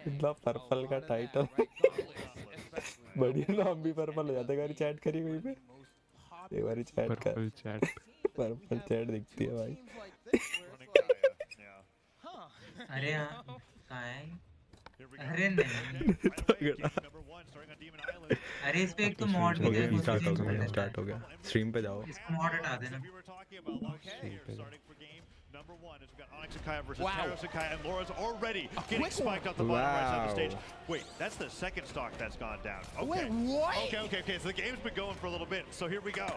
इतना पर्पल का टाइटल बढ़िया ना, हम भी पर्पल हो जाते हैं। चैट करी कोई पे एक बार चैट कर, पर्पल चैट दिखती है भाई। अरे हाँ कहाँ है? अरे नहीं अरे इस पे एक तो मॉड भी देखो, स्टार्ट हो गया। स्ट्रीम पे जाओ, इसको मॉड हटा देना। Number one is we've got Onyx and Kaya versus Taros and Kaya, and Laura's already getting spiked off the bottom right side of the stage. Wait, that's the second stock that's gone down. Okay. Wait, what? Okay. So the game's been going for a little bit. So here we go.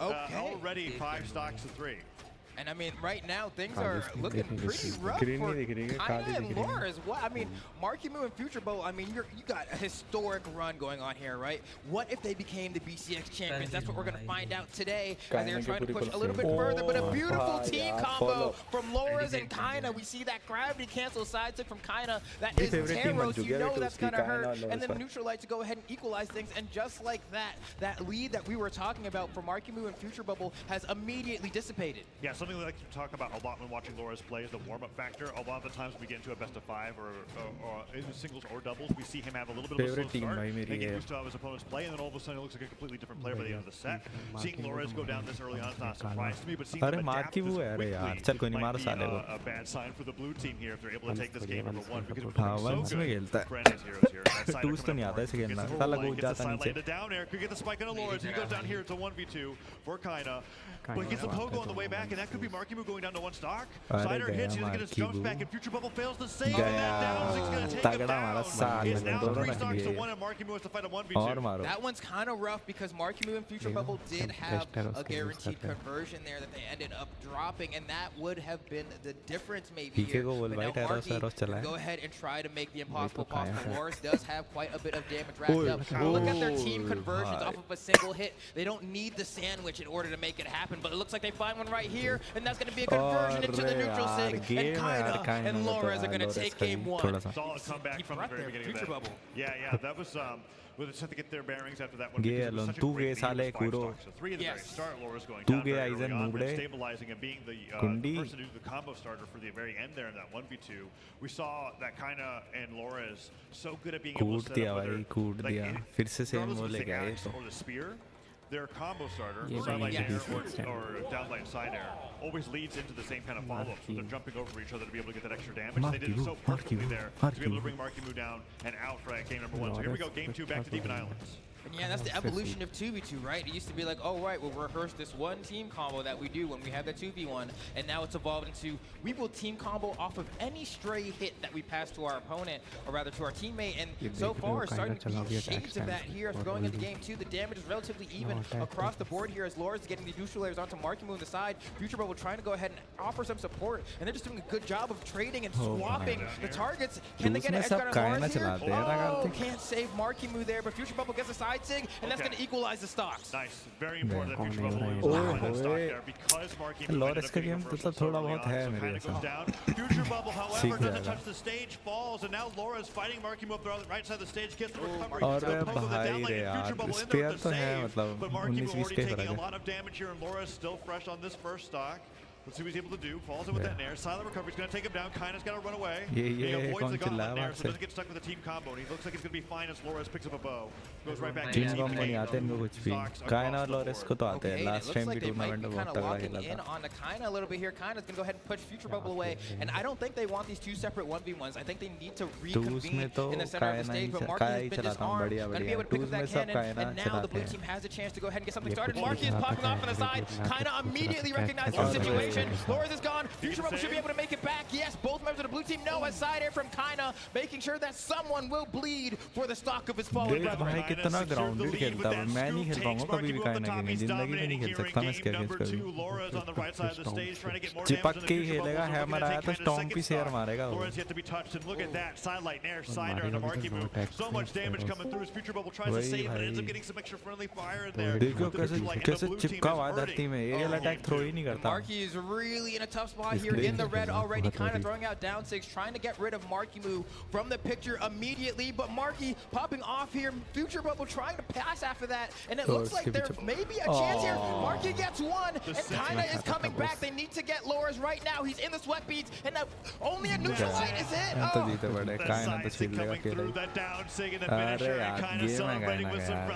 Okay. Already 5 stocks to 3. And I mean, right now things are looking pretty rough for Kaya and Laura as well. I mean, Marky Moo and Future Bowl, I mean, you got a historic run going on here, right? What if they became the BCX champions? That's what we're going to find out today as they're trying to push a little bit further. But a beautiful team combo from Laura's and Kaina. We see that gravity cancel side took from Kaina. That is Taros. You know that's going to hurt. And then Neutralite to go ahead and equalize things. And just like that, that lead that we were talking about for Marky Moo and Future Bubble has immediately dissipated. Yeah, something we like to talk about a lot when watching Laura's play is the warm-up factor. A lot of the times we get into a best-of-5 or in singles or doubles, we see him have a little bit of a slow start and get used to how his opponents play, and then all of a sudden it looks like a completely different player by the end of the set. Seeing Laura's go down this early on is not a surprise to me, but seeing them adapt this quickly might be a bad sign for the blue team here if they're able to take this game number 1, because it was so good for his heroes here. That side gets the side down air, could get the spike on Laura's, he goes down here, it's a 1v2 for Kaina, but he gets the pogo on the way back, and that could be Marky Moo going down to 1 stock. Sider hits, he doesn't get his jumps back, and Future Bubble fails to save, and that down is going to take him down. It's now 3 stocks to 1, and Marky Moo has to fight a 1v2. That one's kind of rough because Marky Moo and Future Bubble did have a guaranteed conversion there that they ended up dropping, and that would have been the difference maybe here. But now Marky can go ahead and try to make the impossible possible. Loris does have quite a bit of damage racked up. Look at their team conversions off of a single hit. They don't need the sandwich in order to make it happen, but it looks like they find one right here, and that's going to be a conversion into the neutral sig, and Kaina and Loras are going to take game 1. Solid comeback from the very beginning of that. Yeah, that was with a set to get their bearings after that one. तू गे साले कूरो, तू गे eigen मुबड़े, stabilizing and being the person who's the combo starter for the very end there in that 1v2. We saw that Kaina and Laura is so good at being able to set up whether, फिर से same वो लेके आए or the spear. Their combo starter, sideline air or downline side air, always leads into the same kind of follow-up. So they're jumping over each other to be able to get that extra damage. They did it so perfectly there to be able to bring Marky Moo down and out for that game number 1. So here we go, game 2 back to Demon Islands. And yeah, that's the evolution of 2v2, right? It used to be like, oh, right, we'll rehearse this one team combo that we do when we have the 2v1, and now it's evolved into, we will team combo off of any stray hit that we pass to our opponent, or rather to our teammate, and so far, it's starting to be shades of that here as we're going into game 2. The damage is relatively even across the board here as Laura's getting the neutral layers onto Marky Moo on the side. Future Bubble trying to go ahead and offer some support, and they're just doing a good job of trading and swapping the targets. Can they get an edge guard on Lars here? Oh, can't save Marky Moo there, but Future Bubble gets a side sig, and that's going to equalize the stocks. Nice. Very important that Future Bubble is on that stock there because Marky Moo ended up being the first one so early on, so kind of goes down. Future Bubble, however, doesn't touch the stage, falls, and now Laura is fighting Marky Moo up the right side of the stage, gets the recovery, gets the pogo, the downlane, and Future Bubble in there with the save, but Marky Moo already taking a lot of damage here, and Laura is still fresh on this first stock. Let's see what he's able to do. Falls in with that nair. Silent recovery. He's going to take him down. Kaina's got to run away. He avoids the gauntlet nair, so doesn't get stuck with the team combo. And he looks like he's going to be fine as Loris picks up a bow. Goes right back to team combo नहीं आते इनको कुछ भी. Kaina और Loris को तो आते हैं. Last time भी tournament में बहुत तगड़ा खेला था. In on the Kaina a little bit here. Kaina's going to go ahead and push Future Bubble away. And I don't think they want these 2 separate 1v1s. I think they need to reconvene in the center of the stage. But Marky has been disarmed. Going to be able to pick up that cannon. And now the blue team has a chance to go ahead and get something started. Marky is popping off on the side. Kaina immediately recognizes the situation. Loris is gone. Future Bubble should be able to make it back. Yes, both members of the blue team know a side air from Kaina, making sure that someone will bleed for the stock of his fallen brother. भाई कितना grounded खेलता है. मैं नहीं खेल पाऊंगा कभी भी Kaina के लिए. जिंदगी में नहीं खेल सकता मैं इसके अगेंस्ट कभी. चिपक के ही खेलेगा. हैमर आया तो स्टॉम्प ही शेयर मारेगा वो. Look at that sidelight nair, sider on the Marky Moo. So much damage coming through as Future Bubble tries to save, but ends up getting some extra friendly fire in there. देखो कैसे चिपका हुआ धरती में. Aerial attack throw ही नहीं करता. Marky is really in a tough spot here in the red already, kind of throwing out down 6, trying to get rid of Markimu from the picture immediately, but Marky popping off here, Future Bubble trying to pass after that, and it looks like there may be a chance here. Marky gets one, and Kaina is coming back. They need to get Loras right now. He's in the sweat beads, and only a neutral light is it. तो जीते बड़े कायना तो छील लेगा अकेले अरे यार game है कायना यार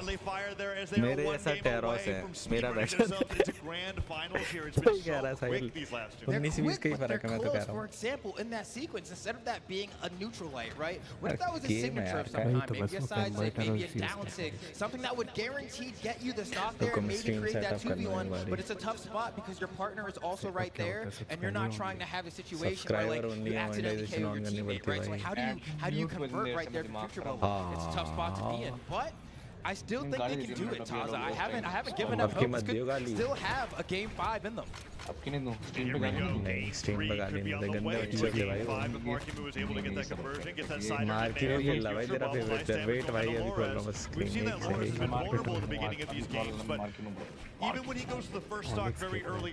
मेरे ऐसा टेरोस है मेरा बैठा तो कह रहा साहिल 19-20 का ही फर्क है मैं तो कह रहा हूँ for example in that sequence instead of that being a neutral light, right? What if that was a signature of some kind, maybe a side 6, maybe a down 6, something that would guarantee get you the stock there and maybe create that 2v1, but it's a tough spot because your partner is also right there and you're not trying to have a situation where like you accidentally KO your teammate, right? So like how do you convert right there to Future Bubble? It's a tough spot to be in, but I still think they can do it, Taza. I haven't given up hope. Still have a game 5 in them. नहीं stream पे गाली नहीं देगा गंदे बच्चे के भाई marquee को खेल रहा भाई तेरा फेवरेट है वेट भाई अभी खोल रहा हूँ बस स्क्रीन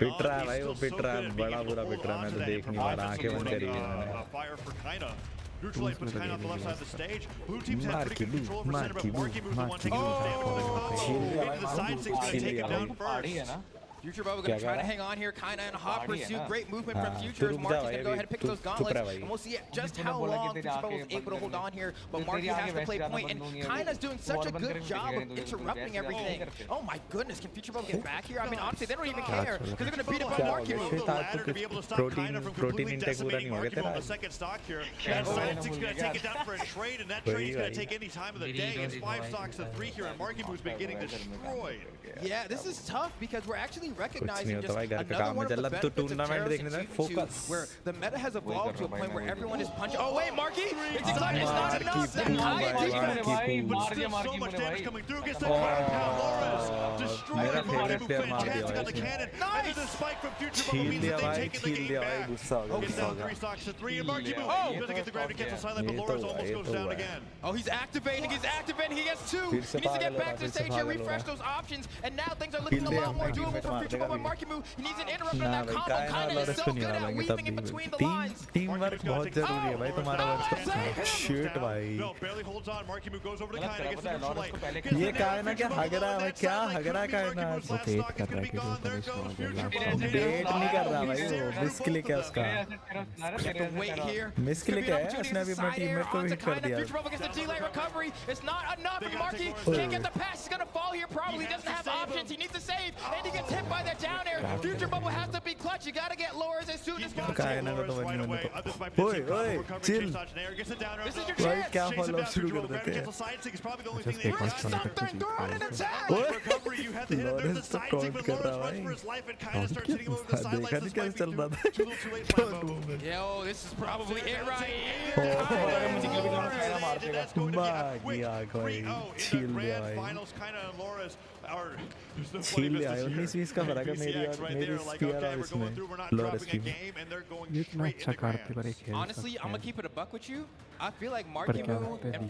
पिट रहा है भाई वो पिट रहा है बड़ा बुरा पिट रहा है मैं तो देख नहीं पा रहा आंखें बंद करी है मैंने Neutral puts Kaina on the left side of the stage. Blue team's had pretty good control over center, but Markimu taking maybe the side 6 gonna take it down first. Future Bubble gonna try to hang on here. Kaina in a hot pursuit. Great movement from Future. Marky's gonna go ahead and pick those gauntlets. And we'll see just how long Future Bubble is able to hold on here. But Marky has to play point. And Kaina's doing such a good job of interrupting everything. Oh my goodness, can Future Bubble get back here? I mean, honestly, they don't even care. Because they're gonna beat up on Marky. Protein intake पूरा नहीं हो गया तेरा the second stock here. That side 6 gonna take it down for a trade, and that trade is gonna take any time of the day. It's 5 stocks to 3 here, and Marky who's been getting destroyed. Yeah, this is tough because we're actually recognizing तो भाई घर का काम में चल रहा तो tournament देखने का focus where the meta has evolved to a point where everyone is punching. Oh wait, Marky, it's not enough. But still so much damage coming through. Gets the compound. Loras destroyed. Marky fantastic on the cannon. And the spike from Future Bubble means that they've taken the game back. Gets down 3 stocks to 3, and Marky doesn't get the grab to cancel silent, but Loras almost goes down again. Oh, he's activating. He gets 2. He needs to get back to the stage here, refresh those options, and now things are looking a lot more doable for Future Bubble and Marky. He needs an interrupt in that combo. Kaina is so good at weaving in between the lines. Team work बहुत जरूरी है भाई तुम्हारा work shit भाई No, barely holds on. Marky goes over to Kaina, gets the neutral light. ये कायना क्या हग रहा है भाई क्या हग रहा है कायना वो वेट कर रहा है कि वेट नहीं कर रहा भाई वो मिस क्लिक है उसका मिस क्लिक है उसने अभी अपने टीममेट को हिट कर दिया Future Bubble gets the delay recovery. It's not enough for Marky. Can't get the pass. He's gonna fall here probably. He doesn't have options. He needs to save, and he gets hit by that down air. Future Bubble has to be clutch. You gotta get Loras as soon as possible. कायना को तो वही नहीं ओए ओए chill भाई क्या follow शुरू कर देते हैं Something thrown in attack. Lawrence तो काउंट कर रहा भाई देखा नहीं कैसे चल रहा था Yo, this is probably it right भाई आ गई छील दिया भाई छील लिया 19-20 का फर्क है मेरी स्पीयर और इसमें लोरेस की इतना अच्छा करते पर एक Honestly, I'm gonna keep it a buck with you. I feel like Marky and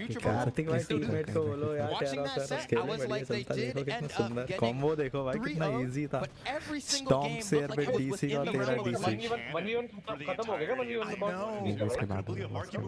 Future Bubble Kartik भाई टीममेट को बोलो यार watching that set, I was like they did end up getting combo देखो भाई कितना इजी था but every single storm game share looked पे like it was DC और within the तेरा realm of डीसी 1v1 खत्म हो गया 1v1 उसके बाद होगा क्या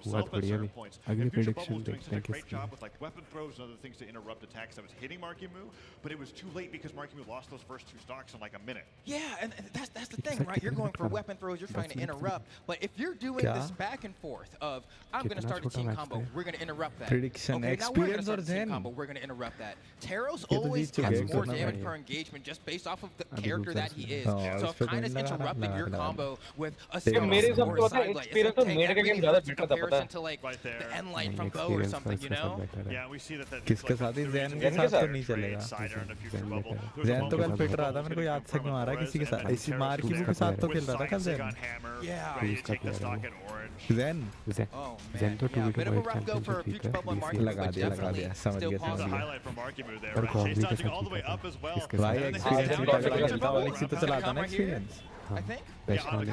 बहुत बढ़िया भी अगली प्रेडिक्शन देखते हैं किसकी like weapon throws and other things to interrupt attacks that was hitting Markimu, but it was too late because Markimu lost those first 2 stocks in like a minute. Yeah, and that's the thing, right? You're going for weapon throws, you're trying to interrupt, but if you're doing this back and forth of I'm going to start a team combo, we're going to interrupt that. Prediction, okay, experience now or we're going to start a team combo, we're going to interrupt that. Taros always gets more damage per engagement just based off of the character that he is. So if Kaina's interrupting your combo with a single or side light, it's going to take everything in comparison to like the end light from bow or something, you know? Yeah, we see that किसके साथ ही ज़ैन के साथ तो नहीं चलेगा ज़ैन तो कल पिट रहा था मेरे को याद से क्यों आ रहा है किसी के साथ इसी मार्की के साथ तो खेल रहा था कल ज़ैन ज़ैन तो 2v2 लगा दिया समझ गया और कॉम्बी के साथ भाई एक्सपीरियंस भी तगड़ा खेलता और इसी तो चलाता ना एक्सपीरियंस I think. बेस्ट वाले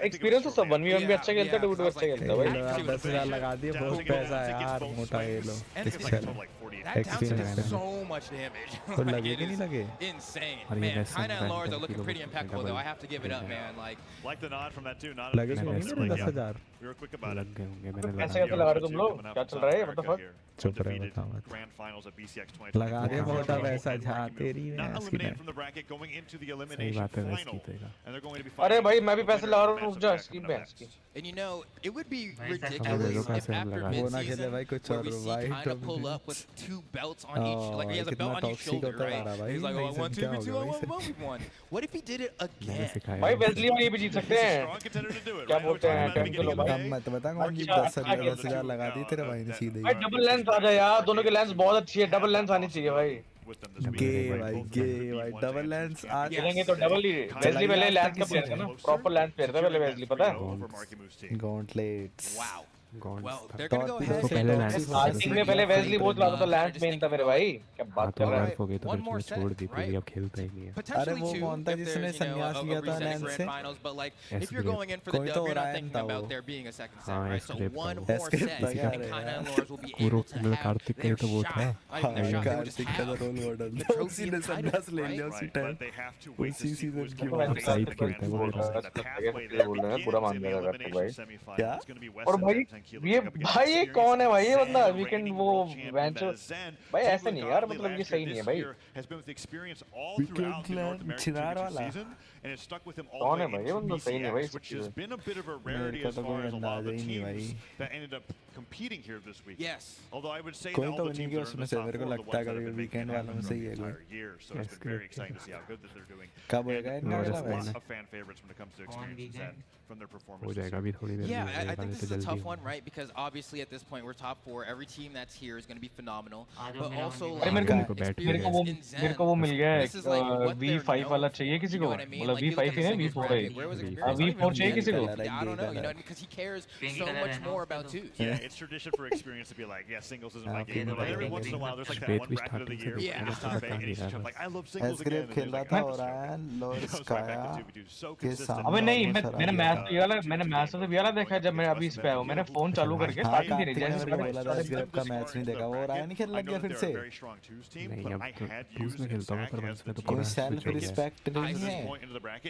एक्सपीरियंस तो सब 1v1 भी अच्छा खेलता है 2v2 भी अच्छा खेलता है भाई 10,000 लगा दिए बहुत पैसा है यार मोटा ये लो And चल that downside Experience. is so much damage. तो Like, लगे it कि नहीं is लगे insane. और ये Man, वैसे China and ban Lars are करके looking pretty लोगों को impactful though. Double I have to give it up, man. Like, Like the nod from that too. Not लगे कि नहीं but मेरे yeah, 10,000 we were quick about it. लग गए होंगे मैंने कैसे लगा कैसे लगा रहे तुम लोग क्या चल रहा है what the fuck चुप रहे Undefeated बताओ मत grand finals at BCX लगा दे 2020. मोटा पैसा झा तेरी Not मैं इसकी eliminated from the bracket, going into the सही elimination बात है वैसे final. की तेरा And they're going to be अरे fighting भाई मैं भी the पैसे winner लगा of रहा the हूँ रुक matchup जा coming इसकी up भैंस next. की and you know, it would be भाई सच चलो ridiculous देखो if कैसे हम after लगा वो ना खेले mid-season, भाई कुछ where और we see white China pull up with 2 belts on each, like he has a कितना belt on each toxic shoulder, होता जा right? रहा भाई He's like, oh, I नहीं won क्या 2v2, होगा I भाई won 1v1. What if he did it मैंने again? सिखाया भाई है। वेस्ली में ये भी जीत सकते हैं Strong contender to do it, क्या right? बोलते हैं We're talking 10 about kilo the भाई beginning मैं of तो बताऊंगा कि अच्छा, 10,000 लगा दी तेरे भाई ने सीधे भाई ही डबल लेंस आ जाए यार दोनों की लेंस बहुत अच्छी है डबल लेंस आनी चाहिए भाई with them this week. गे Right? भाई Both of गे them could be भाई ones डबल and लेंस twos आज can खेलेंगे तो डबल ही वेस्ली पहले लेंस का प्लेयर था ना प्रॉपर लेंस प्लेयर था पहले वेस्ली पता है over Marky Moose team. गॉन्टलेट्स Wow. गॉन्ट्स Well, they're going to go ahead इसको and पहले go लैंड ahead से आज and सीख से में पहले वेस्ली बहुत चलाता था I'm लेंस just मेन था thinking मेरे about भाई क्या हाँ बात तो कर रहा अगर है हो गई तो one फिर more उसने छोड़ set, दी right? पूरी अब खेलता ही नहीं है Potentially वो two, कौन था if जिसने there's, you know, संन्यास a लिया था reset at लैंड grand से finals, but like if Escape. you're going in for the कोई dub, तो you're not Orion thinking था about वो। there being a second set, हाँ, right? So Escape one था वो। more Escape set, था यार and China यार। and Lars will be पूरा able to मतलब have कार्तिक का their ही तो वो shot. था Not even their shot, they will just Kartik का तो have रोल मॉडल the था trophy उसी ने and title, संन्यास ले लिया right? उसी Right, time but they have to wait to उसी see सीजन who's की going वो to तो win साइड the खेलता grand है वो बोल मेरा रहा है finals. अच्छा The लगे pathway तो there बोल रहे हैं begins पूरा मान in the जाएगा तो भाई elimination semifinals. क्या? It's going to be West और and भाई Benton Keeler ये going up against भाई ये Experience कौन है भाई ये and बंदा Zen, वीकेंड reigning वो world champion venture that is Zen. भाई Team ऐसे with नहीं यार Godly मतलब ये last सही year, नहीं है this भाई year has been with Experience all Weekend throughout the North Clan, American Chinar 2v2 वाला। season, and it's stuck with him all कौन the है way भाई ये into बंदा सही नहीं भाई BCX, which has been a bit of a rarity का as तो far कोई as a lot of the अंदाजा ही नहीं teams भाई। that ended up competing here this week. Yes. Although I would say कोई that तो all the नहीं teams कि that are in उसमें the से top मेरे को four are the लगता है ones that कभी have been making weekend it वालों में happen सही the है कोई entire year. So it's been very exciting to see how good that they're doing. कब होएगा And इनका there's वाला a lot भाई of fan favorites when it comes to कौन Experience weekend? and Zen from their हो performances. जाएगा अभी थोड़ी देर Yeah, में I होएगा, think नहीं this तो is a जल्दी tough होगा। one, right? Because obviously at this point we're top 4. Every team that's here is going to be phenomenal. आज But मेरा also, होने अरे वाला मेरे है। को बैठ मेरे को वो experience in मेरे Zen. को वो मिल गया This is like what they're V5 known वाला for. चाहिए किसी You को know what I mean? मतलब Like, you look V5 at the ही है singles V4 bracket. Where was है Experience? V4 Not even चाहिए किसी को Like I don't know, you gay know, because he cares Pinky so color much है ना more उसका about तो? twos. Yeah, it's tradition for Experience to be like, yeah, singles isn't my हाँ, game. pinky But every color once in a while, there's like that Shwet one भी bracket of the starting year से where Yeah. he's top 8 and he's just like, I love singles again. एस्क्रिप And खेल he's रहा like, था I'm और just आया joking. Lord's Goes का right back आया to 2v2. So के consistent. सामने अबे नहीं बहुत सारा मैंने दिया। मैच तो ये वाला मैंने मैच तो ये वाला देखा जब मैं अभी इस पे आया हूँ मैंने फोन चालू करके हाँ स्टार्टिंग थी कार्तिक ने मेरे को बोला था नहीं एस्क्रिप का मैच नहीं देखा वो रायन खेलने लग गया फिर से नहीं नहीं अब तो टूस में खेलता हूँ पर वंस में तो कोई पूरा सेल्फ switch हो गया। रिस्पेक्ट नहीं है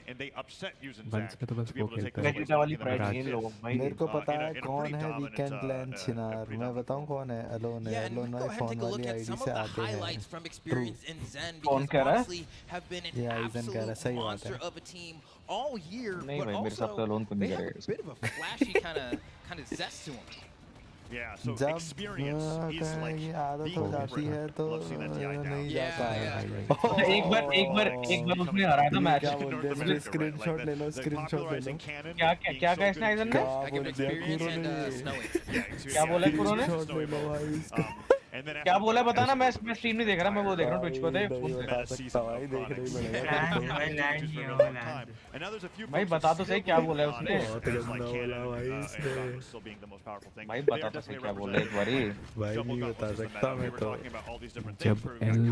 वंस में तो बस वो खेलता है वेजिटा वाली प्राइस नहीं इन लोगों भाई मेरे को पता है कौन है वीकेंड लैंड चिनार मैं बताऊं कौन है अलोन है Yeah, and we alone go वाई ahead and phone take a look वाली at आईडी some of से the आते हैं highlights from Experience in Zen कौन because कह रहा है? honestly have been an Yeah, Aizen कह रहा है, सही absolute बात है। monster of a team all year, नहीं but भाई, मेरे हिसाब से also Alone तो they नहीं have करेगा a bit of a flashy kind of zest to them. जब ये आदत हो जाती है तो नहीं Yeah, जाता yeah. है एक बार उसने हराया था मैच क्या बोलते हैं मेरे स्क्रीनशॉट ले लो स्क्रीनशॉट ले लो क्या कहा इसने आइजन ने I give it Experience and Snowy. क्या बोला है कुरों ने स्क्रीनशॉट ले लो भाई इसका क्या बोला है बताना मैं स्ट्रीम नहीं देख रहा मैं वो देख रहा हूँ ट्विच पे नहीं बता सकता भाई देख नहीं पड़ेगा लैंड भाई लैंड ये हो लैंड भाई बता तो सही क्या बोला है उसने बहुत गंदा बोला भाई इसने भाई बता तो सही क्या बोला है एक बारी भाई नहीं बता सकता मैं तो जब एल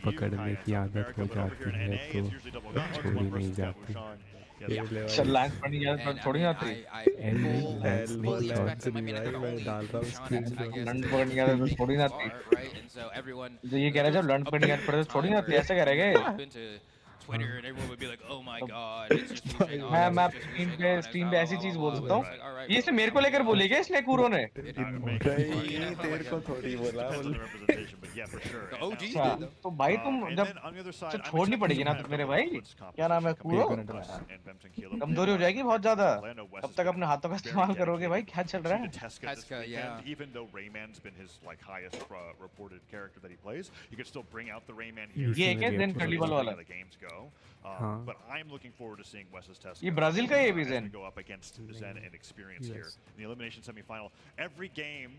पकड़ने की आदत हो जाती है तो छोड़ी नहीं जाती चल लैंड पड़ी यार थोड़ी आती एल नहीं full- एल fully बोल expect them. I mean, they're मैं only डाल रहा हूँ Sean, I स्क्रीनशॉट guess, लंड पकड़ने का तो थोड़ी ना आती far, right? And so everyone तो ये कह रहा है जब लंड पकड़ने का पड़े थोड़ी ना आती ऐसे कह रहे hop into Twitter and everyone would be like, "Oh my God, it's just losing on मैं us, it's just losing on us, stream blah, पे blah, ऐसी blah, चीज blah, बोल blah." सकता It's like, all हूँ right, ये सिर्फ मेरे को लेकर बोली क्या इसने कुरो ने नहीं तेरे को थोड़ी बोला The OGs अच्छा did though. तो भाई तुम जब छोड़नी पड़ेगी ना मेरे भाई क्या नाम है कुरो कमजोरी हो जाएगी बहुत ज्यादा कब तक अपने हाथों का इस्तेमाल करोगे भाई क्या चल रहा है Teska, yeah. Even though Rayman's been his like highest reported character that he plays, you could still bring out the Rayman here. ये एक है देन कर्लीवाल वाला The games go. हाँ। But I'm looking forward to seeing Wes's Teska. ये Brazil का ये भी as Zen we go up against Zen and Experience here Yes. in the elimination semifinal. Every game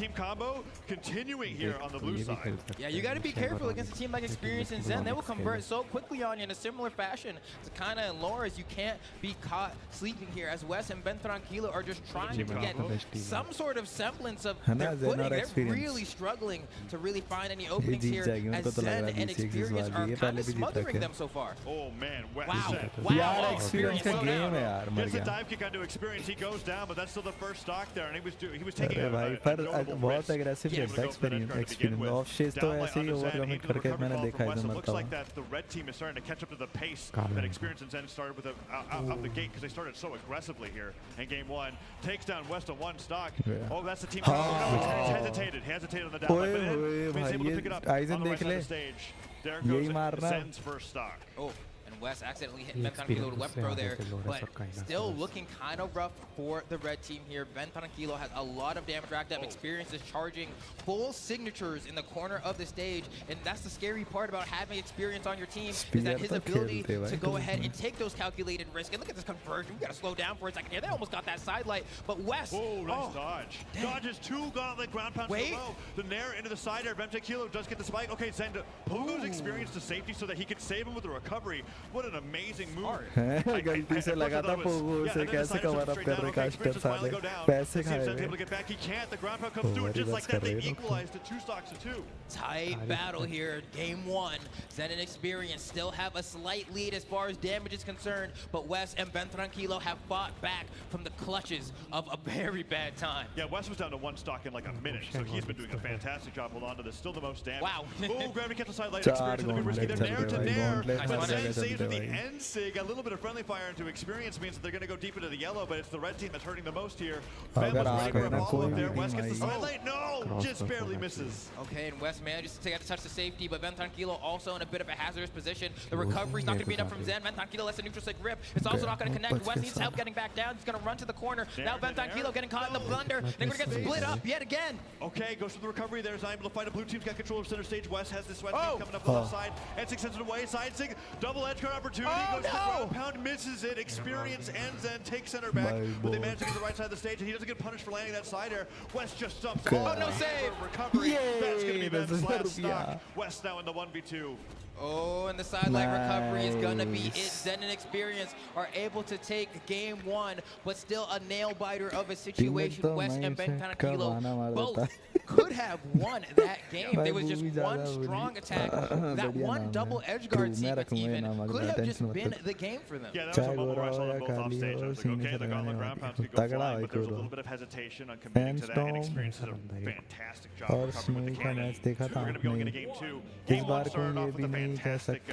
team combo continuing here on the blue side. Yeah, you got to be careful against a team like Experience and Zen. They will convert so quickly on you in a similar fashion to Kana and Loras. You can't be caught sleeping here as Wes and Ben Tranquilo are just trying to get some sort of semblance of their footing. They're really struggling to really find any openings here as Zen and Experience are kind of smothering them so far. Oh man, Wow. Wow. Experience gets game है यार मर a गया dive kick onto Experience. He goes down, but that's still the first stock there, and he was taking अरे भाई पर बहुत risk. aggressive Yeah, खेलता है एक्सपीरियंस ऑफ शेज तो ऐसे ही ओवरकम करके मैंने देखा है It जो looks मरता like हूँ that the red team is starting to catch up to the pace that Experience and Zen started with out the gate because they started so aggressively here in game one. Takes down West on one stock. Oh, that's the team. No, hesitated on the down line, but then was able to pick it up on the right side of the stage. There goes Zen's first stock. Oh. West accidentally hit Ben Tranquilo with a web throw there, but still looking kind of rough for the red team here. Ben Tranquilo has a lot of damage racked up, Experience is charging full signatures in the corner of the stage, and that's the scary part about having Experience on your team, is that his ability to go ahead and take those calculated risks. And look at this conversion, we gotta slow down for a second here. They almost got that sidelight, but West. Oh, nice dodge. Dang. Dodges two gauntlet ground pounds in a row. The Nair into the side air, Ben Tranquilo does get the spike. Okay, Zen Pogo's Experience to safety so that he can save him with a recovery. What an amazing move. गलती से लगा था Pogo उसे कैसे cover up कर रहे caster साले पैसे खाए हुए he can't. The ground pound comes through and just like that they equalized to 2 stocks to 2. Tight battle here, game one. Zen and Experience still have a slight lead as far as damage is concerned, but West and Ben Tranquilo have fought back from the clutches of a very bad time. Yeah, West was down to 1 stock in like a minute, so he's been doing a fantastic job. Hold on to this, still the most damage. Wow. Oh, gravity catch the side light. Experience is a bit risky. They're nair to nair, but Zen saves with the end sig. A little bit of friendly fire into Experience means that they're going to go deep into the yellow, but it's the red team that's hurting the most here. Ben was ready for a follow-up there. West gets the side light. No, just barely misses. Okay, and West manages to touch the safety, but Ben Tranquilo also in a bit of a hazardous position. The recovery's not going to be enough from Zen. Ben Tranquilo lets a neutral stick rip. It's also not going to connect. West needs help getting back down. He's going to run to the corner. Now Ben Tranquilo getting caught in the blunder. They're going to get split up yet again. Okay, goes for the recovery. There's not able to fight a blue team's got control of center stage. West has this West team coming up the left side. N6 sends it away. Side sig, double edge guard opportunity. Goes for the ground pound, misses it. Experience and Zen take center back, but they manage to get the right side of the stage, and he doesn't get punished for landing that side air. West just dumps it. Oh, no save. Recovery. That's going to be Ben's last stock. West now in the 1v2. Oh, and the sideline recovery is gonna be it. Zen and Experience are able to take game one, but still a nail biter of a situation. West and Ben Tranquilo both could have won that game. There was just one strong attack. That one double edge guard sequence even could have just been the game for them. Yeah, that was a moment where I saw them both off stage. I was like, okay, the gauntlet ground pounds could go flying, but there was a little bit of hesitation on committing to that, and Experience did a fantastic job recovering with the cannon. So we're going to be going into game two. Game one started off with a fantastic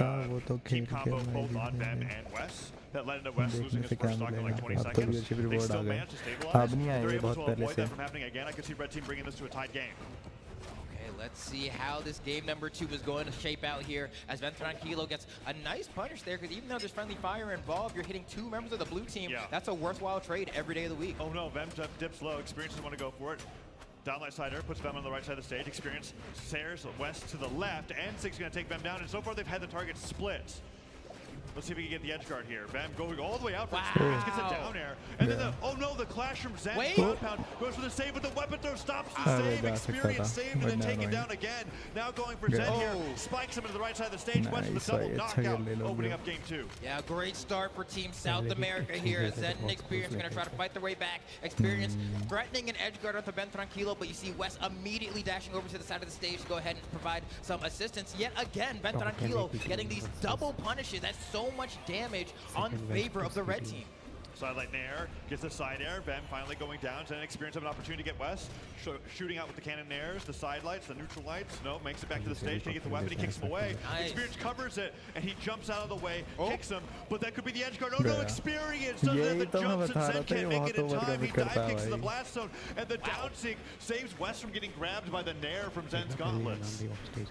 team combo both on Ben and West. That led into West losing his first stock in like 20 seconds. They still managed to stabilize. They're able to avoid that from happening again. I could see Red Team bringing this to a tied game. Okay, let's see how this game number 2 is going to shape out here as Ben Tranquilo gets a nice punish there, because even though there's friendly fire involved, you're hitting 2 members of the blue team. Yeah. That's a worthwhile trade every day of the week. Oh no, Vem dips low. Experience doesn't want to go for it. Downlight sider puts Vem on the right side of the stage. Experience Sayers West to the left, and Sig's going to take Vem down, and so far they've had the target split. Let's see if we can get the edge guard here. Vem going all the way out for Experience, gets a down air. And then oh the clash from Zen. Compound goes for the save, but the weapon throw stops the save. Experience saved and then taken down again. Now going for Zen here. Spikes him into the right side of the stage. West with a double knockout, opening up game 2. Yeah, great start for Team South America here. Zen and Experience are going to try to fight their way back. Experience threatening an edge guard onto Ben Tranquilo, but you see West immediately dashing over to the side of the stage to go ahead and provide some assistance. Yet again, Ben Tranquilo getting these double punishes. That's so much damage on favor of the red team. Sidelight Nair gets the side air. Vem finally going down. Zen and Experience have an opportunity to get West. Shooting out with the cannon Nairs, the side lights, the neutral lights. No, makes it back to the stage. Can he get the weapon? He kicks him away. Nice. Experience covers it, and he jumps out of the way, kicks him. But that could be the edge guard. Oh no, Experience does the jumps, and Zen can't make it in time. He dive kicks to the blast zone, and the down sig saves West from getting grabbed by the Nair from Zen's gauntlets.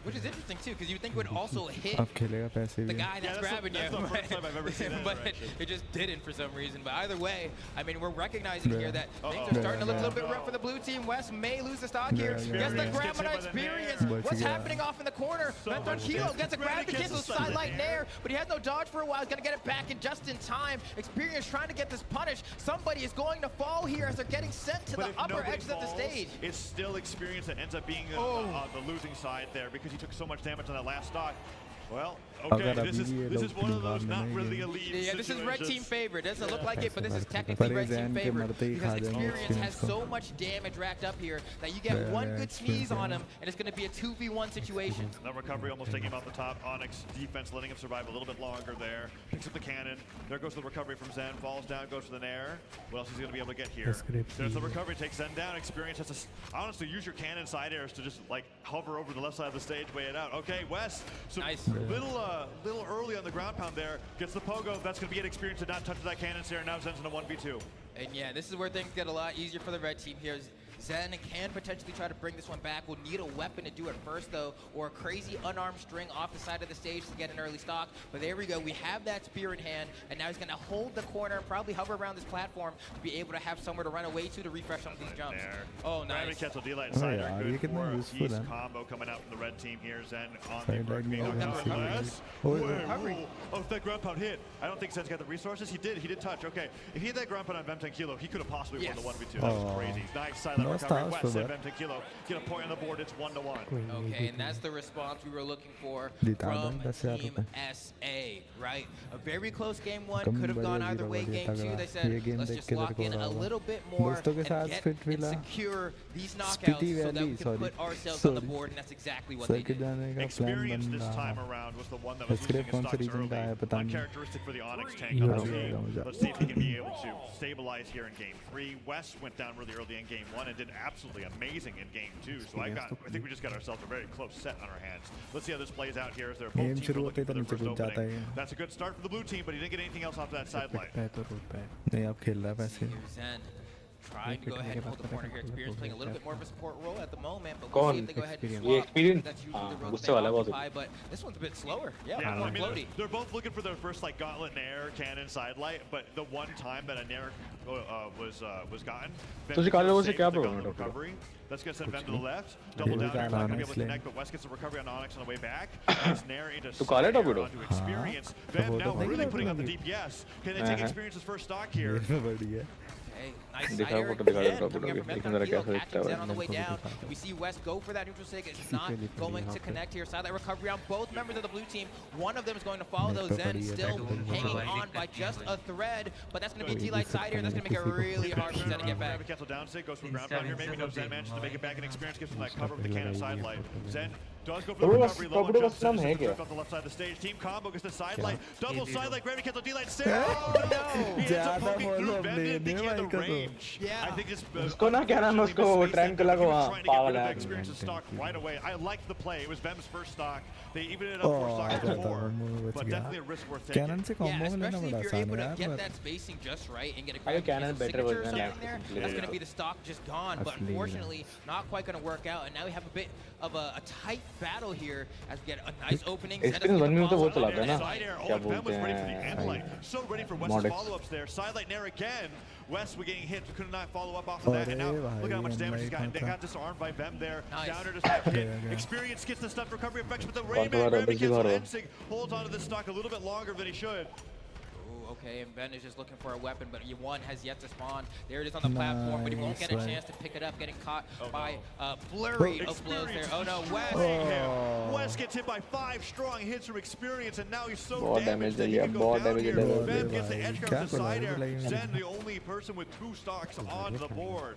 Which is interesting too, because you think it would also hit the guy that's grabbing you. That's the first time I've ever seen that. But it just didn't for some reason. But either way, I mean, we're recognizing here that things are starting to look a little bit rough for the blue team. West may lose the stock here. Gets the grab on Experience. What's happening off in the corner? Ben Tranquilo gets a grab to cancel sidelight Nair, but he has no dodge for a while. He's going to get it back in just in time. Experience trying to get this punish. Somebody is going to fall here as they're getting sent to the upper edges of the stage. It's still Experience that ends up being on the losing side there because he took so much damage on that last stock. Well, okay, this is one of those not really elite situations. Yeah, this is red team favorite. Doesn't look like it, but this is technically red team favorite because Experience has so much damage racked up here that you get one good sneeze on him, and it's going to be a 2v1 situation. That recovery almost taking him off the top. Onyx defense letting him survive a little bit longer there. Picks up the cannon. There goes the recovery from Zen. Falls down, goes for the Nair. What else is he going to be able to get here? There's the recovery, takes Zen down. Experience has to honestly use your cannon side airs to just like hover over the left side of the stage, weigh it out. Okay, West. So nice. Little little early on the ground pound there. Gets the pogo. That's going to be an experience to not touch that cannon there. Now Zen's in a 1v2. And yeah, this is where things get a lot easier for the red team here. Zen can potentially try to bring this one back. We'll need a weapon to do it first, though, or a crazy unarmed string off the side of the stage to get an early stock. But there we go. We have that spear in hand, and now he's going to hold the corner, probably hover around this platform to be able to have somewhere to run away to refresh some of these jumps. Oh, nice. Kettle D-Light side good for a Yeast combo coming out from the red team here. Zen on the Oh, if that ground pound hit, I don't think Zen's got the resources. He did touch. Okay, if he had that ground pound on Vem10 Kilo, he could have possibly won the 1v2. That was crazy. Nice side recovery. West and Vem10 Kilo get a point on the board. It's 1-1. Okay, and that's the response we were looking for from Team SA, right? A very close game one. Could have gone either way. Game two, they said, let's just lock in a little bit more and get and secure these knockouts so that we can put ourselves on the board, and that's exactly what they did. Experience this time around was the one that was losing his stocks early. Uncharacteristic for the Onyx tank on the team. Let's see if he can be able to stabilize here in game 3. West went down really early in game 1 and did absolutely amazing in game 2. So I think we just got ourselves a very close set on our hands. Let's see how this plays out here as they're both teams looking for their first opening. That's a good start for the blue team, but he didn't get anything else off that sideline. Trying to go ahead and hold the corner here. Experience playing a little bit more of a support role at the moment, but we'll see if they go ahead and swap. That's usually the role they occupy, but this one's a bit slower. Yeah, more floaty. They're both looking for their first like gauntlet nair, cannon, sidelight, but the one time that a nair was gotten, recovery. Let's get sent Vem to the left. Double down. Not going to be able to connect, but West gets a recovery on Onyx on the way back. Nice nair into onto experience. Vem now really putting on the DPS. Can they take experience's first stock here? Okay, nice side air again, coming up from Vem10 Kilo, catching Zen on the way down. We see West go for that neutral sig. It's not going to connect here. Sidelight recovery on both members of the blue team. One of them is going to follow those. Zen still hanging on by just a thread, but that's going to be a D-Light side air. That's going to make it really hard for Zen to get back. Cancel down sig, goes for ground pound here. Maybe no Zen manages to make it back, and experience gives him that cover with the cannon sidelight. Zen does go for the recovery, low and jumps off the left side of the stage. Team combo gets the sidelight. Double sidelight, gravity cancel, D-Light stare. Oh no! He ends up poking through. Vem didn't think he had the range. I think this उसको ना क्या नाम है उसको trend कला को वहाँ पागल है experience stock right away. I liked the play. It was Vem's first stock. They even ended up 4 stocks before, but definitely a risk worth taking. Yeah, especially if you're able to get that spacing just right and get a great signature or something there, that's going to be the stock just gone. But unfortunately, not quite going to work out. And now we have a bit of a tight battle here as we get a nice opening. Experience 1 minute तो वो चला गया ना क्या बोलते हैं so ready for West's follow-ups there. Sidelight nair again. West was getting hit, could not follow up off of that, and now look at how much damage he's gotten. They got disarmed by Vem there. Downer just got hit. Experience gets the stuff recovery effects with the Rayman. Rayman cancel. Ensig holds onto this stock a little bit longer than he should. Okay, and Ben is just looking for a weapon, but one has yet to spawn. There it is on the platform, but he won't get a chance to pick it up, getting caught by a flurry of blows there. Oh no, West! West gets hit by 5 strong hits from experience, and now he's so damaged that he can go down here. Ben gets the edge guard to side air. Zen, the only person with 2 stocks on the board.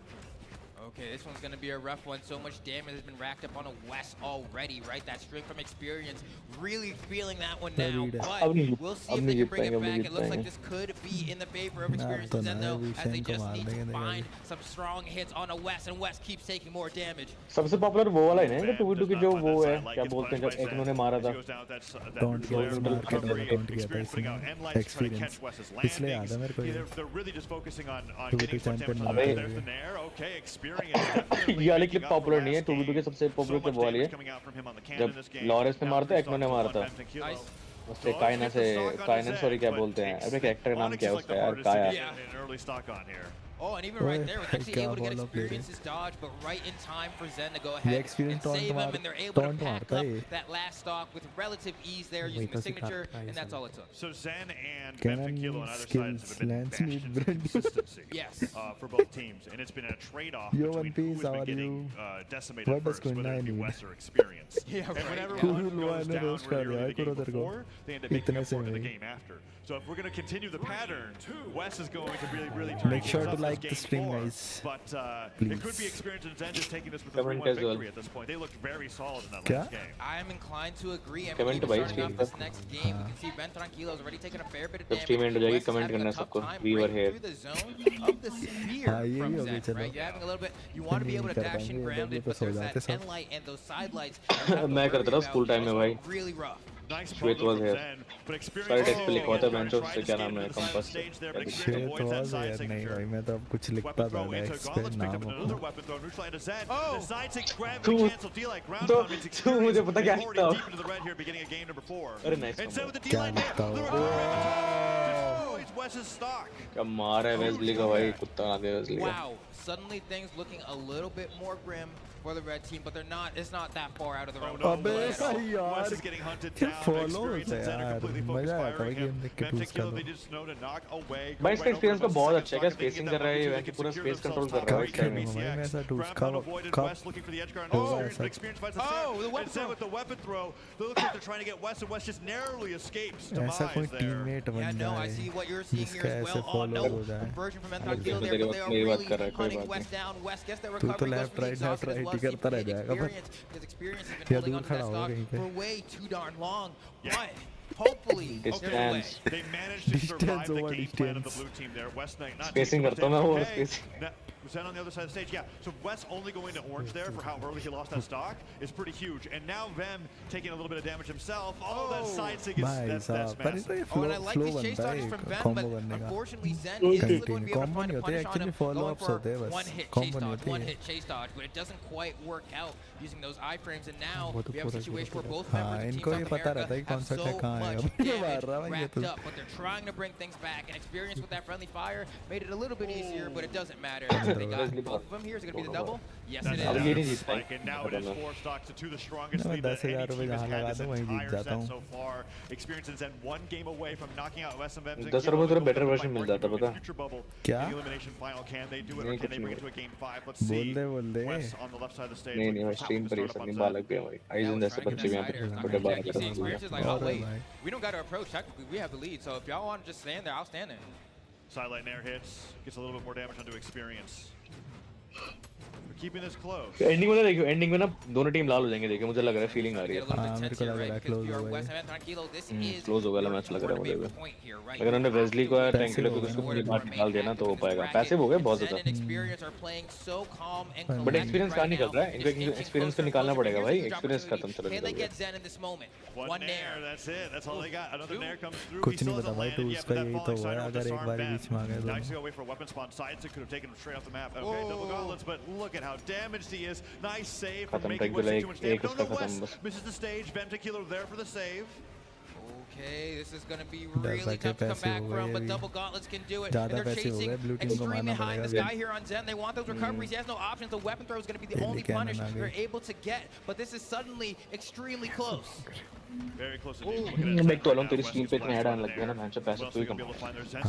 Okay, this one's going to be a rough one. So much damage has been racked up on a West already, right? That string from experience, really feeling that one now. But we'll see if they can bring it back. It looks like this could be in the favor of experience Zen, though, as they just need to find some strong hits on a West, and West keeps taking more damage. सबसे popular वो वाला है ना तो 2v2 की जो वो है क्या बोलते हैं जब एक ने मारा था don't get experience इसलिए याद है मेरे को they're really just focusing on getting champion. There's the nair. Okay, experience. ये वाली क्लिप पॉपुलर नहीं है 2v2 के सबसे पॉपुलर क्लिप वाली है जब लॉरेंस ने मारा था एक ने मारा था उससे काइना सॉरी क्या बोलते हैं अबे कैरेक्टर का नाम क्या है उसका यार काया Oh, and even right there, was actually able to get experience's dodge, but right in time for Zen to go ahead and save him, and they're able to pack up that last stock with relative ease there using the signature, and that's all it took. So Zen and Vem10 Kilo on either side have been bashed in consistency for both teams, and it's been a trade-off between who has been getting decimated first, whether it be West or experience. And whenever one goes down really early the game before, they end up making up for it in the game after. So if we're going to continue the pattern, West is going to really turn make sure to like the stream, guys. But it could be experience and Zen just taking this with a 3-1 victory at this point. They looked very solid in that last game. I'm inclined to agree. And starting off this next game, we can see Vem10 Kilo has already taken a fair bit of damage. West having a tough time breaking through the zone of the spear from Zen, right? You're having a little bit, you want to be able to dash and ground it, but there's that end light and those side lights. मैं करता था school time में भाई really rough. Nice Shwet was here. Sorry, text पे लिखा था बेंचो से क्या नाम है कंपास से श्वेत वाज यार नहीं भाई मैं तो अब कुछ लिखता था नेक्स्ट पे नाम तू मुझे पता क्या लिखता हो अरे नाइस क्या लिखता हो क्या मार है वेस्ली का भाई कुत्ता ना दे Wesley Wow, suddenly things looking a little bit more grim for the red team, but they're not. It's not that far out of their own. अबे यार क्या फॉलो होता है यार मजा आया था गेम देख के टूस का भाई इसका एक्सपीरियंस तो बहुत अच्छा है क्या स्पेसिंग कर रहा है ये कि पूरा स्पेस कंट्रोल कर रहा है इस टाइम में मैं ऐसा टूस का होगा ऐसा ऐसा कोई टीममेट बन Yeah, no, I see what you're seeing here जिसका as ऐसे well. Oh फॉलो no, हो जाए conversion from Anton Gill there, but they are मेरी बात really कर रहा है कोई hunting बात West down. West gets their तू तो recovery, goes left for the right exhausted as well. ही करता रह जाएगा पर His experience has been या holding दूर onto खड़ा that हो stock कहीं पे for way too darn long. But hopefully, Distance. They managed to survive the over game plan of the distance. blue team there. West Knight not Spacing taking करता हूँ मैं वो okay. spacing Zen on the other side of the stage, yeah. So West only going to orange there for how early he lost that stock is pretty huge. And now Vem taking a little bit of damage himself. Oh, that side sig is भाई that's साहब पर massive. तो ये Oh, and I like flow these chase बनता dodges है from Vem, combo but बनने का unfortunately Zen isn't going to be able to combo find नहीं a होते punish on actually him. Follow Going ups for होते हैं बस one hit chase combo नहीं dodge, होते one hit chase dodge, but it doesn't quite work out using those iframes. And now वो तो we have a पूरा situation where both हाँ members of Team इनको ये South पता रहता है America कौन have सा so क्या कहाँ है much अब ये मार रहा है damage ये wrapped तो up, but they're trying to bring things back. And experience with that friendly fire made it a little bit easier, but it doesn't matter. They got both of them here. Is it going to be the double? Yes, it अब is. ये नहीं जीतता Like, and now it is 4 stocks to 2, the strongest मैं lead that 10,000 any रुपए team has जहाँ had लगा this दूँ वहीं जीत entire जाता set हूँ so far. Experiences and 1 game away from knocking out West and Vem's 10 रुपए थोड़ा better version मिल जाता पता future bubble क्या? in the elimination final. Can they do it or नहीं, can कुछ they bring it नहीं। to a game 5? Let's see. बोल दे West on the left side of the stage. नहीं नहीं मैं looking for स्ट्रीम पर ये something to सब start नहीं up on बालक भी है भाई आइजन जैसे बच्चे भी यहाँ पे छोटे बालक You see, experience is like, oh Alright, wait, mate. we don't got to approach. Technically, we have the lead. So if y'all want to just stand there, I'll stand there. Sidelight Nair hits, gets a little bit more damage onto Experience. We're keeping this close. Ending में ना देखियो ending में ना दोनों team लाल हो जाएंगे देखिए मुझे लग रहा है फीलिंग आ रही Get a है little हाँ, bit मेरे tense को here, लग रहा है right? close Because if you're हो West गए। and Tranquilo, this is close हो गया मैच लग रहा है मुझे भी point here, right? अगर उन्होंने वेस्ली को या ट्रैंक्विलो को In उसको order पूरी to बात remain निकाल देना active तो हो in this पाएगा bracket. पैसे हो गए बहुत Zen ज़्यादा and Experience are playing so calm and But but collected experience कहाँ right निकल now. रहा है It's इनको inching एक्सपीरियंस closer तो and निकालना closer. पड़ेगा Here's भाई a huge एक्सपीरियंस खत्म opportunity. चला Can they गया get Zen in this moment? One nair. That's it. That's all they got. Another Two. nair comes through. कुछ He still नहीं पता hasn't भाई landed टूल्स yet, का but that यही तो falling हुआ है side अगर will एक बार disarm बीच में आ गए Vem. दोनों Nice to go away for weapon spawn sides. It could have taken him straight off the map. Okay, double gauntlets, but look at how damaged he is. Nice save from खत्म making ट्रैंक्विलो West too much एक damage. उसका No, खत्म West बस misses the stage. Vem Tequila there for the save. Okay, this is going to be डर really सके tough to come पैसे back हो from, गए but अभी double gauntlets can do it. And ज़्यादा they're पैसे हो chasing गए ब्लू टीम को extremely मारना high in the पड़ेगा sky here on Zen. They want those recoveries. He has no options. The weapon throw is going to be the Daily only cannon punish आ गई। they're able to get, but this is suddenly extremely close. Very close Oh. indeed. मैं तो तेरी screen पे इतने add आने लग गया ना मैंने पैसे तू ही कमा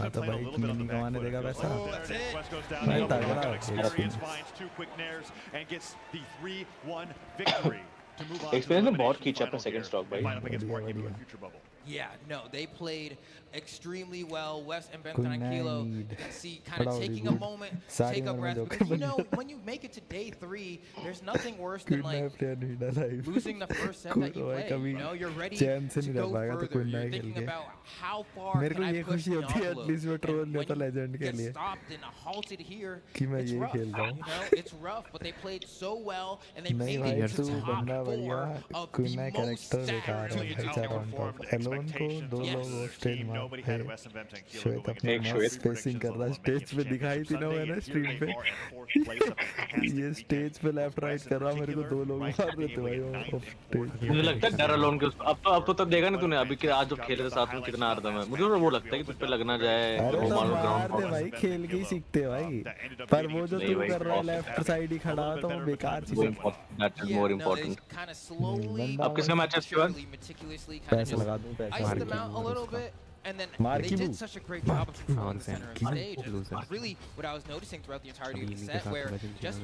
हाँ तो भाई नहीं कमाने देगा पैसा That's it. West goes down. मैं Double तगड़ा got हूँ। Experience finds 2 quick nairs and gets the 3-1 victory to move on to the experience ने बहुत elimination खींचा अपना final second here. Stock They भाई line up against बढ़िया, Marquee बढ़िया। in future bubble. Yeah, no, they played extremely well. West and Good Tranquilo, night. you can see kind of Proud taking of a you. moment, Sorry, take a man, breath. मैं Because you joker know, बन when you make it to day 3, there's nothing worse than like नहीं live losing the first set that you play. You know, you're ready चैन से to नहीं go रह पाएगा तो further. कोई You're नया खेल thinking के about how far मेरे can को I ये push खुशी the होती है envelope. एटलीस्ट मैं ट्रोल And लेता when लेजेंड you के get लिए stopped and halted here, कि मैं it's ये rough. खेल रहा You हूँ know, it's rough, but they played so well and they नहीं made भाई it to तू top बंदा 4 भैया of कोई the नया most कैरेक्टर दिखा रहा है Really भाई चार ऑन टॉप outperformed एलोन को expectations 2 of लोग this स्टेज team. में Nobody थे had West and Vem Tequila श्वेत going अपना into एक मस्त श्वेत स्पेसिंग कर रहा है स्टेज पे दिखाई थी ना मैंने स्ट्रीम पे ये स्टेज पे लेफ्ट राइट कर रहा मेरे को 2 लोग मार रहे थे भाई ऑफ स्टेज मुझे लगता है डर अलोन के अब तो तब देगा ना तूने अभी के आज जब खेले थे साथ में कितना आ रहा था मैं मुझे वो लगता है कि तुझ पे लगना जाए अरे वो तो मारो मार दे ग्राउंड भाई खेल के ही सीखते भाई पर वो जो तू कर रहा है लेफ्ट साइड ही खड़ा तो वो बेकार चीज है that is more important kind of slowly, अब किसका मैच है इसके बाद surely, meticulously, kind of पैसे just लगा दूं पैसे iced them out a little bit. And then Mark they Kibu. did such a great job of controlling the center of the Kibu. stage. And really, what I was noticing throughout the entirety of the set, where just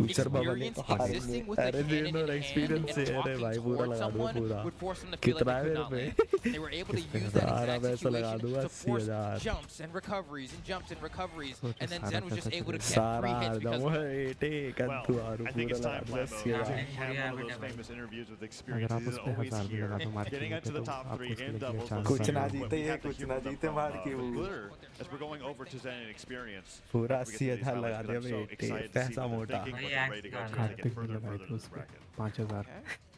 ऊचर बाबा ने experience तो हार existing लिया with the अरे cannon दिन in और hand experience and है अरे walking भाई पूरा towards लगा दो someone पूरा would force them to feel like कितना they could मेरे not पे win. They were able to use that सारा exact पैसा लगा situation दूंगा to force 80,000 jumps and recoveries and jumps and recoveries. And then Zen was just able to get सारा 3 hits दम because है एटे कंतु आरु I think पूरा it's लगा time, दूंगा Flambo. He 80,000 had one of those famous interviews with experience. He's always here. Getting into the top 3 in doubles. कुछ ना जीते ये कुछ ना जीते मार के वो As we're going over to Zen and experience. पूरा 80,000 लगा दिया भाई एटे पैसा मोटा Thinking, but they're ready to go. Take it further and further into the bracket. 5,000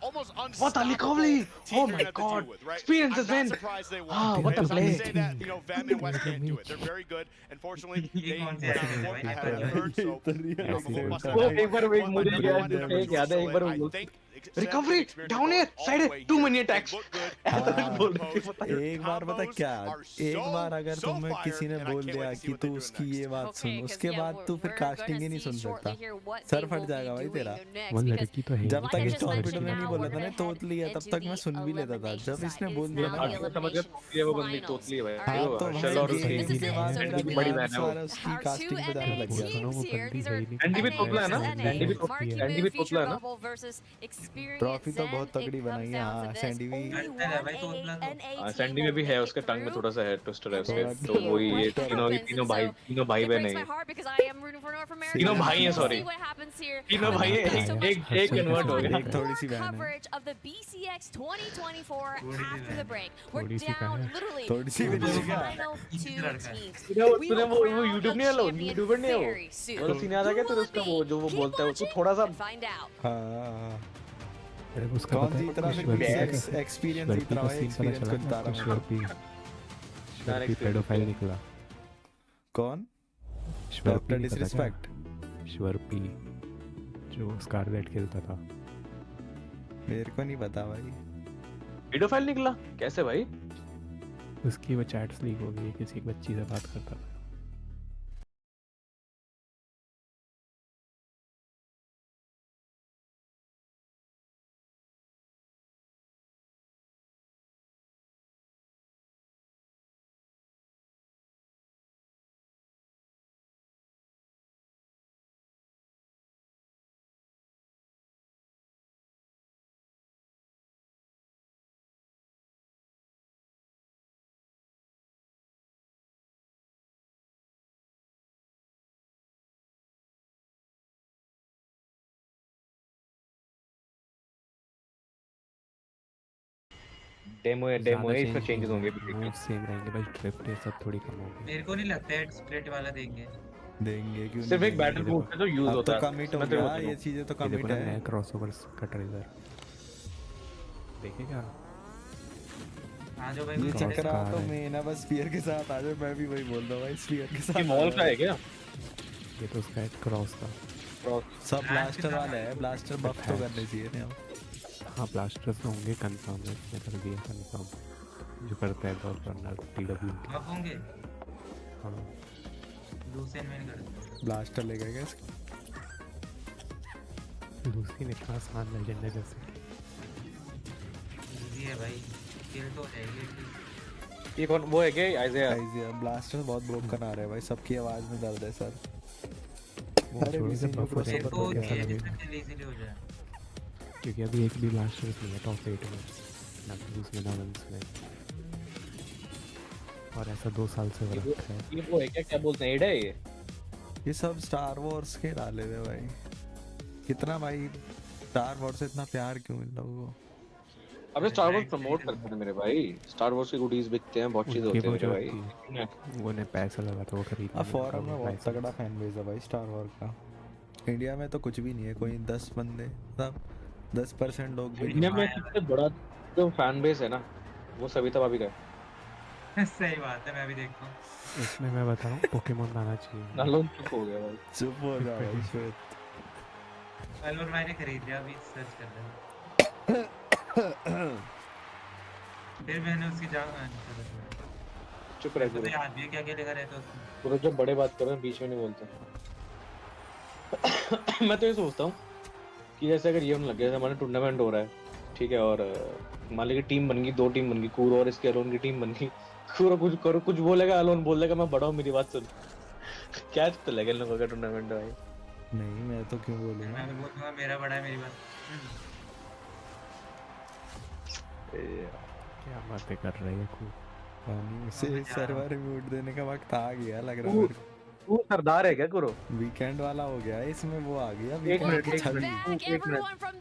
almost What a recovery! Oh my god! Experiences, I'm man! not surprised they won. Ah, what a It's not to play! say that, you know, Vam and West can't do it. They're very good. Unfortunately, they went down the fourth, we had a third, so वो एक बार वो एक मुझे याद है, याद है एक बार वो I think recovery, down air, side air, too many attacks. एक बार पता क्या, एक बार अगर तुम्हें किसी ने बोल दिया कि तू उसकी ये बात सुन, उसके बाद तू फिर कास्टिंग ही नहीं सुन सकता, सर फट जाएगा भाई तेरा। वो लड़की तो है जब तक इस टॉर्पिडो ने नहीं बोला था ना तोतली है, तब तक मैं सुन भी लेता था। जब इसने बोल दिया ना समझ गया ये वो बंदी तोतली है भाई। हाँ, तो चल और गेम के बाद मेरा उसकी बड़ी बहन है वो। सारा उसकी कास्टिंग पे जाने लग गया। सुनो वो बंदी है ही नहीं। एंडी भी तोतला है ना, एंडी भी तोतला है ना। ट्रॉफी तो बहुत तगड़ी बनाई है। हाँ सैंडी भी, सैंडी में भी है, उसके टंग में थोड़ा सा है ट्विस्टर है उसके, तो वही ये तीनों भाई बहन है। तीनों भाई हैं, सॉरी तीनों भाई हैं, एक कन्वर्ट हो गया। एक थोड़ी सी बहन है, थोड़ी सी कहाँ है? थोड़ी सी भी नहीं है। तूने वो यूट्यूब नहीं है, यूट्यूबर नहीं है वो, वो सीन याद आ गया तुझे उसका, वो जो वो बोलता है उसको थोड़ा सा। हाँ अरे उसका कौन पता है, जीत रहा फिर? BCX एक्सपीरियंस जीत रहा है, एक्सपीरियंस को जिता रहा है। श्वर्पी पेडोफाइल निकला। कौन? श्वर्पी डॉक्टर नहीं पता डिसरिस्पेक्ट। क्या? श्वर्पी जो स्कारलेट खेलता था। मेरे को नहीं पता भाई। पेडोफाइल निकला कैसे भाई? उसकी वो चैट्स लीक हो गई, किसी बच्ची से बात करता था। डेमो है, इसमें चेंजेस होंगे। सेम रहेंगे भाई, ट्रिप ये सब थोड़ी कम होंगे। मेरे को नहीं लगता है स्प्लिट वाला देंगे क्यों? सिर्फ एक बैटल मूड से जो यूज होता है, तो कमिट हो गया, ये चीजें तो कमिट है। नया क्रॉसओवर्स का ट्रेलर देखेगा। आ जाओ भाई, ये कोई चक्कर कार तो है। मैं ना बस स्पीयर के साथ आ जाओ, मैं भी वही बोल रहा हूँ भाई, स्पीयर के साथ। ये मॉल का है क्या? ये तो उसका एक क्रॉस था। सब ब्लास्टर वाला है, ब्लास्टर बफ तो करने चाहिए ना। हाँ ब्लास्टर्स तो होंगे कंफर्म है, इसने कर दिया कंफर्म, जो करता है बहुत रनर टीडब्ल्यू। अब होंगे हाँ लूसेन में कर ब्लास्टर ले गए क्या? लूसी ने इतना आसान लेजेंड है जैसे इजी है भाई, किल तो है ये। ये कौन वो है क्या? आइजिया ब्लास्टर बहुत ब्रोकन आ रहा है भाई, सबकी आवाज में दर्द है सर। अरे भी से बफर है तो ये इजीली हो जाए, क्योंकि अभी एक भी ब्लास्टर्स नहीं है टॉप 8 में, ना ब्लूज में ना वंस में, और ऐसा 2 साल से हो रखा है। ये वो है क्या बोलते हैं, एड है ये सब स्टार वॉर्स के डाले हुए भाई। कितना भाई स्टार वॉर्स से इतना प्यार क्यों मिल रहा है? अबे स्टार वॉर्स प्रमोट करते हैं मेरे भाई, स्टार वॉर्स के गुडीज बिकते हैं, बहुत चीज होते हैं मेरे भाई। वो ने पैसा लगा था वो खरीद। अब फॉरेन में बहुत तगड़ा फैन बेस है भाई स्टार वॉर का। इंडिया में तो कुछ भी नहीं है, कोई 10 बंदे, सब 10% लोग भी। इंडिया में सबसे बड़ा जो फैन बेस है ना, वो सविता भाभी का है। सही बात है, मैं भी देखता हूँ। इसमें मैं बता रहा हूँ पोकेमोन आना चाहिए। नालोन चुप हो गया भाई, चुप हो जा भाई श्वेत। और मैंने खरीद लिया, अभी सर्च कर रहा हूँ। फिर मैंने उसकी जगह चुप रह तो याद भी क्या क्या लिखा रहता है उसमें। पूरा जब बड़े बात कर रहे हैं बीच में नहीं बोलते। मैं तो ये सोचता हूँ कि जैसे अगर ये होने लग गया, जैसे हमारा टूर्नामेंट हो रहा है ठीक है, और मान लीजिए टीम बन गई, 2 टीम बन गई, कूरो और इसके अलोन की टीम बन गई। कूरो कुछ करो कुछ बोलेगा, अलोन बोल देगा मैं बड़ा हूँ, मेरी बात सुन। क्या चलेगा इन लोगों का टूर्नामेंट भाई? नहीं मैं तो क्यों बोलूँगा, मैं भी बोलूँगा मेरा बड़ा है, मेरी बात। क्या बातें कर रहे हैं खूब। पानी से सर्वर म्यूट देने का वक्त आ गया लग रहा है। तू सरदार है क्या कुरो? वीकेंड वाला हो गया इसमें, वो आ गया एक मिनट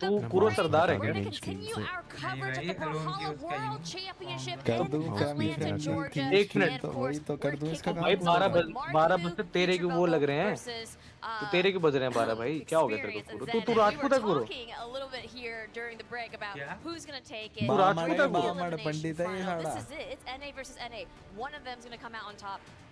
तू कुरो सरदार है क्या? कर दूं एक मिनट तो वही तो कर दूं इसका काम। भाई 12 बज से तेरे क्यों वो लग रहे हैं, तो तेरे क्यों बज रहे हैं 12 भाई? क्या हो गया तेरे को? तू राजपूत है कुरो? तू राजपूत है? पंडित है ये साड़ा।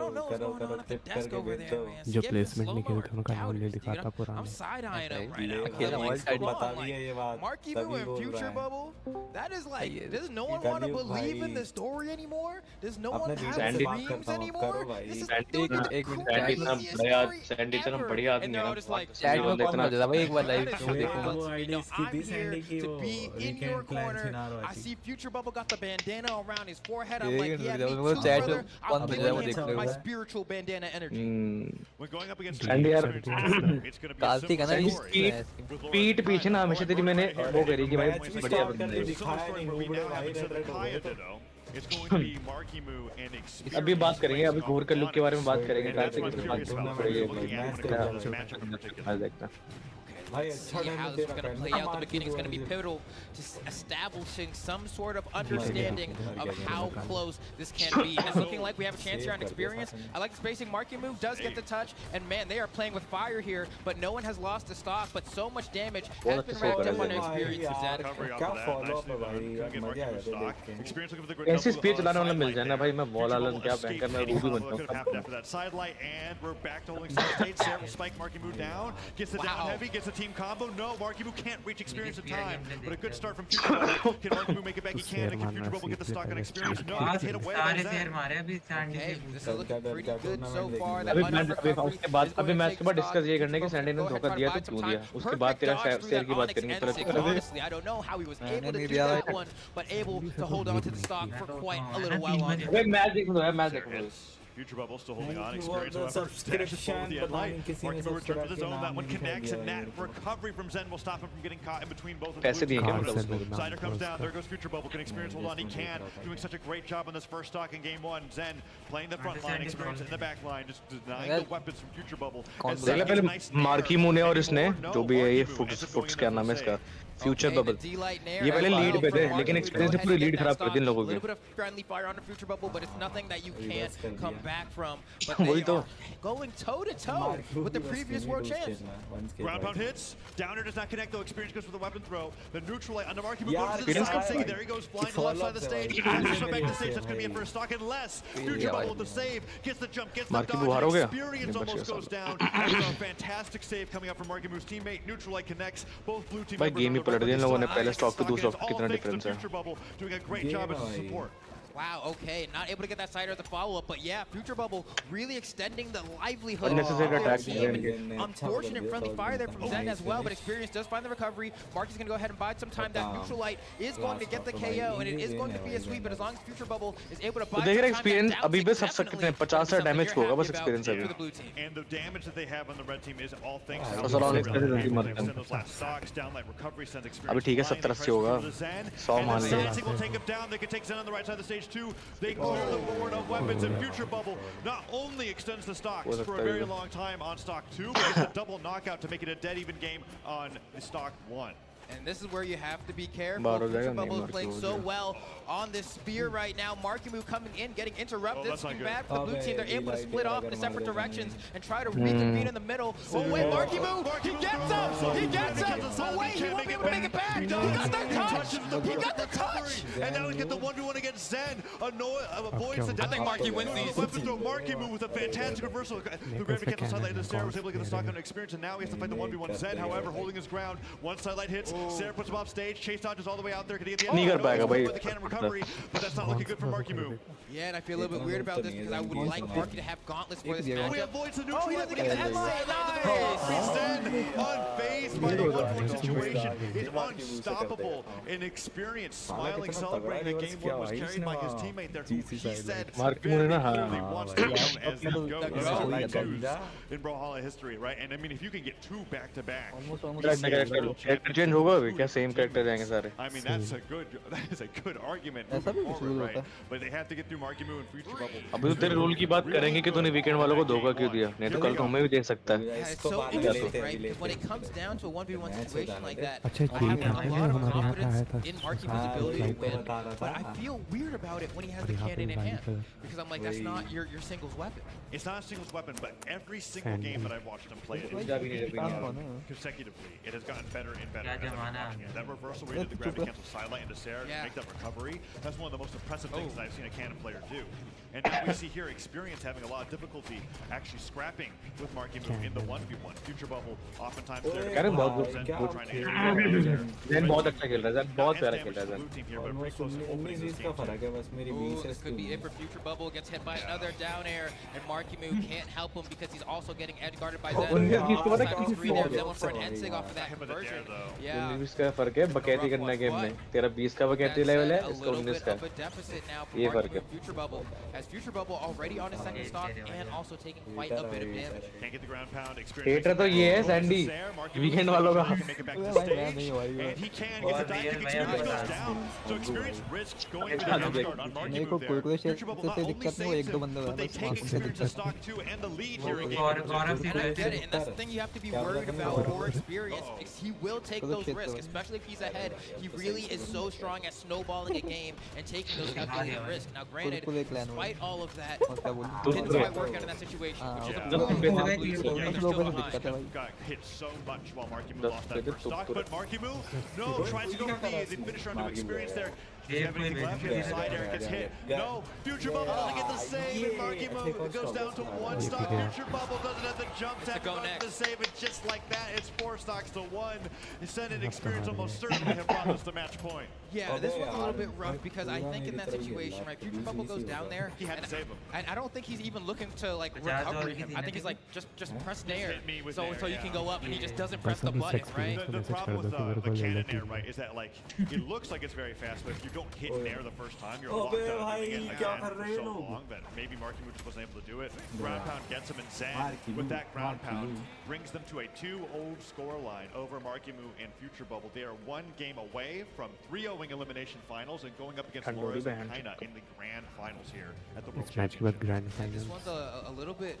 don't know what's going on at the desk over there, man. जो Skip and प्लेसमेंट नहीं Slowlord खेलते उनका are नाम नहीं doubters, dude. दिखाता I'm पुराना side-eyeing him right now. अकेला Like, world come title on, like, Mark Ebu and Future Bubble, that is like, does no one want to believe in the story anymore? Does no one have dreams anymore? This is the craziest story ever. And they're all just like, chat में कौन बोल देता भाई एक बार live that is क्यों देखूंगा wild. You know, I'm here to be in your corner. I see Future Bubble got the bandana around his forehead. I'm like, yeah, me too, brother. I'm giving him my spiritual bandana energy. When going up against And यार it's going to be a simple story. पीठ पीछे ना हमेशा तेरी मैंने वो करी कि भाई बढ़िया बंदा है It's going to be Marky Moo and Experience. अभी बात करेंगे अभी घूर कर लुक के बारे में बात करेंगे ट्रैफिक की बात करेंगे देखना See how this is going to play out. The beginning is going to be pivotal to establishing some sort of understanding of how close this can be. And it's looking like we have a chance here on Experience. I like the spacing. Marky Moo does get the touch, and man, they are playing with fire here. But no one has lost the stock. But so much damage has been racked up on Experience. ऐसी speed चलाने वाला मिल जाए ना भाई मैं Brawlhalla क्या banker में Ruby बनता हूँ After that side light, and we're back to holding center stage. Sarah will spike Marky Moo down, gets the down heavy, gets the team combo. No, Marky Moo can't reach Experience in time, but a good start from Future Bubble. Can Marky Moo make it back? He can. Can Future Bubble get the stock on Experience? No, he's hit away by Zen. Okay, this is looking pretty good so far. अभी match के बाद discuss ये करने के Sandy ने धोखा दिया तो क्यों दिया उसके बाद तेरा शेयर की बात करेंगे Honestly, I don't know how he was able to do that one, but able to hold on to the stock for quite a little while longer. अबे मैच देखो Future Bubble still holding on. Experience subscription. The Marky Moo returns to the zone. That one connects, and that recovery from Zen will stop him from getting caught in between both of the Cider comes down. There goes Future Bubble. Can Experience hold on? He can. Doing such a great job on this first stock in game one. Zen playing the front line. Experience in the back line. Just denying the weapons from Future Bubble. Marquee moo ने और इसने जो भी है ये foots क्या नाम है इसका फ्यूचर बबल ये पहले लीड पे थे लेकिन एक्सपीरियंस ने पूरी लीड खराब कर दी इन लोगों की वही तो going toe to toe with the previous world champs. Ground pound hits. Downer does not connect though. Experience goes for the weapon throw. The neutral light under Marky Moo goes to the side. There he goes flying to the left side of the stage. Back to the stage. That's going to be it for a stock unless Future Bubble with the save gets the jump, gets the dodge. Experience almost goes down. A fantastic save coming up from Marky Moo's teammate. Neutral light connects. Both blue team members. पलट दिए इन लोगों ने पहले stock पे दूसरा कितना difference है doing a great job as a support. Wow, okay, not able to get that cider at the follow-up, but yeah, Future Bubble really extending the livelihood of the team. Unfortunate friendly fire there from Zen as well, but Experience does find the recovery. Marky's going to go ahead and bide some time. That neutral light is going to get the KO, and it is going to be a sweep, but as long as Future Bubble is able to bide some time, Experience अभी भी सब सकते हैं 50 से damage होगा बस Experience अभी and the damage that they have on the red team is all thanks to those last stocks. Downlight recovery sends Experience. अभी ठीक है 70 80 होगा 100 मान लिया will take him down. They can take Zen on the right side of the stage too. They clear the board of weapons, and Future Bubble not only extends the stocks for a very long time on stock 2, but gets a double knockout to make it a dead even game on the stock 1. And this is where you have to be careful. Future Bubble is playing so well on this spear right now. Marky Moo coming in, getting interrupted. It's looking bad for the blue team. They're able to split off into separate directions and try to reconvene in the middle. Oh wait, Marky Moo! He gets up! He gets up! Oh wait, he won't be able to make it back! He got the touch! He got the touch! And now we get the 1v1 against Zen. Avoids the I think Marky wins these. Weapon throw. Marky Moo with a fantastic reversal. The Grand Vic the sidelight into Sarah was able to get the stock on Experience, and now he has to fight the 1v1. Zen, however, holding his ground. One sidelight hits. Sarah puts him off stage. Chase dodges all the way out there. Can he get the end? The cannon recovery, but that's not looking good for Marky Moo. Yeah, and I feel a little bit weird about this because I would like Marky to have gauntlets for this matchup. He avoids the neutral. He doesn't get the headline. Nice! Zen, unfazed by the 1-point situation, is unstoppable. In Experience, smiling, celebrating that game 1 was carried by his teammate there, who he said very clearly wants to be known as the GOAT in Brawlhalla history, right? And I mean, if you can get 2 back-to-back, character change होगा अभी क्या same character जाएंगे सारे I mean, that is a good argument moving forward, right? But they have to get through Marky Moo and Future Bubble. अभी तो तेरे role की बात करेंगे कि तूने वीकेंड वालों को धोखा क्यों दिया नहीं तो कल तो हमें भी दे सकता है It's so interesting, right? Because when it comes down to a 1v1 situation like that, I have a lot of confidence in Marky Moo's ability to win, but I feel weird about it when he has the cannon in hand because I'm like, that's not your singles weapon. It's not a singles weapon, but every single game that I've watched him play it consecutively, it has gotten better and better. That reversal where he did the gravity cancel sidelight into Sarah to make that recovery, that's one of the most impressive things that I've seen a Cannon player do. And now we see here Experience having a lot of difficulty actually scrapping with Marky Moo in the 1v1. Future Bubble oftentimes there. Zen बहुत अच्छा खेल रहा है बहुत प्यारा खेल रहा है zen. ऑलमोस्ट 19-20 का फर्क है बस मेरी 20 This could be it for Future Bubble. Gets hit by another down air, and Markimu can't help him because he's also getting edge guarded by Zen. 19-20 का फर्क है. Then went for an N-sig off of that conversion. Yeah. 19-20 का फर्क है बकैती करना game में. तेरा 20 का बकैती लेवल है, इसका 19 का. ये फर्क है. Future Bubble has Future Bubble already on his second stock and also taking quite a bit of damage. Can't get the ground pound. Hater तो ये है सैंडी. Weekend वालों का. And he can get the dive. Experience goes down. So Experience risks going to the outguard on Markimu there. Future Bubble not only saves him, but they take Experience to stock 2 and the lead here again. And I get it, and that's the thing you have to be worried about for Experience, because he will take those risks, especially if he's ahead. He really is so strong at snowballing a game and taking those calculated risks. Now granted, despite all of that, didn't quite work out in that situation. Got hit so much while Markimu lost that first stock, but Markimu, no, tries to go for the finisher onto Experience there. Does he have anything left? The side air gets hit. No, Future Bubble doesn't get the save, and Markimu goes down to 1 stock. Future Bubble doesn't have the jump tap to the save, and just like that, it's 4 stocks to 1. Instead, an Experience almost certainly have brought us the match point. Yeah, this was a little bit rough because I think in that situation, right, Future Bubble goes down there, he had to save him. And I don't think he's even looking to like recover him. I think he's like just press nair, so you can go up, and he just doesn't press the button, right? The problem with the cannon nair, right, is that like it looks like it's very fast, but if you don't hit nair the first time, you're locked out doing it again for so long that maybe Markimu just wasn't able to do it. Ground pound gets him, and Zen with that ground pound brings them to a 2-0 score line over Markimu and Future Bubble. They are 1 game away from 3-0ing elimination finals and going up against Flores and Kaina in the grand finals here at the World Championship. This one's a little bit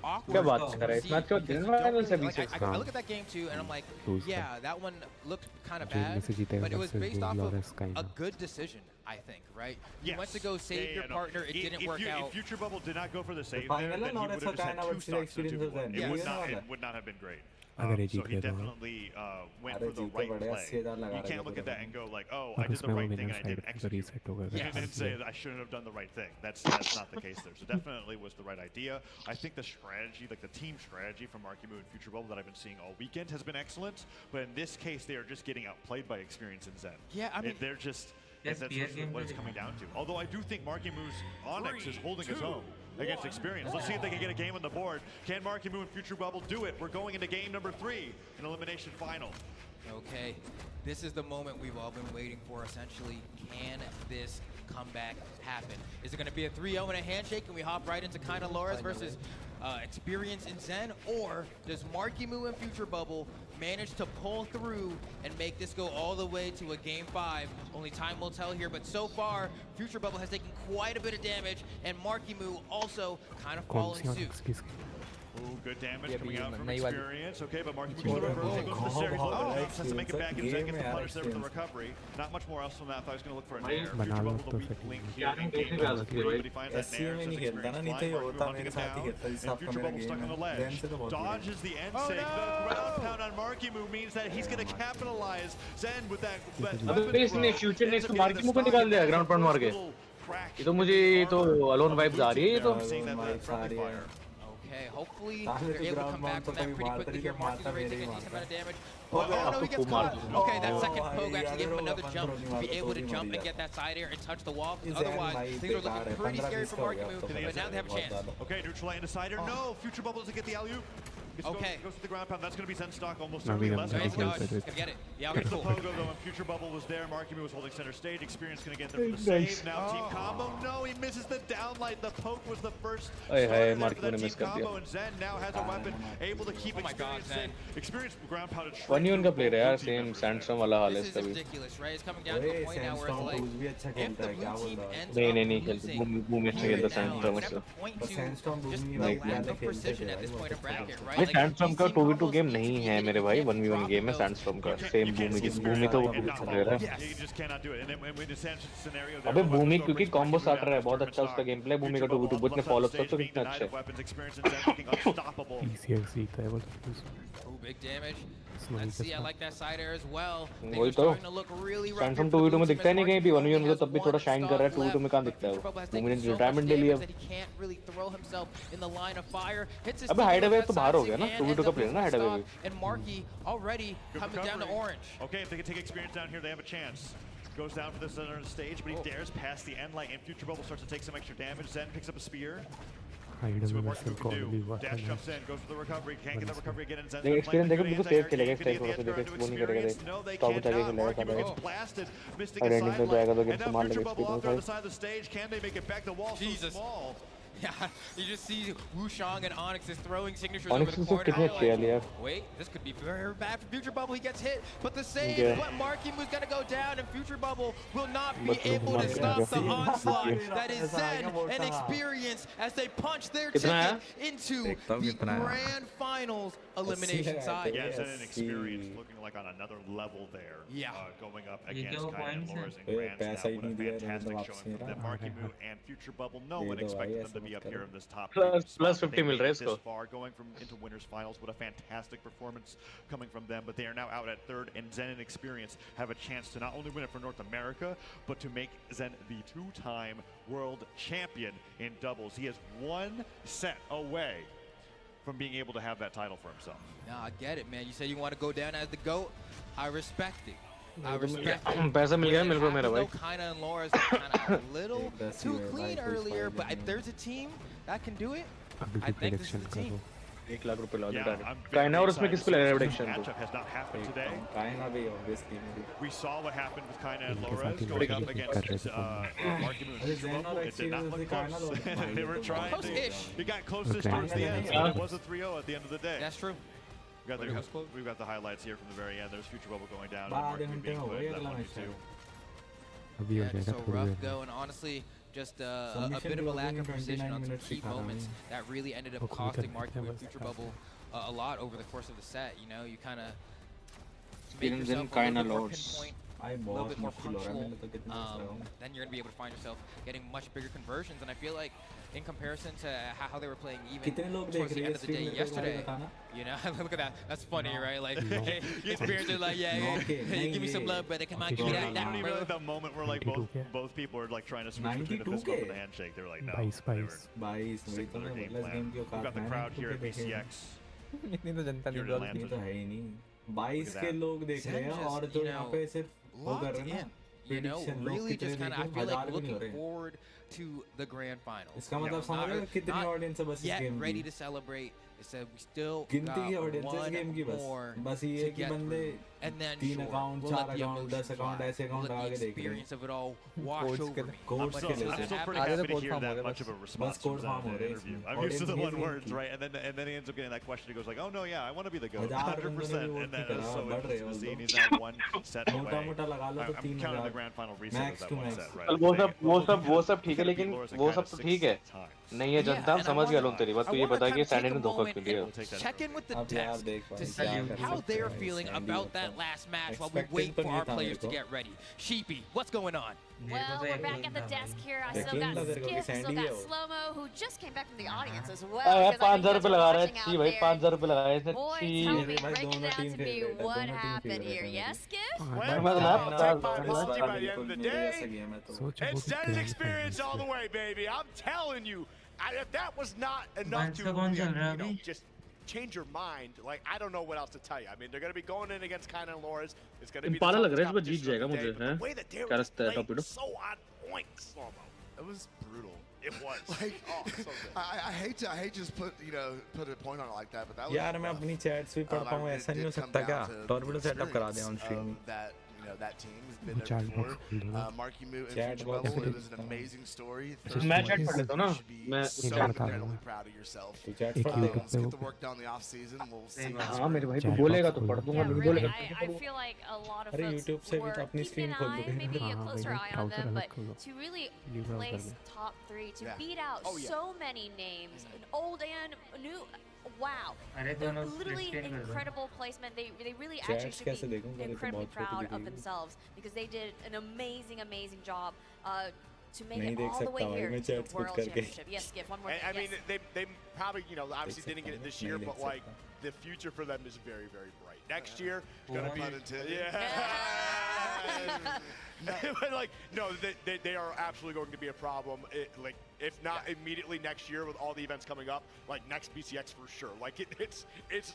awkward. क्या बात कर रहा है? इसमें तो दिन final से BCX. I look at that game too, and I'm like, yeah, that one looked kind of bad, but it was based off of a good decision, I think, right? You went to go save your partner, it didn't work out. If Future Bubble did not go for the save there, then he would have just had 2 stocks to 2-1. It would not have been great. So he definitely went for the right play. You can't look at that and go like, oh, I did the right thing and I didn't execute. And say I shouldn't have done the right thing. That's not the case there. So definitely was the right idea. I think the strategy, like the team strategy from Markimu and Future Bubble that I've been seeing all weekend has been excellent. But in this case, they are just getting outplayed by Experience and Zen. Yeah, I mean, they're just. That's what it's coming down to. Although I do think Markimu's Onyx is holding his own against Experience. Let's see if they can get a game on the board. Can Markimu and Future Bubble do it? We're going into game number 3, an elimination final. Okay, this is the moment we've all been waiting for, essentially. Can this comeback happen? Is it going to be a 3-0 and a handshake, and we hop right into Kaina Lores versus Experience and Zen? Or does Markimu and Future Bubble manage to pull through and make this go all the way to a game 5? Only time will tell here, but so far, Future Bubble has taken quite a bit of damage, and Markimu also kind of following suit. Ooh, good damage coming out from Experience. Okay, but Markimu gets the reversal, goes to the series, has to make it back, and Zen gets the punish there with the recovery. Not much more else from that. I thought he was going to look for a nair. Future Bubble with the weak link here in game number 3, but he finds that nair, so Experience flying, Markimu hunting it down, and Future Bubble stuck on the ledge. Dodges the end save. The ground pound on Markimu means that he's going to capitalize. Zen with that अबे इसने future ने इसको Markimu को निकाल दिया ground pound मार के. ये तो मुझे तो अलोन वाइब्स आ रही है ये तो. Okay, hopefully they're able to come back from that pretty quickly here. Markimu's already taking a decent amount of damage. Oh no, he gets caught. Okay, that second poke actually gave him another jump to be able to jump and get that side air and touch the wall. Otherwise, things are looking pretty scary for Markimu, but now they have a chance. Okay, neutral into side air. No, Future Bubble doesn't get the alley-oop. Okay. Goes to the ground pound. That's going to be Zen stock almost certainly less. Nice dodge. Can get it. Yeah, okay, Gets cool. the pogo though, and Future Bubble was there. Markimu was holding center stage. Experience going to get there for the save. Now team combo. No, he misses the downlight. The poke was the first. Markimu ने miss कर दिया. And Zen now has a weapon, able to keep Experience safe. Experience ground pounded. 1v1 का player है यार, same Sandstorm वाला हाल है इसका भी. This is ridiculous, right? It's coming down to a point now where it's like, if the blue team ends up नहीं खेलता. Boom अच्छा खेलता Sandstorm उससे. Point to just the lack of precision at this point of bracket, right? नहीं Sandstorm का 2v2 game नहीं है मेरे भाई, 1v1 गेम है Sandstorm का. Same Boomy तो वो खेल रहा है. अबे Boomy क्योंकि combo starter है, बहुत अच्छा उसका गेम प्ले. Boomy का 2v2 इतने follow-ups तो कितना अच्छा है. BCX जीता है बस. Oh, big damage. Let's see, I like that side air as well. वही तो शाइन फ्रॉम 2v2 में दिखता है नहीं कहीं भी 1v1 में तो तब भी थोड़ा शाइन कर रहा है 2v2 में कहाँ दिखता है वो मैंने रिटायरमेंट ले लिया अबे हाइड अवे तो बाहर हो गया ना 2v2 का प्लेयर ना hide away and Marky already coming down to orange. Okay, if they can take experience down here, they have a chance. Goes down for the center of the stage, but he dares past the end light, and Future Bubble starts to take some extra damage. Zen picks up a spear. See what Marky can do. Dash jumps in, goes for the recovery, can't get the recovery again, and Zen's देख playing experience देखो good बिल्कुल hands. Safe खेलेगा इस type Can थोड़ा they सा get देखो the वो नहीं करेगा experience? देख No, they स्टॉप बचा के cannot. खेलेगा Marky सारा gets blasted, missing a Ending में जाएगा तो sidelight, गेम and now संभाल Future लेगा Bubble off to experience the side of the stage. Can they make it back? The wall's so small. Yeah, you just see Wushang and Onyx is throwing signatures Onyx over the तो corner. कितने अच्छे हैं यार Wait, this could be very bad for Future Bubble. He gets hit, but the save, but Marky was gonna go down, and Future Bubble will not be able to stop the onslaught that is Zen and Experience as they punch their ticket into the grand finals elimination side. Yeah, Zen and Experience looking like on another level there. Yeah. Going up against Kai and Loras and Grand Snap. What a fantastic showing from them. Marky Moo and Future Bubble. No one expected them to be up here in this top plus 50 mil रहा है इसको this far, going from into winners finals. What a fantastic performance coming from them. But they are now out at third, and Zen and Experience have a chance to not only win it for North America, but to make Zen the two-time world champion in doubles. He is one set away from being able to have that title for himself. Nah, I get it, man. You said you want to go down as the GOAT. I respect it. I respect it. पैसा मिल गया मेरे को मेरा भाई Kinda and Laura's kind of a little too clean earlier, but if there's a team that can do it, I think this is the team. 1 lakh रुपए loss कर काइना और उसमें किस पे लगा प्रेडिक्शन तो has not happened today. काइना भी obviously We saw what happened with Kaina and Loras going up against Marky Moo and Future Bubble. It did not look close. They were trying to. It got closest towards the end, so it was a 3-0 at the end of the day. That's true. We've got the highlights here from the very end. There's Future Bubble going down and Marky Moo being put in that 1v2. Yeah, just so rough go, and honestly, just a bit of a lack of precision on some key moments that really ended up costing Marky Moo and Future Bubble a lot over the course of the set. You know, you kind of make yourself a little bit more pinpoint, a little bit more punctual, then you're going to be able to find yourself getting much bigger conversions. And I feel like in comparison to how they were playing even towards the end of the day yesterday, you know, look at that. That's funny, right? Like, hey, you experience it like, yeah, give me some love, brother. Come on, give me that down, bro. Even the moment where like both people are like trying to switch between the fist bump and the handshake, they're like, no, they were sick of their game plan. We've got the crowd here at BCX. इतनी तो जनता नहीं तो है ही नहीं 22 के लोग देख रहे हैं और जो यहाँ पे सिर्फ वो कर रहे हैं ना you know, really just kind of, I feel like looking forward to the grand finals. इसका मतलब समझ रहे हो कितनी ऑडियंस है बस इस गेम की ready to celebrate. It said we still गिनती की ऑडियंस है इस गेम की बस ये है कि बंदे 3 अकाउंट 4 अकाउंट 10 अकाउंट ऐसे अकाउंट आगे देख रहे हैं कोड्स के लिए I'm still pretty happy to hear that much of a response from Zen in the interview. I'm used to the one words, right? And then he ends up getting that question. He goes like, "Oh no, yeah, I want to be the GOAT, 100%." And then it's so interesting to see. And he's now one set away. I'm counting the grand final reset as that one set, right? वो सब ठीक है लेकिन वो सब तो ठीक है नहीं है जनता समझ गया लोग तेरी बात तो ये बता कि सैंडी ने धोखा क्यों दिया check in with the desk to see how they're feeling about that last match while we wait for our players to get ready. Sheepy, what's going on? Well, we're back at the desk here. I still got Skiff, I still got Slow-Mo, who just came back from the audience as well. 5,000 रुपए लगा रहा है छी भाई 5,000 रुपए लगाए इसने Boy, tell me, break it down to me what happened here. Yes, Skiff? Brought to you by the end of the day. It's Zen's Experience all the way, baby. I'm telling you, if that was not enough to, you know, just change your mind, like I don't know what else to tell you. I mean, they're going to be going in against Kaina and Loras. It's going to be पाला लग रहा है इस बार जीत जाएगा मुझे हैं the way that they were playing so on point, Slow-Mo. It was brutal. It was. Like, so good. I hate to just put put a point on it like that, but that was. यार मैं अपनी chats भी पढ़ पाऊँ ऐसा नहीं हो सकता क्या टॉर्बिडो सेटअप करा दे on stream That team has been there before. Marky Moo and Future Bubble, it was an amazing story. मैं chat पढ़ लेता हूँ ना मैं so incredibly proud of yourself. Let's get the work done in the off season. We'll see. हाँ मेरे भाई तू बोलेगा तो पढ़ दूँगा नहीं बोलेगा I feel like a lot of अरे folks YouTube से भी तो अपनी were स्क्रीन keeping खोल an eye, दो maybe a closer eye on them, but to really place top 3, to beat out so many names, old and new. Wow, literally incredible placement. They really actually should be incredibly proud of themselves because they did an amazing job to make it all the way here to the World Championship. Yes, Skip, one more thing. I mean, they probably, you know, obviously didn't get it this year, but like the future for them is very, very bright. Next year, gonna be but like, no, they are absolutely going to be a problem. If not immediately next year with all the events coming up, like next BCX for sure. Like it's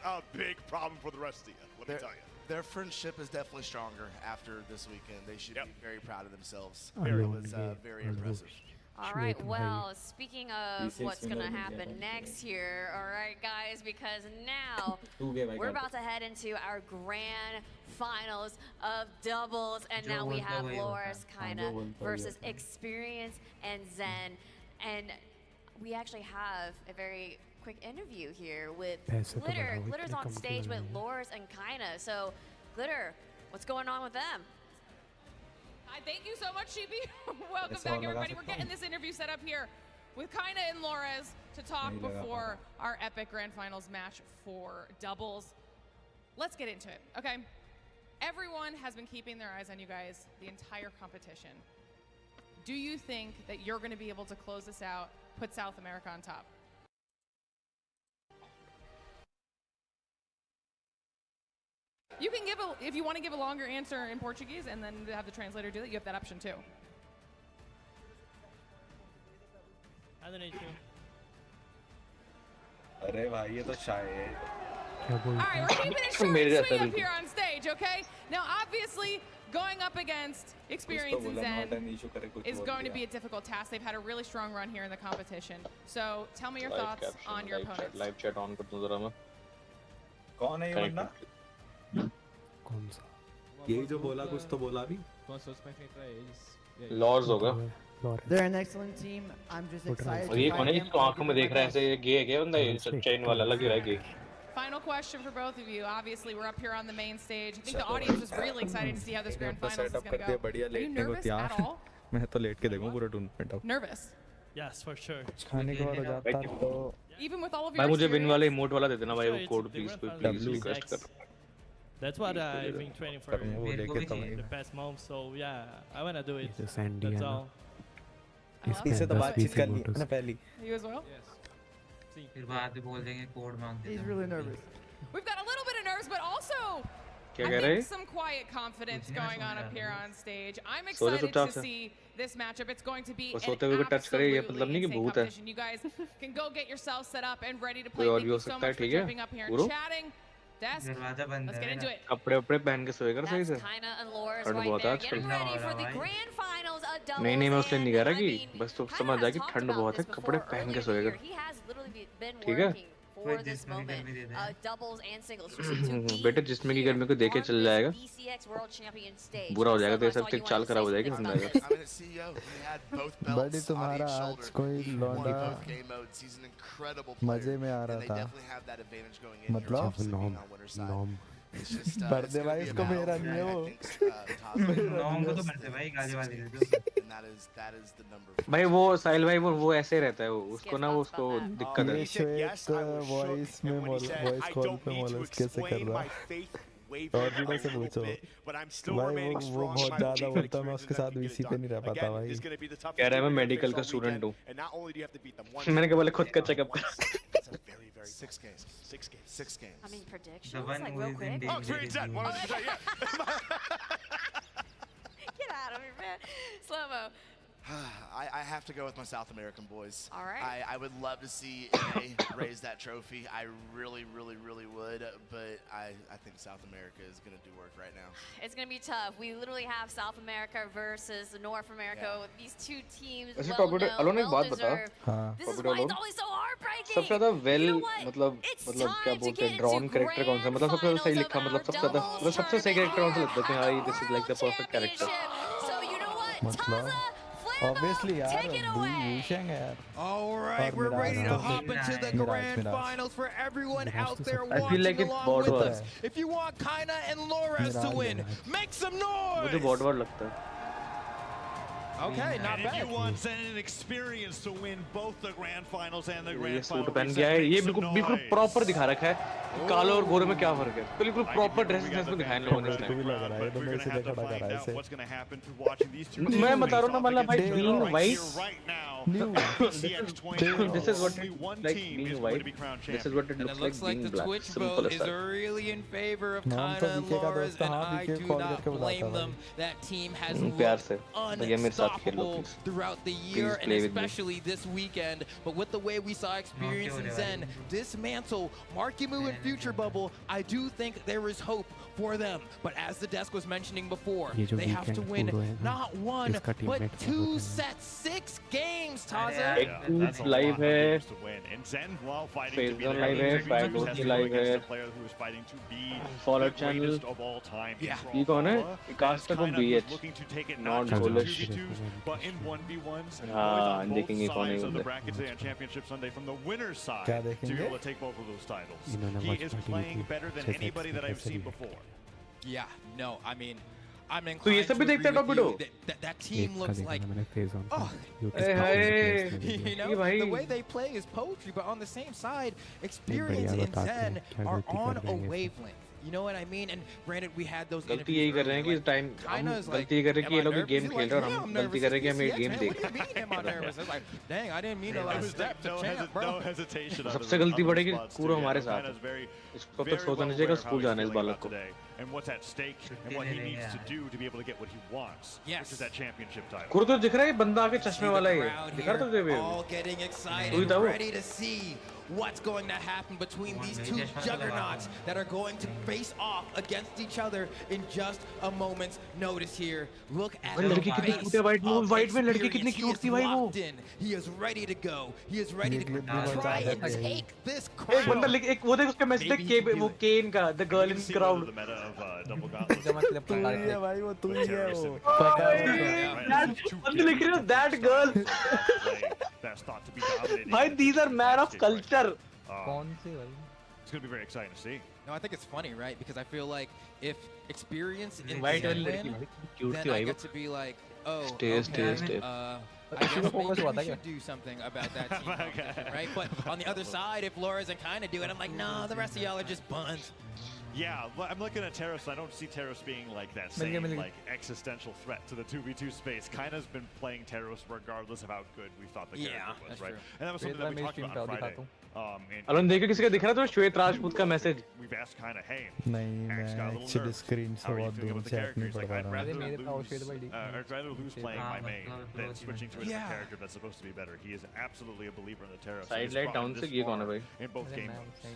a big problem for the rest of the year. Let me tell you. Their friendship is definitely stronger after this weekend. They should be very proud of themselves. It was very impressive. All right, well, speaking of what's going to happen next year, all right, guys, because now we're about to head into our grand finals of doubles, and now we have Loris Kaina versus Experience and Zen, and we actually have a very quick interview here with Glitter. Glitter's on stage with Loris and Kaina, so Glitter, what's going on with them? Thank you so much, Sheepy. Welcome back, everybody. We're getting this interview set up here with Kaina and Lores to talk before our epic grand finals match for doubles. Let's get into it, okay? Everyone has been keeping their eyes on you guys the entire competition. Do you think that you're going to be able to close this out, put South America on top? You can give if you want to give a longer answer in Portuguese and then have the translator do that, you have that option too. I don't need to. अरे भाई ये तो शाय है. All right, we're keeping it short and sweet up here on stage, okay? Now, obviously, going up against Experience and Zen is going to be a difficult task. They've had a really strong run here in the competition. So, tell me your thoughts on your opponents. Live chat on कर दूँ जरा मैं. कौन है ये बंदा? कौन सा? यही जो बोला कुछ तो बोला भी. लॉर्ड्स होगा. They're an excellent team. I'm just excited. और ये कौन है जिसको आंखों में देख रहा है ऐसे ये गे है क्या बंदा ये चेन वाला लग रहा है गे. Final question for both of you. Obviously, we're up here on the main stage. I think the audience is really excited to see how this grand finals is going to go. Are you nervous at all? मैं तो late के देखूं पूरा tournament अब. Nervous? Yes, for sure. खाने के बाद हो जाता तो. Even with all of your भाई मुझे विन वाले इमोट वाला दे देना भाई वो कोड प्लीज रिक्वेस्ट कर. That's what I've been training for the past month. So yeah, I wanna do it. That's all. इससे तो बातचीत करनी है ना पहली. You as well? Yes. फिर बाद में बोल देंगे कोड मांगते हैं. He's really nervous. We've got a little bit of nerves, but also क्या I कह रहे? think some quiet confidence going on up here on stage. I'm excited to see this matchup. It's going to be an absolutely competition. You guys can go get yourselves set up and ready to play. Thank you so much for jumping up here and chatting. Let's get into it. कपड़े उपड़े पहन के सोएगा ना सही से. ठंड बहुत है आजकल. नहीं मैं उसलिए नहीं कह रहा कि बस तो समझ आ कि ठंड बहुत है कपड़े पहन के सोएगा. ठीक है. बेटे जिसमें की गर्मी को देखे चल जाएगा बुरा हो जाएगा तो सब तेरी चाल खराब हो जाएगी समझाएगा. बड़ी तुम्हारा आज कोई लौंडा मजे में आ रहा था मतलब नॉम पर्दे भाई इसको मेरा नहीं है वो नॉम को तो मरते भाई गाली वाली दे दो. भाई वो साहिल भाई वो ऐसे रहता है वो उसको ना वो उसको दिक्कत है. वॉइस में वॉइस कॉल पे मॉलस कैसे कर रहा है और भी से पूछो भाई वो बहुत ज्यादा बोलता मैं उसके साथ वीसी पे नहीं रह पाता भाई. कह रहा है मैं मेडिकल का स्टूडेंट हूँ. मैंने कहा बोले खुद का चेकअप कर. 6 games. I mean, predictions. The one like, who real is quick. in Oh, 3 and 10. What did you say? Yeah. Get out of here, man. Slow-mo. I have to go with my South American boys. All right. I would love to see NA raise that trophy. I really would, but I think South America is going to do work right now. It's going to be tough. We literally have South America versus North America. These two teams, वैसे well known, alone एक बात well बता. deserved. This is why it's always so heartbreaking. सबसे ज़्यादा You know what? मतलब क्या बोलते हैं ड्रॉन कैरेक्टर कौन सा मतलब सबसे ज़्यादा सही लिखा मतलब सबसे ज़्यादा मतलब सबसे सही कैरेक्टर कौन सा लगता है कि हाँ this is like the perfect character. So you know what? मतलब obviously yaar Wusheng hai yaar. All right, we're ready to hop into the grand finals for everyone out there I feel like watching it's along with Bordwar. us. If you want Kaina and Lores to win, make some noise. मुझे बॉर्डवर लगता है. Okay, not and bad. If you want Zen and Experience to win both the grand finals and the ये grand suit finals, पहन के आए ये बिल्कुल proper दिखा रखा है. कालो और गोरे में क्या फर्क है? बिल्कुल प्रॉपर ड्रेस सेंस में दिखाया इन लोगों ने इसने. We're gonna have to find out what's gonna happen through watching these two. मैं बता रहा हूँ ना मतलब भाई green white BCX 20. This is what only it one like team being is going to white. be crowned This is champion. what it And looks it looks like like being the black. Twitch Simple vote as is that. really in favor of नाम तो Kana and BK का Loras, दोस्त था, and हाँ, I BK do call not करके बुलाता blame भाई। them. That team has प्यार से looked भैया मेरे साथ खेलो unstoppable please. throughout the year, Please and play with me. especially this weekend. But with the way we saw Experience and Zen dismantle Markimu and Future Bubble, I do think there is hope for them. But as the desk was mentioning before, ये जो they have to weekend win पूरा है ना, not one, इसका but teammate क्या 2 होता है? sets, 6 games, Taza. एक That's a live lot of है, games to win. And Zen, while fighting Phase to be Zone the live है, MVP, Fire has Ghost to go live against है, a player who is fighting to be Fallout the channel. greatest of all time. Yeah. ये कौन है? Brawlhalla, Caster को China was BH, looking to take it not not just in Polish. 2v2s, but in 1v1s. हाँ, Always on देखेंगे both कौन है sides of the उधर। bracket today on Championship Sunday from the winner's side क्या to be देखेंगे? able to take both of those titles. इन्होंने He watch is party playing की better than 6x anybody that I've कैसे seen भी। before. Yeah, no, I mean, I'm तो ये inclined सब to भी agree देखते हैं with you. Torpedo? That एक team का looks देखा like, था मैंने phase on oh, you know, भाई। the way they play is poetry, but on the same side, Experience बढ़िया and बताते Zen हैं, क्या are गलती on कर a रहे हैं। wavelength. You know what I mean? And granted, we had those गलती interviews यही कर रहे हैं earlier, कि इस टाइम हम China's like, गलती कर रहे हैं कि am ये I लोग nervous? गेम He's खेल like, रहे हैं और yeah, हम I'm गलती nervous. कर रहे हैं कि It's हम ये BCX, गेम man. देख What do you mean am I nervous? It's like, dang, I didn't mean to like step to champ, bro. No hesitation. सबसे गलती बढ़ेगी पूरा हमारे साथ है। इसको अब तक सोचना नहीं चाहिए कि स्कूल जाना है इस बालक को। And what's at stake and what he needs to do to be able to get what he wants, Yes. which is that championship title. कुर तो दिख रहा है बंदा आके चश्मे See वाला the ही है। crowd दिखा तो here, दे all getting तू ही excited, था वो। ready to see what's going to happen between these two juggernauts that are going to face off against each other in just a moment's notice here. Look at भाई the लड़की कितनी face cute है white में, of white में लड़की Experience. कितनी He cute is थी भाई वो। locked in. He is ready to go. He is ready ये to clip भी try मजा and आता है। take this एक बंदा crown. लिख एक वो देख उसका मैसेज देख के वो केन का the girl in crowd. The meta of double gauntlet. तू ही है भाई वो तू ही है वो। बंदे लिख रहे हो that girl. That's thought to be dominating. भाई these are man of culture। कौन से भाई? It's going to be very exciting to see. No, I think it's funny, right? Because I feel like if Experience and White Zen वाली लड़की win, भाई cute then थी I भाई वो। get to be like, oh, Stay, okay, stay, stay. I guess maybe we should do something about that team competition, right? But on the other side, if Laura's and kind of do it, I'm like, nah, the rest of y'all are just buns. Yeah, I'm looking at Terrace. I don't see Terrace being like that same like existential threat to the 2v2 space. Kina's been playing Terrace regardless of how good we thought the character was, that's right? true. And that was something that we talked about on Friday. And Arun देखो किसी का दिख रहा है तो श्वेत राजपूत का message. we've asked Kina, hey, नहीं Axe got a मैं little एक्चुअली nervous. स्क्रीन से How are you बहुत feeling दूर with the से character? नहीं He's पढ़ like, पा I'd रहा rather मेरे पास lose, शेड भाई I'd rather lose playing my main than switching to a different Yeah. character that's supposed to be better. He is absolutely a believer in the Terrace. Side He's light brought down him से this ये कौन है far भाई? in both game modes.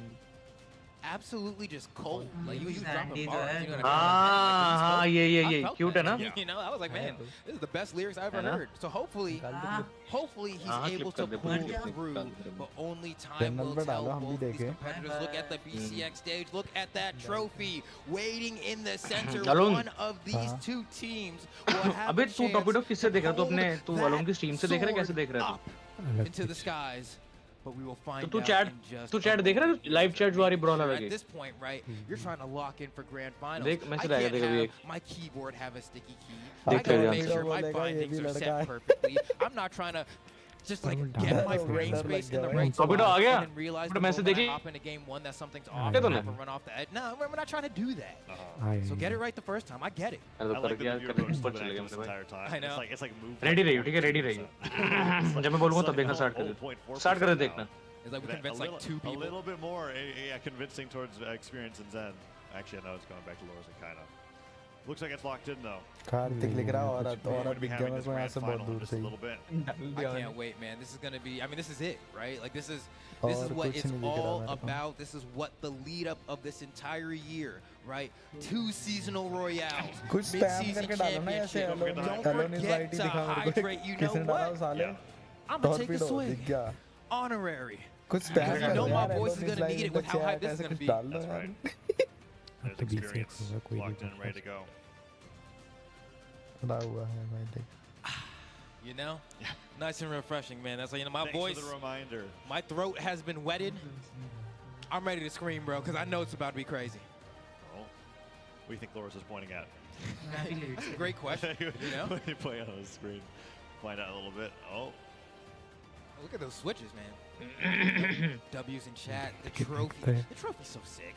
Absolutely just cold. Like you dropping Sandy bars. जो You know है। what I mean? हाँ Like, ये I ये felt क्यूट है that. ना? You know, I was like, man, this is the best lyrics I've ever है ना? heard. So hopefully he's able to clip pull कर दे, through, clip कर दे। but only time Channel will पे tell डालो, हम भी both these देखें। competitors. Look at the BCX stage. Look at that trophy waiting in the center. Alone. One of these two teams will have अबे a तू chance टॉपिडो किससे देख रहा है? तू to अपने hold तू अलोन की स्ट्रीम से देख रहा है कैसे देख रहा है up तू? into the skies. But we will तो find तू out चैट in just तू a चैट देख रहा है moment. लाइव चैट जो आ रही Brawlhalla At की? this point, right, you're trying to lock in for grand finals. देख, I मैसेज आएगा, can't देख अभी have एक। my keyboard have a sticky key. देख I gotta ध्यान make से। sure my बोलेगा, ये bindings भी are लड़का set है। perfectly. I'm not trying to just like get my brain डर space लग in the गया right भाई। spot आ गया? and then realize the बड़ा मैसेज moment I देखी? hop into game one that something's आ off गया and I तूने? have to run off the edge. No, we're not trying to do that. हाँ So get it right the first time. I get it. अरे I तो like कर that गया the viewer करने votes पता been चलेगा active this मुझे भाई। entire time. I know. It's like move. Ready रहियो ठीक है रेडी रहियो। जब मैं बोलूँगा तब देखना स्टार्ट कर दे। स्टार्ट कर दे देखना। It's like we convinced like two A people. little bit more, yeah, convincing towards Experience and Zen. Actually, I know it's going back to Loras and Kaina. Looks like it's locked in though. Kartik लिख रहा है We're औरत going to be दिख having गया this मेरे को यहाँ grand से बहुत final in दूर just से a he. little bit. I can't wait, man. This is gonna be. I mean, this is it, right? Like this is और what कुछ it's नहीं दिख रहा all मेरे को। about. This is what the lead up of this entire year, right? 2 seasonal royales, कुछ spam mid-season करके डालो ना ऐसे championship. Alone Don't alone is forget right he to दिखा मेरे को। hydrate. You know किसने डाला वो what? साले? I'm gonna take a torpedo swig. दिख गया। Honorary. कुछ spam You कर know दो my यार, voice alone is is gonna right need it in the with how hype chat this is ऐसे gonna कुछ be. डाल दो That's यार। right. There's तो BCX Experience होगा कोई locked in, नहीं ready to go. खुदा हुआ है भाई देख। You know, nice and refreshing, man. That's like, you know, my Thanks voice, for the reminder. my throat has been wetted. I'm ready to scream, bro, because I know it's about to be crazy. Well, what do you think Loras is pointing at? That's a great question. You know, When you play on the screen, find out a little bit. Oh, Look at those switches, man. W's in chat. The trophy. The trophy's so sick.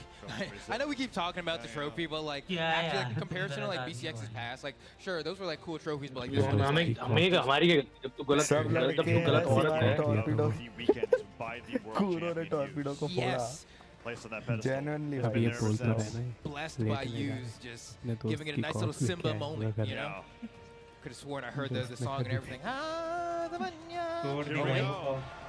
I know we keep talking about the trophy, but like after like, the comparison to like BCX's past, like sure those were like cool trophies, but like this one yes. Genuinely Blessed by you, just giving it a nice little Simba moment, you know. Could have sworn I heard the song and everything.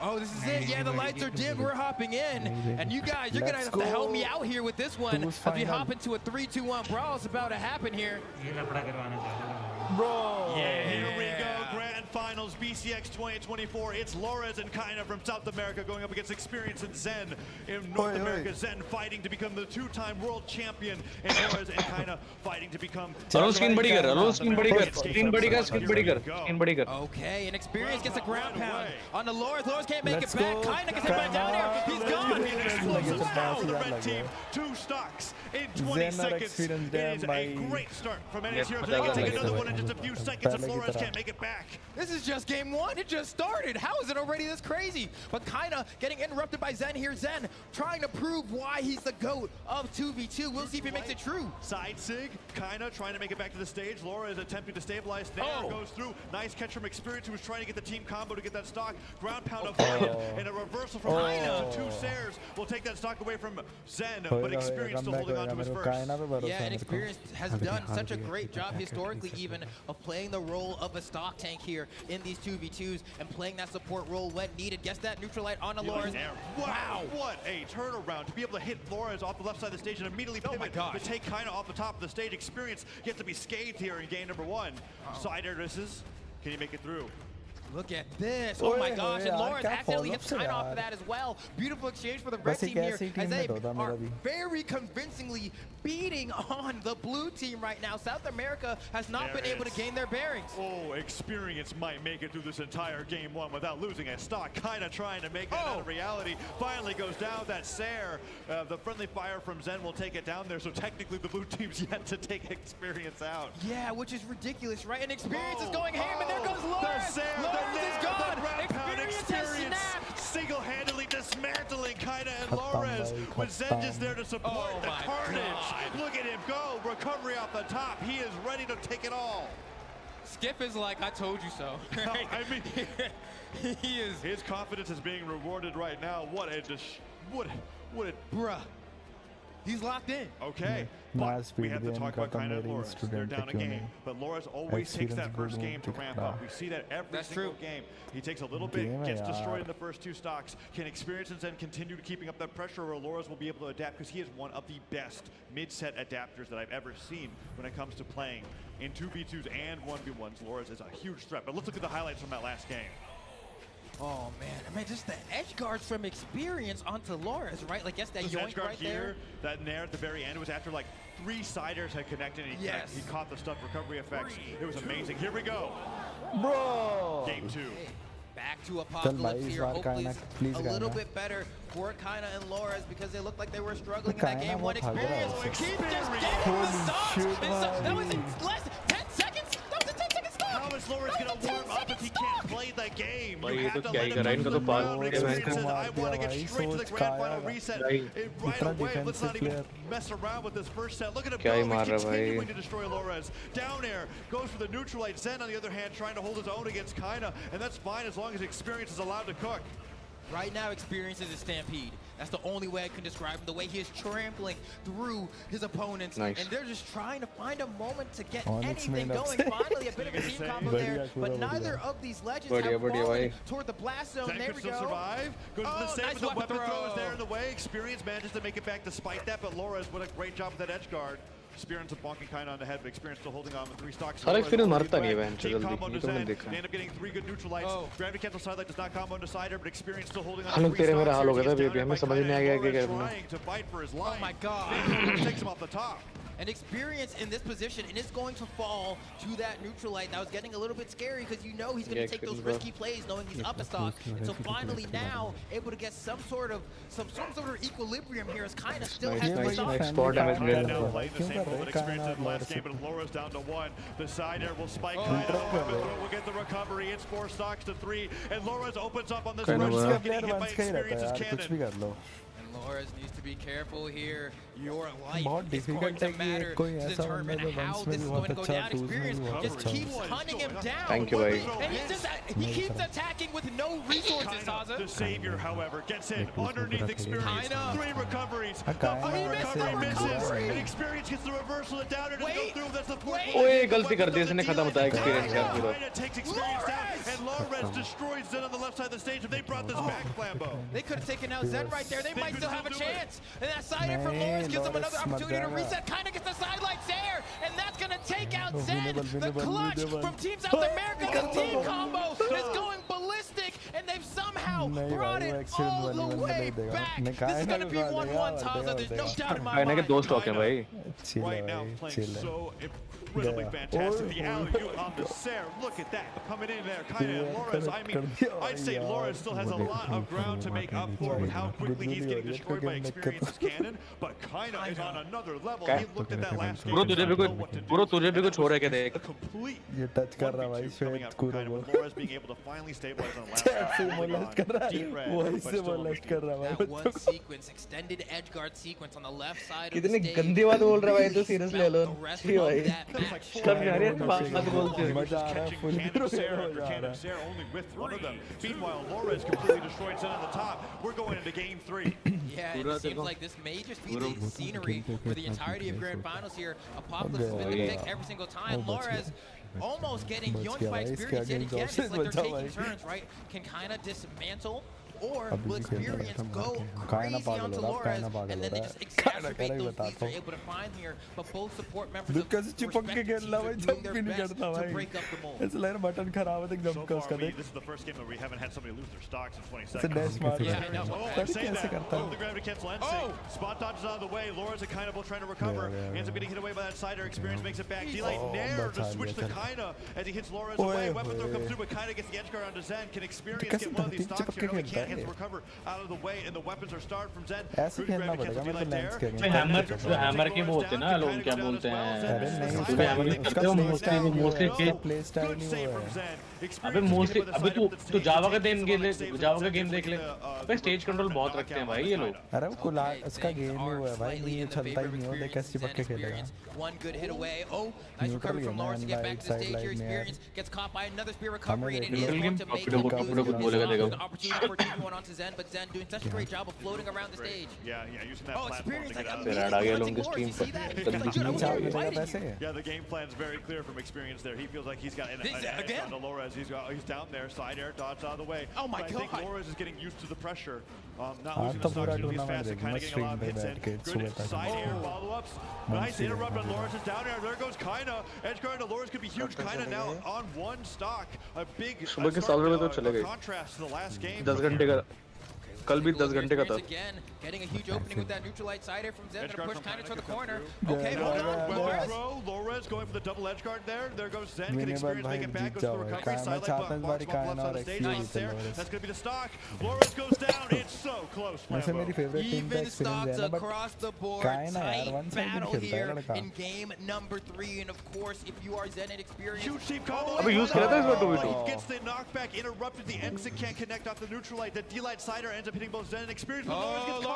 Oh, this is it. Yeah, the lights are dim. We're hopping in. And you guys, you're going to have to help me out here with this one. If you hop into a 3-2-1 brawl, it's about to happen here. Bro. Yeah, here we go. Grand Finals BCX 2024. It's Lores and Kaina from South America going up against Experience and Zen in North America. Zen fighting to become the two-time world champion, and Lores and Kaina fighting to become. Skin body kar. Okay, and Experience gets a ground pound on the Lores. Lores can't make it back. Kaina gets it back down here. He's gone. Explosive now. The red team, 2 stocks in 20 seconds. It is a great start from NH Heroes. They can take another one in just a few seconds if Lores can't make it back. This is just game 1. It just started. How is it already this crazy? But Kaina getting interrupted by Zen here. Zen trying to prove why he's the GOAT of 2v2. We'll see if he makes it true. Side sig. Kaina trying to make it back to the stage. Laura is attempting to stabilize. Nair goes through. Nice catch from Experience, who was trying to get the team combo to get that stock. Ground pound avoided. And a reversal from Kaina. 2 Sairs will take that stock away from Zen. But Experience still holding on to his first. Yeah, and Experience has done such a great job historically even of playing the role of a stock tank here in these 2v2s and playing that support role when needed. Gets that neutral light on Lores. Wow, what a turnaround to be able to hit Lores off the left side of the stage and immediately pivot to take Kaina off the top of the stage. Experience gets to be scathed here in game number 1. Side air misses. Can he make it through? Look at this. Oh my gosh, and Lores accidentally hits Kaina off of that as well. Beautiful exchange for the red team here as they are very convincingly beating on the blue team right now. South America has not been able to gain their bearings. Oh, Experience might make it through this entire game 1 without losing a stock. Kaina trying to make it out of reality. Finally goes down. That Sair, the friendly fire from Zen will take it down there. So technically the blue team's yet to take Experience out. Yeah, which is ridiculous, right? And Experience is going ham, and there goes Lores. Lores is gone. Experience single-handedly dismantling Kaina and Lores with Zen just there to support the carnage. Look at him go. Recovery off the top. He is ready to take it all. Skiff is like, I told you so. I mean, he is. His confidence is being rewarded right now. What a bruh. He's locked in. Okay, but we have to talk about Kaina and Lores. They're down a game, but Lores always takes that first game to ramp up. We see that every single game. He takes a little bit, gets destroyed in the first 2 stocks. Can Experience and Zen continue to keeping up that pressure, or Lores will be able to adapt, because he is one of the best mid-set adapters that I've ever seen when it comes to playing in 2v2s and 1v1s. Lores is a huge threat, but let's look at the highlights from that last game. Oh man, I mean, just the edge guards from Experience onto Lores, right? Like, yes, that yoink right here, that Nair at the very end was after like 3 siders had connected, and he caught the stuff recovery effects. It was amazing. Here we go. Bro. Game 2. Back to Apocalypse here. Hopefully it's a little bit better for Kaina and Lores, because they looked like they were struggling in that game 1. Experience keeps just getting the stocks. That was in less than 10 seconds. That was a 10-second stock. How is Lores going to warm up if he can't play the game? You have to let him touch the ground. Experience says, I want to get straight to the grand final reset right away. Let's not even mess around with this first set. Look at him go. He's continuing to destroy Lores. Down air goes for the neutral light. Zen, on the other hand, trying to hold his own against Kaina, and that's fine as long as Experience is allowed to cook. Right now, Experience is a stampede. That's the only way I can describe him, the way he is trampling through his opponents. And they're just trying to find a moment to get anything going. Finally, a bit of a team combo there, but neither of these legends have fallen toward the blast zone. There we go. Survive. Goes to the save, the weapon throw is there in the way. Experience manages to make it back despite that, but Lores, what a great job with that edge guard. Experience of bonking Kaina on the head, but Experience still holding on with 3 stocks. Experience marta nahi hai Team combo into Zen. They end up getting 3 good neutral lights. Gravity cancel sidelight does not combo into Cider, but Experience still holding on to 3 stocks. Trying to fight for his life. Oh my god. Takes him off the top. And Experience in this position, and it's going to fall to that neutral light. That was getting a little bit scary because you know he's going to take those risky plays knowing he's up a stock. And so finally now able to get some sort of equilibrium here as kind of still has to stop. Spot damage now playing the same role that Experience did last game, but Laura's down to 1. The side air will spike. We'll get the recovery. It's 4 stocks to 3, and Laura's opens up on this rush, getting hit by Experience's cannon. Loras needs to be careful here. Your life is going to matter to determine how this is going to go down. Experience just keeps hunting him down. Thank you, buddy. And he keeps attacking with no resources, Taza. The savior, however, gets in underneath Experience. 3 recoveries. The 4th recovery misses. And Experience gets the reversal of down and go through. That's the point. ओए गलती कर दी इसने खत्म होता है Experience यार पूरा. Takes Experience down, and Loras destroys Zen on the left side of the stage. If they brought this back, Flambeau. They could have taken out Zen right there. They might still have a chance. And that side air from Loras gives them another opportunity to reset. Kind of gets the sidelights there, and that's going to take out Zen. The clutch from Team South America, the team combo is going ballistic, and they've somehow brought it all the way back. This is going to be 1-1, Taza. There's no doubt in my mind. Right now playing so incredibly fantastic. The alley-oop on the Ser. Look at that. Coming in there. Kaina and Loras. I mean, I'd say Loras still has a lot of ground to make up for with how quickly he's getting destroyed by Experience's cannon. But Kaina is on another level. He looked at that last game. Bro, तुझे भी कुछ हो रहा है क्या देख? ये touch कर रहा भाई श्वेत कूरो को. Loras being able to finally stabilize on the last round. ऐसे मोलेस्ट कर रहा है. वो ऐसे मोलेस्ट कर रहा है. That one sequence, extended edge guard sequence on the left side of the कितनी stage. गंदी बात बोल रहा है भाई तो seriously alone. ठीक भाई. सब यार ये बात बोलते हैं. मजा आ रहा है. Full Cannon Ser only with one of them. Meanwhile, Loras completely destroyed Zen on the top. We're going into game 3. Yeah, it seems like this may just be the scenery for the entirety of Grand Finals here. Apocalypse has been the pick every single time. Loras almost getting yoinked by Experience yet again. It's like they're taking turns, right? Can kind of dismantle, or will Experience go crazy onto Loras, and then they just exacerbate those leads they're able to find here. But both support members of respective teams are doing their best to break up the mold. It's like button खराब है एकदम So far, this is the first game that we haven't had somebody lose their stocks in 20 seconds. The gravity cancel ends. Spot dodges out of the way. Loras and Kaina both trying to recover. Ends up getting hit away by that side air. Experience makes it back. D-Light Nair to switch to Kaina as he hits Loras away. Weapon throw comes through, but Kaina gets the edge guard onto Zen. Can Experience get one of these stocks here? No, he can't. He has to recover out of the way, and the weapons are starved from Zen. ऐसे खेलना पड़ेगा मेरे को lens के. Hammer के वो होते हैं ना लोग क्या बोलते हैं? मोस्टली प्ले स्टाइल नहीं हुआ है. अबे मोस्टली अबे तू जावा का गेम देख ले. अबे स्टेज कंट्रोल बहुत रखते हैं भाई ये लोग. अरे वो कुला इसका गेम नहीं हुआ है भाई. ये चलता ही नहीं हो. देख कैसे चिपक के खेलेगा. One good hit away. Oh, nice recovery from Loras to get back to the stage here. Experience gets caught by another spear recovery, and it is going to make him lose the opportunity for team one onto Zen, but Zen doing such a great job of floating around the stage. Yeah, using that platform to get out of Yeah, the game plan is very clear from Experience there. He feels like he's got an edge on Loras. He's down there, side air, dodge out of the way. Oh my God! I think Loras is getting used to the pressure. Not losing the stocks really fast and kind of getting a lot of hits in. Good side air follow-ups. Nice interrupt on Loras is down there. There goes Kaina. Edge guard to Loras could be huge. Kaina now on 1 stock. A big contrast to the last game. 10 घंटे का कल भी 10 घंटे का था. Again, getting a huge opening with that neutral light side air from Zen. Gonna push Kaina toward the corner. Okay, Loras going for the double edge guard there. There goes Zen. Can Experience make it back? Goes for the recovery. Side light box left on the stage. Nice there. That's gonna be the stock. Loras goes down. It's so close. वैसे मेरी favorite team का Even experience है ना, but across the board. Tight battle here in game number 3, and of course, if you are Zen and Experience, huge team combo. अबे use किया था इसमें 2v2. Gets the knockback, interrupted. The exit can't connect off the neutral light. The D-Light sider ends up hitting both Zen and Experience, but Loras gets caught.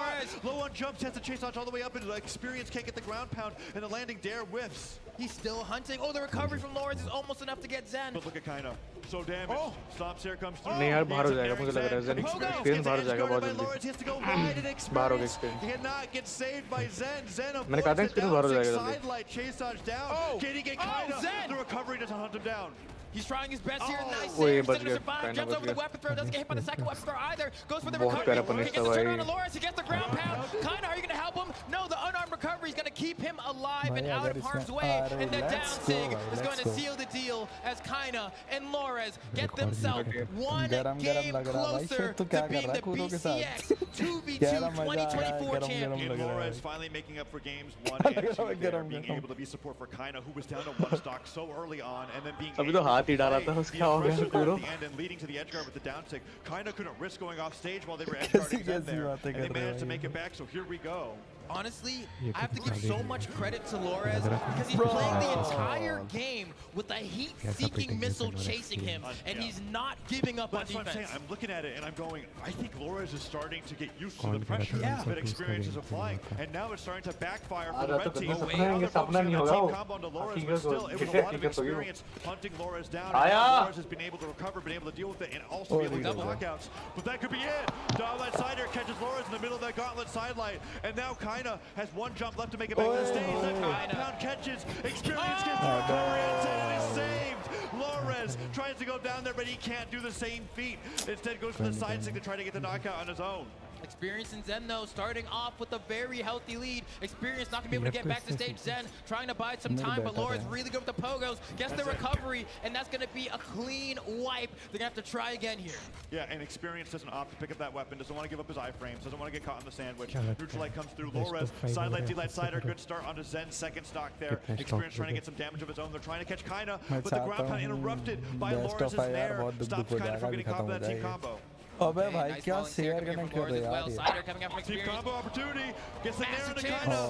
Low on jumps, has to chase launch all the way up, and Experience can't get the ground pound, and the landing dare whiffs. He's still hunting. Oh, the recovery from Loras is almost enough to get Zen. But look at Kaina. So damaged. Stomps here comes through. नहीं यार बाहर हो जाएगा मुझे लग रहा है. Zen Experience बाहर हो जाएगा बहुत जल्दी. He has to go wide and Experience. He cannot get saved by Zen. Zen मैंने कहा था Experience बाहर हो जाएगा जल्दी. Sidelight chase dodge down. Can he get Kaina? The recovery doesn't hunt him down. He's trying his best here. Nice Oh, save. बच Instead of गया, survive, Kaina jumps बच over the गया। weapon throw. Doesn't get hit by the second weapon throw either. Goes for the बहुत recovery. प्यारा He punish gets था the turn भाई। on the Loris. He gets the ground pound. Kaina, are you going to help him? No, the unarmed recovery is going to keep him alive and out of harm's way. And the down sig is going to seal the deal as Kaina and Lores get themselves one game closer to being the BCX 2v2 2024 champion. Lores finally making up for games 1 and 2 there, being able to be support for Kaina, who was down to 1 stock so early on, and then being अभी तो हाथ ही डाला था the उसका हो गया pressure पूरा। at the end and leading to the edge guard with the down tick. Kaina couldn't risk going off stage while they were edge guarding Zen there, and they managed to make it back, so here we go. Honestly, I have to give so much credit to Lores because he's playing the entire game with a heat-seeking missile chasing him, and he's not giving up on That's what I'm saying. defense. I'm looking at it and I'm going, I think Lores is starting to get used to the pressure that experience is applying, and now it's starting to backfire for the red team. Other folks in the team combo onto Lores, but still, it was a lot of experience hunting Lores down. And now Lores has been able to recover, been able to deal with it, and also be able to get knockouts. But that could be it. Doglet side here catches Lores in the middle of that gauntlet sidelight, and now Kaina has one jump left to make it back to the stage. That compound catches, experience gets the recovery, and Zen is saved. Lores tries to go down there, but he can't do the same feat. Instead goes for the side stick to try to get the knockout on his own. Experience and Zen, though, starting off with a very healthy lead. Experience not going to be able to get back to stage. Zen trying to buy some time, but Laura's really good with the pogos. Gets the recovery, and that's going to be a clean wipe. They're going to have to try again here. Yeah, and Experience doesn't opt to pick up that weapon, doesn't want to give up his iframes, doesn't want to get caught in the sandwich. Neutral light comes through. Lores, side light, D-light, sider. Good start onto Zen's second stock there. Experience trying to get some damage of his own. They're trying to catch Kaina, but the ground pound interrupted by Lores' nair. Stops Kaina from getting caught with that team combo. अबे भाई क्या share करने क्यों दे यार ये Team combo opportunity gets the nair into Kaina.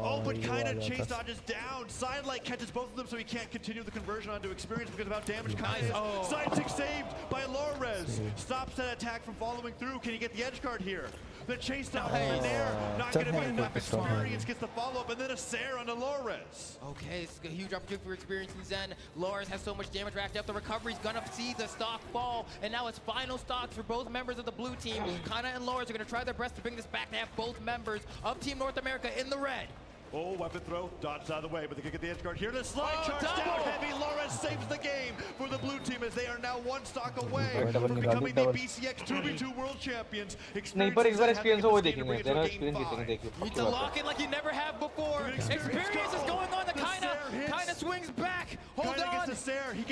Oh, but Kaina chase dodges down. Sidelight catches both of them, so he can't continue the conversion onto Experience because of how damaged Kaina is. Side tick saved by Lores. Stops that attack from following through. Can he get the edge guard here? The chase down the nair, not going to be enough. Experience gets the follow-up, and then a Sair onto Lores. Okay, this is a huge opportunity for Experience and Zen. Lores has so much damage racked up. The recovery's going to see the stock fall, and now it's final stocks for both members of the blue team. Kaina and Lores are going to try their best to bring this back to have both members of Team North America in the red. Oh, weapon throw, dodged out of the way, but they can get the edge guard here. The slide charge down heavy. Lores saves the game for the blue team as they are now 1 stock away from becoming the BCX 2v2 world champions. नहीं पर इस बार experience वो देखेंगे तेरा experience जीतेंगे देखिए You need to lock in like you never have before. Experience is going on to Kaina. Kaina swings back. Hold on.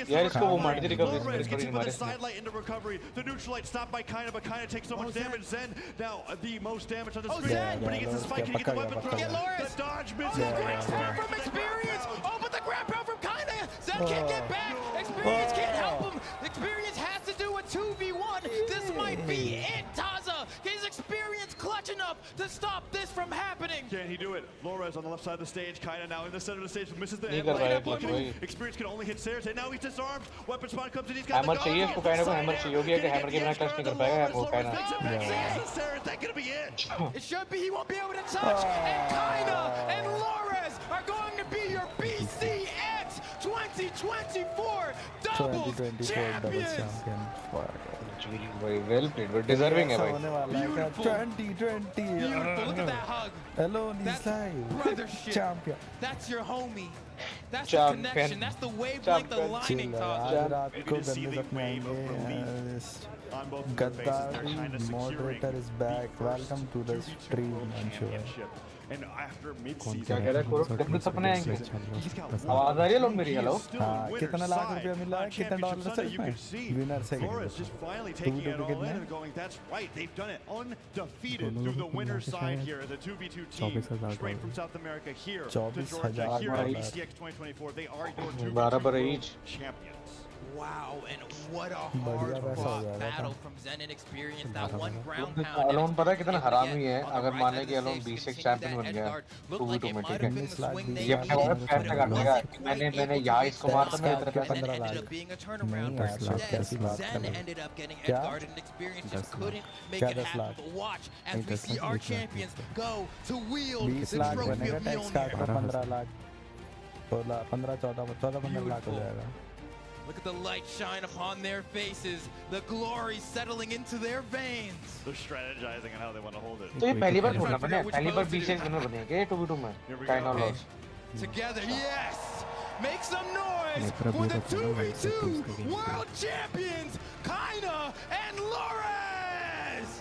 यार इसको वो मार दे recovery Lores gets him with the side light into recovery. The neutral light stopped by Kaina, but Kaina takes so much damage. Zen now the most damage on the screen, but he gets the spike. Can he get the weapon throw? Get Lores. The dodge Oh, the great start from Experience! Oh, but the grab pound from Kaina! Zen can't get back! Experience can't help him! Experience has to do a 2v1! This might be it, Taza! Is Experience clutch enough to stop this from happening? Can he do it? Lores on the left side of the stage. Kaina now in the center of the stage. Misses the end. Experience can only hit Sairs, and now he's disarmed. Weapon spawn comes in. He's got hammer चाहिए इसको काइना को hammer चाहिए होगी कि hammer के बिना touch नहीं कर पाएगा वो काइना Is that gonna be it? It should be. He won't be able to touch. And Kaina and Lores are going to be your BCX 2024 doubles champions. Well played, but deserving है भाई. Beautiful. 2020. Beautiful. Look at that hug. Alone That's isLive. brothership. Champion. That's your homie. That's Champion. the connection. That's the wavelength aligning, Taza. आज रात को गंदे तक में आएंगे. Gaddari moderator is back. Welcome to the stream, Anshu. And after mid-season, क्या कह रहा है कोरो कितने सपने आएंगे आवाज आ रही है लोग मेरी हेलो हाँ कितना लाख रुपया मिला है कितने डॉलर से इसमें विनर से Flores just finally taking it all in and going, that's right, they've done it undefeated through the winner's side here as a 2v2 team straight from South America here to Georgia here at BCX 2024. They are your 2v2 champions. Wow, and what a hard-fought battle from Zen and Experience. That one ground pound. Alone पता है कितना हरामी है अगर मान ले कि alone BCX champion बन गया 2v2 में ठीक है ये अपने और कैसे कर लेगा मैंने यहाँ इसको मारता मैं इधर पे 15 lakh being a turnaround Zen ended up getting edge guarded and Experience just couldn't make it happen. But watch as we see our champions go to wield the trophy of Mjolnir. 15 lakh 15 lakh हो जाएगा. Look at the light shine upon their faces. The glory settling into their veins. They're strategizing on how they want to hold it. तो ये पहली बार tournament है पहली बार BCX winner बनेंगे 2v2 में काइना loss Together, yes! Make some noise for the 2v2 world champions, Kaina and Lores!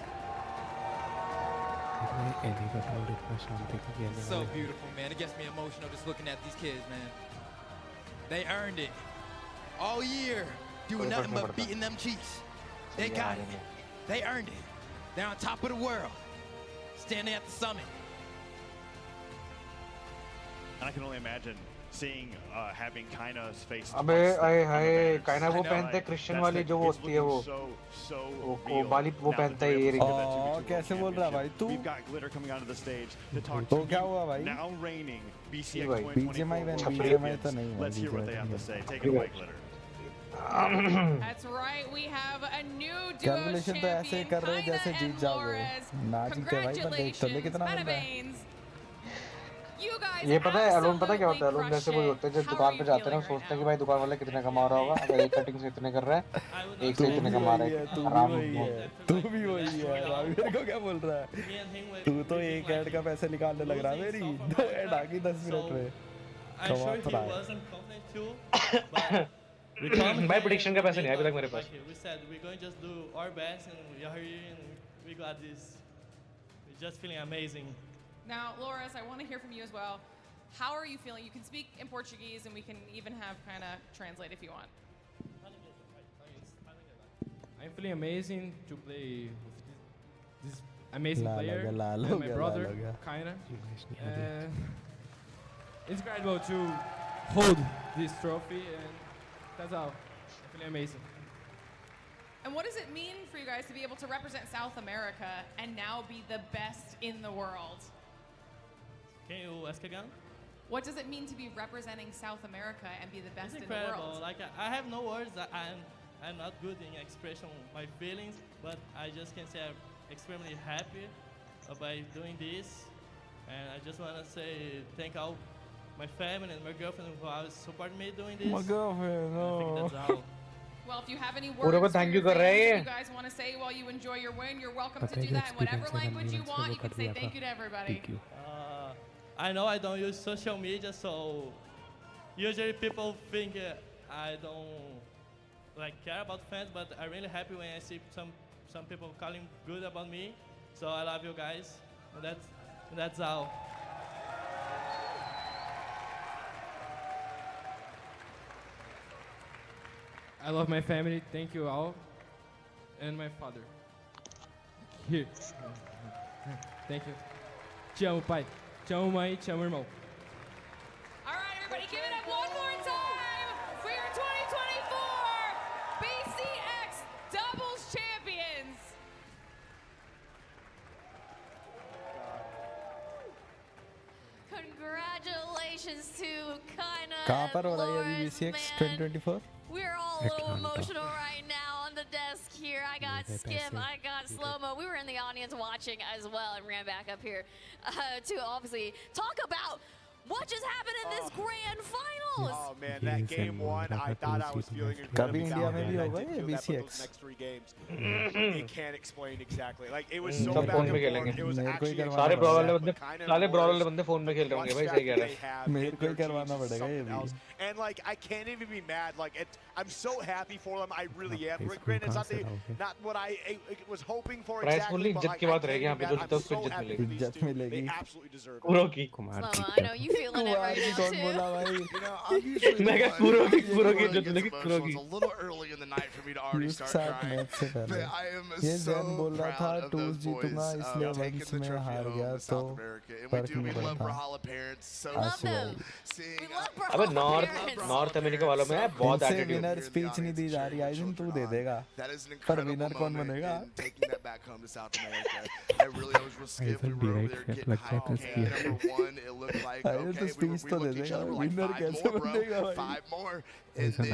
So beautiful, man. It gets me emotional just looking at these kids, man. They earned it. All year, doing nothing but beating them cheeks. They got it. They earned it. They're on top of the world, standing at the summit. And I can only imagine seeing having Kaina's face. अबे हाय काइना वो पहनते Christian वाली जो वो होती है वो बाली वो पहनता है ये कैसे बोल रहा भाई तू तो क्या हुआ भाई now reigning BCX BGMI BGMI तो नहीं Let's hear what they have to say. Take it away, Glitter. That's right. We have a new duo calculation तो ऐसे कर रहे हो जैसे जीत जाओगे ना जीते भाई पर देख तो ले कितना मिल रहा है ये पता है अलोन पता क्या होता है अलोन जैसे वही होते हैं जब दुकान पे जाते हैं ना सोचते हैं कि भाई दुकान वाले कितने कमा रहा होगा अगर एक कटिंग से इतने कर रहा है एक से इतने कमा रहा है आराम तू भी वही है भाई मेरे को क्या बोल रहा है तू तो एक ऐड का पैसे निकालने लग रहा है मेरी 2 ऐड आ गई 10 मिनट में कमा तो रहा है भाई प्रेडिक्शन का पैसे नहीं है अभी तक मेरे पास we said we're going to just do our best and we are here and we got this. We're just feeling amazing. Now, Lores, I want to hear from you as well. How are you feeling? You can speak in Portuguese, and we can even have kind of translate if you want. I'm feeling amazing to play with this amazing player and my brother, Kaina. It's incredible to hold this trophy, and that's all. I'm feeling amazing. And what does it mean for you guys to be able to represent South America and now be the best in the world? Can you ask again? What does it mean to be representing South America and be the best in the world? Like I have no words. I'm not good in expression my feelings, but I just can say I'm extremely happy by doing this, and I just want to say thank all my family and my girlfriend who always support me doing this. My girlfriend, no. I think that's all. Well, if you have any words for thank you your fans, you guys want to say while you enjoy your win, you're welcome to do that in whatever language you want. You can say thank you to everybody. Thank you. I know I don't use social media, so usually people think I don't care about fans, but I'm really happy when I see some people calling good about me. So I love you guys, and that's all. I love my family. Thank you all, and my father. Here. Thank you. Te amo, pai. Te amo, mãe. Te amo, irmão. All right, everybody, give it up one more time for your 2024 BCX Doubles Champions. Congratulations to Kaina कहाँ पर हो and रहा है अभी Lores, BCX man. 2024 We're all a little emotional right now on the desk here. I got Skip, I got Slow-Mo. We were in the audience watching as well and ran back up here to obviously talk about what just happened in this grand finals. Oh man, that game one, I thought I was feeling incredibly validated. I did feel that for those next 3 games. It can't explain exactly. Like it was so back and forth. It was actually सारे brawler बंदे phone में खेल रहे होंगे भाई सही कह रहा है मेरे को ही करवाना पड़ेगा ये भी And like I can't even be mad. Like I'm so happy for them. I really am. Granted, it's not what I was hoping for exactly. But like, I'm so happy for these two. They absolutely deserve it. Slow-Mo, I know you feeling it right now too. You know, I'm usually the one who really gets emotional. It's a little early in the night for me to already start crying. But I am so proud of those boys taking the trophy home to South America. And we love Brawlhalla parents so much. Seeing अबे north America वालों में बहुत attitude winner speech नहीं दी जा रही I think तू दे देगा पर विनर कौन बनेगा taking that back home to South America. I really was with Skip. We were over there getting hyped. Number 1, it looked like okay, we were looking at each other. We're like 5 more, bro. 5 more. and then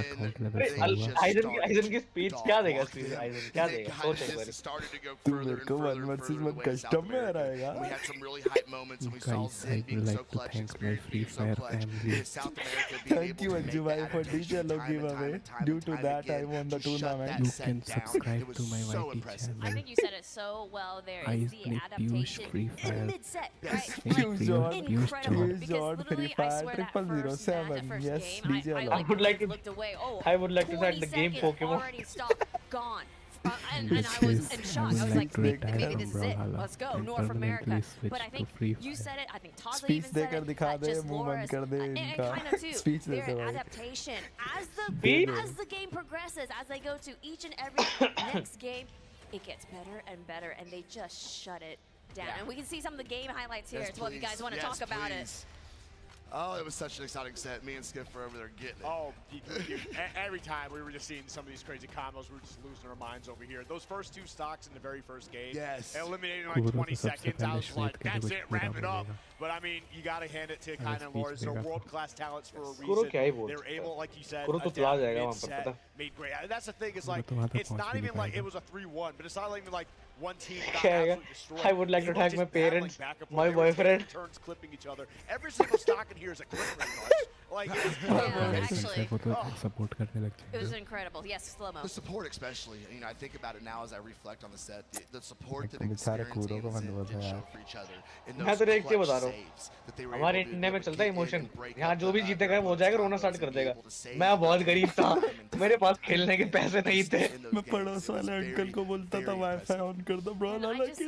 they just eigen की speech क्या देगा eigen क्या देगा सोच एक बार started to go further and further and further away South America. We had some really hype moments and we saw Zen being so clutch, Experience being so clutch. South America being able to make that adaptation time and time and time Due to that, I won the tournament. You can subscribe to my YT channel. I think you said it so well there. Is the adaptation in mid-set, right? Incredible. Because literally, I swear that first match, that first game, I would like to looked away. Oh, I would like to start the game Pokemon. Already stopped, gone. And I was in shock. I was like, maybe this is it. Let's go, North America. But I think you said it. I think Taza even said it. Just Loras and kind of too. Their adaptation as the game progresses, as they go to each and every next game, it gets better and better, and they just shut it down. And we can see some of the game highlights here as well. If you guys want to talk about it. Oh, it was such an exciting set. Me and Skiff were over there getting it. Oh, every time we were just seeing some of these crazy combos, we were just losing our minds over here. Those first two stocks in the very first game, eliminating in like 20 seconds. I was like, that's it, wrap it up. But I mean, you got to hand it to Kaina and Loras. They're world-class talents for a reason. They're able, like you said, mid-set, made great. That's the thing, is like, it's not even like it was a 3-1, but it's not even like one team got absolutely destroyed. I would like to thank my parents, my boyfriend. Turns clipping each other. Every single stock in here is a clip pretty much. Like, actually, it was incredible. Yes, slow-mo. The support especially. You know, I think about it now as I reflect on the set. The support that Experience and Zen did show for each other. मैं तो एक चीज बता रहा हूँ, हमारे India में चलता है इमोशन. यहाँ जो भी जीतेगा वो जाएगा रोना स्टार्ट कर देगा. मैं बहुत गरीब था, मेरे पास खेलने के पैसे नहीं थे. मैं पड़ोस वाले अंकल को बोलता था वाईफाई ऑन कर दो Brawlhalla के.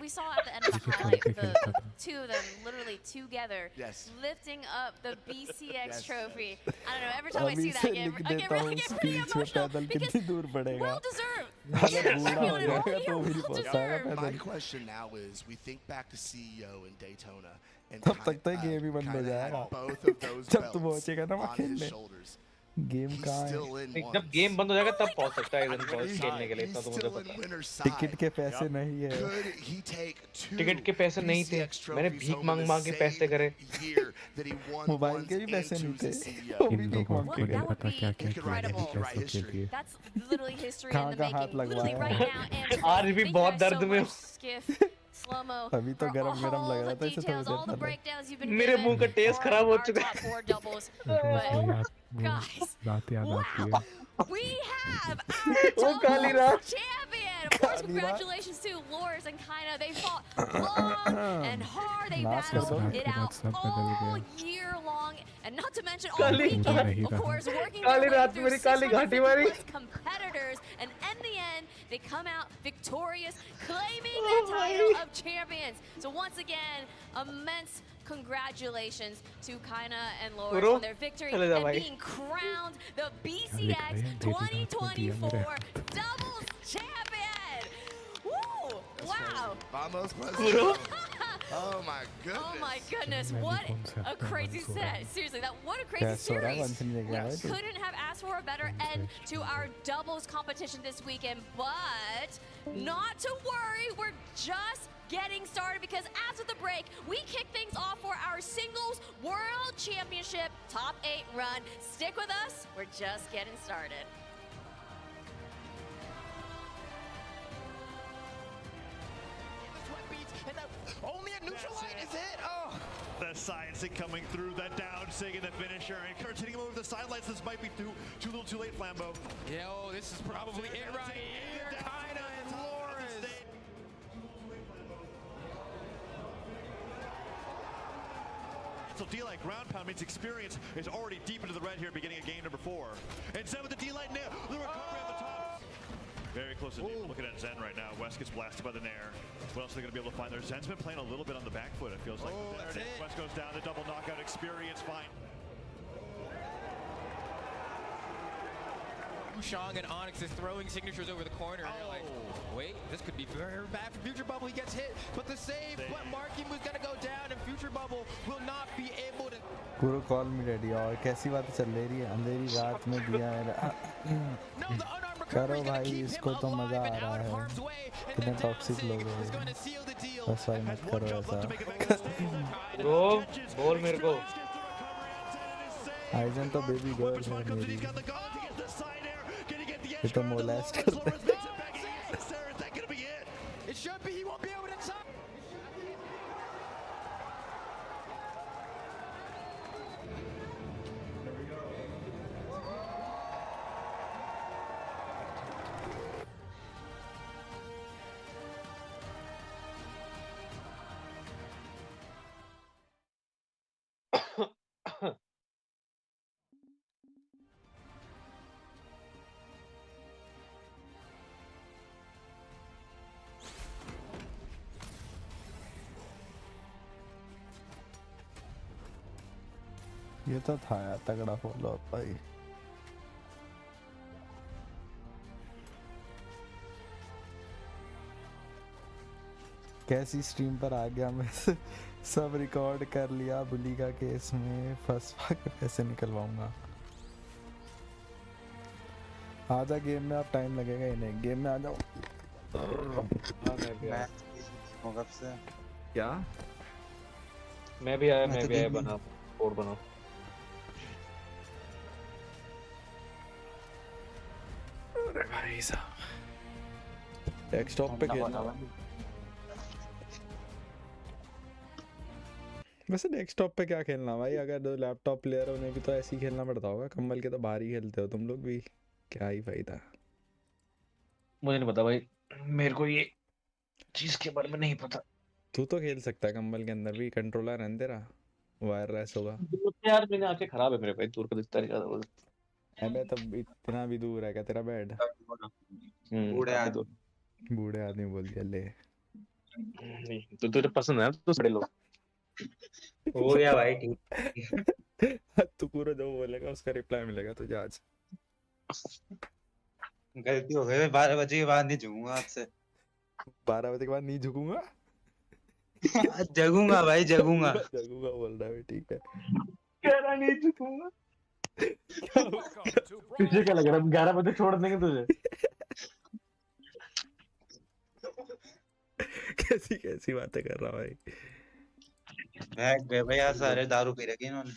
We saw at the end of the highlight the two of them literally together lifting up the BCX trophy. I don't know. Every time I see that game, I get pretty emotional because well deserved. My question now is, we think back to CEO in Daytona and तब तक game ही बंद हो जाएगा. both of those जब तुम पहुंचेगा ना वहाँ on his खेलने. shoulders. गेम कहाँ है? जब गेम बंद हो जाएगा तब पहुंच सकता है इधर खेलने के लिए. इतना तो मुझे पता है. टिकट के पैसे नहीं है. टिकट के पैसे नहीं थे. मैंने भीख मांग मांग के पैसे करे. मोबाइल के भी पैसे नहीं थे. इन लोगों को नहीं पता क्या क्या किया है पैसों के लिए. That's literally history in the making. Literally right now. And आज भी बहुत दर्द में. Slow-mo. अभी तो गरम लग रहा था इसे थोड़ी देर पहले. मेरे मुंह का टेस्ट खराब हो चुका है. Guys, बात याद आती है. we have our doubles champion. Of course, congratulations to Loras and Kaina. They fought long and hard. They battled it out all year long, and not to mention all weekend. Of course, working their way through 650 competitors, and in the end, they come out victorious, claiming the title of champions. So once again, immense congratulations to Kaina and Loras on their victory and being crowned the BCX 2024 doubles champion. Woo! Wow! Vamos, President. Oh my goodness. Oh my goodness, what a crazy set. Seriously, what a crazy series. Couldn't have asked for a better end to our doubles competition this weekend, but not to worry, we're just getting started, because after the break, we kick things off for our singles world championship top 8 run. Stick with us, we're just getting started. Only a neutral line is it. Oh. The sciencing coming through, that down sig in the finisher, and Kurt's hitting him over the sidelines. This might be too little too late, Flambeau. Yo, this is probably it right here. Kaina and Loras. So D-Light ground pound means Experience is already deep into the red here, beginning of game number 4. And Zen with the D-Light nail, the recovery on the top. Very close to deep. Looking at Zen right now. West gets blasted by the Nair. What else are they going to be able to find there? Zen's been playing a little bit on the back foot, it feels like. Oh, that's it. West goes down, the double knockout. Experience fine. Shang and Onyx is throwing signatures over the corner, and you're like, wait, this could be very bad for Future Bubble. He gets hit, but the save, but Marking was gonna go down, and Future Bubble will not be able to. Guru call me ready. और कैसी बात चल रही है? अंधेरी रात में दिया है. करो भाई, इसको तो मजा आ रहा है. कितने टॉक्सिक लोग हैं. बस भाई मत करो ऐसा. Bro, बोल मेरे को. आइजन तो बेबी गर्ल है मेरी, ये तो मोलेस्ट करते हैं। It should be. He won't be able to top. ये तो था यार तगड़ा फॉलो अप भाई। कैसी स्ट्रीम पर आ गया मैं। सब रिकॉर्ड कर लिया, बुली का केस में फर्स्ट भाग कैसे निकलवाऊंगा। आजा गेम में, अब टाइम लगेगा ही नहीं, गेम में आ जाओ। क्या मैं भी आया बना कोड बनाओ। अरे भाई साहब डेस्कटॉप पे खेलना। वैसे डेस्कटॉप पे क्या खेलना भाई, अगर दो लैपटॉप प्लेयर हो उन्हें भी तो ऐसे ही खेलना पड़ता होगा। कम्बल के तो बाहर ही खेलते हो तुम लोग भी, क्या ही फायदा। मुझे नहीं पता भाई, मेरे को ये चीज के बारे में नहीं पता। तू तो खेल सकता है कम्बल के अंदर भी, कंट्रोलर है तेरा, वायरलेस होगा। यार मेरी आंखें खराब है मेरे भाई, दूर को दिखता नहीं ज्यादा। अबे तब इतना भी दूर है क्या तेरा बेड? बूढ़े आदमी बोल दिया ले। तो तुझे पसंद है तो बड़े लोग हो गया भाई ठीक। तू पूरा जो बोलेगा उसका रिप्लाई मिलेगा तुझे आज। गलती हो गई, 12 बजे के बाद नहीं झुकूंगा आज से। 12 बजे के बाद नहीं झुकूंगा। जगूंगा भाई जगूंगा। जगूंगा बोल रहा है, ठीक है। कह रहा नहीं झुकूंगा। तुझे क्या लग रहा है 11 बजे छोड़ देंगे तुझे? कैसी कैसी बातें कर रहा भाई। मैं भैया सारे दारू पी रखे इन्होंने।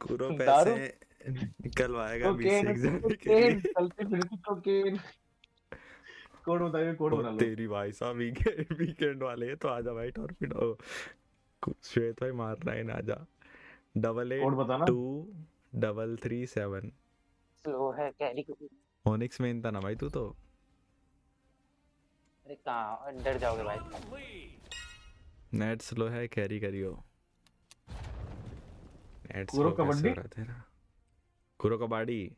कुरो पैसे निकलवाएगा BCX जाने के लिए। चलते फिरते कोकेन। कोड बताइए, कोड बना लो। तेरी भाई साहब वीकेंड वाले तो आजा भाई। टॉर्पिडो श्वेत भाई मार रहा है ना, आजा। 882337 स्लो है कैरी को। ओनिक्स में था ना भाई तू तो। अरे कहाँ डर जाओगे भाई। नेट स्लो है, कैरी करियो। नेट कुरो स्लो कबड्डी तेरा। कुरो कबाड़ी।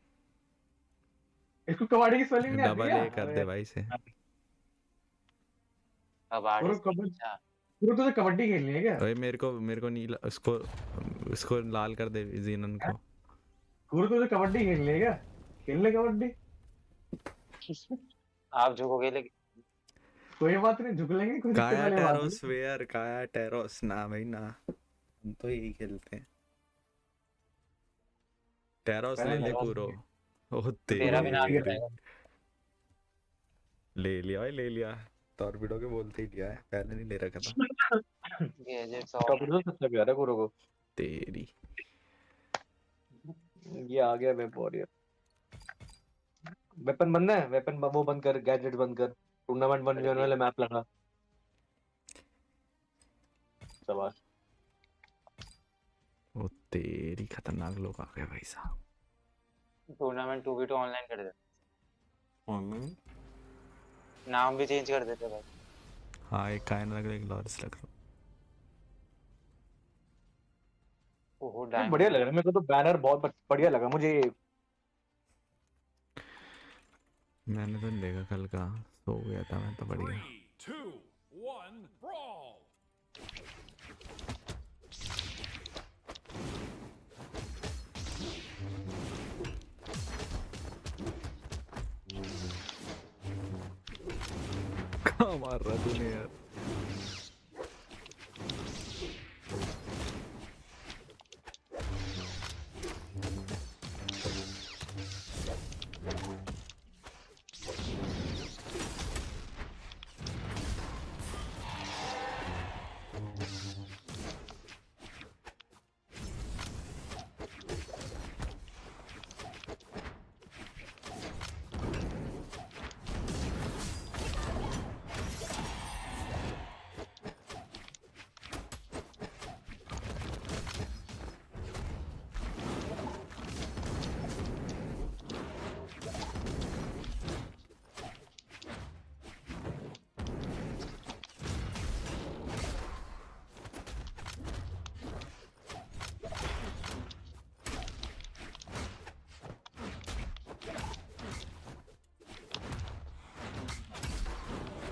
इसको कबाड़ी की स्पेलिंग नहीं आती डबल क्या? ए कर दे भाई से। कबाड़ी। कुरो तुझे कबड्डी खेलनी है क्या? ओए मेरे को नीला उसको लाल कर दे जीनन को। कुरो तुझे कबड्डी खेलनी है क्या? खेल ले कबड्डी। आप झुकोगे लेकिन कोई बात नहीं, झुक लेंगे। कुछ काया टेरोस वेयर, काया टेरोस ना भाई ना, हम तो यही खेलते हैं। टेरोस ले ले कुरो। ओह तेरा भी नाम ले लिया भाई, ले लिया। टॉर्पिडो के बोलते ही लिया है, पहले नहीं ले रखा था। ये टॉर्पिडो सबसे प्यारा कुरो को। तेरी ये आ गया वेप वॉरियर। वेपन बंद है, वेपन वो बंद कर, गैजेट बंद कर। टूर्नामेंट बन जाने वाले मैप लगा। शाबाश। ओ तेरी खतरनाक लोग आ गए भाई साहब। टूर्नामेंट 2v2 ऑनलाइन कर दे। ऑनलाइन नाम भी चेंज कर देते भाई। हाँ एक कायन रख लो, एक लॉरेंस रख लो। ओहो बढ़िया लग रहा है मेरे को तो। बैनर बहुत बढ़िया लगा मुझे। मैंने तो नहीं देखा कल का, सो गया था मैं तो। बढ़िया 3, 2, 1 brawl. कहाँ मार रहा तूने यार?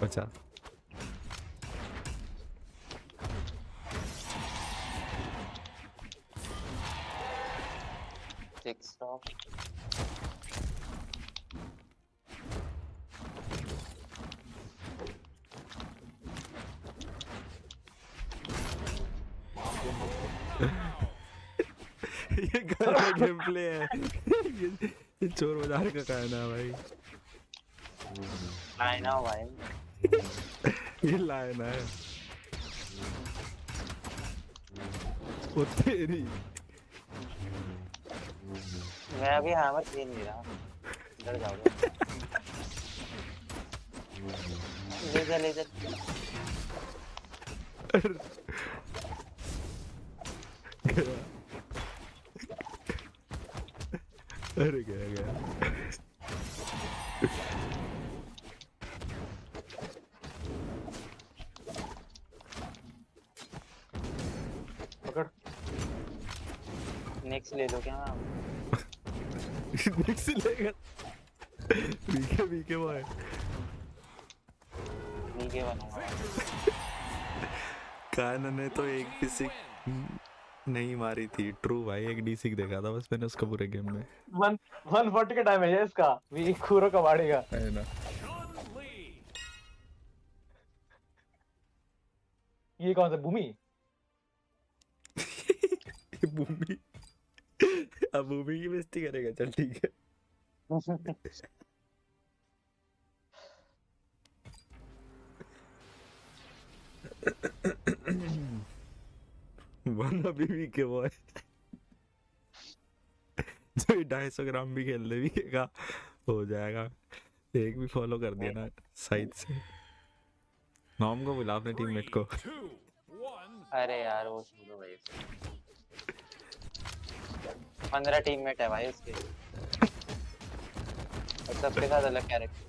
अच्छा ये गलत गेम प्ले है। ये चोर बाजार का कहना है भाई। लाइन आओ भाई। ये लाइन है वो तेरी। मैं अभी हैमर खेल नहीं रहा, इधर जाओगे। ले जा अरे गया पकड़। नेक्स्ट ले लो क्या? नेक्स्ट लेगा। बीके वो है। बीके बनूंगा। कान ने तो एक किसी नहीं मारी थी। ट्रू भाई, एक डीसी देखा था बस मैंने उसका पूरे गेम में। 140 का डैमेज है इसका, वी खूरो का बाड़ेगा है ना। ये कौन सा भूमि? भूमि अब भूमि की बेइज्जती करेगा, चल ठीक है। वन अभी भी के वो है जो 250 ग्राम भी खेल ले भी का हो जाएगा। एक भी फॉलो कर दिया ना साइड से। नाम को बुला अपने टीममेट को। अरे यार वो छोड़ो भाई, 15 टीममेट है भाई उसके और सबके साथ अलग कैरेक्टर।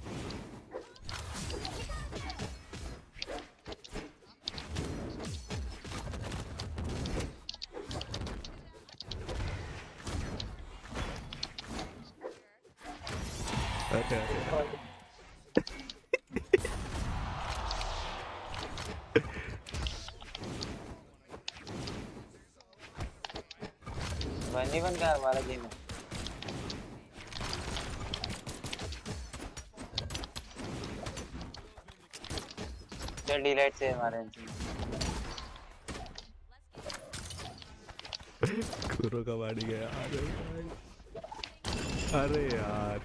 बन गया हमारा गेम। चल डिलाइट से हमारे कुरो का बाड़ी गया। अरे यार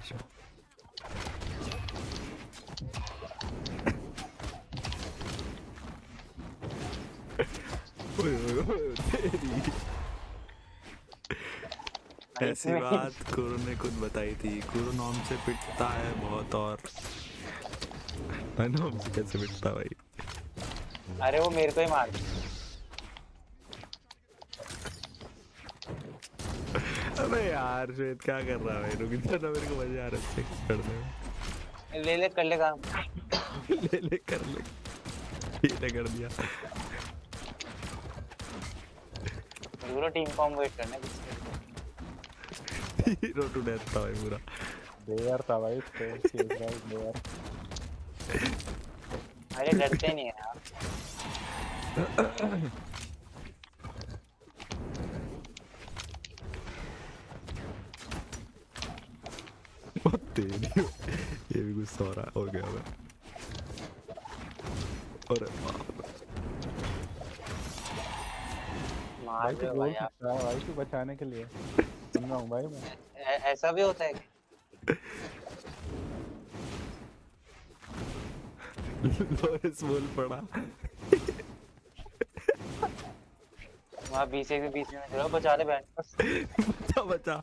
ऐसी बात कुरो ने खुद बताई थी। कुरो नॉम से पिटता है बहुत और नॉम से कैसे पिटता भाई? अरे वो मेरे को ही मार। अबे यार श्वेत क्या कर रहा है भाई? रुक जा ना, मेरे को मजा आ रहा है करने में। ले कर ले काम। ले कर ले। ठीक है कर दिया। पूरा टीम कॉम वेट करना है। हीरो टू डेथ था भाई पूरा। देयर था भाई इसके, सीज गाइस देयर। अरे डरते नहीं है यार। तेरी ये भी गुस्सा हो रहा है। हो गया भाई। अरे भाई तो गोल किया भाई तू बचाने के लिए। सुन रहा हूँ भाई मैं। ऐसा भी होता है लॉरेंस बोल पड़ा। वहाँ BCX के बीच में चलो बचा ले बैंड। बचा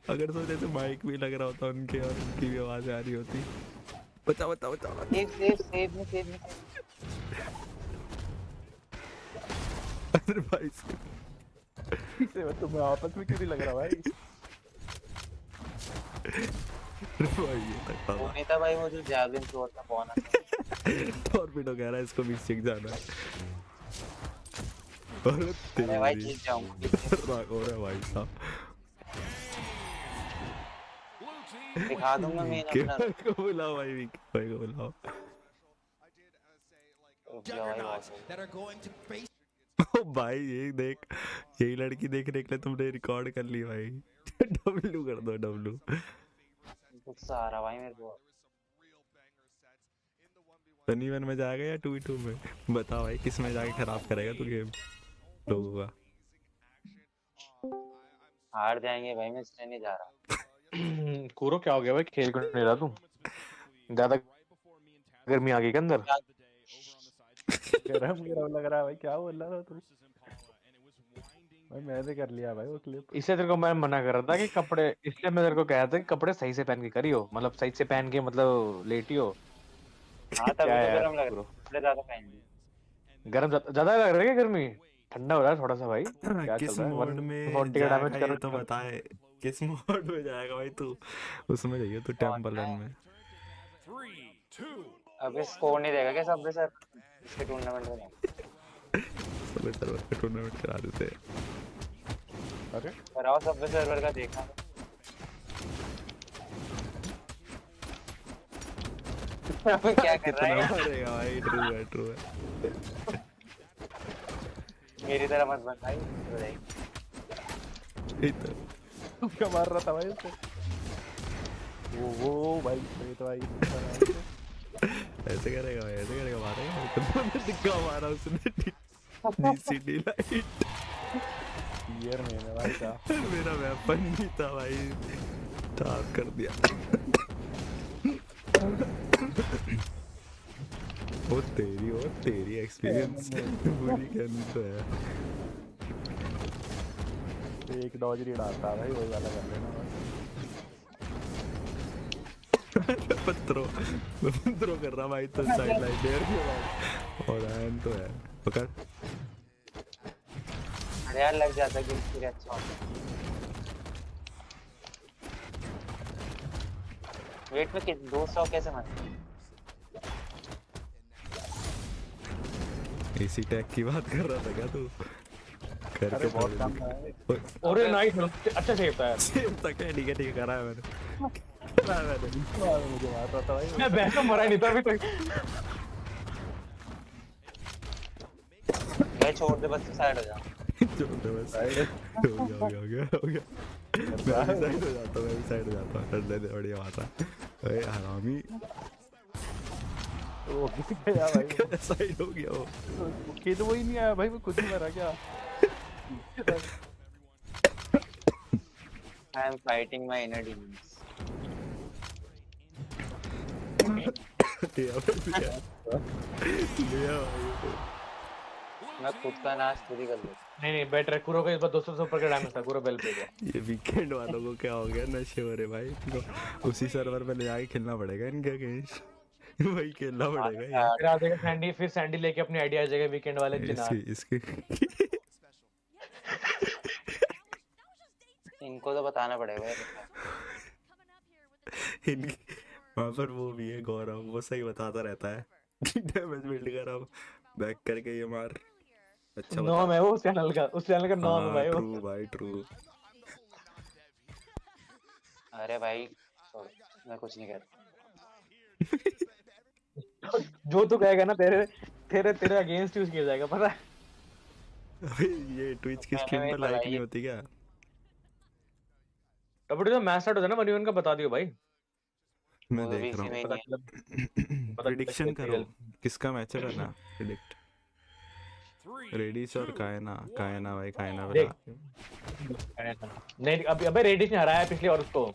अगर सोचे तो माइक भी लग रहा होता उनके और उनकी भी आवाज आ रही होती। बचा सेव अरे भाई से तुम्हें आपस में क्यों नहीं लग रहा भाई? वो नहीं था भाई, वो जो जैवलिन थ्रो था बोनस। टॉर्पिडो कह रहा है इसको BCX जाना है। अरे भाई जीत जाऊंगा। अरे भाई साहब दिखा दूंगा मैं अपना। को बुलाओ भाई को बुलाओ। juggernauts that are going to face. ओ भाई ये देख, यही लड़की देखने के लिए तुमने रिकॉर्ड कर ली भाई। W कर दो W। गुस्सा आ रहा भाई मेरे को। फनी वन में जाएगा या 2v2 में? बता भाई किस में जाके खराब करेगा तू गेम लोगों का? हार जाएंगे भाई, मैं इसलिए नहीं जा रहा। कूरो क्या हो गया भाई, खेल क्यों नहीं रहा तू? ज्यादा गर्मी आ गई क्या अंदर? गरम लग रहा है भाई, क्या बोल रहा था तू? भाई मैंने कर लिया भाई वो क्लिप। इससे तेरे को मैं मना कर रहा था कि कपड़े, इसलिए मैं तेरे को कहा था कि कपड़े सही से पहन के करियो, मतलब सही से पहन के मतलब लेटियो। हाँ तभी तो गरम लग रहा है, कपड़े ज्यादा पहन। गरम ज्यादा लग रहा है क्या? गर्मी ठंडा हो रहा है थोड़ा सा भाई। क्या किस चल रहा है? मोड में 40 का डैमेज जाएगा कर ये तो बताए। किस मोड में जाएगा भाई तू? उसमें जाइए तू टेंपल रन में। अबे स्कोर नहीं देगा क्या सब सर इसके टूर्नामेंट में? सब सर्वर का टूर्नामेंट करा देते हैं। अरे कराओ सब सर्वर का, देखना क्या कर रहा है? अरे भाई ट्रू है। मेरी तरह मत बन भाई। तू क्या मार रहा था भाई उससे? वो भाई ये तो भाई ऐसे करेगा भाई, ऐसे करेगा, मारेगा दिक्का मारा उसने। सीडी लाइट ईयर में है भाई का। मेरा वेपन नहीं था भाई, टाप कर दिया। ओ तेरी एक्सपीरियंस पूरी करनी तो है। एक डॉज रीड आता भाई, वही वाला कर लेना बस। पत्थरों कर रहा भाई तो साइड लाइन देर के बाद। और आयन तो है, पकड़। अरे यार लग जाता है कि अच्छा होता। वेट में 200 कैसे मारे? इसी टैग की बात कर रहा था क्या तू? अरे बहुत काम है। अरे नाइस, अच्छा सेव था यार। सेव तक है, ठीक है करा है मैंने। मुझे मार रहा था भाई। मैं बैठा मरा नहीं था अभी तक। मैं छोड़ दे बस, साइड हो जा। छोड़ दे बस, हो गया। मैं भी साइड हो जाता कर दे, बढ़िया बात है। अरे हरामी वो किसी गया भाई, साइड हो गया वो। खेल वो ही नहीं आया भाई, वो खुद ही मरा क्या? I am fighting my inner demons. मैं खुद का नाश खुद ही कर लेता। नहीं बेटर है। कुरो का इस बार 200 से ऊपर का डैमेज था, कुरो बेल पे गया। ये वीकेंड वालों को क्या हो गया, नशे हो रहे भाई। उसी सर्वर पे ले जाके खेलना पड़ेगा इनके अगेंस्ट, वही खेलना पड़ेगा। फिर आ जाएगा सैंडी, फिर सैंडी लेके अपनी आईडिया आ जाएगा वीकेंड वाले चिनार। इसके इनको तो बताना पड़ेगा इनकी वहाँ पर वो भी है गौरव, वो सही बताता रहता है। डैमेज बिल्ड कर, अब बैक करके ये मार। अच्छा नाम है वो उस चैनल का नाम है भाई वो। ट्रू भाई ट्रू। अरे भाई मैं कुछ नहीं कहता। जो तू कहेगा ना तेरे अगेंस्ट यूज किया जाएगा, पता है? ये ट्विच की स्ट्रीम पर लाइक नहीं होती क्या? अब जो मैच स्टार्ट होता है ना 1v1 का बता दियो भाई। मैं देख रहा हूँ। प्रेडिक्शन करो किसका मैच है करना। प्रेडिक्ट रेडिस और कायना भाई, कायना नहीं अभी अबे रेडिस ने हराया पिछले और उसको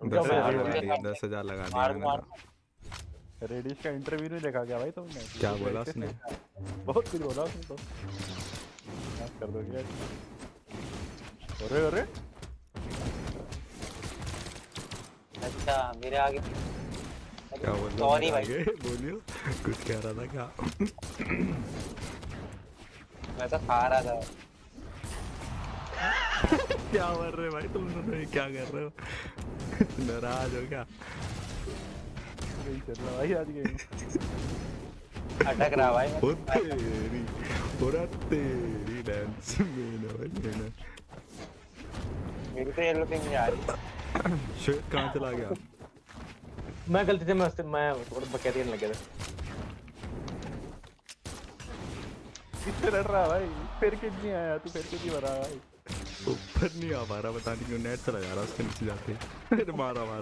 10,000 लगा दिया। रेडिस का इंटरव्यू नहीं देखा क्या भाई तुमने? क्या बोला उसने? बहुत कुछ बोला उसने तो। कर दो क्या? अरे अच्छा मेरे आगे क्या बोल रहा? सॉरी भाई, बोलियो कुछ कह रहा था क्या? मैं तो खा रहा था। क्या कर रहे भाई तुम दोनों, क्या कर रहे हो? नाराज हो क्या? नहीं चल रहा भाई आज गेम। अटक रहा भाई। तेरी डांस में ना मेरी तो येलो पिंग आ रही। शिट कहाँ चला गया? मैं गलती से मैं थोड़ा बकैती लग गया था। किससे लड़ रहा भाई? फिर क्यों नहीं आया तू? फिर क्यों नहीं बना भाई? ऊपर नहीं आ पा रहा, पता नहीं क्यों, नेट चला जा रहा उसके नीचे जाते। फिर मारा मार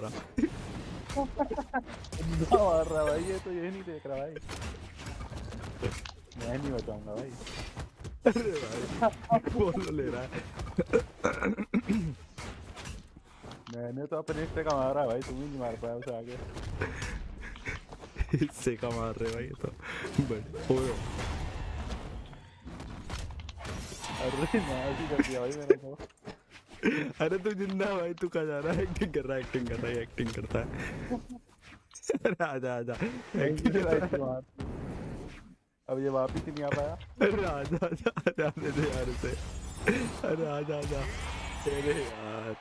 रहा भाई, ये तो ये नहीं देख रहा भाई। मैं नहीं बचाऊंगा भाई। अरे भाई बोलो ले रहा है। मैंने तो अपने हिस्से का मारा भाई, तुम ही नहीं मार पाया उसे आगे। हिस्से का मार रहे भाई तो बड़े। अरे मार ही कर दिया भाई मैंने तो। अरे तू जिंदा भाई, तू कहाँ जा रहा है? एक्टिंग कर रहा है, एक्टिंग कर रहा है, एक्टिंग करता है। अरे आजा आजा, एक्टिंग कर रहा है। अब ये वापिस ही नहीं आ पाया। अरे आजा आजा आजा दे यार उसे। अरे आजा आजा, अरे यार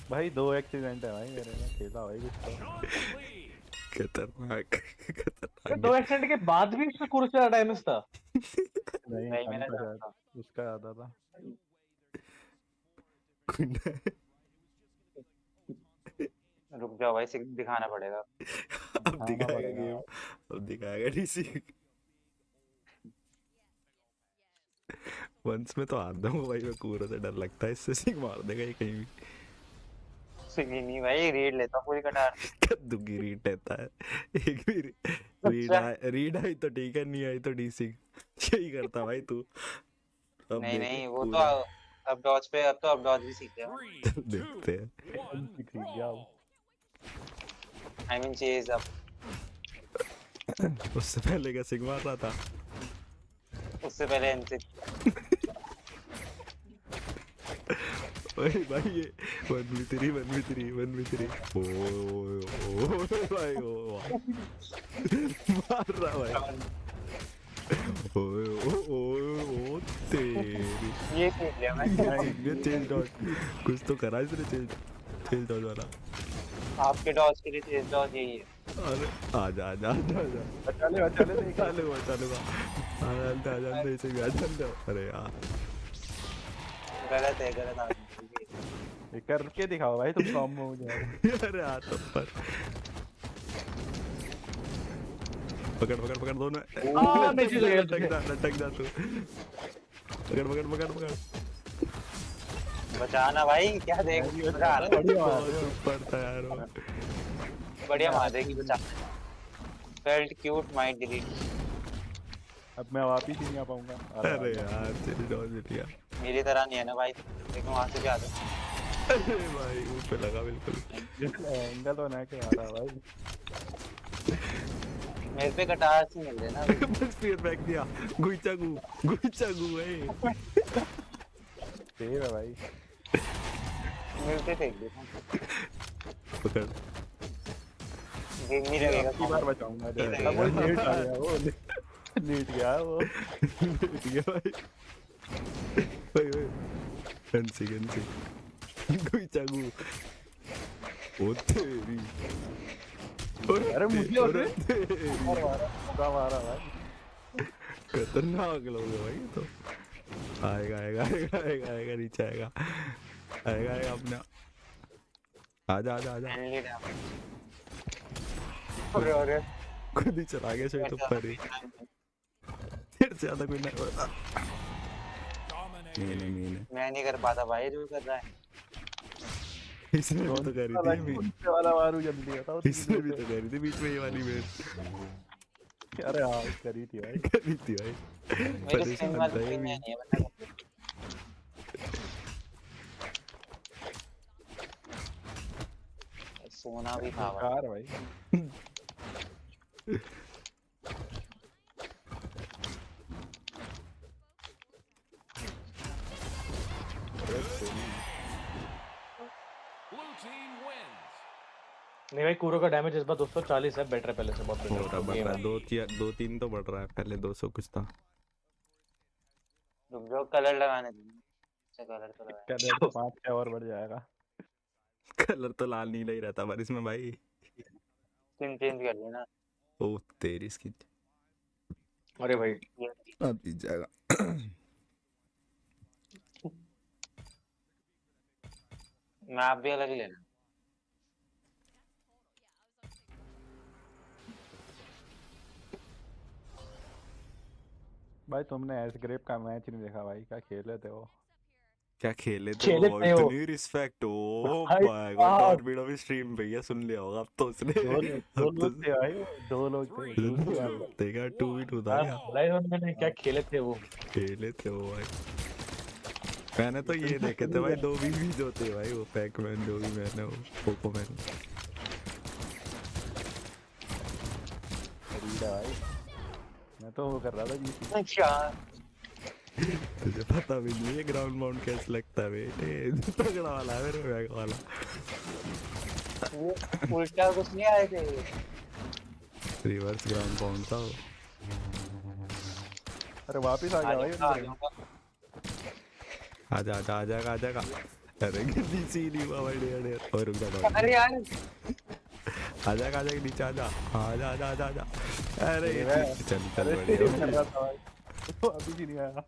भाई 2 एक्सीडेंट है भाई मेरे में, खेला भाई कुछ तो। खतरनाक खतरनाक। 2 एक्सीडेंट के बाद भी उसमें कुर्सी का डैमेज था। नहीं मैंने उसका याद था। रुक जाओ भाई, दिखाना पड़ेगा। अब दिखाएगा गेम, अब दिखाएगा डीसी। वंस में तो आता हूँ भाई, मैं कूरो से डर लगता है, इससे सिंह मार देगा ये कहीं भी। नहीं भाई, रीड लेता पूरी कटार। कद्दू की रीड लेता है एक भी। रीड आई तो ठीक है, नहीं आई तो डीसी यही करता भाई तू। अब नहीं नहीं, वो तो अब डॉज पे, अब तो अब डॉज भी सीख गया। देखते हैं। I mean chase up. उससे पहले क्या सिंह मार रहा था? उससे पहले इनसे। ओए भाई ये 1v3 ओ भाई ओ मार रहा भाई। ओए ओ तेरी ये खेल लिया मैं। ये चेंज डॉट कुछ तो करा इसने, चेंज डॉट वाला। आपके डॉज के लिए चेज डॉज यही है। अरे आजा आजा आजा आजा, बचा ले आजा इसे भी आजा। अरे यार गलत है, गलत आदमी ये करके दिखाओ भाई, तुम कॉम में हो जाओ। अरे हाथ पर पकड़ दोनों। लटक जा तू। पकड़। बचाना भाई, क्या देख पड़ता यार। बढ़िया मार देगी, बचा। Felt cute might delete. अब मैं वापिस ही नहीं आ पाऊंगा। अरे यार तेरी डॉज लिया। मेरी तरह नहीं है ना भाई, लेकिन वहां से भी आ जाओ। अरे भाई मुंह पे लगा बिल्कुल। एंगल तो ना के आ रहा भाई। मेरे पे कटार से मिल रहे ना। बस फिर बैक दिया। गुइचागू है। सेव है भाई। मिलते फेंक देता हूं। पकड़। गेम नहीं लगेगा। एक बार बचाऊंगा। वो लेट आ गया, वो लेट गया वो। लेट गया भाई। ओए फैंसी गुइचागू। ओ तेरी। अरे मुझे मारा भाई। खतरनाक लोग है भाई तो। आएगा नीचे आएगा अपना। आजा अरे खुद ही चला गया शायद ऊपर ही। फिर से ज्यादा कोई नहीं होता। मैं नहीं कर पाता भाई, जो कर रहा है। इसने भी तो करी थी, वाला मारू जल्दी बताओ। इसने भी तो करी थी बीच में ये वाली मैच। अरे हाँ करी थी भाई। मेरे स्किन वाली नहीं है बंदा। सोना भी था भाई। नहीं भाई, कूरो का डैमेज इस बार 240 है, बेटर है पहले से बहुत बेटर। बढ़ रहा है 2-3 तो बढ़ रहा है, पहले 200 कुछ था। रुक जाओ, कलर लगाने दो। कलर तो लगा। कलर तो 5 और बढ़ जाएगा। कलर तो लाल नीला ही रहता पर इसमें भाई। स्किन चेंज कर लेना। ओ तेरी स्किन। अरे भाई अब जीत जाएगा। मैप भी अलग ही लेना। भाई तुमने एस ग्रेप का मैच नहीं देखा भाई, क्या खेले थे वो। क्या खेले थे वो, इतनी respect. Oh my God, torpedo भी स्ट्रीम पे है, सुन लिया होगा अब तो उसने। दो लोग थे भाई, 2 लोग थे। देखा 2v2 था क्या? भाई उन्होंने क्या खेले थे वो भाई। मैंने तो ये देखे थे भाई 2v जो थे भाई, वो पैकमैन जो भी मैंने, वो पोकोमैन। भाई मैं तो वो कर रहा था जी। अच्छा तुझे पता भी नहीं है ग्राउंड माउंट कैसे लगता है बेटे, तगड़ा वाला है मेरे बैग वाला। वो उल्टा कुछ नहीं आए थे, रिवर्स ग्राउंड माउंट था वो। अरे वापिस आ गया भाई। आ जाएगा। अरे नीचे नहीं हुआ भाई, डेढ़ और रुक जा। अरे यार आ जाएगा नीचे, आ जा। अरे चल बढ़िया अभी भी नहीं आया।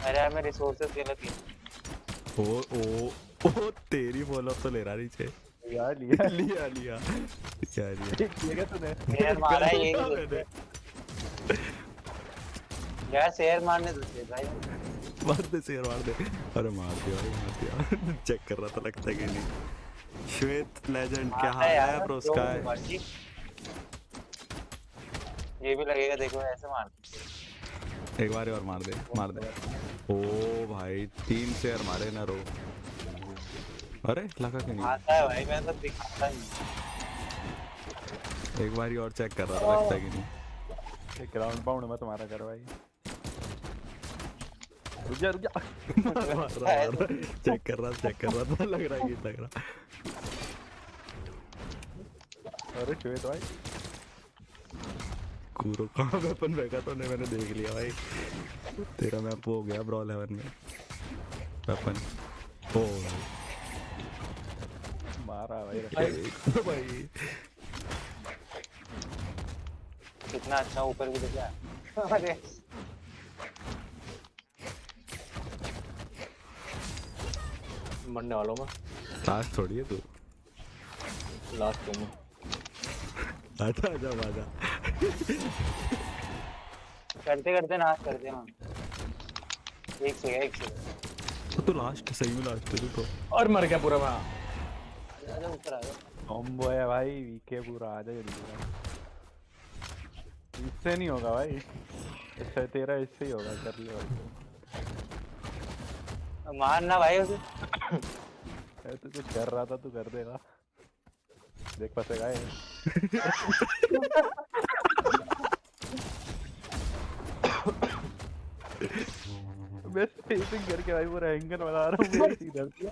अरे यार मैं रिसोर्सेज गलत थी। ओ तेरी फॉलो अप तो ले रहा नीचे यार। लिया क्या तूने यार मारा है ये यार, शेयर मारने दो भाई, मार दे शेयर मार दे। अरे मार दिया चेक कर रहा था, लगता है कि नहीं। श्वेत लेजेंड क्या हाल है ब्रो स्काई? ये भी लगेगा, देखो ऐसे मार एक बार और मार दे। ओ भाई 3 शेयर मारे ना रो। अरे लगा कि नहीं आता है भाई, मैं तो दिखाता ही। एक बार और चेक कर रहा था, लगता है कि नहीं। एक ग्राउंड पाउंड में तुम्हारा कर भाई। रुक जा चेक कर रहा था, लग रहा। अरे श्वेत भाई कूरो कहाँ वेपन फेंका तो नहीं, मैंने देख लिया भाई। तेरा मैप हो गया ब्रॉल 11 में वेपन। ओ मारा भाई। कितना अच्छा ऊपर भी देखा। अरे मरने वालों में लास्ट थोड़ी है तू, लास्ट में आजा। करते नाश करते हम। एक से तो लास्ट सही में लास्ट है तू तो। और मर गया पूरा। मैं आजा ऊपर आ जा। कॉम्बो है भाई, वीके पूरा आ जा जल्दी। इससे नहीं होगा भाई, अच्छा तेरा इससे ही होगा, कर लिया भाई। मारना भाई उसे। तू कुछ कर रहा था, तू कर देगा, देख फंसेगा ये। मैं स्पेसिंग करके भाई पूरा एंगल बना रहा हूँ, मेरी इधर दिया।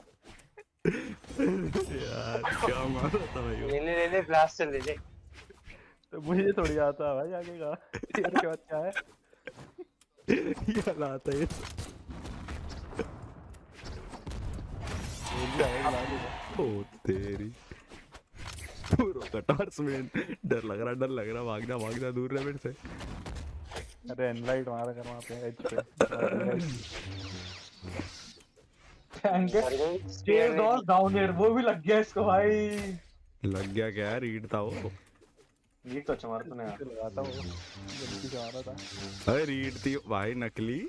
यार क्या मारा था भाई। ले ब्लास्ट ले ले। तो मुझे थोड़ी आता भाई आगे का, तेरे के बाद क्या है क्या लाता है। ओ तेरी पूरा कटार्स में डर लग रहा, भागना दूर रह मेरे से। अरे एनलाइट मारा कर वहाँ पे एज पे। स्टेज और डाउन एयर वो भी लग गया इसको भाई। लग गया क्या? रीड था वो। रीड तो अच्छा मारा तूने यार। लगाता वो जल्दी से मारा था। अरे रीड थी भाई, नकली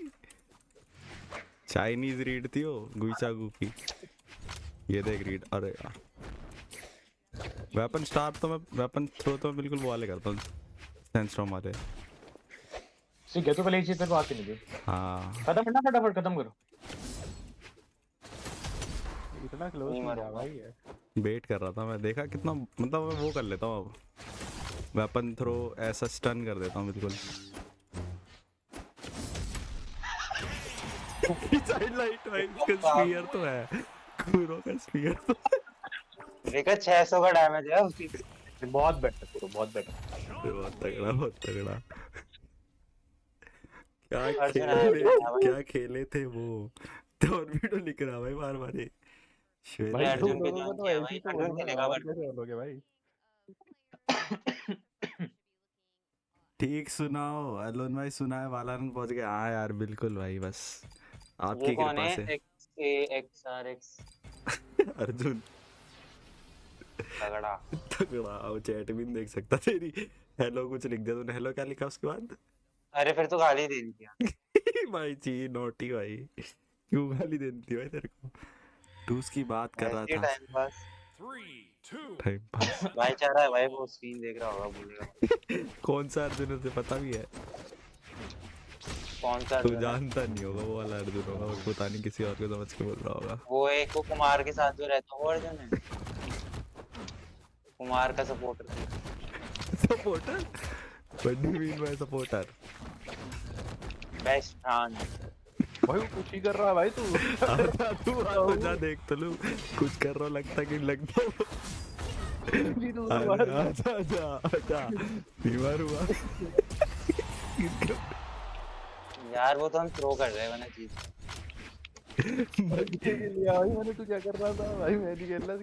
चाइनीज रीड थी वो, गुईचागू की। ये देख रीड। अरे यार वेपन स्टार्ट तो मैं वेपन थ्रो तो मैं बिल्कुल वो वाले करता हूँ, सेंसरॉम वाले। ठीक है तो पहले ये चीज तेरे को आती नहीं थी। हाँ खत्म करना, फटाफट खत्म करो। इतना क्लोज नहीं था भाई। वेट कर रहा था मैं, देखा कितना, मतलब मैं वो कर लेता हूँ अब, वेपन थ्रो ऐसा स्टन कर देता हूँ बिल्कुल। साइडलाइट भाई, इसका स्फीयर तो है, कूरो का स्फीयर तो देखा 600 का डैमेज है उसकी। बहुत बेटर कूरो, बहुत बेटर, बहुत तगड़ा। क्या खेले थे वो। तो और वीडियो लिख रहा भाई बार ये भाई अर्जुन के जान किया भाई, अर्जुन खेलेगा भाई। ठीक सुनाओ अलोन भाई, सुना है वालान पहुंच गए। हाँ यार बिल्कुल भाई, बस आपकी कृपा से। अर्जुन तगड़ा। वो चैट भी नहीं देख सकता तेरी। हेलो कुछ लिख दिया तूने, हेलो क्या लिखा उसके बाद? अरे फिर तो गाली दे दी थी भाई जी नोटी भाई, क्यों गाली देनी थी भाई तेरे को? तू उसकी बात कर रहा था। टाइम पास भाई भाई चाह रहा है भाई, वो स्क्रीन देख रहा होगा बोलेगा। कौन सा अर्जुन उसे पता भी है? कौन सा तू जानता नहीं होगा, वो वाला अर्जुन होगा, वो पता नहीं किसी और को समझ के बोल रहा होगा। वो एक को कुमार के साथ जो रहता है वो अर्जुन है, कुमार का supporter. Supporter? What do you mean by supporter? Best friend भाई वो कुछ ही कर रहा है भाई तू। तू जा देख तो लू, कुछ कर रहा लगता कि लगता आजा बीमार हुआ यार, वो तो हम थ्रो कर रहे हैं वरना चीज लिया भाई मैंने। तू क्या कर रहा था भाई? मैं नहीं खेल रहा,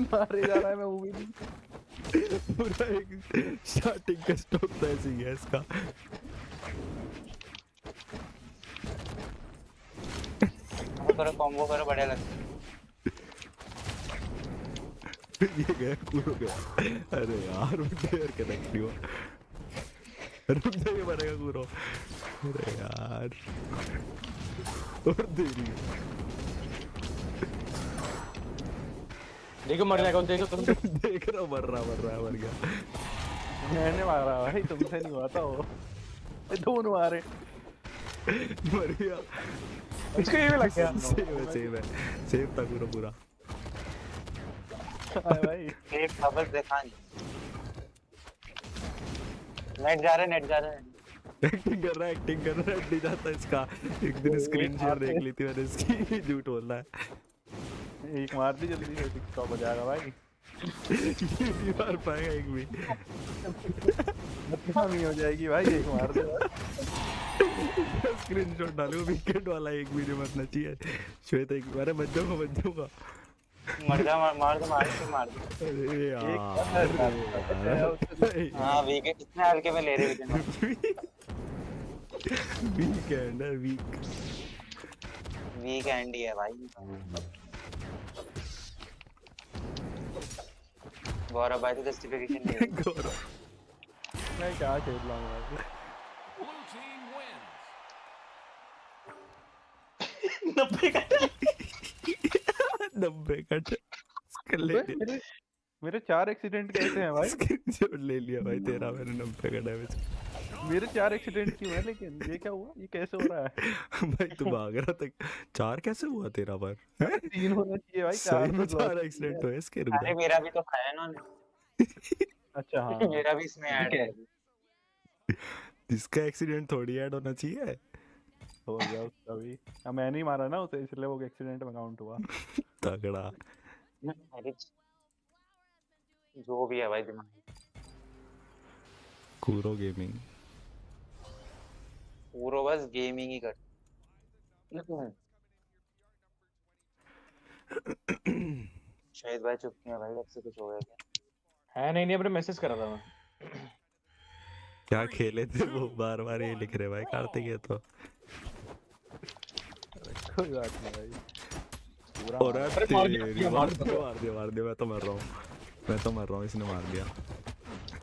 मारे जा रहा है मैं, वो भी नहीं। पूरा एक स्टार्टिंग का स्टॉक तो ऐसे ही है इसका। करो कॉम्बो करो, बढ़िया लगता है। ये गया कूद गया। अरे यार यार कनेक्ट नहीं हुआ, रुक जा ये मरेगा कूरो। अरे यार और देरी देखो मर जाएगा, देखो तुम देख रहा मर मर गया। मैंने मारा भाई, तुमसे नहीं हुआ था वो, दोनों मारे मर गया। इसको ये भी लग गया। सेव था पूरा भाई एक बबल देखा नहीं। नेट जा रहा है एक्टिंग कर रहा है नहीं जाता इसका। एक दिन स्क्रीन शेयर देख ली थी मैंने इसकी, झूठ बोल रहा है। एक मार दी जल्दी से, स्टॉप हो जाएगा भाई। नहीं मार पाएगा एक भी, नहीं हो जाएगी भाई, एक मार दे। स्क्रीनशॉट डालो, वीकेंड वाला एक वीडियो मरना चाहिए। श्वेता एक बार बच जाऊंगा मर जा, मार दो। अरे यार हाँ वीकेंड कितने हल्के में ले रहे वीकेंड है वीकेंड ही है भाई। गौरव भाई तो जस्टिफिकेशन नहीं है। गौरव मैं क्या खेल रहा हूँ भाई? 90 कट मेरे 4 एक्सीडेंट कैसे हैं भाई? स्क्रीनशॉट ले लिया भाई तेरा मैंने, 90 का डैमेज। मेरे 4 एक्सीडेंट क्यों है? लेकिन ये क्या हुआ? ये कैसे हो रहा है भाई? तू भाग रहा था, 4 कैसे हुआ तेरा पर? 3 होना चाहिए भाई, 4 एक्सीडेंट हुए इसके। अरे मेरा भी तो खाया ना उन्होंने। अच्छा हाँ मेरा भी इसमें ऐड है। इसका एक्सीडेंट थोड़ी ऐड होना चाहिए। हो गया उसका भी, अब मैंने ही मारा ना उसे, इसलिए वो एक्सीडेंट में काउंट हुआ। तगड़ा। अरे जो भी है भाई दिमाग। कूरो गेमिंग, पूरा बस गेमिंग ही कर। शायद भाई चुप नहीं है भाई, अब से कुछ हो गया क्या? है नहीं अपने मैसेज कर रहा था मैं। क्या खेले थे वो? बार ये लिख रहे भाई कार्तिक है तो। कोई बात नहीं भाई, और मार दिया, मैं तो मर रहा हूँ, इसने मार दिया।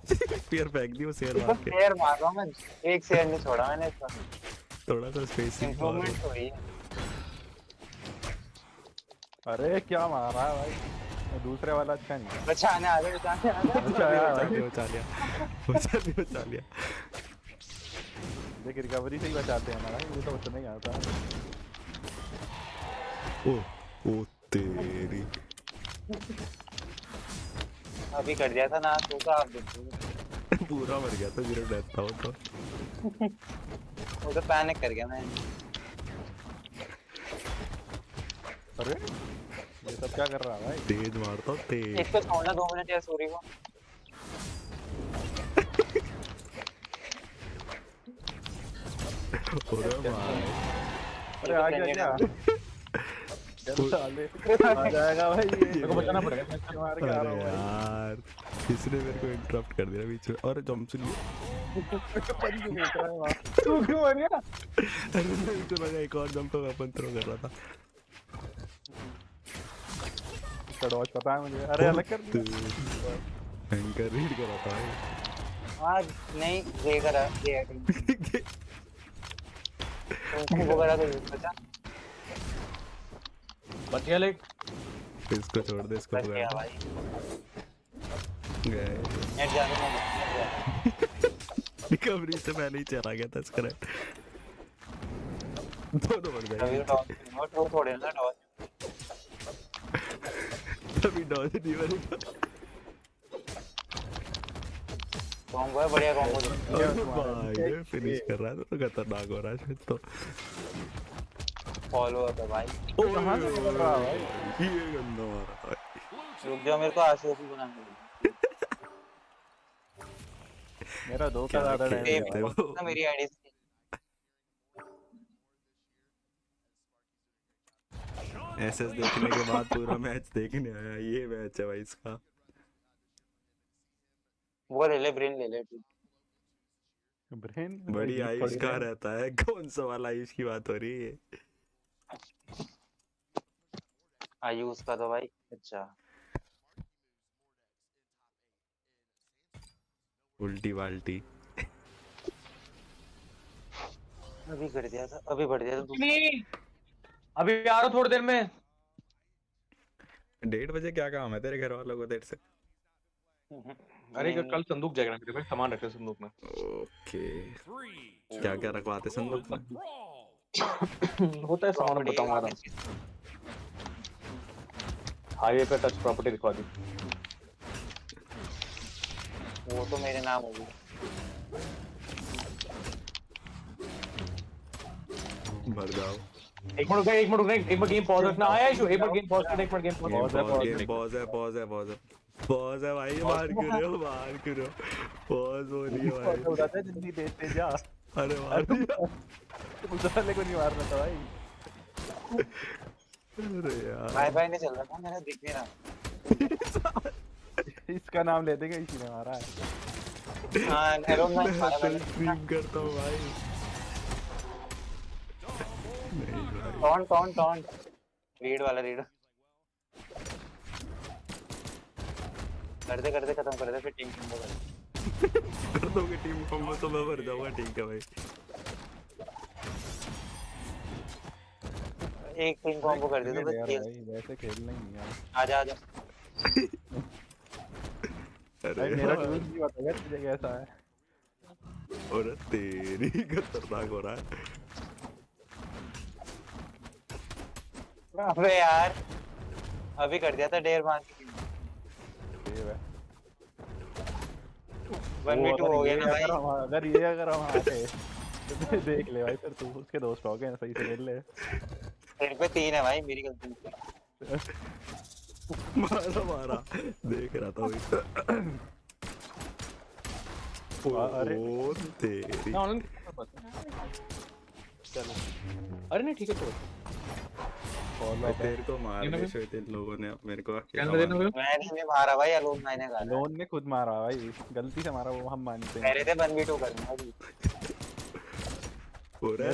स्पीयर फेंक दी वो, शेयर मार के। शेयर मार रहा हूं मैं, एक शेयर नहीं छोड़ा मैंने इसका। थोड़ा सा स्पेसिंग इंप्रूवमेंट हुई है। अरे क्या मारा है भाई? दूसरे वाला अच्छा नहीं। बचाने आ गए, बचा लिया। देख रिकवरी से ही बचाते हैं ना, ये तो बच नहीं आता। ओ तेरी अभी कर दिया था ना तो का, आप देखो पूरा मर गया था, जीरो डेथ था वो तो। वो तो पैनिक कर गया मैं। अरे ये सब क्या कर रहा है भाई? तेज मारता हूँ तेज। इसको छोड़ना 2 मिनट या सूरी को। अरे आ गया क्या? आ जाएगा भाई, ये को बचाना पड़ेगा। मैं मार के आ रहा हूं यार, इसने मेरे को इंटरप्ट कर दिया बीच में। और जंप से तू क्यों मर गया? अरे मैं तो लगा एक और जंप पे वेपन थ्रो कर रहा था। डॉज पता है मुझे। अरे अलग कर दिया, एंकर रीड कर रहा था। आज नहीं ये करा ये तुमको करा तो बचा बच गया लाइक इसको छोड़ दे इसको बच गया भाई गए नेट जाने में रिकवरी से पहले ही चला गया था इसका दोनों मर गए अभी तो थोड़े ना डॉज अभी डॉज नहीं बनेगा कॉम्बो है बढ़िया कॉम्बो भाई फिनिश कर रहा है तो खतरनाक हो रहा है शायद तो फॉलो अप है भाई कहां से निकल रहा है भाई ये गंदा मारा भाई रुक जाओ मेरे को आरसीओपी बनाने दो मेरा 2 का ज्यादा डैमेज है ना मेरी आईडी से एसएस देखने के बाद पूरा मैच देखने आया ये मैच है भाई इसका वो ले ले ब्रेन ले ले ब्रेन बड़ी आयुष का रहता है कौन सा वाला आयुष की बात हो रही है आयुष का तो भाई अच्छा उल्टी बाल्टी अभी कर दिया था अभी बढ़ दिया था अभी आ रहा थोड़ी देर में 1:30 बजे क्या काम है तेरे घर वालों को देर से अरे कल संदूक जाएगा मेरे पास सामान रखे संदूक में ओके क्या क्या रखवाते संदूक में होता है सामान बताऊंगा ना हाईवे पे टच प्रॉपर्टी दिखवा दी वो तो मेरे नाम होगी भर जाओ एक मिनट एक मिनट गेम पॉज रखना आया इशू एक मिनट गेम पॉज कर एक मिनट गेम पॉज है भाई मार करो पॉज हो रही है भाई बताते जल्दी देते जा अरे मार दिया उधर को नहीं मारना था भाई अरे यार हाई नहीं चल रहा था मेरा दिख नहीं रहा इसका नाम ले देगा इसी ने मारा है हां एलोन में स्ट्रीम करता हूं भाई टॉन्ट रीड वाला रीड करते खत्म कर दे फिर टीम कॉम्बो कर दोगे टीम कॉम्बो तो मैं भर जाऊंगा ठीक है भाई एक टीम कॉम्बो कर दे तो बस वैसे खेलना ही नहीं यार आजा अरे मेरा टूल नहीं बताएगा तुझे कैसा है और तेरी खतरनाक हो रहा है अबे यार अभी कर दिया था डेर मान के 1v2 हो गया ना भाई अगर हम आते तो देख ले भाई फिर तू उसके 2 स्टॉक हैं सही से खेल ले तेरे पे 3 है भाई मेरी गलती मारा देख रहा था वही अरे तेरी चलो अरे नहीं ठीक है तो तेरे को मार दे शायद इन लोगों ने मेरे को मैंने मारा भाई अलोन मैंने कहा अलोन ने खुद मारा भाई गलती से मारा वो हम मानते हैं मेरे थे 1v2 करना अभी पूरा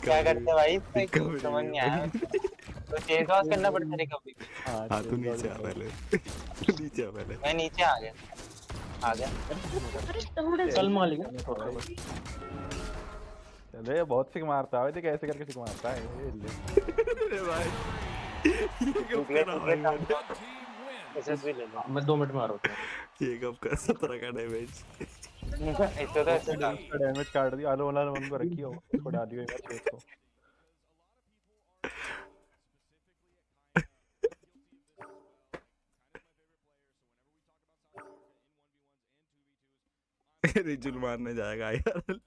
क्या करते भाई समझ नहीं आया तो चेंज टॉस करना पड़ता है कभी हां तू नीचे आ पहले मैं नीचे आ गया चल मालिक चले बहुत सिक मारता है देख ऐसे करके सिक मारता है ये ले अरे भाई एसएसबी ले लो मैं 2 मिनट में आ रहा हूं ये कब का 17 का डैमेज इसको तो ऐसे डैमेज काट दिया आलो वाला मन को रखी हो उसको डाल दियो यार चेक को रिजुल मारने जाएगा यार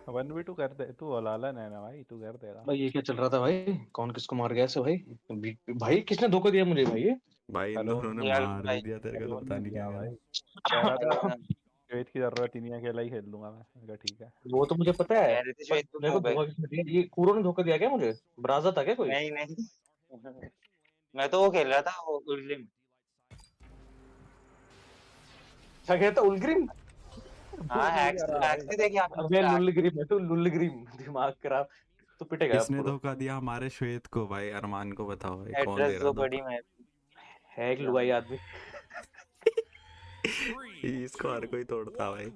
1v2 कर दे तू ओलाला ना भाई तू कर देगा भाई ये क्या चल रहा था भाई कौन किसको मार गया ऐसे भाई किसने धोखा दिया मुझे भाई भाई इन दोनों ने मार दिया तेरे को तो पता नहीं क्या भाई श्वेत की जरूरत ही नहीं है अकेला ही खेल लूंगा मैं ठीक है वो तो मुझे पता है मेरे को धोखा किसने दिया ये कूरो ने धोखा दिया क्या मुझे ब्राजा था क्या कोई नहीं मैं तो वो खेल रहा था वो उल्ग्रिम क्या कहता उल्ग्रिम हां हैक्स भी देखिए आप अबे लुल्लग्रिम है तो लुल्लग्रिम दिमाग खराब तो पिटेगा किसने धोखा दिया हमारे श्वेत को भाई अरमान को बताओ भाई कौन दे रहा बड़ी मैं है एक लुगाई आदमी। इसको हर कोई तोड़ता भाई।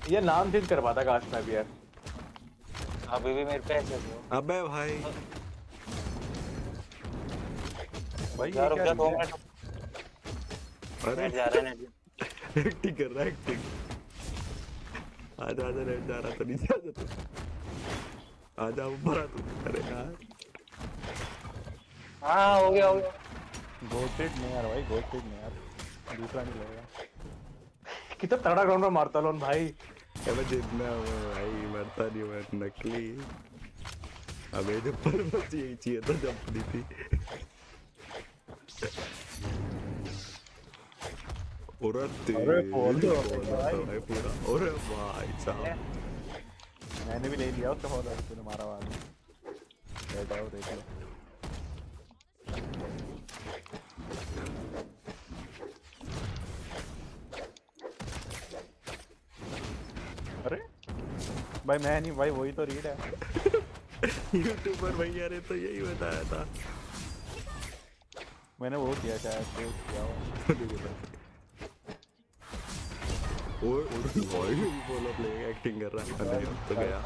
ये नाम चेंज करवाता काश मैं भी यार। अभी भी मेरे पे ऐसे हो। अबे भाई भाई यार रुक जा 2 मिनट। अरे जा रहा है नेट। एक्टिंग कर रहा है एक्टिंग। आजा आजा नेट जा रहा तो नीचे आजा तू। आजा ऊपर आ तू। अरे यार हाँ हो गया। गोटेड नहीं यार भाई, गोटेड नहीं यार, दूसरा नहीं लगेगा। कितना तगड़ा ग्राउंड में मारता लोन भाई। अबे जितना भाई मरता नहीं मैं नकली। अबे जो पर बस यही चाहिए था जब दी थी। अरे बोल दो भाई पूरा। अरे भाई साहब मैंने भी ले लिया उसका फॉलो, तूने मारा वाला बैठ आओ देख लो। अरे भाई मैं नहीं भाई, वही तो रीड है। यूट्यूबर भैया ने तो यही बताया था। मैंने वो किया शायद, पोस्ट किया हुआ। भाई बोला प्ले एक्टिंग कर रहा है। तो गया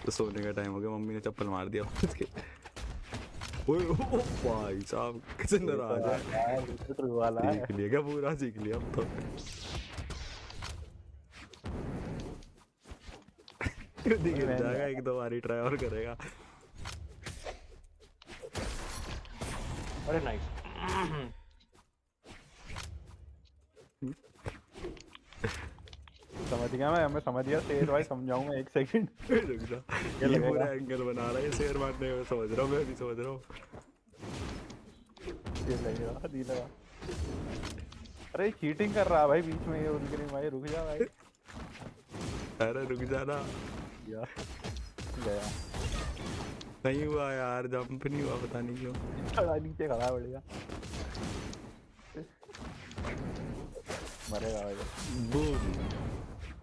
तो सोने का टाइम हो गया, मम्मी ने चप्पल मार दिया उसके। ओए ओ भाई साहब कितने नाराज है। सीख लिया क्या पूरा, सीख लिया अब तो। गिर जाएगा एक दो बारी, ट्राई और करेगा। अरे नाइस। समझ गया मैं समझ गया। शेर भाई समझाऊंगा 1 सेकंड। रुक जा, ये पूरा एंगल बना रहा है शेर मारने में। समझ रहा हूँ मैं भी, समझ रहा हूँ। ये लगेगा दी लगा। अरे चीटिंग कर रहा है भाई बीच में, ये उनके लिए भाई रुक जा भाई। अरे रुक जा ना यार, गया नहीं हुआ यार, जंप नहीं हुआ पता नहीं क्यों। खड़ा नीचे खड़ा बढ़िया मरेगा भाई। बूम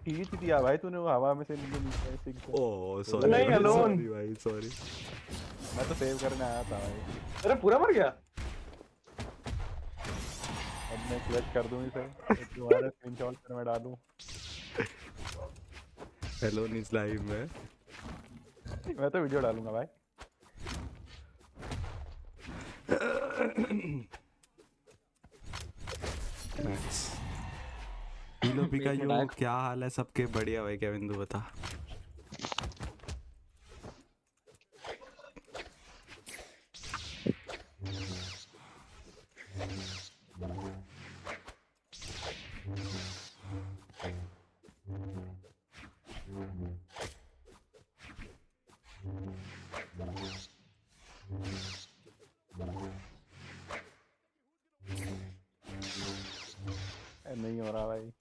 खींच दिया भाई तूने वो हवा में से नीचे। ओह सॉरी नहीं अलोन भाई, सॉरी। मैं तो सेव करने आया था भाई। अरे पूरा मर गया। अब मैं क्लच कर दूं इसे, दोबारा स्क्रीनशॉट कर मैं डालूं। एलोन इज लाइव में। मैं तो वीडियो डालूंगा भाई। नाइस। पीलोपी का जो क्या हाल है सबके? बढ़िया भाई, क्या बिंदु बता। नहीं हो रहा भाई।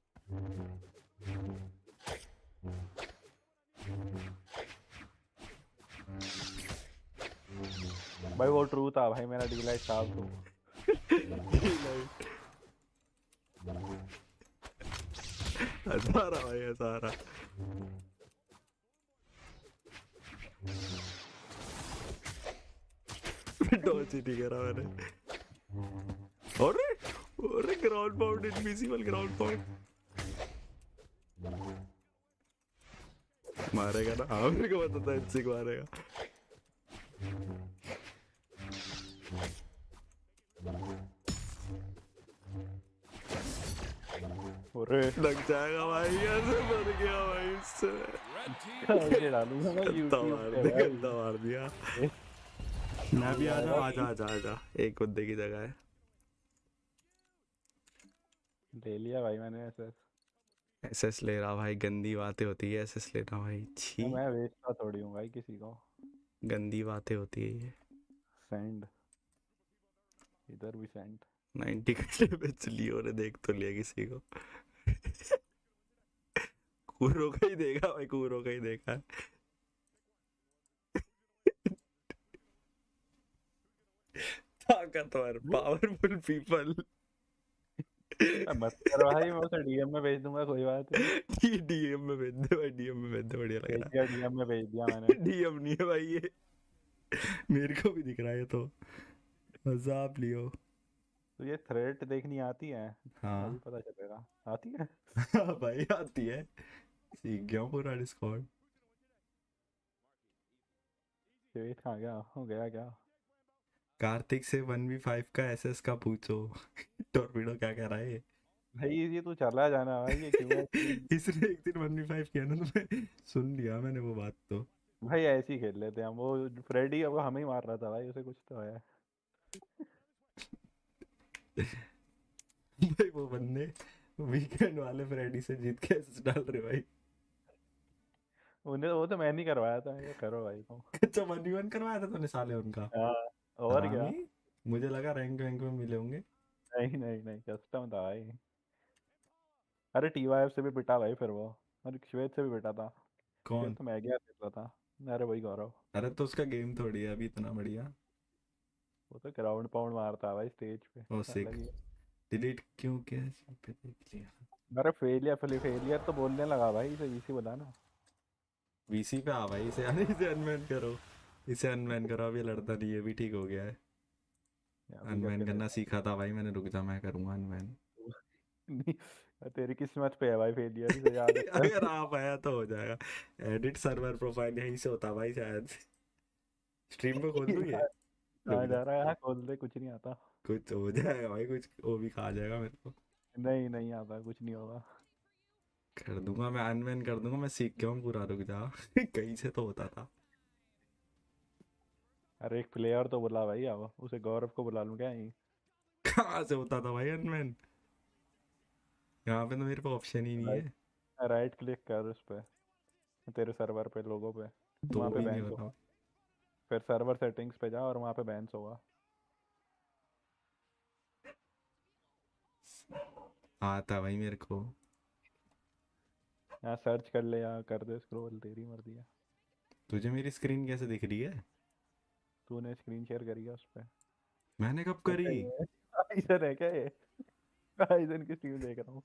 भाई वो ट्रू था भाई, मेरा डीलाइट साफ तो। सारा भाई सारा। डॉज ही नहीं करा मैंने। अरे अरे ground pound, invisible ground pound मारेगा ना। हाँ मेरे को पता था इससे मारेगा। अरे लग जाएगा भाई, ऐसे मर गया भाई इससे। डालूंगा मैं यूट्यूब पे। गंदा मार दिया। मैं भी आ जाऊँ? आजा आजा आजा, एक बंदे की जगह है। ले लिया भाई मैंने एसएस। एसएस ले रहा भाई, गंदी बातें होती है एसएस लेना भाई। छी, मैं बेचता थोड़ी हूँ भाई किसी को। गंदी बातें होती है ये। सेंड इधर भी सेंड। 90 घंटे बेच लियो ने, देख तो लिया किसी को। कूरो का ही देगा भाई, कूरो का ही देखा। ताकतवर पावरफुल पीपल। मत करो भाई, मैं उसे डीएम में भेज दूंगा, कोई बात नहीं। डीएम में भेज दे भाई, डीएम में भेज दे, बढ़िया लग रहा है। डीएम में भेज दिया मैंने। डीएम नहीं है भाई ये। मेरे को भी दिख रहा है, तो मजा आप लियो। तो ये थ्रेट देखनी आती है? हाँ अभी पता चलेगा। आती है? हाँ भाई आती है, सीख गया हूँ पूरा डिस्कॉर्ड। वेट कहाँ गया? हो गया क्या? कार्तिक से 1v5 का एसएस का पूछो। टॉर्पीडो क्या कह रहा है? भाई ये तू चला जाना भाई, ये क्यों है? इसने एक दिन 1v5 किया ना, तो मैं सुन लिया मैंने वो बात। तो भाई ऐसे ही खेल लेते हैं हम। वो फ्रेडी अब हमें ही मार रहा था भाई, उसे कुछ तो है। भाई वो बंदे वीकेंड वाले फ्रेडी से जीत के एसएस डाल रहे भाई। उन्हें वो तो मैं नहीं करवाया था, ये करो भाई तुम। अच्छा 1v1 करवाया था तूने साले उनका? और क्या? मुझे लगा रैंक वैंक में मिले होंगे। नहीं नहीं नहीं, कस्टम था भाई। अरे टीवाईएफ से भी पिटा भाई फिर वो, और श्वेत से भी पिटा था। कौन? तो मैं गया देख रहा था। अरे वही गौरव। अरे तो उसका गेम थोड़ी है अभी इतना बढ़िया। वो तो ग्राउंड पाउंड मारता है भाई स्टेज पे। ओ सिक। डिलीट क्यों किया पे देख लिया। अरे फेलियर तो बोलने लगा भाई, इसे वीसी बोला ना। वीसी पे आ भाई, इसे अनबैन करो, इसे अनबैन करो। अब ये लड़ता नहीं है, भी ठीक हो गया है। अनबैन करना सीखा था भाई मैंने, रुक जा मैं करूंगा अनबैन। तेरी किस्मत पे है भाई फेलियर, इसे याद है। अगर आप आया तो हो जाएगा। एडिट सर्वर प्रोफाइल यहीं से होता भाई शायद। स्ट्रीम पे खोल दूं ये? कहाँ जा रहा है? खोल दे, कुछ नहीं आता। कुछ हो जाएगा भाई, कुछ वो भी खा जाएगा मेरे को। नहीं नहीं आता, कुछ नहीं होगा। कर दूंगा मैं, अनबैन कर दूंगा मैं, सीख गया हूँ पूरा, रुक जा। कहीं से तो होता था। अरे एक प्लेयर तो बुला भाई, अब उसे गौरव को बुला लूं क्या? यहीं कहाँ से होता था भाई अनबैन? यहाँ पे तो मेरे पे ऑप्शन ही नहीं है। राइट क्लिक कर उस पे, तेरे सर्वर पे लोगो पे, तो वहाँ पे भी नहीं बैन होता। होगा। फिर सर्वर सेटिंग्स पे जा और वहाँ पे बैन होगा। आता भाई मेरे को। यहाँ सर्च कर ले या कर दे स्क्रॉल, तेरी मर्जी है। तुझे मेरी स्क्रीन कैसे दिख रही है? तूने स्क्रीन शेयर करी है उस पे। मैंने कब करी? आइजन है क्या ये? आइजन की स्ट्रीम देख रहा हूँ।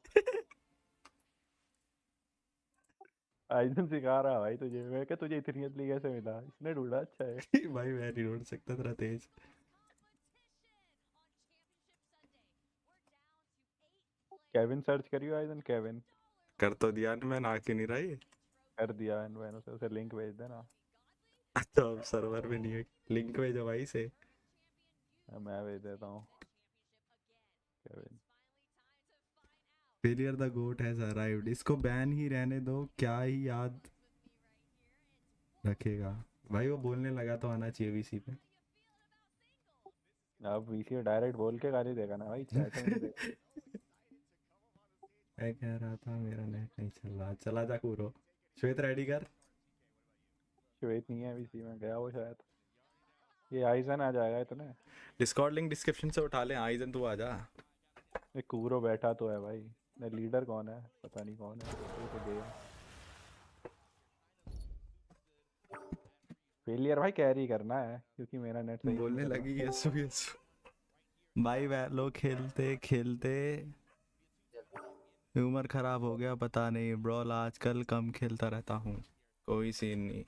आइजन सिखा रहा भाई तुझे। मैं क्या तुझे इतनी जल्दी कैसे मिला? इसने ढूंढा। अच्छा है भाई मैं नहीं ढूंढ सकता, तेरा तेज। केविन सर्च करियो, आइजन केविन। कर तो दिया ना मैं, आके नहीं रहा ये। कर दिया मैंने उसे लिंक भेज देना। अच्छा अब सर्वर में नहीं है, लिंक भेजो भाई से। मैं भेज देता हूँ Kevin. Failure the goat has arrived. इसको बैन ही रहने दो, क्या ही याद रखेगा भाई। वो बोलने लगा तो आना चाहिए वीसी पे। आप वीसी डायरेक्ट बोल के गाली देगा ना भाई, चैट में नहीं देगा। मैं कह रहा था मेरा नेट नहीं चल रहा। चला जा कूरो। श्वेत रेडी कर। श्वेत नहीं है वीसी में, गया वो शायद। ये आइजन आ जाएगा इतने। डिस्कॉर्ड लिंक डिस्क्रिप्शन से उठा ले। आइजन तू आ जा। ये कूरो बैठा तो है भाई। लीडर कौन है पता नहीं कौन है, तो गया। फेलियर भाई कैरी करना है क्योंकि मेरा नेट सही बोलने लगी यस यस भाई। लोग खेलते खेलते उम्र खराब हो गया, पता नहीं। ब्रॉल आजकल कम खेलता रहता हूँ, कोई सीन नहीं।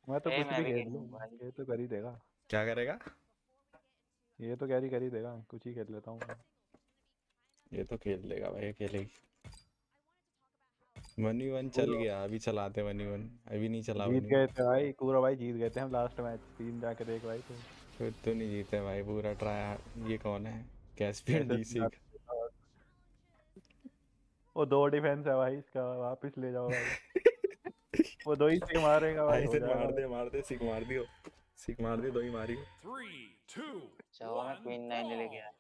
मैं तो कुछ भी खेल लूँ, ये तो कर ही देगा। क्या करेगा? ये तो कैरी कर ही देगा, कुछ ही खेल लेता हूँ। ये तो खेल लेगा भाई अकेले ही। 1v1 चल गया, अभी चलाते 1v1। अभी नहीं चला। जीत गए थे भाई, पूरा भाई जीत गए थे हम लास्ट मैच। 3 जाके देख भाई तुम। फिर तो नहीं जीते भाई पूरा ट्राई। ये कौन है? Caspian DC. वो 2 डिफेंस है भाई इसका, वापस ले जाओ भाई। वो 2 ही सिक मारेगा भाई। मार दे सिक मार दियो। सिक मार दे, 2 ही मारी। 3 2 1 क्वीन 9 ले गया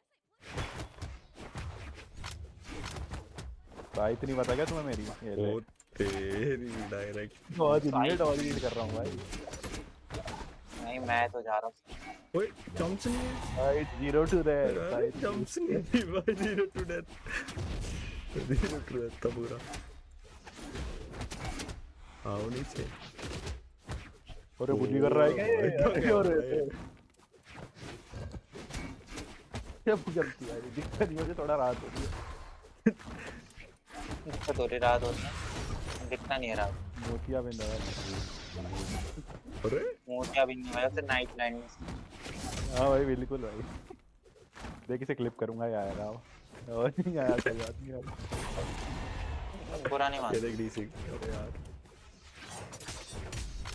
भाई। इतनी बता क्या तुम्हें मेरी? ये ले। ओ तेरी डायरेक्ट बहुत रीड कर रहा हूं भाई। नहीं मैं तो जा रहा हूं। ओए जंप्स नहीं है भाई। 0 to death भाई। जंप्स नहीं है भाई। 0 to death। 0 to death था पूरा। आओ नीचे। अरे बुली कर रहा है क्या ये? क्या गलती है? दिक्कत नहीं मुझे, थोड़ा रात हो रही है। इसका थोड़ी रात होती है, दिखता नहीं है रात। मोतिया बिंद है। अरे मोतिया बिंद है तो नाइट लाइन। हाँ भाई बिल्कुल भाई। देख इसे क्लिप करूँगा ये आएगा और नहीं आया कोई बात नहीं यार। बुरा नहीं मान। ये देख डीसी अरे यार।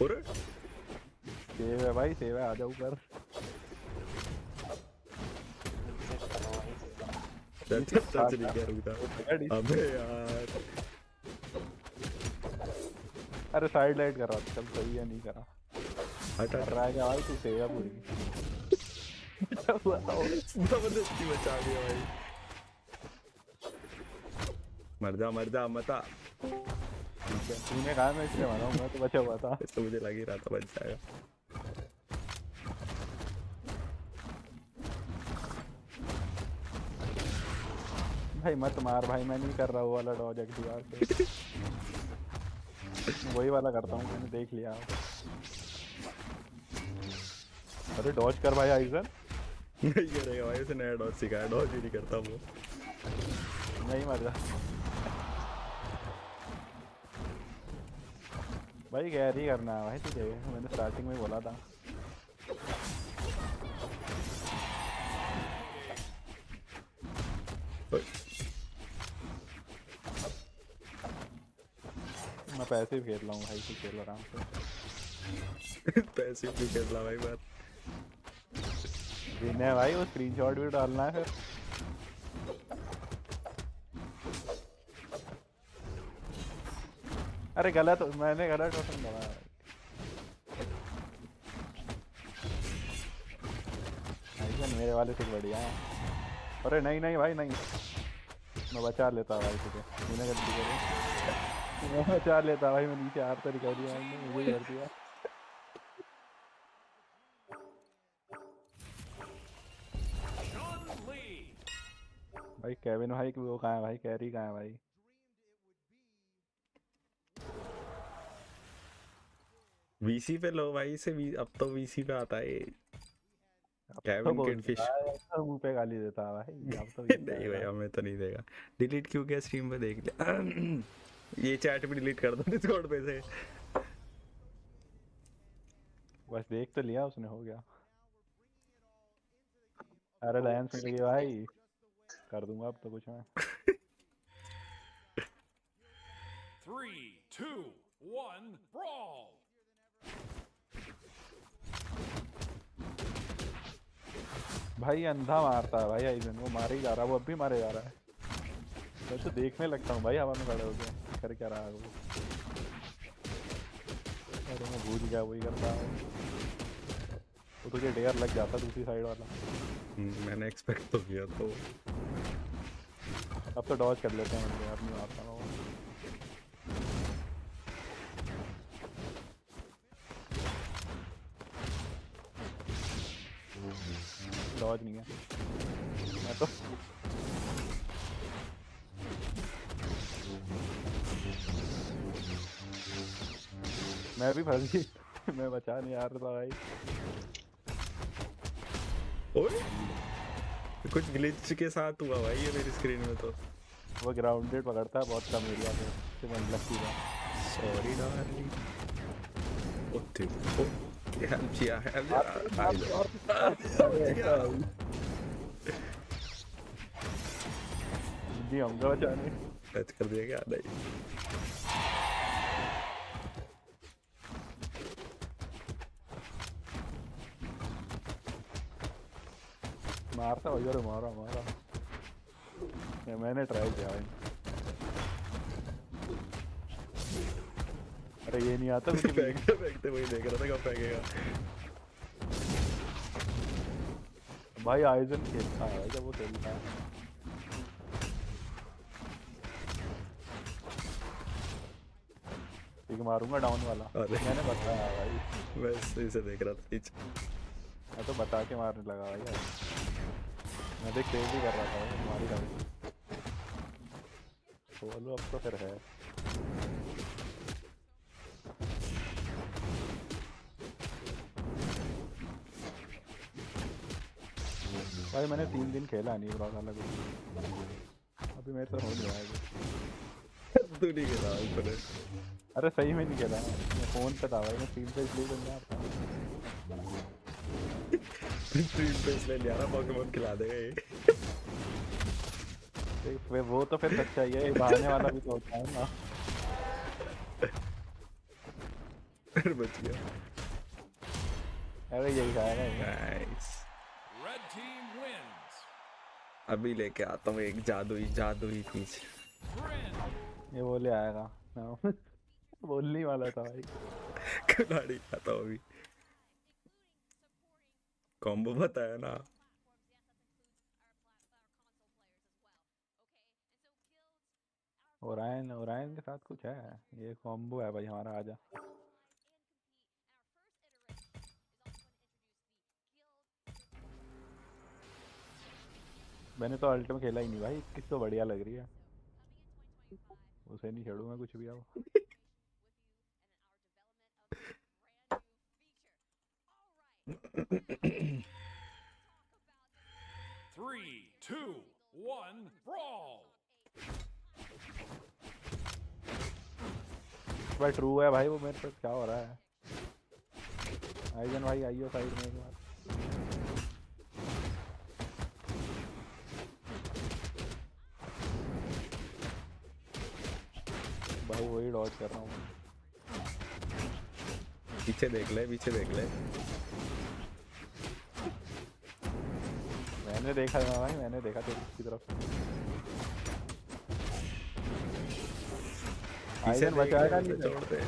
अरे सेव है भाई सेव है आ जाओ ऊपर। टच नहीं किया रुकता। अबे यार अरे साइड लाइट कर रहा था चल सही है नहीं करा। हट कर रहा है क्या भाई तू सेव है पूरी। जबरदस्ती बचा दिया भाई। मर जा मता। तूने कहा मैं इसलिए मारा हूँ मैं तो बचा हुआ था। तो मुझे लग ही रहा था बच जाएगा। भाई मत मार भाई मैं नहीं कर रहा वो वाला डॉज एक्टिवार से। वही वाला करता हूँ मैंने देख लिया। अरे डॉज कर भाई आइजन। नहीं करेगा भाई उसे नया डॉज सिखाया डॉज ही नहीं करता वो। नहीं मर जा भाई कैरी करना है भाई तुझे मैंने स्टार्टिंग में बोला था। मैं पैसे भी खेल रहा हूँ भाई तू खेल आराम से। पैसे भी खेल रहा भाई बात। है भाई वो स्क्रीनशॉट भी डालना है फिर। अरे गलत मैंने गलत बटन दबाया। मेरे वाले से बढ़िया है। अरे नहीं नहीं भाई नहीं मैं बचा लेता भाई तुझे तूने गलती करी। मैं बचा लेता भाई मैं नीचे हार तो कर दिया मुझे कर दिया। भाई केविन भाई वो कहाँ है भाई कैरी कहाँ है भाई। वीसी पे लो भाई से अब तो वीसी पे आता है केविन किडफिश। मुंह पे गाली देता है भाई अब तो नहीं भाई हमें तो नहीं देगा। डिलीट क्यों किया स्ट्रीम पे देख लिया। ये चैट भी डिलीट कर दो डिस्कॉर्ड पे से। बस देख तो लिया उसने हो गया। अरे लायंस मिल गई भाई कर दूंगा अब तो कुछ मैं। 3, 2, 1, brawl! भाई अंधा मारता है भाई आइजन वो मारे ही जा रहा है वो अब भी मारे जा रहा है। मैं तो देखने लगता हूँ भाई हवा में खड़े होके कर क्या रहा है वो। अरे मैं भूल गया वही करता है वो तुझे डेयर लग जाता दूसरी साइड वाला। मैंने एक्सपेक्ट तो किया तो। अब तो डॉज कर लेते हैं अब नहीं मारता मैं। डॉज नहीं है मैं तो मैं भी फंस गई मैं बचा नहीं आ रहा था भाई। ओए कुछ ग्लिच के साथ हुआ भाई ये मेरी स्क्रीन में तो। वो ग्राउंडेड पकड़ता है बहुत कम एरिया पे तो मैं लकी था। Sorry darling. ओके हेल्प किया जी आऊंगा बचाने। टच कर दिया क्या नहीं। मारता भाई अरे मारा मैंने ट्राई किया भाई। अरे ये नहीं आता फेंकते वही देख रहा था कब फेंकेगा। भाई आइजन खेलता है जब वो खेलता है। ठीक मारूंगा डाउन वाला मैंने बताया भाई। मैं इसे देख रहा था पीछे। मैं तो बता के मारने लगा भाई मैं देख तेज ही कर रहा था मारी रहा। बोलो अब तो फिर है। भाई मैंने 3 दिन खेला नहीं ब्रॉलहला कुछ अभी मेरे तो हो नहीं रहा है। तू नहीं खेला अरे सही में नहीं खेला मैं फोन पे था भाई मैं स्क्रीन पे इसलिए बन रहा था स्क्रीन पे इसलिए ले आ रहा पोकेमॉन खिला देगा ये वो तो फिर सच्चा ही है ये बहाने वाला भी तो होता है ना फिर बच गया अरे यही खाएगा नाइस Red team wins. अभी लेके आता हूँ एक जादुई चीज ये वो ले आएगा बोलने वाला था भाई खिलाड़ी खाता हूँ अभी कॉम्बो बताया ना ओरायन के साथ कुछ है ये कॉम्बो है भाई हमारा आजा मैंने तो अल्ट में खेला ही नहीं भाई किस तो बढ़िया लग रही है उसे नहीं खेलूँ मैं कुछ भी अब 3, 2, 1, brawl. भाई ट्रू है भाई वो मेरे साथ क्या हो रहा है आईजन भाई आइयो साइड में एक बार भाई वही डॉज कर रहा हूँ पीछे देख ले मैंने देखा था भाई मैंने देखा तेरी की तरफ आईजन बचाएगा नहीं छोड़ दे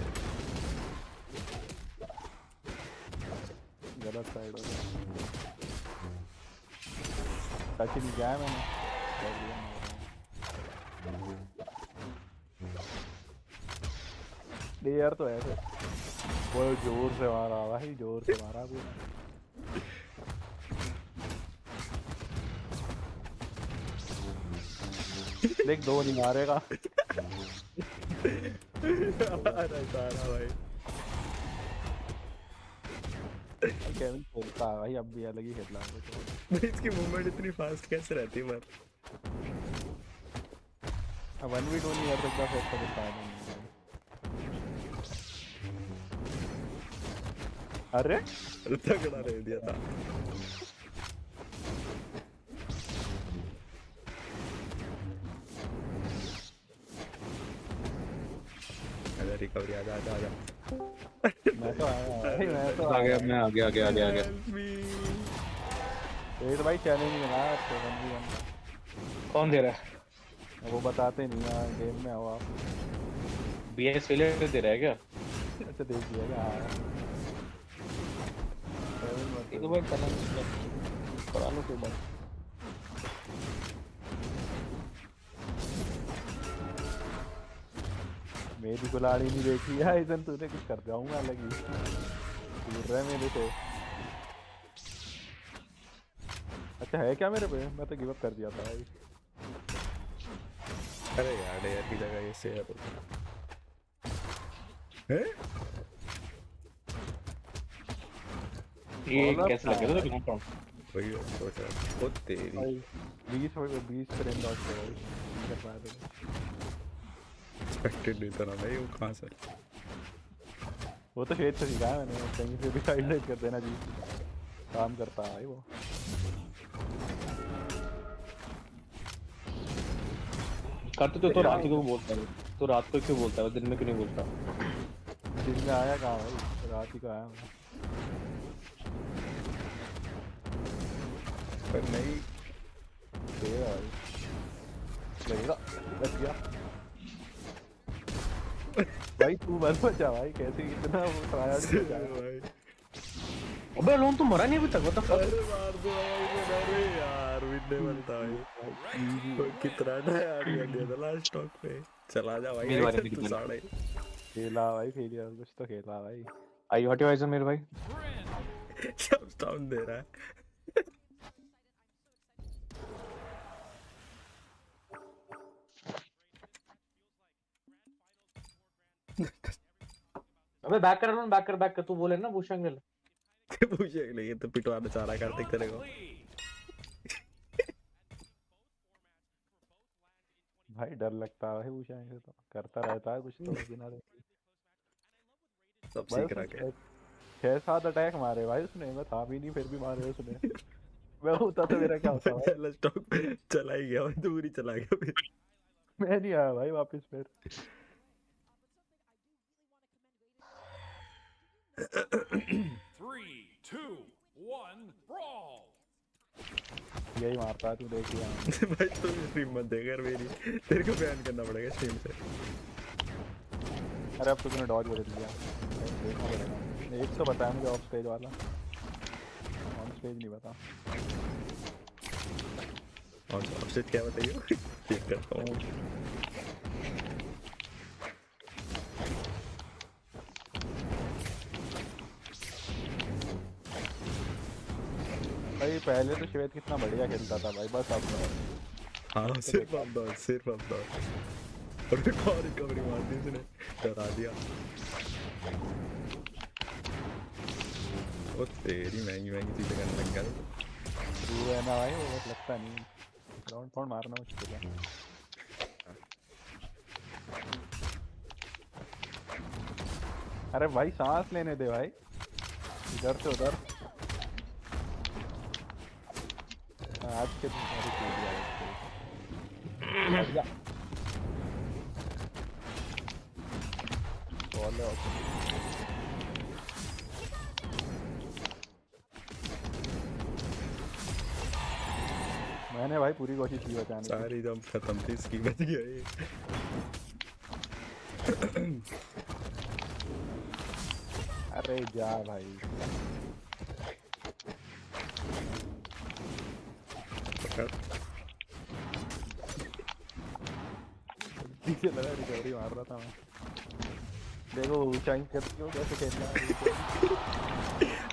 गलत साइड हो गया टच नहीं किया है मैंने प्लेयर तो ऐसे वो जोर से मारा भाई जोर से मारा पूरा देख दो नहीं मारेगा भाई केविन खेलता है भाई अब भी अलग ही खेलना है इसकी मूवमेंट इतनी फास्ट कैसे रहती है पर 1v2 नहीं कर सकता फिर तो फायदा नहीं अरे तगड़ा रह दिया था रिकवरी आजा मैं तो आया आ गया मैं आ गया ये तो भाई चैलेंज में ना 1v1 कौन दे रहा है वो बताते नहीं है गेम में हो आप बीएस फेलियर दे रहा है क्या अच्छा देख लिया क्या एक बार करा लो कोई बात मेरी गुलाड़ी नहीं देखी है इधर तूने कुछ कर जाऊंगा अलग ही दूर रहे मेरे से अच्छा है क्या मेरे पे मैं तो गिव अप कर दिया था भाई अरे यार की जगह ये शेयर है ये कैसे लग रहा है वही सोचा ओ तेरी 20 फ्रेम डॉट से भाई कर पाया तो एक्सपेक्टेड नहीं था ना भाई वो कहां से वो तो शेड से सीखा है मैंने कहीं से भी साइड लाइट कर देना जी काम करता है भाई वो करते तो रात को बोलता है तो रात को क्यों बोलता है दिन में क्यों नहीं बोलता दिन में आया कहाँ भाई रात ही को आया मैं पर नहीं लगेगा लग गया भाई तू मर बचा भाई कैसे इतना वो ट्रायल किया भाई अबे लोन तो मरा नहीं अभी तक बता अरे मार दो अरे यार विनने बनता है कितना ना यार ये दे दो लास्ट स्टॉक पे चला जा भाई तू साड़े खेला भाई फेलियर कुछ तो खेला भाई आई हॉट वाइजर मेरे भाई सब डाउन दे रहा है अबे बैक कर तू बोले ना भूषंगल भूषंगल ये तो पिटवाना चाह रहा कार्तिक तेरे को भाई डर लगता है भूषंगल से तो करता रहता है कुछ तो बिना सब सीख रहा है। 6-7 अटैक मारे भाई उसने, मैं था भी नहीं फिर भी मारे उसने। मैं होता तो मेरा क्या होता भाई? पहला स्टॉक चला ही गया भाई, दूर ही चला गया फिर। मैं नहीं आया भाई वापस फिर। 3, 2, 1, brawl. यही मारता है तू, देख लिया। भाई तू स्ट्रीम मत देख यार मेरी, तेरे को बैन करना पड़ेगा स्ट्रीम से। अरे अब तो तूने डॉज बदल दिया, देखना पड़ेगा। एक तो बताया मुझे ऑफ स्टेज वाला, ऑन स्टेज नहीं बता। और ऑफ स्टेज क्या बताइए? चेक करता हूँ। भाई पहले तो श्वेत कितना बढ़िया खेलता था भाई, बस अब हाँ सिर्फ अब दो, सिर्फ अब दो। और फिर कौन रिकवरी मार दी उसने, डरा दिया। वो तेरी महंगी महंगी चीजें करने लग गया तू है ना भाई, वो लगता नहीं ग्राउंड पाउंड मारना मुश्किल है। अरे भाई सांस लेने दे भाई, इधर से उधर। आज के तुम्हारी चीज है मैंने भाई पूरी कोशिश की बचाने की। सारी जंप खत्म थी, इसकी बच गया ये। अरे जा भाई, पीछे लगा रिकवरी मार रहा था मैं। देखो ऊंचाई करती हो कैसे खेलना है।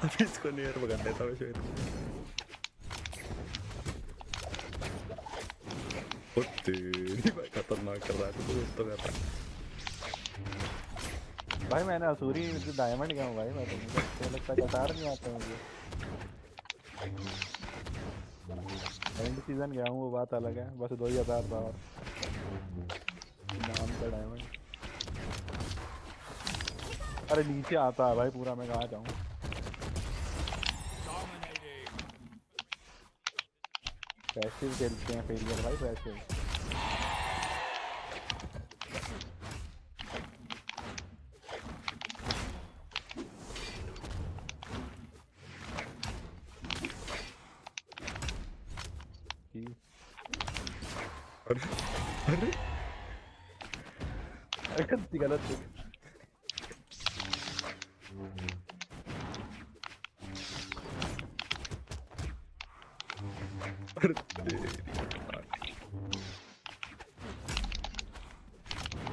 अब इसको नियर पकड़ लेता मैं शायद। ओ तेरी भाई खतरनाक कर रहा है तो दोस्तों करता है। भाई मैंने असूरी डायमंड गया हूँ भाई, मैं तो मुझे लगता है कतार नहीं आता मुझे। एंड सीजन गया हूँ वो बात अलग है, बस 2000 था और नाम का डायमंड। अरे नीचे आता है भाई पूरा, मैं कहाँ जाऊँ? पैसिव खेलते हैं फेलियर भाई, पैसिव। गलत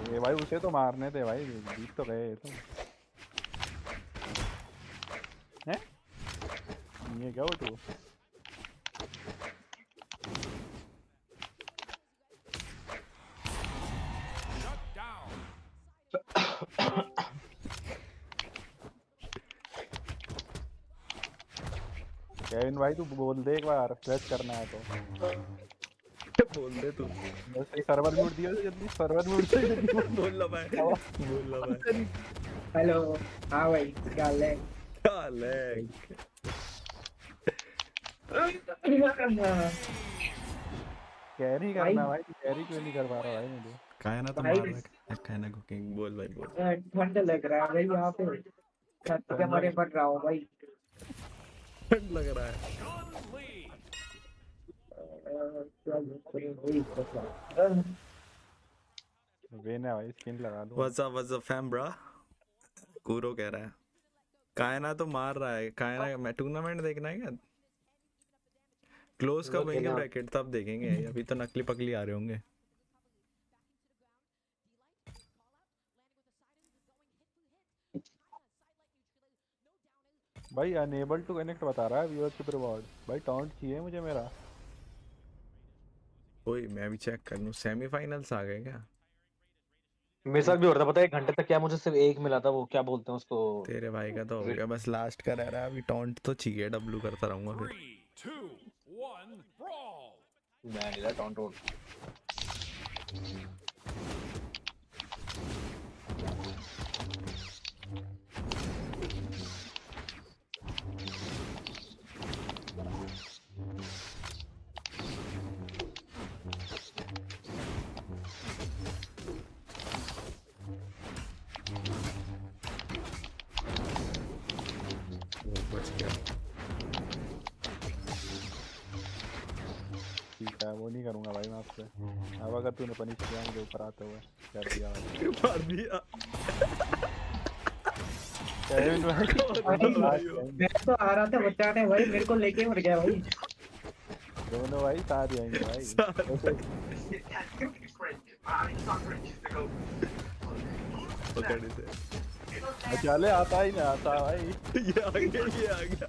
ये भाई उसे तो मारने थे भाई, जीत तो गए तो हैं? ये क्या वो तो केविन भाई तू बोल दे एक बार, फ्लैश करना है तो बोल दे तू। बस सर्वर म्यूट दिया जल्दी, सर्वर म्यूट से जल्दी बोल ला भाई, बोल ला भाई। हेलो हाँ भाई, क्या हाल है? कैरी करना भाई, कैरी क्यों नहीं कर पा रहा भाई मुझे? कायना तो मार रहा है, कायना कुकिंग। बोल भाई बोल। ठंड लग रहा है भाई यहाँ पे, छत पे मरे पड़ रहा हूँ भाई, ठंड लग रहा है। वेन है भाई, स्किन लगा लो। What's up fam bro? कूरो कह रहा है कायना तो मार रहा है। कायना मैं टूर्नामेंट देखना है क्या? क्लोज कब होंगे ब्रैकेट तब देखेंगे, अभी तो नकली पकली आ रहे होंगे। भाई अनेबल टू कनेक्ट बता रहा है व्यूअरशिप रिवॉर्ड। भाई टॉन्ट चाहिए मुझे मेरा। ओए मैं भी चेक कर लूं, सेमीफाइनल्स आ गए क्या? मेरे साथ भी हो रहा था, पता है 1 घंटे तक क्या मुझे सिर्फ एक मिला था, वो क्या बोलते हैं उसको। तेरे भाई का तो हो गया, बस लास्ट का रह रहा है अभी। टॉन्ट तो चाहिए, डब्लू करता रहूंगा फिर। 3, 2, 1, brawl. मैं नहीं रहा टॉन्ट रोड। वो नहीं करूँगा भाई मैं आपसे। अब अगर तूने पनिश किया मुझे ऊपर आते हुए कर दिया भाई। मार दिया। केविन भाई मैं तो आ रहा था बचाने भाई, मेरे को लेके मर गया भाई। दोनों भाई साथ जाएंगे भाई। पकड़ इसे। चले आता ही नहीं आता भाई। ये आ गया।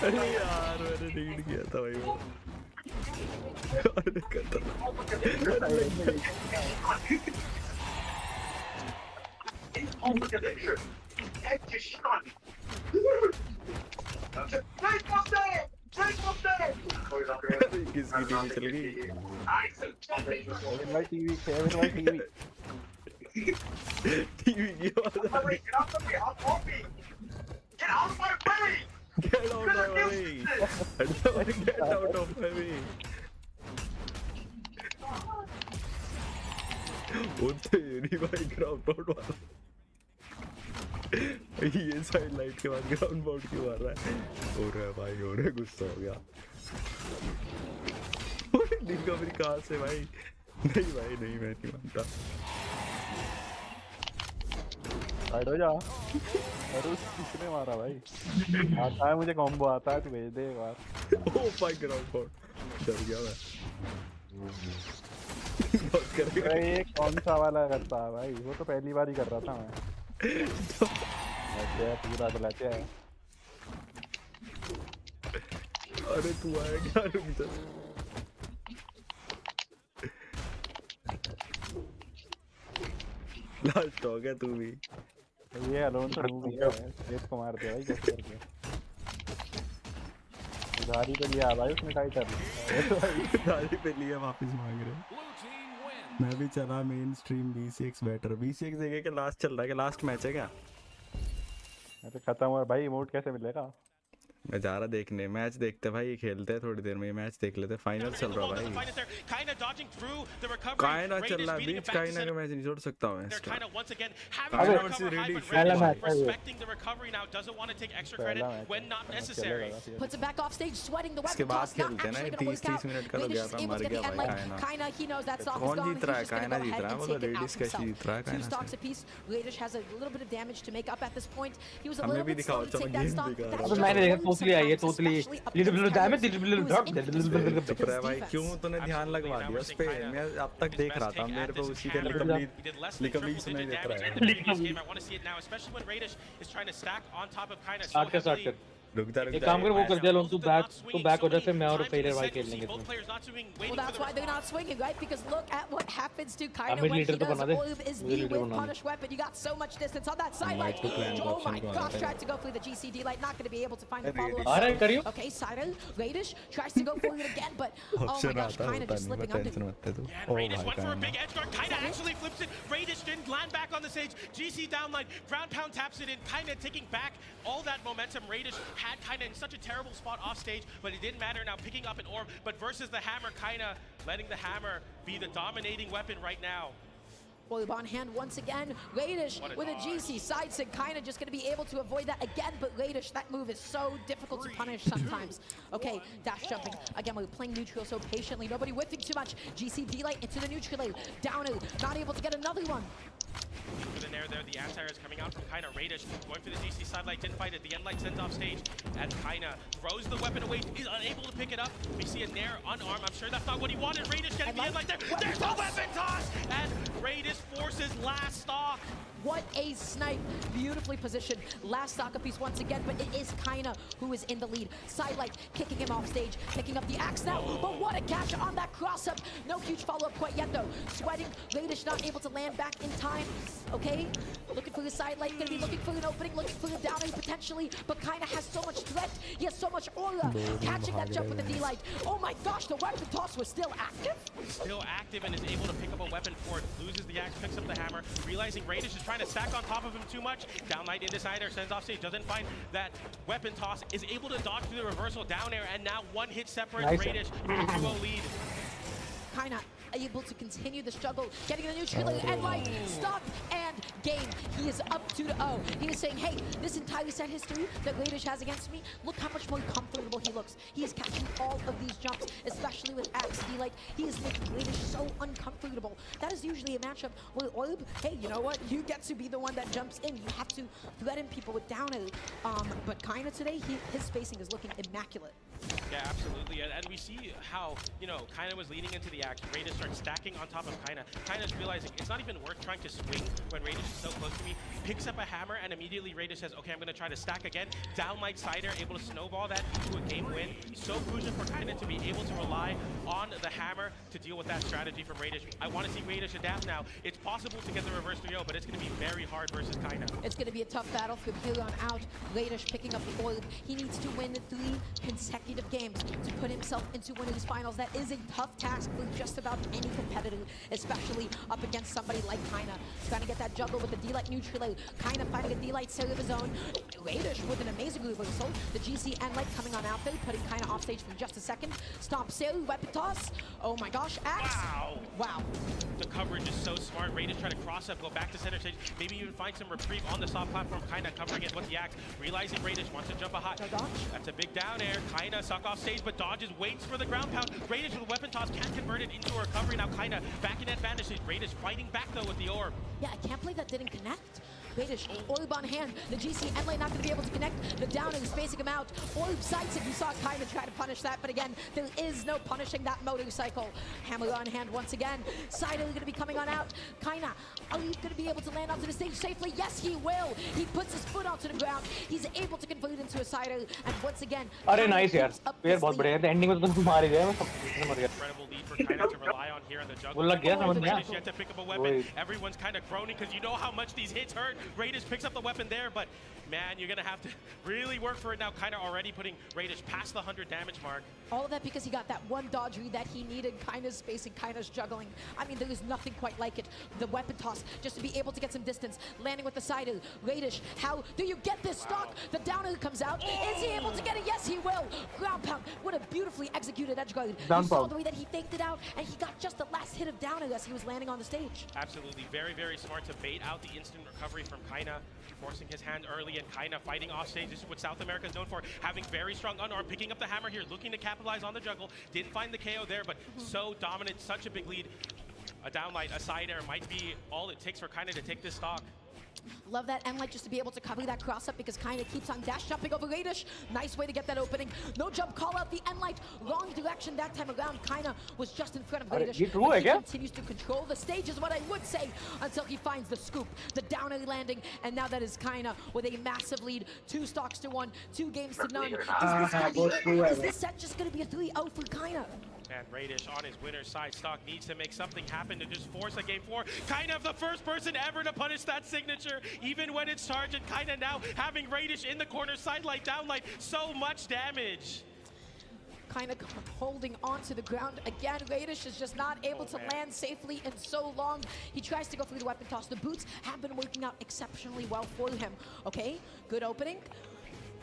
अरे यार मैंने रीड किया था भाई वो। अरे खत्म। किसकी टीवी चल गई? टीवी की आवाज आ रही। Get out of my way! Get out of my way! वो तेरी भाई ग्राउंड बाउंड वाला। ये साइड लाइट के बाद ग्राउंड बाउंड क्यों मार रहा है? हो रहा है भाई, हो रहा है, गुस्सा हो गया। डिस्कवरी कहाँ से भाई? नहीं भाई नहीं, मैं नहीं मानता। साइड हो जा। अरे किसने मारा भाई? आता है मुझे कॉम्बो आता है, तू भेज दे एक बार। ओह माय ग्राउंड बाउंड, डर गया मैं। बहुत करेगा ये कौन सा वाला करता है भाई? वो तो पहली बार ही कर रहा था मैं। अच्छा पूरा गलत है। अरे तू आया क्या? रुक जा। लास्ट हो गया तू भी। ये अलोन तो रूम है, इसको मार दे भाई कैसे करके। उधारी पे लिया भाई उसने, टाइटर उधारी पे लिया, वापस मांग रहे। मैं भी चला main stream BCX better. BCX देखे कि लास्ट चल रहा है, कि लास्ट मैच है क्या? तो खत्म हुआ भाई, इमोट कैसे मिलेगा? मैं जा रहा देखने, मैच देखते भाई, खेलते हैं थोड़ी देर में, मैच देख लेते। फाइनल चल रहा भाई, काइना चल रहा है बीच, काइना का मैच नहीं छोड़ सकता मैं इसका। काइना वर्सेस रेडिश, पहला मैच है ये। इसके बाद खेलते हैं ना, 30 मिनट का तो गया था, मर गया भाई काइना। कौन जीत रहा है? काइना जीत रहा है, वो तो रेडिश कैसे जीत रहा है काइना से? हमें भी दिखाओ, चलो गेम दिखा। अब मैंने देखा तोतली आई है, तोतली लिटिल डैमेज चुप रहा भाई, क्यों तूने ध्यान लगवा दिया उस पे? मैं अब तक देख रहा था, मेरे को उसी के लिकली सुनाई देता है। स्टार्ट कर रुक जा एक काम कर, वो कर दे लोन, तू बैक हो जा, फिर मैं और फेलर भाई खेल लेंगे। Well, that's why they're not swinging, right? Because look at what happens to Kaina अब when he leader तो does बना दे, Olive is मुझे the leader with बना दे। punish weapon. You got so much distance on that sideline. Oh my gosh, tried to go for the GCD light, not going to be able to find the follow-up. Alright, करियो। Okay, Cyril, Radish tries to go for it again, but oh my gosh, Kaina just slipping under. Radish went for a big edge guard. Kaina actually flips it. Radish didn't land back on the stage. GC downline. Ground pound taps it in. Kaina taking back all that momentum. Radish had Kaina in such a terrible spot off stage, but it didn't matter now, picking up an orb. But versus the hammer, Kaina letting the hammer be the dominating weapon right now. Olive on hand once again. Radish with a GC side sig, Kaina just going to be able to avoid that again, but Radish, that move is so difficult to punish sometimes. Okay, dash jumping. Again, we're playing neutral so patiently. Nobody whiffing too much. GC D-Light into the neutral lane. Down, not able to get another one. For the nair there, the anti-air is coming out from Kaina. Radish going for the DC side light, didn't fight it. The end light sends off stage, and Kaina throws the weapon away, is unable to pick it up. We see a nair unarmed. I'm sure that's not what he wanted. Radish getting the end light there. There's the weapon toss, and Radish forces last stock. What a snipe. Beautifully positioned. Last soccer piece once again, but it is Kaina who is in the lead. Sidelight kicking him off stage, picking up the axe now. But what a catch on that cross-up. No huge follow-up quite yet, though. Sweating. Radish not able to land back in time. Okay. Looking for the sidelight. Going to be looking for an opening, looking for the downing potentially. But Kaina has so much threat. He has so much aura. Catching that jump with the D-Light. Oh my gosh, the weapon toss was still active. Still active and is able to pick up a weapon for it. Loses the axe, picks up the hammer. Realizing Radish is trying to stack on top of him too much. Downlight in decider, sends off stage, doesn't find that weapon toss, is able to dodge through the reversal down air, and now one hit separates Radish with a 2-0 lead. Kaina able to continue the struggle, getting the neutral and light, stop and game. He is up 2-0. He is saying, hey, this entirely set history that Radish has against me, look how much more comfortable he looks. He is catching all of these jumps, especially with Axe D-Light. He is making Radish so uncomfortable. That is usually a matchup where Orb, hey, you know what? You get to be the one that jumps in. You have to threaten people with down air. But Kaina today, his spacing is looking immaculate. Yeah, absolutely. And we see how, Kaina was leaning into the axe. Radish starts stacking on top of Kaina. Kaina's realizing it's not even worth trying to swing when Radish is so close to me. Picks up a hammer, and immediately Radish says, okay, I'm going to try to stack again. Downlight Cider, able to snowball that into a game win. So crucial for Kaina to be able to rely on the hammer to deal with that strategy from Radish. I want to see Radish adapt now. It's possible to get the reverse 3-0, but it's going to be very hard versus Kaina. It's going to be a tough battle from here on out. Radish picking up the orb. He needs to win 3 consecutive games to put himself into one of these finals. That is a tough task for just about any competitor, especially up against somebody like Kaina. Trying to get that juggle with the D-Light neutral. Kaina finding a D-Light cell of his own. Radish with an amazing reversal. The GC and Light coming on out there, putting Kaina off stage for just a second. Stomp Sail, weapon toss. Oh my gosh, Axe. Wow. The coverage is so smart. Radish trying to cross up, go back to center stage. Maybe even find some reprieve on the soft platform. Kaina covering it with the Axe. Realizing Radish wants to jump a high. That's a big down air. Kaina suck off stage, but dodges, waits for the ground pound. Radish with a weapon toss can't convert it into a recovery. Now Kaina back in advantage. Radish fighting back though with the orb. Yeah, I can't believe that didn't connect. Radish, Orb on hand. The GC and Lane not going to be able to connect. The down is spacing him out. Orb sights it. You saw Kaina try to punish that, but again, there is no punishing that motorcycle. Hammer on hand once again. Cider going to be coming on out. Kaina, are you going to be able to land onto the stage safely? Yes, he will. He puts his foot onto the ground. He's able to convert into a Cider, and once again, nice yaar. Player बहुत बढ़िया है. The ending में तो मार ही गया. Incredible lead for Kaina to rely on here in the jungle. वो लग गया समझ में. Radish yet to pick up a weapon. Everyone's kind of groaning because you know how much these hits hurt. Radish picks up the weapon there, but man, you're gonna have to really work for it now. Kaina already putting Radish past the 100 damage mark. All of that because he got that one dodge read that he needed. Kaina's spacing, Kaina's juggling. I mean, there is nothing quite like it. The weapon toss, just to be able to get some distance. Landing with the Cider. Radish, how do you get this stock? The downer comes out. Is he able to get it? Yes, he will. Ground pound. What a beautifully executed edge guard. You saw the way that he faked it out, and he got just the last hit of downer as he was landing on the stage. Absolutely. Very, very smart to bait out the instant recovery from Kaina. Forcing his hand early, and Kaina fighting off stage. This is what South America is known for, having very strong unarmed, picking up the hammer here, looking to capitalize on the juggle. Didn't find the KO there, but so dominant, such a big lead. A downlight, a side air might be all it takes for Kaina to take this stock. Love that N-Light just to be able to cover that cross-up because Kaina keeps on dash jumping over Radish. Nice way to get that opening. No jump call out the N-Light. Wrong direction that time around. Kaina was just in front of Radish. He continues to control the stage is what I would say until he finds the scoop. The down air landing, and now that is Kaina with a massive lead. 2 stocks to 1, 2 games to none. Is this set just going to be a 3-0 for Kaina? And Radish on his winner's side stock needs to make something happen to just force a game 4. Kaina the first person ever to punish that signature, even when it's charged. And Kaina now having Radish in the corner, side light, down light, so much damage. Kaina holding on to the ground again. Radish is just not able to land safely in so long. He tries to go through the weapon toss. The boots have been working out exceptionally well for him. Okay, good opening.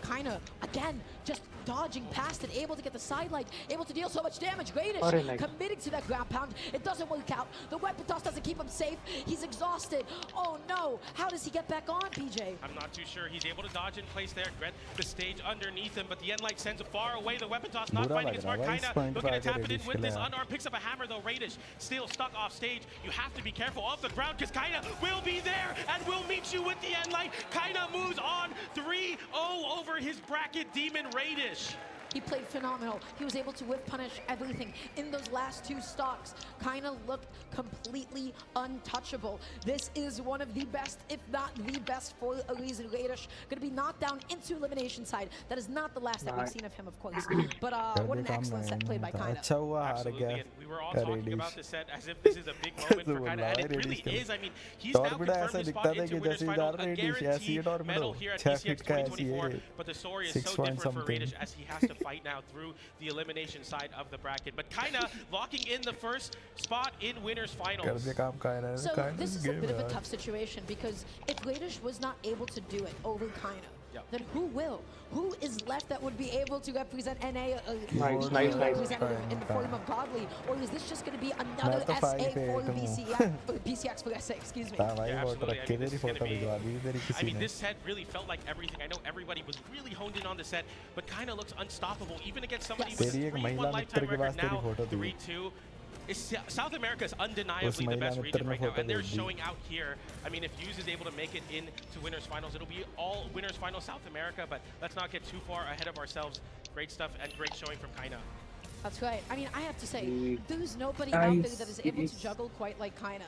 Kaina, again, just dodging past it, able to get the side light, able to deal so much damage. Radish committing to that ground pound. It doesn't work out. The weapon toss doesn't keep him safe. He's exhausted. Oh no, how does he get back on, PJ? I'm not too sure. He's able to dodge in place there, get the stage underneath him, but the N-Light sends it far away. The weapon toss not finding its mark. Kaina looking to tap it in with this unarmed, picks up a hammer though. Radish still stuck off stage. You have to be careful off the ground because Kaina will be there and will meet you with the N-Light. Kaina moves on 3-0 over his bracket demon Radish. He played phenomenal. He was able to whip punish everything. In those last 2 stocks, Kaina looked completely untouchable. This is one of the best, if not the best, for a reason. Radish going to be knocked down into elimination side. That is not the last that we've seen of him, of course. But what an excellent set played by Kaina. Absolutely, and we were all talking about this set as if this is a big moment for Kaina, and it really is. I mean, he's now confirmed his spot into Winners Final, a guaranteed medal here at BCX 2024. But the story is so different for Radish as he has to fight now through the elimination side of the bracket. But Kaina locking in the first spot in Winners Finals. So this is a bit of a tough situation because if Radish was not able to do it over Kaina, then who will? Who is left that would be able to represent NA nice. representative in the form of Godly? Or is this just going to be another SA for BCX for SA, excuse me? Yeah, absolutely. I mean, this set really felt like everything. I know everybody was really honed in on the set, but kind of looks unstoppable, even against somebody with a 3-1 lifetime record now, 3-2. South America is undeniably the best region right now, and they're showing out here. I mean, if Yuz is able to make it into Winners Finals, it'll be all Winners Finals South America, but let's not get too far ahead of ourselves. Great stuff and great showing from Kaina. That's right. I mean, I have to say, there's nobody out there that is able to juggle quite like Kaina.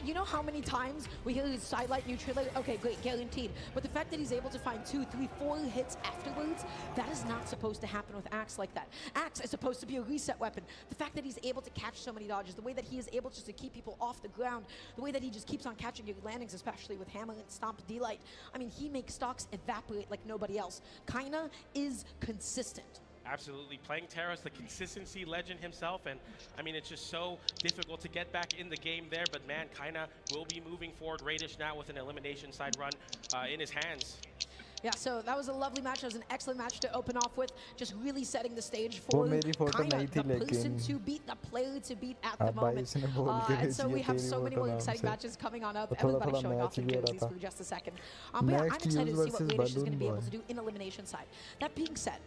You know how many times we hear his sidelight neutral? Okay, great, guaranteed. But the fact that he's able to find 2, 3, 4 hits afterwards, that is not supposed to happen with Axe like that. Axe is supposed to be a reset weapon. The fact that he's able to catch so many dodges, the way that he is able just to keep people off the ground, the way that he just keeps on catching your landings, especially with Hammer and Stomp D-Light. I mean, he makes stocks evaporate like nobody else. Kaina is consistent. Absolutely. Playing Terra's the consistency legend himself, and I mean, it's just so difficult to get back in the game there, but man, Kaina will be moving forward. Radish now with an elimination side run in his hands. Yeah, so that was a lovely match. That was an excellent match to open off with. Just really setting the stage for Kaina, the person to beat, the player to beat at the moment. And so we have so many more exciting matches coming on up. Everybody showing off in jerseys for just a second. But yeah, I'm excited to see what Radish is going to be able to do in elimination side. That being said,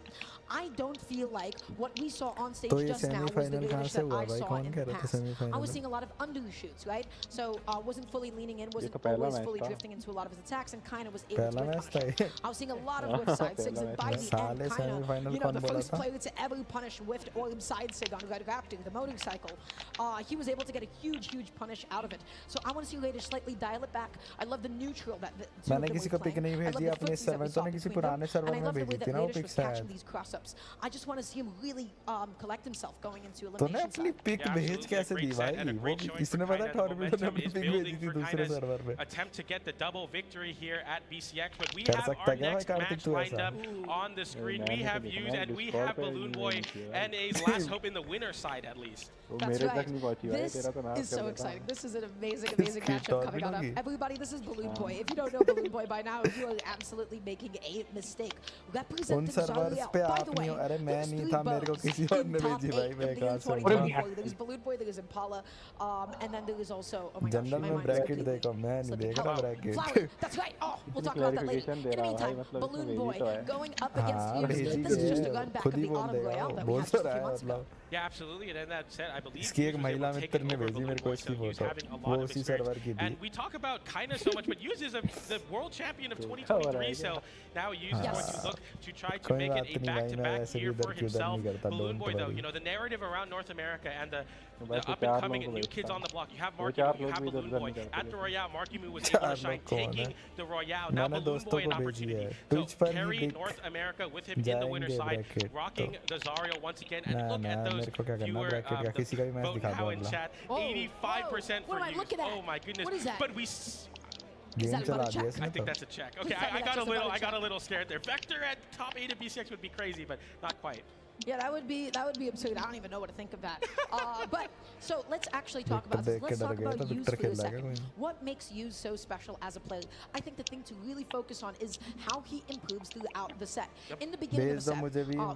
I don't feel like what we saw on stage just now was the Radish that I saw in the past. I was seeing a lot of undershoots, right? So wasn't fully leaning in, wasn't always fully drifting into a lot of his attacks, and Kaina was able to punish. I was seeing a lot of whiff side sigs, and by the end, Kaina, you know, the first player to ever punish whiffed orb side sig on Red Raptor, the motorcycle, he was able to get a huge punish out of it. So I want to see Radish slightly dial it back. I love the neutral that the two of them were playing. I love the footsies that we saw between them, and I love the way that Radish was catching these cross-ups. I just want to see him really collect himself going into elimination side. Attempt to get the double victory here at BCX, but we have our next match lined up on the screen. We have Yuz and we have Balloon Boy, NA's last hope in the winner side at least. That's right. This is so exciting. This is an amazing matchup coming on up. Everybody, this is Balloon Boy. If you don't know Balloon Boy by now, you are absolutely making a mistake. Representing Zarya, by the way, there's 3 bows in top 8 of the 2024. There's Balloon Boy, there's Impala, and then there is also, oh my gosh, my mind is Flower, that's right. Oh, we'll talk about that later. In the meantime, Balloon Boy going up against Yuz. This is just a run back of the Autumn Royale that we had just a few months ago. Yeah, absolutely. And then that said, I believe Yuz was able to take it over Balloon Boy, so Yuz having a lot of experience. And we talk about Kaina so much, but Yuz is the world champion of 2023, so now Yuz is going to look to try to make it a back-to-back year for himself. Balloon Boy, though, you know, the narrative around North America and the up-and-coming and new kids on the block. You have Marky Moo, you have Balloon Boy. At the Royale, Marky Moo was able to shine, taking the Royale. Now Balloon Boy an opportunity to carry North America with him in the winner's side, rocking the Zarya once again. And look at those viewer vote now in chat. 85% for Yuz. Oh my goodness. What is that? But we... I think that's a check. Okay, I got a little scared there. Vector at top 8 of BCX would be crazy, but not quite. Yeah, that would be absurd. I don't even know what to think of that. But so let's actually talk about this. Let's talk about Yuz for a second. What makes Yuz so special as a player? I think the thing to really focus on is how he improves throughout the set. In the beginning of the set,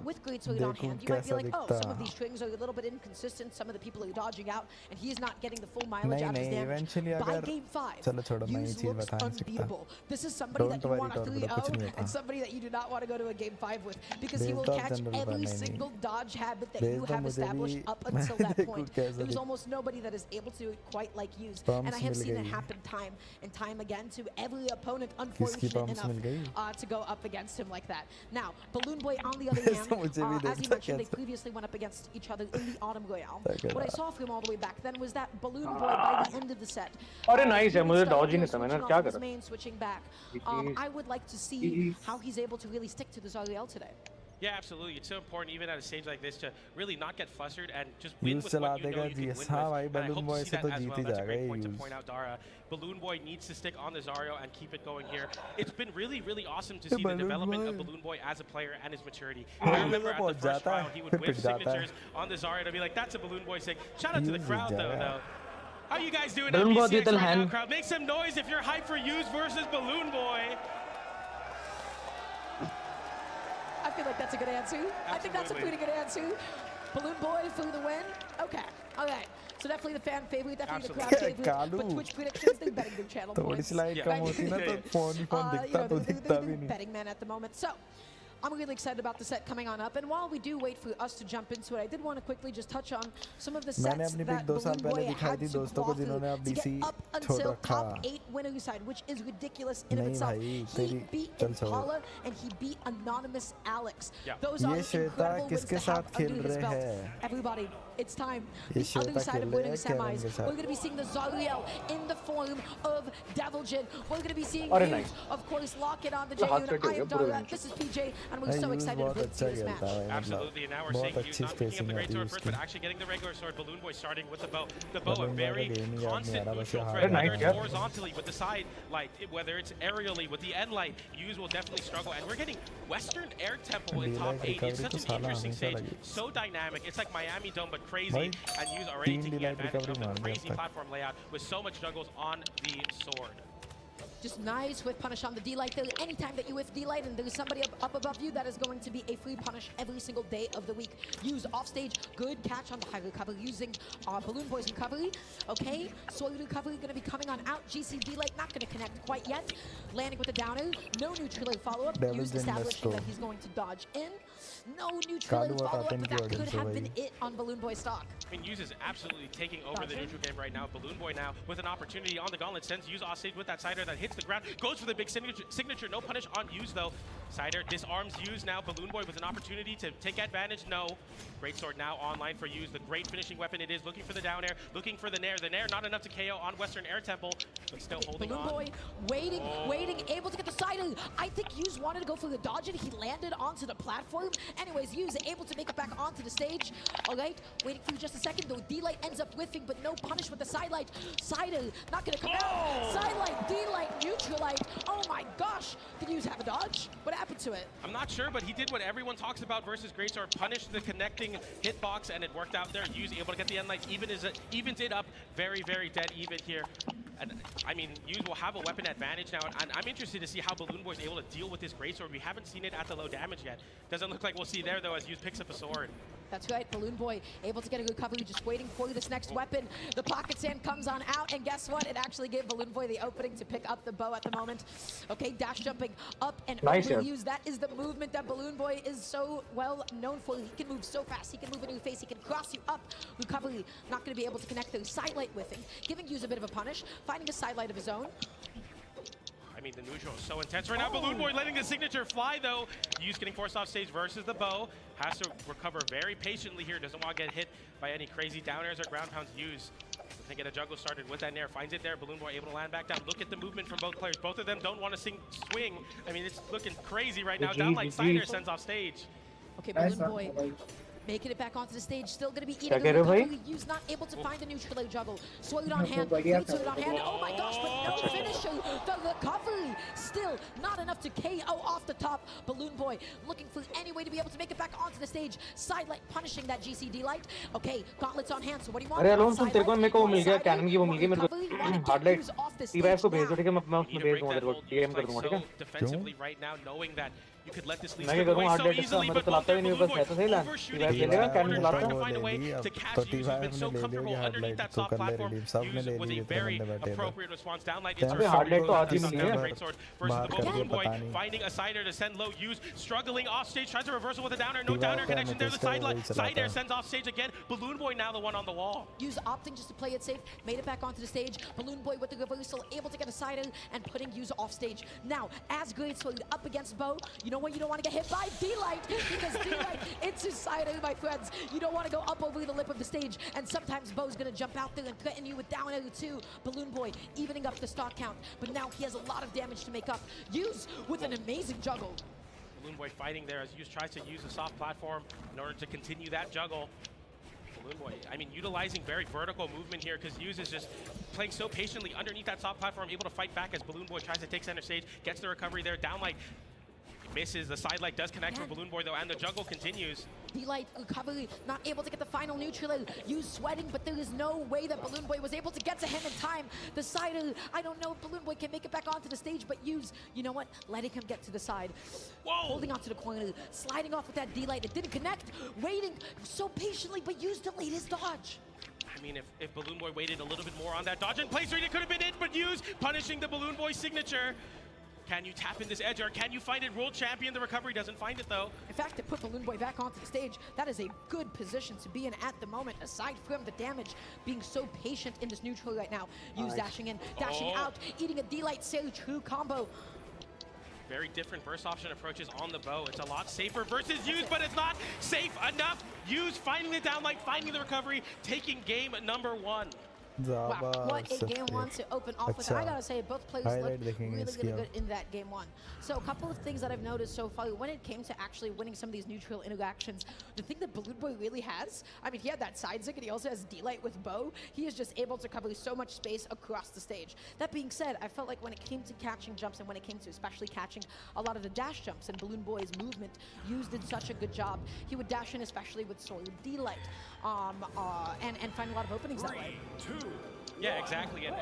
with Great Sword on hand, you might be like, oh, some of these strings are a little bit inconsistent. Some of the people are dodging out, and he is not getting the full mileage out of his damage. By game 5, Yuz looks unbeatable. This is somebody that you want a 3-0 and somebody that you do not want to go to a game 5 with, because he will catch every single dodge habit that you have established up until that point. There's almost nobody that is able to do it quite like Yuz, and I have seen it happen time and time again to every opponent unfortunate enough to go up against him like that. Now, Balloon Boy on the other hand, as you mentioned, they previously went up against each other in the Autumn Royale. What I saw from all the way back then was that Balloon Boy by the end of the set, his main switching back. I would like to see how he's able to really stick to the Zariel today. Yeah, absolutely. It's so important, even at a stage like this, to really not get flustered and just win with what you know you can win with. And I hope to see that as well. That's a great point to point out, Dara. Balloon Boy needs to stick on the Zarya and keep it going here. It's been really, really awesome to see the development of Balloon Boy as a player and his maturity. I remember at the first round, he would whip signatures on the Zarya to be like, that's a Balloon Boy sig. Shout out to the crowd, though. How you guys doing at BCX right now, crowd? Make some noise if you're hyped for Yuz versus Balloon Boy. feel like that's a good answer. I think that's a pretty good answer. Balloon Boy for the win. Okay. All right. So definitely the fan favorite, definitely the crowd favorite. But Twitch predictions, they're betting their channel points. थोड़ी कम होती ना तो phone दिखता तो दिखता भी नहीं. Betting man at the moment. So I'm really excited about the set coming on up. And while we do wait for us to jump into it, I did want to quickly just touch on some of the sets that Balloon Boy had to go through to get up until top 8 winner side, which is ridiculous in of itself. He beat Brawlhalla and he beat Anonymous Alex. Those are incredible wins to have under his belt. Everybody, it's time. The other side of winning semis, we're going to be seeing the Zariel in the form of Deviljin. We're going to be seeing Hughes, of course, lock it on the J-Unit. I am Dara. This is PJ. And we're so excited to blitz this match. Absolutely, and now we're seeing you not picking up the great sword first, but actually getting the regular sword. Balloon Boy starting with the bow. The bow, a very constant neutral threat, whether it's horizontally with the side light, whether it's aerially with the end light. Hughes will definitely struggle, and we're getting Western Air Temple in top 8. It's such an interesting stage, so dynamic. It's like Miami Dome, but crazy, and Hughes already taking advantage of the crazy platform layout with so much juggles on the sword. Just nice with punish on the D-Light. Anytime that you whiff D-Light and there's somebody up above you, that is going to be a free punish every single day of the week. Use offstage, good catch on the high recovery using Balloon Boy's recovery. Okay, Soil recovery going to be coming on out. GC D-Light not going to connect quite yet. Landing with the downer, no neutral follow-up. Use establishing that he's going to dodge in. No neutral follow-up, but that could have been it on Balloon Boy stock. I mean, Hughes is absolutely taking over the neutral game right now. Balloon Boy now with an opportunity on the gauntlet, sends Hughes offstage with that Cider that hits the ground, goes for the big signature. No punish on Hughes though. Cider disarms Hughes now. Balloon Boy with an opportunity to take advantage. No. Great sword now online for Hughes. The great finishing weapon it is. Looking for the down air, looking for the nair. The nair not enough to KO on Western Air Temple, but still holding Balloon on. Boy waiting, able to get the Cider. I think Hughes wanted to go for the dodge and he landed onto the platform. Anyways, Hughes able to make it back onto the stage. All right, waiting for just a second though. D-Light ends up whiffing, but no punish with the sidelight. Cider not gonna come out. Sidelight, D-Light, neutral light. Oh my gosh, did Hughes have a dodge? What happened to it? I'm not sure, but he did what everyone talks about versus Greatsword, punish the connecting hitbox, and it worked out there. Hughes able to get the end light, evens it up, very, very dead even here. And I mean, Hughes will have a weapon advantage now, and I'm interested to see how Balloon Boy is able to deal with this Greatsword. We haven't seen it at the low damage yet. Doesn't look like we'll see there though as Hughes picks up a sword. That's right, Balloon Boy able to get a recovery, just waiting for this next weapon. The pocket sand comes on out, and guess what? It actually gave Balloon Boy the opening to pick up the bow at the moment. Okay, dash jumping up and over Hughes. That is the movement that Balloon Boy is so well known for. He can move so fast, he can move into your face, he can cross you up. Recovery, not going to be able to connect those sidelight whiffing, giving Hughes a bit of a punish, finding a sidelight of his own. I mean, the neutral is so intense right now. Balloon Boy letting the signature fly, though. Hughes getting forced off stage versus the bow. Has to recover very patiently here. Doesn't want to get hit by any crazy down airs or ground pounds. Hughes can get a juggle started with that nair. Finds it there. Balloon Boy able to land back down. Look at the movement from both players. Both of them don't want to swing. I mean, it's looking crazy right now. Down like Cider sends off stage. Okay, Balloon Boy making it back onto the stage, still going to be eating the recovery. Hughes not able to find the neutral juggle. Sword on hand, sword on hand. Oh my gosh, but no finisher. The recovery still not enough to KO off the top. Balloon Boy looking for any way to be able to make it back onto the stage. Sidelight punishing that GCD light. Okay, gauntlets on hand. So what do you want? अरे alone सुन तेरे को मेरे को वो मिल गया cannon की वो मिल गई मेरे को हार्डलाइट टी5 को भेज दो ठीक है मैं उसमें भेज दूंगा तेरे को डीएम कर दूंगा ठीक है defensively right now knowing that you could let this lead मैं करूंगा हार्डलाइट का मैं तो चलाता ही नहीं बस है तो सही ना टी5 खेलेगा कैनन चलाता trying to find a way to catch Hughes who's been so comfortable underneath that soft platform. Hughes with a very appropriate response. Down light, it's हार्डलाइट तो आती नहीं है Great sword versus the Balloon Boy finding a side air to send low. Hughes struggling off stage, tries a reversal with a down air. No down air connection there. The side air sends off stage again. Balloon Boy now the one on the wall. Hughes opting just to play it safe, made it back onto the stage. Balloon Boy with the reversal, able to get a side air and putting Hughes off stage. Now, as Great Sword up against Bo, you know what? You don't want to get hit by D-Light because D-Light, it's his side air, my friends. You don't want to go up over the lip of the stage, and sometimes Bo's going to jump out there and threaten you with down air too. Balloon Boy evening up the stock count, but now he has a lot of damage to make up. Hughes with an amazing juggle. Balloon Boy fighting there as Hughes tries to use a soft platform in order to continue that juggle. Balloon Boy, I mean, utilizing very vertical movement here because Hughes is just playing so patiently underneath that soft platform, able to fight back as Balloon Boy tries to take center stage, gets the recovery there, down like misses. The side light does connect for Balloon Boy though, and the juggle continues. D-Light recovery, not able to get the final neutral. Use sweating, but there is no way that Balloon Boy was able to get to him in time. The side, I don't know if Balloon Boy can make it back onto the stage, but use, you know what, letting him get to the side. Whoa. Holding onto the corner, sliding off with that D-Light. It didn't connect, waiting so patiently, but used delayed his dodge. I mean, if Balloon Boy waited a little bit more on that dodge and place rate, it could have been it, but use punishing the Balloon Boy signature. Can you tap in this edge, or can you find it? World champion, the recovery doesn't find it though. In fact, to put Balloon Boy back onto the stage, that is a good position to be in at the moment, aside from the damage, being so patient in this neutral right now. Use dashing in, dashing out, eating a D-Light Sail true combo. Very different burst option approaches on the bow. It's a lot safer versus Use, but it's not safe enough. Use finding the downlight, finding the recovery, taking game number 1. Wow, what a game one to open off with. I gotta say, both players looked really good in that game one. So a couple of things that I've noticed so far when it came to actually winning some of these neutral interactions, the thing that Balloon Boy really has, I mean, he had that side zig and he also has D-Light with bow. He is just able to cover so much space across the stage. That being said, I felt like when it came to catching jumps and when it came to especially catching a lot of the dash jumps and Balloon Boy's movement, Hughes did such a good job. He would dash in especially with solid D-Light and find a lot of openings that way. Yeah, exactly, and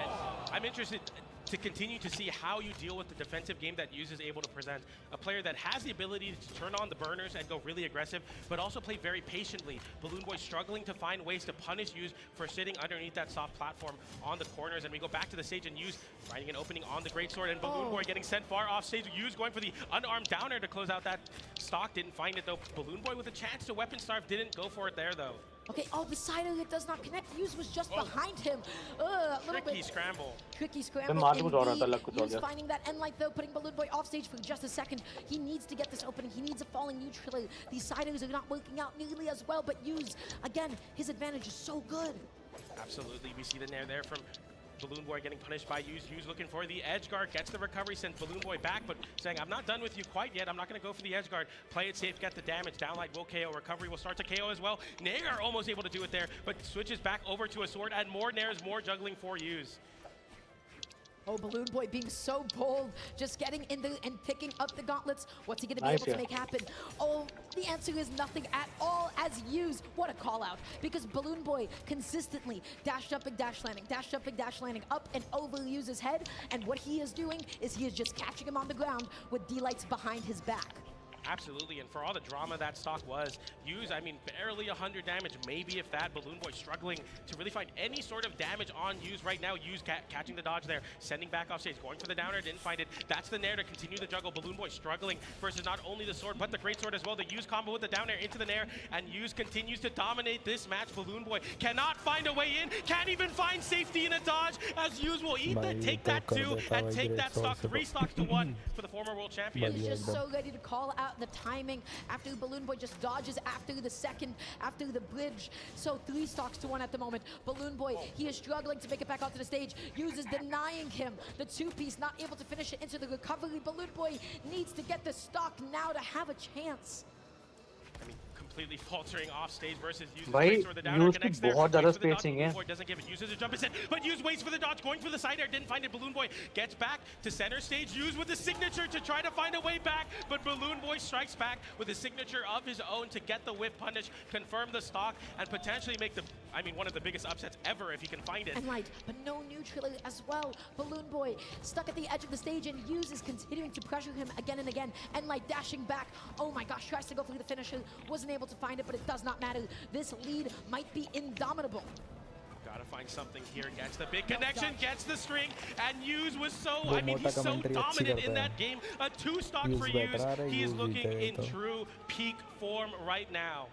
I'm interested to continue to see how you deal with the defensive game that Use is able to present. A player that has the ability to turn on the burners and go really aggressive, but also play very patiently. Balloon Boy struggling to find ways to punish Use for sitting underneath that soft platform on the corners, and we go back to the stage and Use finding an opening on the greatsword, and Balloon Boy getting sent far off stage. Use going for the unarmed downer to close out that stock, didn't find it though. Balloon Boy with a chance to weapon starve, didn't go for it there though. Okay, the side of it does not connect. Use was just behind him. A little Tricky bit. scramble. Tricky scramble. Use finding that end light though, putting Balloon Boy off stage for just a second. He needs to get this opening. He needs a falling neutral. These siders are not working out nearly as well, but Use, again, his advantage is so good. Absolutely, we see the nair there from Balloon Boy getting punished by Use. Use looking for the edge guard, gets the recovery, sends Balloon Boy back, but saying, I'm not done with you quite yet. I'm not going to go for the edge guard. Play it safe, get the damage. Downlight will KO. Recovery will start to KO as well. Nair almost able to do it there, but switches back over to a sword, and more nairs, more juggling for Use. Oh, Balloon Boy being so bold, just getting in there and picking up the gauntlets. What's he going to be able to make happen? Oh, the answer is nothing at all as Use. What a call out. Because Balloon Boy consistently dash jumping, dash landing, dash jumping, dash landing up and over Use's head. And what he is doing is he is just catching him on the ground with D-Lights behind his back. Absolutely, and for all the drama that stock was, Use, I mean, barely 100 damage, maybe if that. Balloon Boy struggling to really find any sort of damage on Use right now. Use catching the dodge there, sending back off stage, going for the downer, didn't find it. That's the nair to continue the juggle. Balloon Boy struggling versus not only the sword, but the great sword as well. The Use combo with the down air into the nair, and Use continues to dominate this match. Balloon Boy cannot find a way in, can't even find safety in a dodge, as Use will eat that, take that 2, and take that stock, 3 stocks to 1 for the former world champion. He's just so ready to call out the timing after Balloon Boy just dodges after the second, after the bridge. So 3 stocks to 1 at the moment. Balloon Boy, he is struggling to make it back onto the stage. Use is denying him the 2-piece, not able to finish it into the recovery. Balloon Boy needs to get the stock now to have a chance. I mean, completely faltering off stage versus Use. Use की बहुत ज़्यादा spacing है. Doesn't give it. Uses a jump instead, but Use waits for the dodge, going for the side air, didn't find it. Balloon Boy gets back to center stage. Use with the signature to try to find a way back, but Balloon Boy strikes back with a signature of his own to get the whip punish, confirm the stock, and potentially make the, I mean, one of the biggest upsets ever if he can find it. And light, but no neutral as well. Balloon Boy stuck at the edge of the stage, and Use is continuing to pressure him again and again. And light dashing back. Oh my gosh, tries to go for the finisher, wasn't able to find it, but it does not matter. This lead might be indomitable. Gotta find something here. Gets the big connection, gets the string, and Use was so, I mean, he's so dominant in that game. A 2 stock for Use. He is looking in true peak form right now.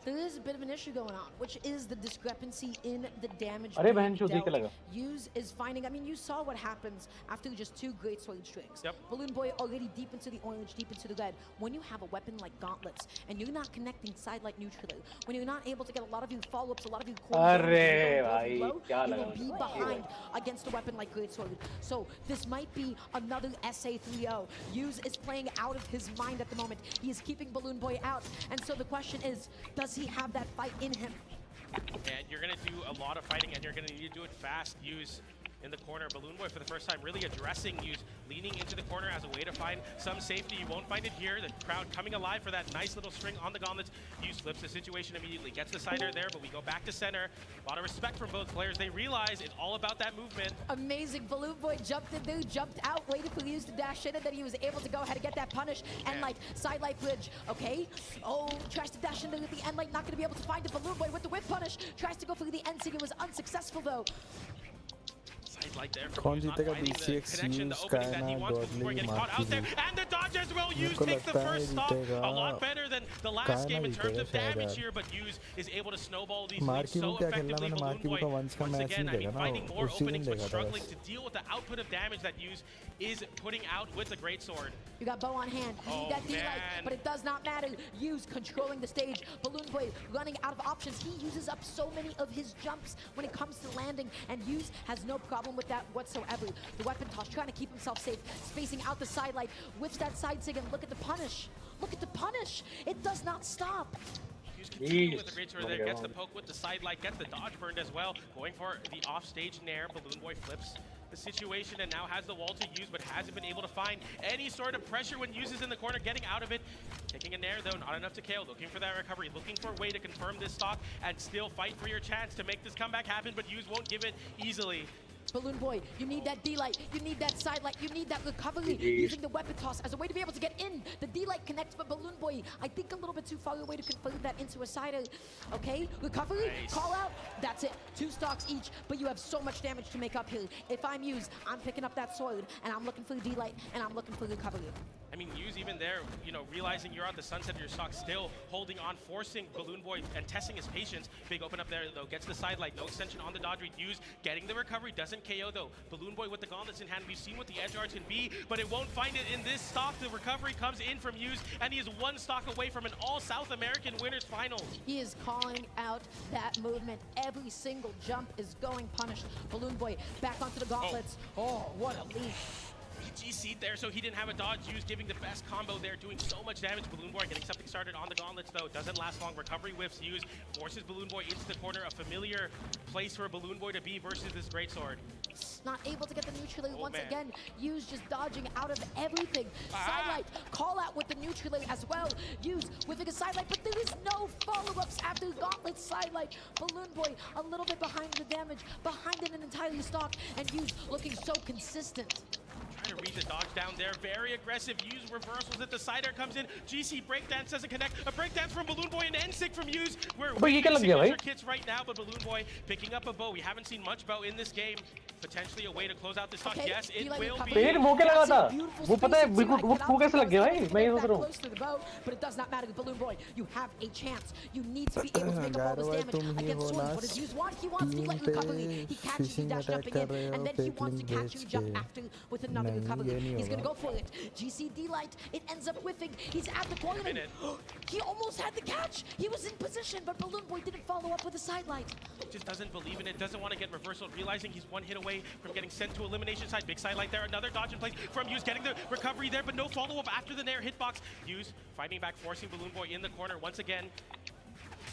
There is a bit of an issue going on, which is the discrepancy in the damage. Use is finding, I mean, you saw what happens after just 2 great sword strings. Balloon Boy already deep into the orange, deep into the red. When you have a weapon like gauntlets, and you're not connecting side light neutral, when you're not able to get a lot of your follow-ups, a lot of your core, you will be behind against a weapon like great sword. So this might be another SA3-0. Use is playing out of his mind at the moment. He is keeping Balloon Boy out, and so the question is, does he have that fight in him? And you're going to do a lot of fighting, and you're going to need to do it fast. Use in the corner. Balloon Boy for the first time really addressing Use, leaning into the corner as a way to find some safety. You won't find it here. The crowd coming alive for that nice little string on the gauntlets. Use flips the situation immediately, gets the cider there, but we go back to center. A lot of respect from both players. They realize it's all about that movement. Amazing. Balloon Boy jumped in there, jumped out, waited for Use to dash in, and then he was able to go ahead and get that punish. And like side light bridge, okay? Oh, tries to dash in there at the end, like not gonna be able to find the Balloon Boy with the whip punish. Tries to go for the end sig, it was unsuccessful though. Like there कौन जीतेगा BCX use Kaina Godly Marquis and the dodge as well. Use takes the first stop. A lot better than the last game in terms of damage here, but Use is able to snowball these leads so effectively. Balloon Boy once again, I mean, finding more openings but struggling to deal with the output of damage that Use is putting out with the greatsword. You got bow on hand, you need that D-Light, but it does not matter. Use controlling the stage. Balloon Boy running out of options. He uses up so many of his jumps when it comes to landing, and Use has no problem with that whatsoever. The weapon toss, trying to keep himself safe, spacing out the side light, whips that side sig, and look at the punish. Look at the punish. It does not stop. With the greatsword there, gets the poke with the side light, gets the dodge burned as well. Going for the offstage nair. Balloon Boy flips the situation and now has the wall to use, but hasn't been able to find any sort of pressure when Uses in the corner, getting out of it. Taking a nair though, not enough to KO. Looking for that recovery, looking for a way to confirm this stock and still fight for your chance to make this comeback happen, but Use won't give it easily. Balloon Boy, you need that D-Light, you need that side light, you need that recovery, using the weapon toss as a way to be able to get in. The D-Light connects, but Balloon Boy, I think a little bit too far away to convert that into a cider. Okay, recovery, call out, that's it. 2 stocks each, but you have so much damage to make up here. If I'm Use, I'm picking up that sword, and I'm looking for the D-Light, and I'm looking for recovery. I mean, Use even there, you know, realizing you're on the sunset of your stock, still holding on, forcing Balloon Boy and testing his patience. Big open up there though, gets the side light, no extension on the dodge read. Use getting the recovery, doesn't KO though. Balloon Boy with the gauntlets in hand, we've seen what the edge guards can be, but it won't find it in this stock. The recovery comes in from Use, and he is 1 stock away from an all South American winners finals. He is calling out that movement. Every single jump is going punished. Balloon Boy back onto the gauntlets. Oh, what a leap. BGC there, so he didn't have a dodge. Use giving the best combo there, doing so much damage. Balloon Boy getting something started on the gauntlets though. Doesn't last long. Recovery whiffs. Use forces Balloon Boy into the corner. A familiar place for a Balloon Boy to be versus this greatsword. Not able to get the neutral once again. Use just dodging out of everything. Sidelight, call out with the neutral as well. Use with a sidelight, but there is no follow-ups after gauntlet sidelight. Balloon Boy a little bit behind the damage, behind it an entire stock, and Use looking so consistent. Trying to read the dodge down there, very aggressive. Use reversals at the cider comes in. GC breakdance doesn't connect. A breakdance from Balloon Boy and N-Sig from Use. We're signature kits right now, but Balloon Boy picking up a bow. We haven't seen much bow in this game. Potentially a way to close out this talk. Yes, it will be. वो क्या लगा था? वो पता है वो कैसे लग गया भाई? मैं ये सोच रहा हूँ. But it does not matter, Balloon Boy. You have a chance. You need to be able to make up all this damage against Sword. What does Use want? He wants D-Light recovery. He catches you dash jumping in, and then he wants to catch you jump after with another recovery. He's gonna go for it. GC D-Light. It ends up whiffing. He's at the corner. He almost had the catch. He was in position, but Balloon Boy didn't follow up with a sidelight. Just doesn't believe in it. Doesn't want to get reversal. Realizing he's 1 hit away from getting sent to elimination side. Big sidelight there. Another dodge in place from Use, getting the recovery there, but no follow-up after the nair hitbox. Use fighting back, forcing Balloon Boy in the corner once again.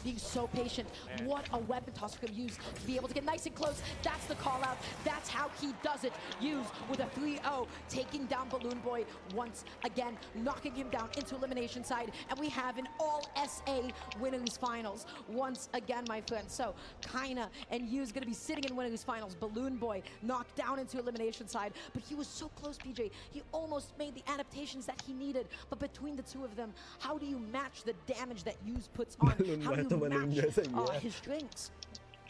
Being so patient. What a weapon toss could Use to be able to get nice and close. That's the call out. That's how he does it. Use with a 3-0, taking down Balloon Boy once again, knocking him down into elimination side. And we have an all SA winners finals once again, my friends. So Kaina and Use gonna be sitting in winners finals. Balloon Boy knocked down into elimination side, but he was so close, PJ. He almost made the adaptations that he needed. But between the two of them, how do you match the damage that Use puts on? How do you match his strengths?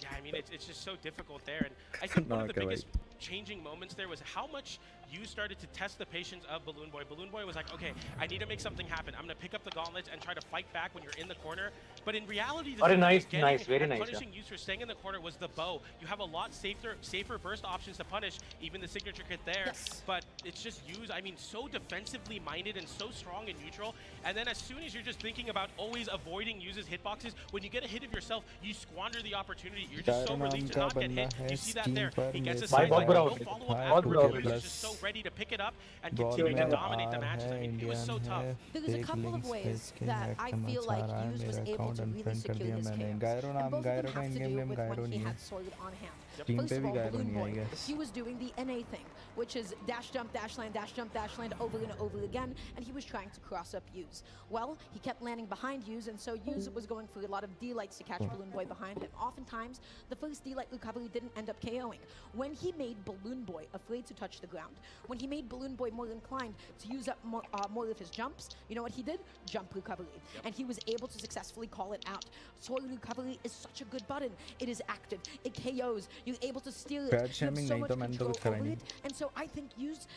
Yeah, I mean, it's just so difficult there. And I think one of the biggest changing moments there was how much Use started to test the patience of Balloon Boy. Balloon Boy was like, okay, I need to make something happen. I'm going to pick up the gauntlets and try to fight back when you're in the corner. But in reality, the very nice. Punishing Use for staying in the corner was the bow. You have a lot safer burst options to punish, even the signature kit there. Yes. But it's just Use, I mean, so defensively minded and so strong in neutral. And then as soon as you're just thinking about always avoiding Use's hitboxes, when you get a hit of yourself, you squander the opportunity. You're just so relieved to not get hit. You see that there. He gets a side, no follow-up after, which is just so ready to pick it up and continue to dominate the matches. I mean, it was so tough. There's a couple of ways that I feel like Hughes was able to really secure this chaos. And both of them have to do with when he had Soiled on hand. First of all, Balloon Boy, he was doing the NA thing, which is dash jump, dash land, dash jump, dash land over and over again, and he was trying to cross up Hughes. Well, he kept landing behind Hughes, and so Hughes was going for a lot of D-lights to catch Balloon Boy behind him. Oftentimes, the first D-light recovery didn't end up KOing. When he made Balloon Boy afraid to touch the ground, when he made Balloon Boy more inclined to use up more of his jumps, you know what he did? Jump recovery. And he was able to successfully call it out. Soil recovery is such a good button. It is active. It KOs. You're able to steal it. You have so much control over it. And so I think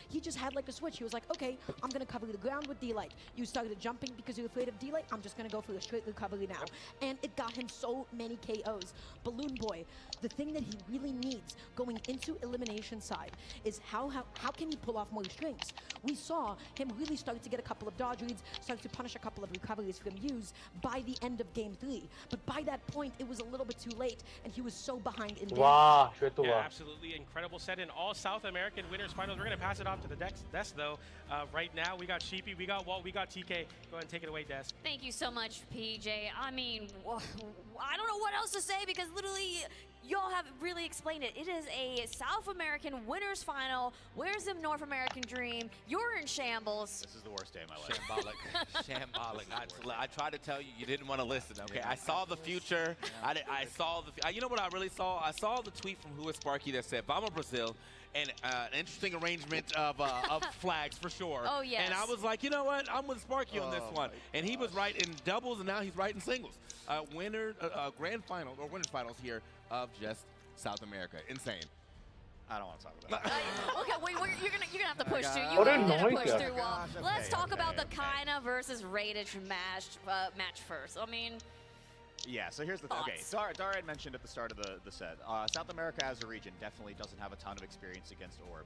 he just had like a switch. He was like, okay, I'm going to cover the ground with D-light. You started jumping because you're afraid of D-light. I'm just going to go for a straight recovery now. And it got him so many KOs. Balloon Boy, the thing that he really needs going into elimination side is how can he pull off more strings? We saw him really start to get a couple of dodge reads, start to punish a couple of recoveries from Hughes by the end of game 3. But by that point, it was a little bit too late, and he was so behind in game. Yeah, absolutely incredible set in all South American winners finals. We're going to pass it off to the Desk though. Right now, we got Sheepy, we got Walt, we got TK. Go ahead and take it away, Des. Thank you so much, PJ. I mean, I don't know what else to say because literally, y'all have really explained it. It is a South American winners final. Where's the North American dream? You're in shambles. This is the worst day of my life. Shambolic. I tried to tell you, you didn't want to listen. Okay, I saw the future. I saw the. You know what I really saw? I saw the tweet from Who is Sparky that said, "Vamos Brazil." And an interesting arrangement of flags for sure. Oh, yes. And I was like, you know what? I'm with Sparky on this one. And he was right in doubles, and now he's right in singles. Grand final or winners finals here of just South America. Insane. I don't want to talk about that. Okay, wait, you're gonna have to push through. You're gonna push through. Let's talk about the Kaina versus Radish match first. I mean. Yeah, so here's the thing. Okay, Dara had mentioned at the start of the set, South America as a region definitely doesn't have a ton of experience against Orb.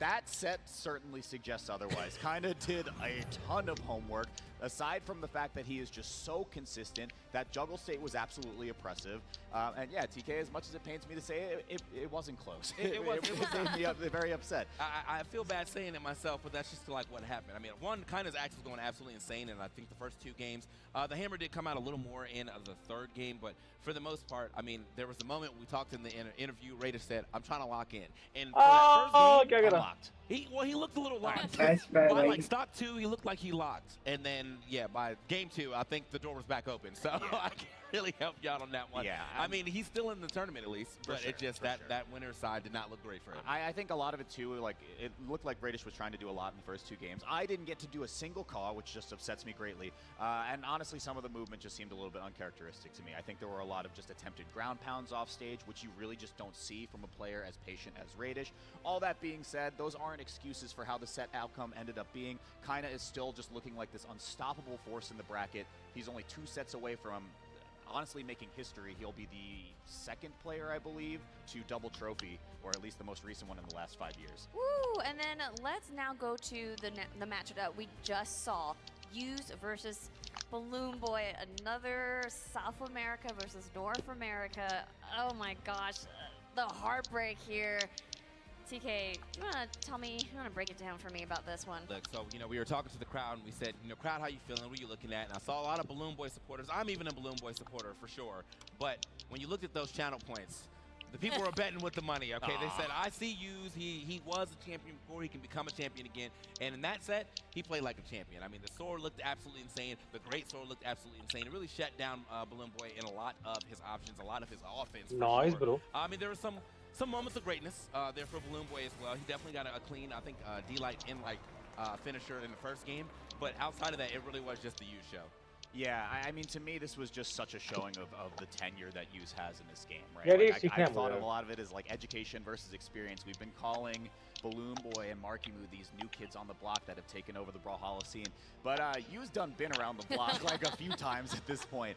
That set certainly suggests otherwise. Kinda did a ton of homework, aside from the fact that he is just so consistent. That juggle state was absolutely oppressive. And yeah, TK, as much as it pains me to say it, it wasn't close. It made me very upset. I feel bad saying it myself, but that's just like what happened. I mean, one, Kaina's axe was going absolutely insane, and I think the first 2 games, the hammer did come out a little more in the 3rd game, but for the most part, I mean, there was a moment we talked in the interview, Raider said, I'm trying to lock in. And for that first game, I locked. He looked a little locked. By like stock 2, he looked like he locked. And then, yeah, by game 2, I think the door was back open. So I can't really help you out on that one. Yeah, I mean, he's still in the tournament at least, but it just that winner's side did not look great for him. I think a lot of it too, like it looked like Radish was trying to do a lot in the first 2 games. I didn't get to do a single call, which just upsets me greatly. And honestly, some of the movement just seemed a little bit uncharacteristic to me. I think there were a lot of just attempted ground pounds off stage, which you really just don't see from a player as patient as Radish. All that being said, those aren't excuses for how the set outcome ended up being. Kaina is still just looking like this unstoppable force in the bracket. He's only 2 sets away from honestly making history. He'll be the 2nd player, I believe, to double trophy, or at least the most recent one in the last 5 years. Woo! And then let's now go to the match that we just saw. Hughes versus Balloon Boy, another South America versus North America. Oh my gosh, the heartbreak here. TK, you want to break it down for me about this one? Look, so, we were talking to the crowd, and we said, crowd, how you feeling? What are you looking at? And I saw a lot of Balloon Boy supporters. I'm even a Balloon Boy supporter, for sure. But when you looked at those channel points, the people were betting with the money, okay? They said, I see Hughes. He was a champion before. He can become a champion again. And in that set, he played like a champion. I mean, the sword looked absolutely insane. The great sword looked absolutely insane. It really shut down Balloon Boy in a lot of his options, a lot of his offense. Nice, bro. I mean, there was some moments of greatness there for Balloon Boy as well. He definitely got a clean, I think, D-Light in finisher in the first game. But outside of that, it really was just the Hughes show. Yeah, I mean, to me, this was just such a showing of the tenure that Hughes has in this game, right? Yeah, I thought of a lot of it as like education versus experience. We've been calling Balloon Boy and Markimu these new kids on the block that have taken over the Brawlhalla scene. But Hughes done been around the block like a few times at this point.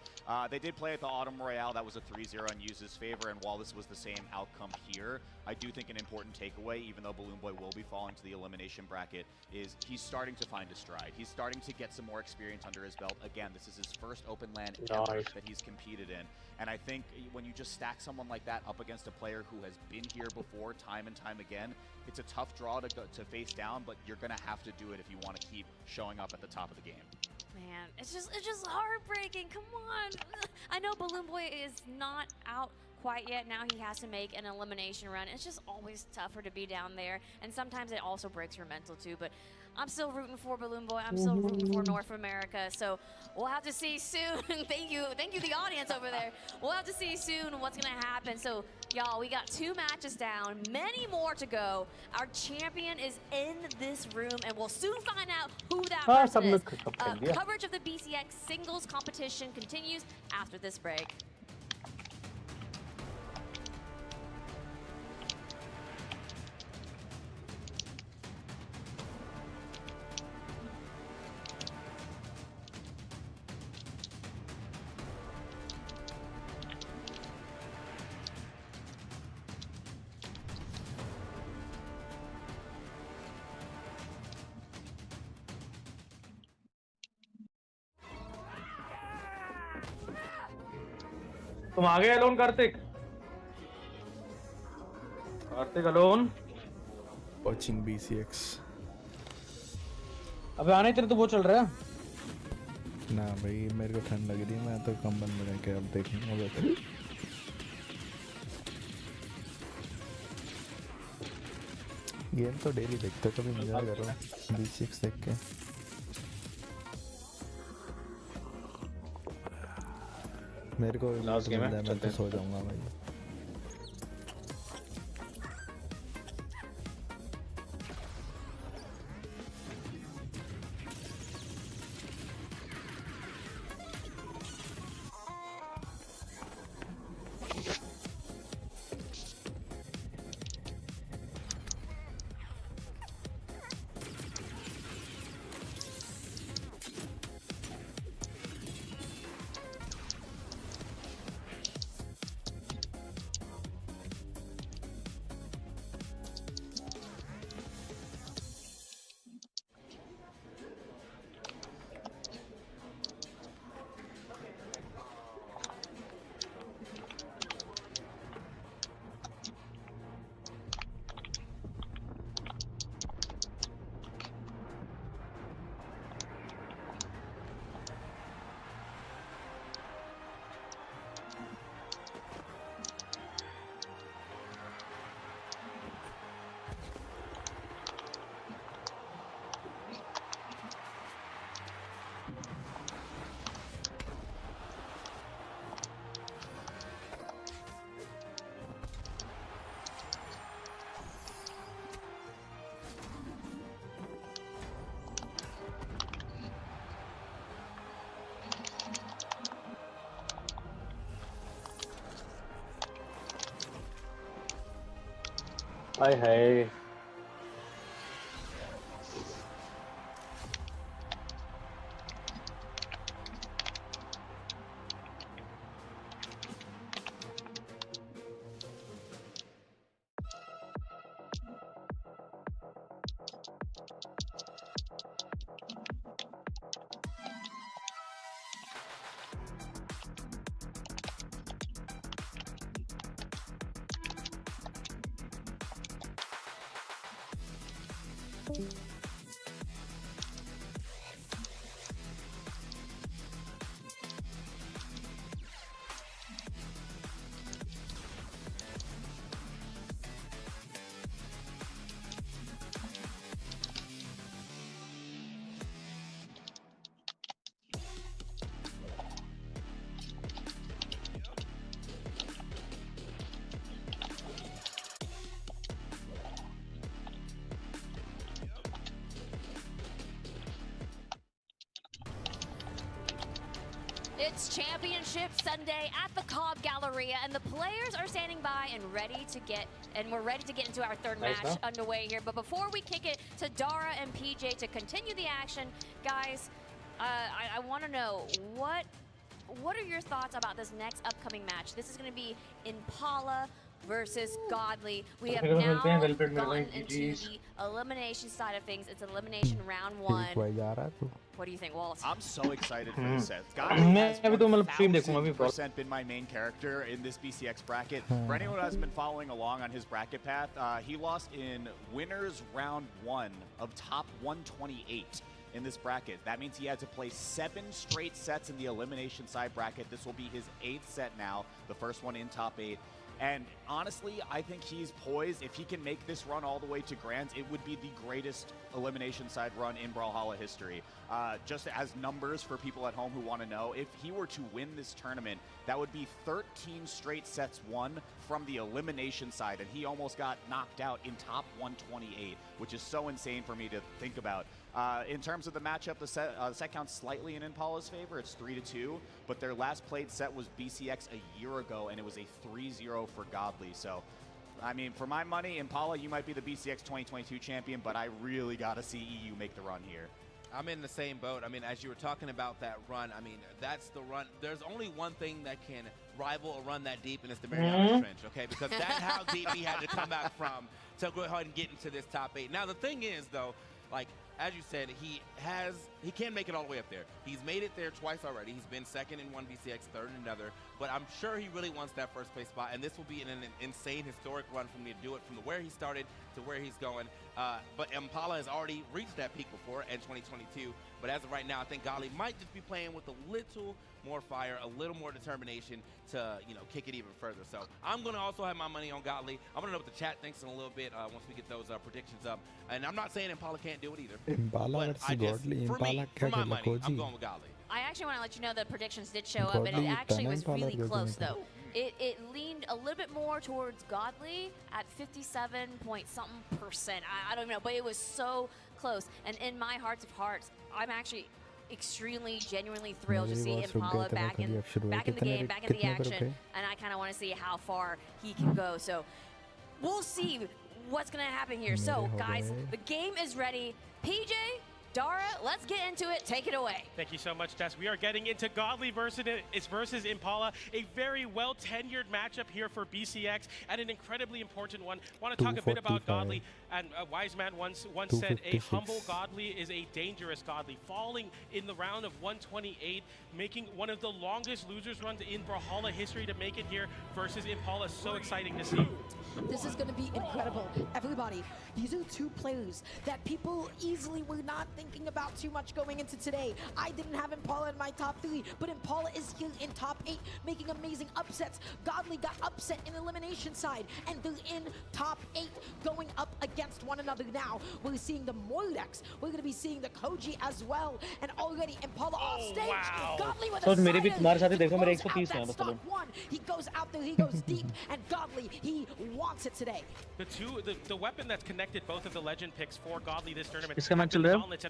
They did play at the Autumn Royale. That was a 3-0 in Hughes' favor. And while this was the same outcome here, I do think an important takeaway, even though Balloon Boy will be falling to the elimination bracket, is he's starting to find a stride. He's starting to get some more experience under his belt. Again, this is his first open LAN ever that he's competed in. And I think when you just stack someone like that up against a player who has been here before time and time again, it's a tough tough draw to face down, but you're gonna have to do it if you want to keep showing up at the top of the game. Man, it's just heartbreaking. Come on. I know Balloon Boy is not out quite yet. Now he has to make an elimination run. It's just always tougher to be down there, and sometimes it also breaks your mental too. But I'm still rooting for Balloon Boy. I'm still rooting for North America. So we'll have to see soon. Thank you, the audience over there. We'll have to see soon what's gonna happen. So y'all, we got 2 matches down, many more to go. Our champion is in this room, and we'll soon find out who that person is. Coverage of the BCX singles competition continues after this break. तुम आ गए alone Kartik alone watching BCX अबे आने तेरे तो वो चल रहा है ना भाई मेरे को ठंड लग रही है मैं तो कंबल में रह के अब देखूंगा बेहतर गेम तो डेली देखते कभी मजा करो BCX देख के मेरे को लास्ट गेम है मैं तो सो जाऊंगा भाई हाय हाय It's Championship Sunday at the Cobb Galleria, and the players are standing by and we're ready to get into our third match underway here. But before we kick it to Dara and PJ to continue the action, guys, I want to know what are your thoughts about this next upcoming match? This is going to be Impala versus Godly. We have now gotten into the elimination side of things. It's elimination round 1. What do you think, Wallace? I'm so excited for this set. Godly has 1000% been my main character in this BCX bracket. For anyone who hasn't been following along on his bracket path, he lost in winners round 1 of top 128 in this bracket. That means he had to play 7 straight sets in the elimination side bracket. This will be his 8th set now, the first one in top 8. And honestly, I think he's poised. If he can make this run all the way to Grands, it would be the greatest elimination side run in Brawlhalla history. Just as numbers for people at home who want to know, if he were to win this tournament, that would be 13 straight sets won from the elimination side. And he almost got knocked out in top 128, which is so insane for me to think about. In terms of the matchup, the set counts slightly in Impala's favor. It's 3-2, but their last played set was BCX a year ago, and it was a 3-0 for Godly. So, I mean, for my money, Impala, you might be the BCX 2022 champion, but I really got to see EU make the run here. I'm in the same boat. I mean, as you were talking about that run, I mean, that's the run. There's only one thing that can rival a run that deep, and it's the Mariana Trench, okay? Because that's how deep he had to come back from to go ahead and get into this top 8. Now, the thing is, though, like, as you said, he can make it all the way up there. He's made it there twice already. He's been second in one BCX, third in another. But I'm sure he really wants that first place spot, and this will be an insane historic run for me to do it from where he started to where he's going. But Impala has already reached that peak before in 2022. But as of right now, I think Godly might just be playing with a little more fire, a little more determination to, you know, kick it even further. So I'm going to also have my money on Godly. I'm going to know what the chat thinks in a little bit once we get those predictions up. And I'm not saying Impala can't do it either. Impala but for my money, I'm going with Godly. I actually want to let you know that predictions did show up, and it actually was really close, though. It leaned a little bit more towards Godly at 57-point-something%. I don't even know, but it was so close. And in my hearts of hearts, I'm actually extremely, genuinely thrilled to see Impala back in the game, back in the action, and I kind of want to see how far he can go. So we'll see what's going to happen here. So, guys, the game is ready. PJ, Dara, let's get into it. Take it away. Thank you so much, Tess. We are getting into Godly versus Impala, a very well-tenured matchup here for BCX, and an incredibly important one. Want to talk a bit about Godly, and a wise man once said, a humble Godly is a dangerous Godly. Falling in the round of 128, making one of the longest losers runs in Brawlhalla history to make it here versus Impala. So exciting to see. This is going to be incredible. Everybody, these are two players that people easily were not thinking about too much going into today. I didn't have Impala in my top 3, but Impala is here in top 8, making amazing upsets. Godly got upset in elimination side, and they're in top 8, going up against one another now. We're seeing the Mordex. We're going to be seeing the Koji as well, and already Impala off stage. Wow. Godly with a He goes out there, he goes deep, and Godly, he wants it today. The weapon that's connected both of the legend picks for Godly this tournament.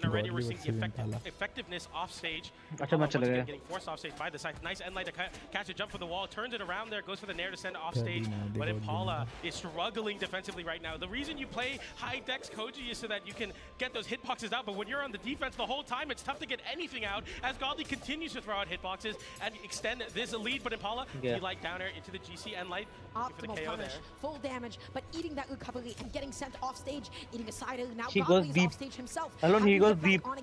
And already we're seeing the effectiveness off stage. Getting forced off stage by the side. Nice end light to catch a jump for the wall. Turns it around there, goes for the nair to send off stage. But Impala is struggling defensively right now. The reason you play high dex Koji is so that you can get those hitboxes out. But when you're on the defense the whole time, it's tough to get anything out as Godly continues to throw out hitboxes and extend this lead. But Impala, he light downer into the GC end light. Optimal punish, full damage, but eating that recovery and getting sent off stage, eating a side now Godly's off stage himself. Alone, he goes deep. Godly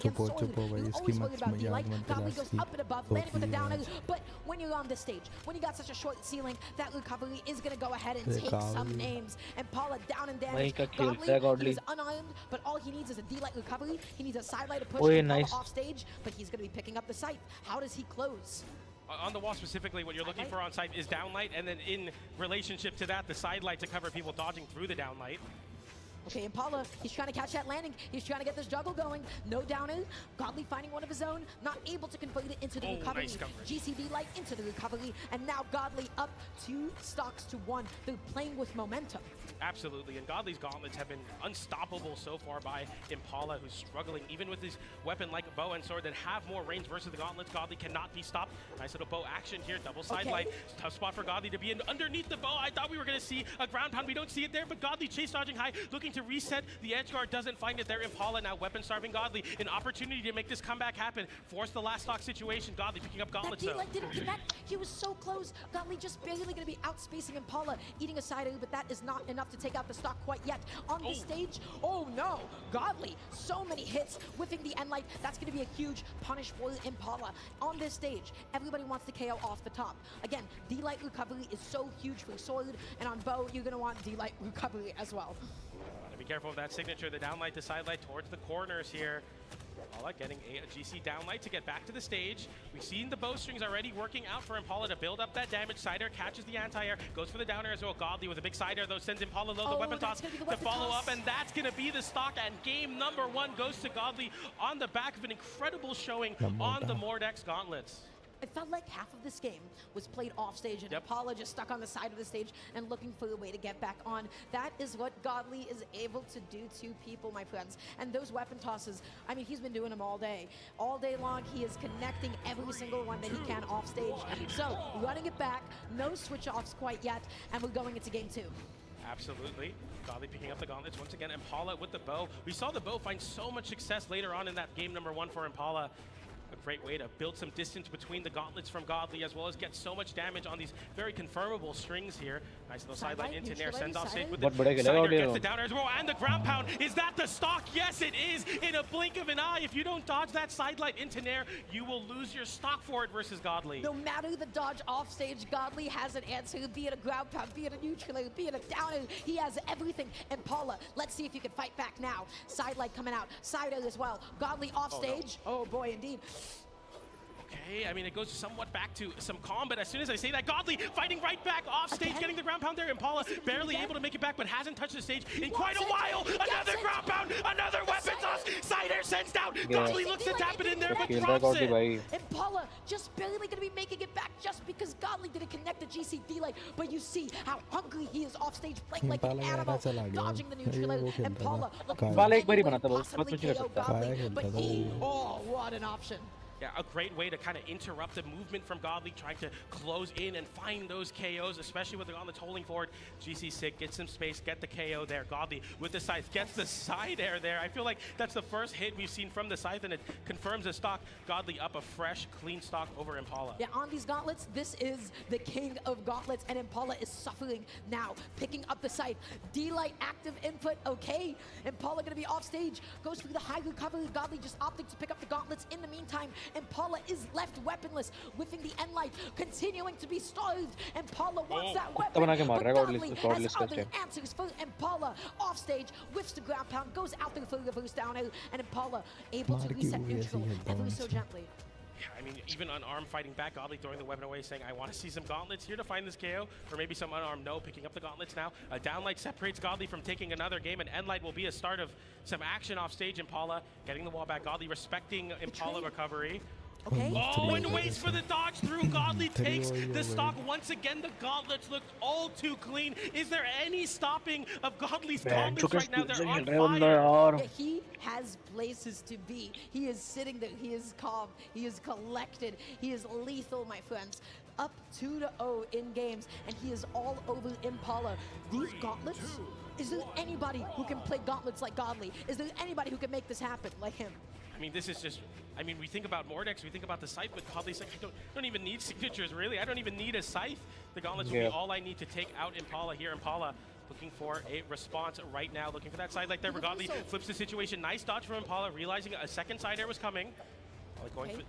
goes up and above, landing with a downer, but when you're on this stage, when you got such a short ceiling, that recovery is going to go ahead and take some names. And Paula down and damage. Godly is unarmed, but all he needs is a D-light recovery. He needs a side light to push him off stage, but he's going to be picking up the scythe. How does he close? On the wall specifically, what you're looking for on site is downlight, and then in relationship to that, the side light to cover people dodging through the downlight. Okay, Impala, he's trying to catch that landing. He's trying to get this juggle going. No downer. Godly finding one of his own, not able to convert it into the recovery. Nice coverage. GCD light into the recovery, and now Godly up 2 stocks to 1. They're playing with momentum. Absolutely, and Godly's gauntlets have been unstoppable so far by Impala, who's struggling even with his weapon like bow and sword that have more range versus the gauntlets. Godly cannot be stopped. Nice little bow action here, double side light. Tough spot for Godly to be in underneath the bow. I thought we were going to see a ground pound. We don't see it there, but Godly chase dodging high, looking to to reset. The edge guard doesn't find it there. Impala now weapon starving Godly. An opportunity to make this comeback happen. Force the last stock situation. Godly picking up gauntlets though. That didn't connect. He was so close. Godly just barely going to be outspacing Impala, eating a side A, but that is not enough to take out the stock quite yet. On the stage, oh no, Godly, so many hits, whiffing the end light. That's going to be a huge punish for Impala. On this stage, everybody wants the KO off the top. Again, D-Light recovery is so huge for Sword, and on Bow, you're going to want D-Light recovery as well. Be careful of that signature. The downlight to sidelight towards the corners here. Impala getting a GC downlight to get back to the stage. We've seen the bowstrings already working out for Impala to build up that damage. Side air catches the anti-air, goes for the downer as well. Godly with a big side air though sends Impala low. The weapon toss to follow up, and that's going to be the stock. And game number 1 goes to Godly on the back of an incredible showing on the Mordex gauntlets. It felt like half of this game was played off stage and Impala just stuck on the side of the stage and looking for a way to get back on. That is what Godly is able to do to people, my friends. And those weapon tosses, I mean, he's been doing them all day. All day long, he is connecting every single one that he can off stage. So, running it back, no switch-offs quite yet, and we're going into game 2. Absolutely. Godly picking up the gauntlets once again. Impala with the bow. We saw the bow find so much success later on in that game number 1 for Impala. A great way to build some distance between the gauntlets from Godly, as well as get so much damage on these very confirmable strings here. Nice little sideline into Nair, sends off stage with the sider, gets the downer as well, and the ground pound. Is that the stock? Yes, it is. In a blink of an eye, if you don't dodge that sidelight into Nair, you will lose your stock for it versus Godly. No matter the dodge off stage, Godly has an answer, be it a ground pound, be it a neutral, be it a downer. He has everything. Impala, let's see if you can fight back now. Sidelight coming out, sider as well. Godly off stage. Oh boy, indeed. Okay, I mean, it goes somewhat back to some calm, but as soon as I say that, Godly fighting right back off stage, getting the ground pound there. Impala barely able to make it back, but hasn't touched the stage in quite a while. Another ground pound, another weapon toss. Side air sends down. Godly looks to tap it in there, but drops it. Impala just barely going to be making it back just because Godly didn't connect the GC D-Light, but you see how hungry he is off stage, playing like an animal, dodging the neutral. Impala looking for possibly KO Godly, but oh, what an option. Yeah, a great way to kind of interrupt the movement from Godly, trying to close in and find those KOs, especially with the gauntlets holding forward. GC sick, get some space, get the KO there. Godly with the scythe, gets the side air there. I feel like that's the first hit we've seen from the scythe, and it confirms the stock. Godly up a fresh, clean stock over Impala. Yeah, on these gauntlets, this is the king of gauntlets, and Impala is suffering now, picking up the scythe. D-Light active input, okay. Impala gonna be off stage, goes through the high recovery. Godly just opting to pick up the gauntlets. In the meantime, Impala is left weaponless, whiffing the end light, continuing to be starved. Impala wants that weapon, but Godly has other answers for Impala. Off stage, whiffs the ground pound, goes out there for the reverse down air, and Impala able to reset neutral ever so gently. Yeah, I mean, even unarmed fighting back, Godly throwing the weapon away, saying, I want to see some gauntlets here to find this KO, or maybe some unarmed no, picking up the gauntlets now. A downlight separates Godly from taking another game, and endlight will be a start of some action off stage. Impala getting the wall back, Godly respecting Impala recovery. Okay. Oh, and waits for the dodge through. Godly takes the stock once again. The gauntlets look all too clean. Is there any stopping of Godly's combos right now? They're on fire. Yeah, he has places to be. He is sitting there. He is calm. He is collected. He is lethal, my friends. Up 2-0 in games, and he is all over Impala. These gauntlets, is there anybody who can play gauntlets like Godly? Is there anybody who can make this happen like him? I mean, this is just, I mean, we think about Mordex, we think about the scythe, but Godly's like, I don't even need signatures, really. I don't even need a scythe. The gauntlets will be all I need to take out Impala here. Impala looking for a response right now, looking for that side like there. Godly flips the situation. Nice dodge from Impala, realizing a second side air was coming. Going for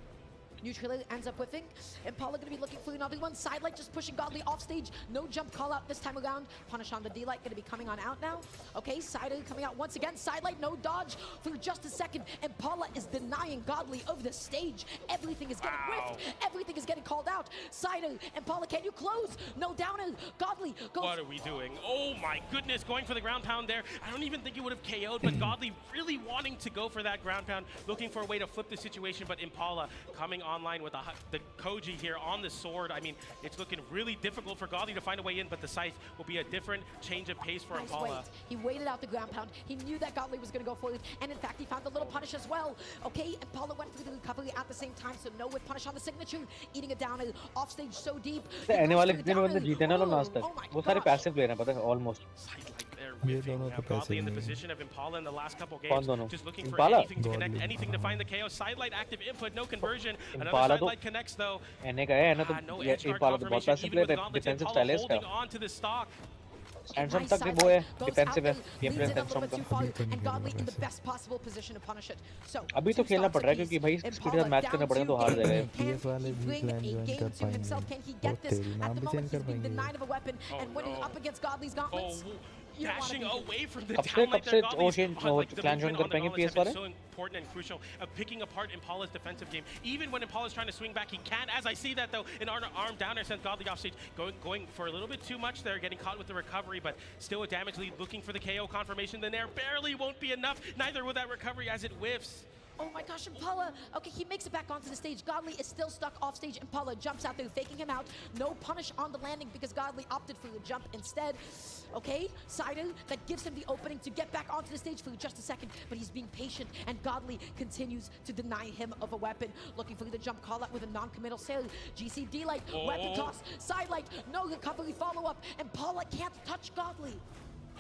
Neutral ends up whiffing. Impala gonna be looking for another one. Sidelight just pushing Godly off stage. No jump call out this time around. Punish on the D-Light gonna be coming on out now. Okay, Sider coming out once again. Sidelight, no dodge for just a second. Impala is denying Godly of the stage. Everything is getting whiffed. Everything is getting called out. Sider, Impala, can you close? No downer. Godly goes. What are we doing? Oh my goodness, going for the ground pound there. I don't even think he would have KO'd, but Godly really wanting to go for that ground pound, looking for a way to flip the situation, but Impala coming online with the Koji here on the sword. I mean, it's looking really difficult for Godly to find a way in, but the scythe will be a different change of pace for Impala. He waited out the ground pound. He knew that Godly was going to go for it, and in fact, he found a little punish as well. Okay, Impala went through the recovery at the same time, so no with punish on the signature, eating it down off stage so deep. आने वाले जितने बंदे जीते ना लोग आज तक वो सारे पैसिव प्लेयर हैं पता है almost. Sidelight there whiffing. Now Godly in the position of Impala in the last couple games, just looking for anything to connect, anything to find the KO. Sidelight active input, no conversion. Another sidelight connects though. No edge guard confirmation, even with gauntlets. Impala holding on to the stock. Handsome तक भी वो है defensive है game plan handsome का and Godly in the best possible position to punish it. So अभी तो खेलना पड़ रहा है क्योंकि भाई स्पीड के साथ मैच करना पड़ेगा तो हार जाएगा PS वाले भी plan join कर पाएंगे बहुत तेरी नाम भी चेंज कर पाएंगे and when he's up against Godly's gauntlets, dashing away from the कब से Ocean plan join कर पाएंगे PS वाले so important and crucial of picking apart Impala's defensive game. Even when Impala's trying to swing back, he can't. As I see that though, an arm downer sends Godly off stage, going for a little bit too much there, getting caught with the recovery, but still a damage lead, looking for the KO confirmation. The nair barely won't be enough, neither will that recovery as it whiffs. Oh my gosh, Impala. Okay, he makes it back onto the stage. Godly is still stuck off stage. Impala jumps out there, faking him out. No punish on the landing because Godly opted for the jump instead. Okay, Cider, that gives him the opening to get back onto the stage for just a second, but he's being patient, and Godly continues to deny him of a weapon. Looking for the jump call out with a non-committal sail. GCD light, weapon toss, side light, no recovery follow-up. Impala can't touch Godly.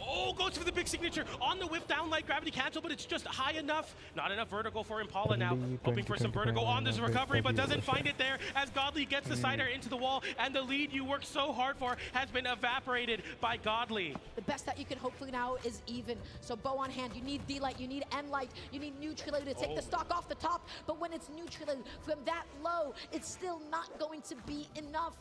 Oh, goes for the big signature on the whip down light gravity cancel, but it's just high enough. Not enough vertical for Impala now. Hoping for some vertical on this recovery, but doesn't find it there as Godly gets the Cider into the wall, and the lead you worked so hard for has been evaporated by Godly. The best that you can hope for now is even. So bow on hand, you need D-light, you need N-light, you need neutral to take the stock off the top, but when it's neutral from that low, it's still not going to be enough.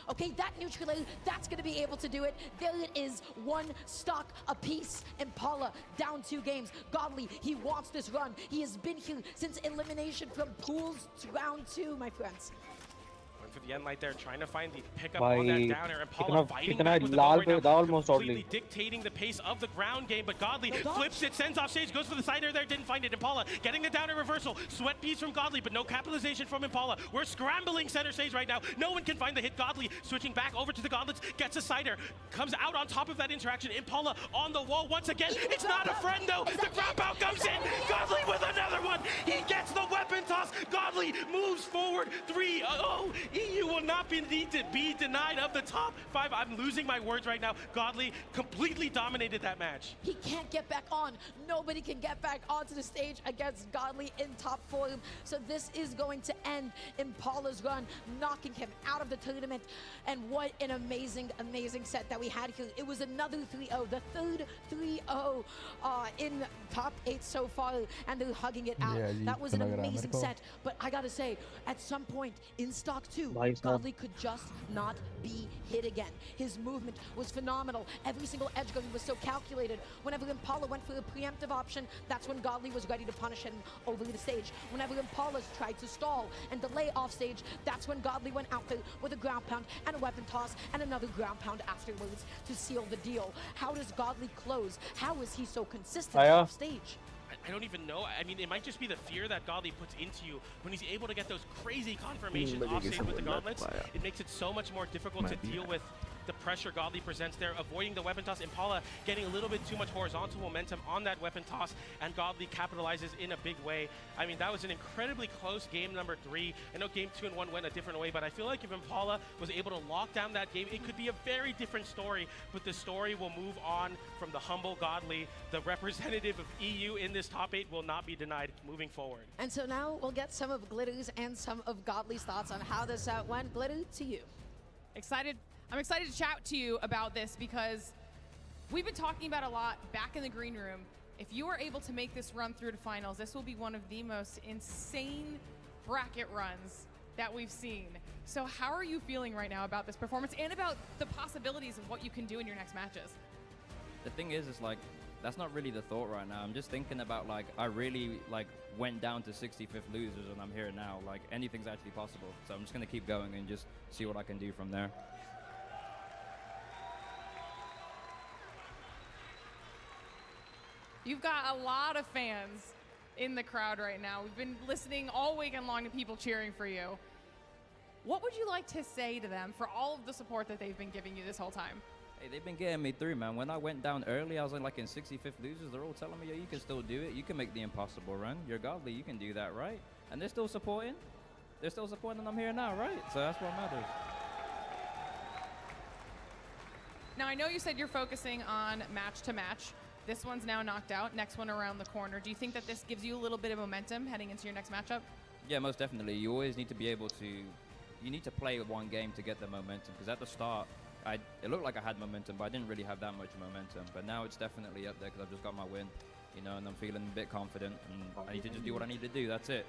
Okay, that neutral, that's going to be able to do it. There it is, one stock apiece. Impala down 2 games. Godly, he wants this run. He has been here since elimination from pools to round 2, my friends. For the end light there, trying to find the pickup on that downer. Impala fighting back with the ball right now, completely dictating the pace of the ground game, but Godly flips it, sends off stage, goes for the Cider there, didn't find it. Impala getting the downer reversal. Sweat piece from Godly, but no capitalization from Impala. We're scrambling center stage right now. No one can find the hit. Godly switching back over to the gauntlets, gets a Cider, comes out on top of that interaction. Impala on the wall once again. It's not a friend though. The grab out comes in. Godly with another one. He gets the weapon toss. Godly moves forward 3-0. EU will not be denied of the top 5. I'm losing my words right now. Godly completely dominated that match. He can't get back on. Nobody can get back onto the stage against Godly in top form. So this is going to end Impala's run, knocking him out of the tournament. And what an amazing, amazing set that we had here. It was another 3-0, the third 3-0 in top 8 so far, and they're hugging it out. That was an amazing set. But I gotta say, at some point in stock 2, Godly could just not be hit again. His movement was phenomenal. Every single edge guard was so calculated. Whenever Impala went for the preemptive option, that's when Godly was ready to punish him over the stage. Whenever Impala's tried to stall and delay off stage, that's when Godly went out there with a ground pound and a weapon toss and another ground pound afterwards to seal the deal. How does Godly close? How is he so consistent off stage? I don't even know. I mean, it might just be the fear that Godly puts into you when he's able to get those crazy confirmations off stage with the gauntlets. It makes it so much more difficult to deal with the pressure Godly presents there, avoiding the weapon toss. Impala getting a little bit too much horizontal momentum on that weapon toss, and Godly capitalizes in a big way. I mean, that was an incredibly close game number 3. I know game 2 and 1 went a different way, but I feel like if Impala was able to lock down that game, it could be a very different story, but the story will move on from the humble Godly. The representative of EU in this top 8 will not be denied moving forward. And so now we'll get some of Glitter's and some of Godly's thoughts on how this went. Glitter, to you. I'm excited to chat to you about this because we've been talking about a lot back in the green room. If you are able to make this run through to finals, this will be one of the most insane bracket runs that we've seen. So how are you feeling right now about this performance and about the possibilities of what you can do in your next matches? The thing is like, that's not really the thought right now. I'm just thinking about like, I really like went down to 65th losers and I'm here now. Like anything's actually possible. So I'm just gonna keep going and just see what I can do from there. You've got a lot of fans in the crowd right now. We've been listening all weekend long to people cheering for you. What would you like to say to them for all of the support that they've been giving you this whole time? Hey, they've been getting me through, man. When I went down early, I was like in 65th losers. They're all telling me, yo, you can still do it. You can make the impossible run. You're Godly. You can do that, right? And they're still supporting. They're still supporting, and I'm here now, right? So that's what matters. Now, I know you said you're focusing on match to match. This one's now knocked out. Next one around the corner. Do you think that this gives you a little bit of momentum heading into your next matchup? Yeah, most definitely. You always need to be able to, you need to play one game to get the momentum, because at the start, it looked like I had momentum, but I didn't really have that much momentum. But now it's definitely up there because I've just got my win, you know, and I'm feeling a bit confident, and I need to just do what I need to do. That's it.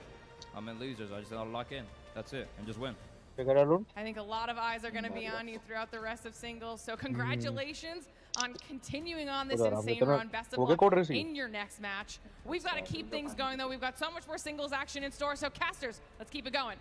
I'm in losers. I just gotta lock in. That's it, and just win. I think a lot of eyes are going to be on you throughout the rest of singles. So congratulations on continuing on this insane run. Best of luck in your next match. We've got to keep things going, though. We've got so much more singles action in store. So casters, let's keep it going.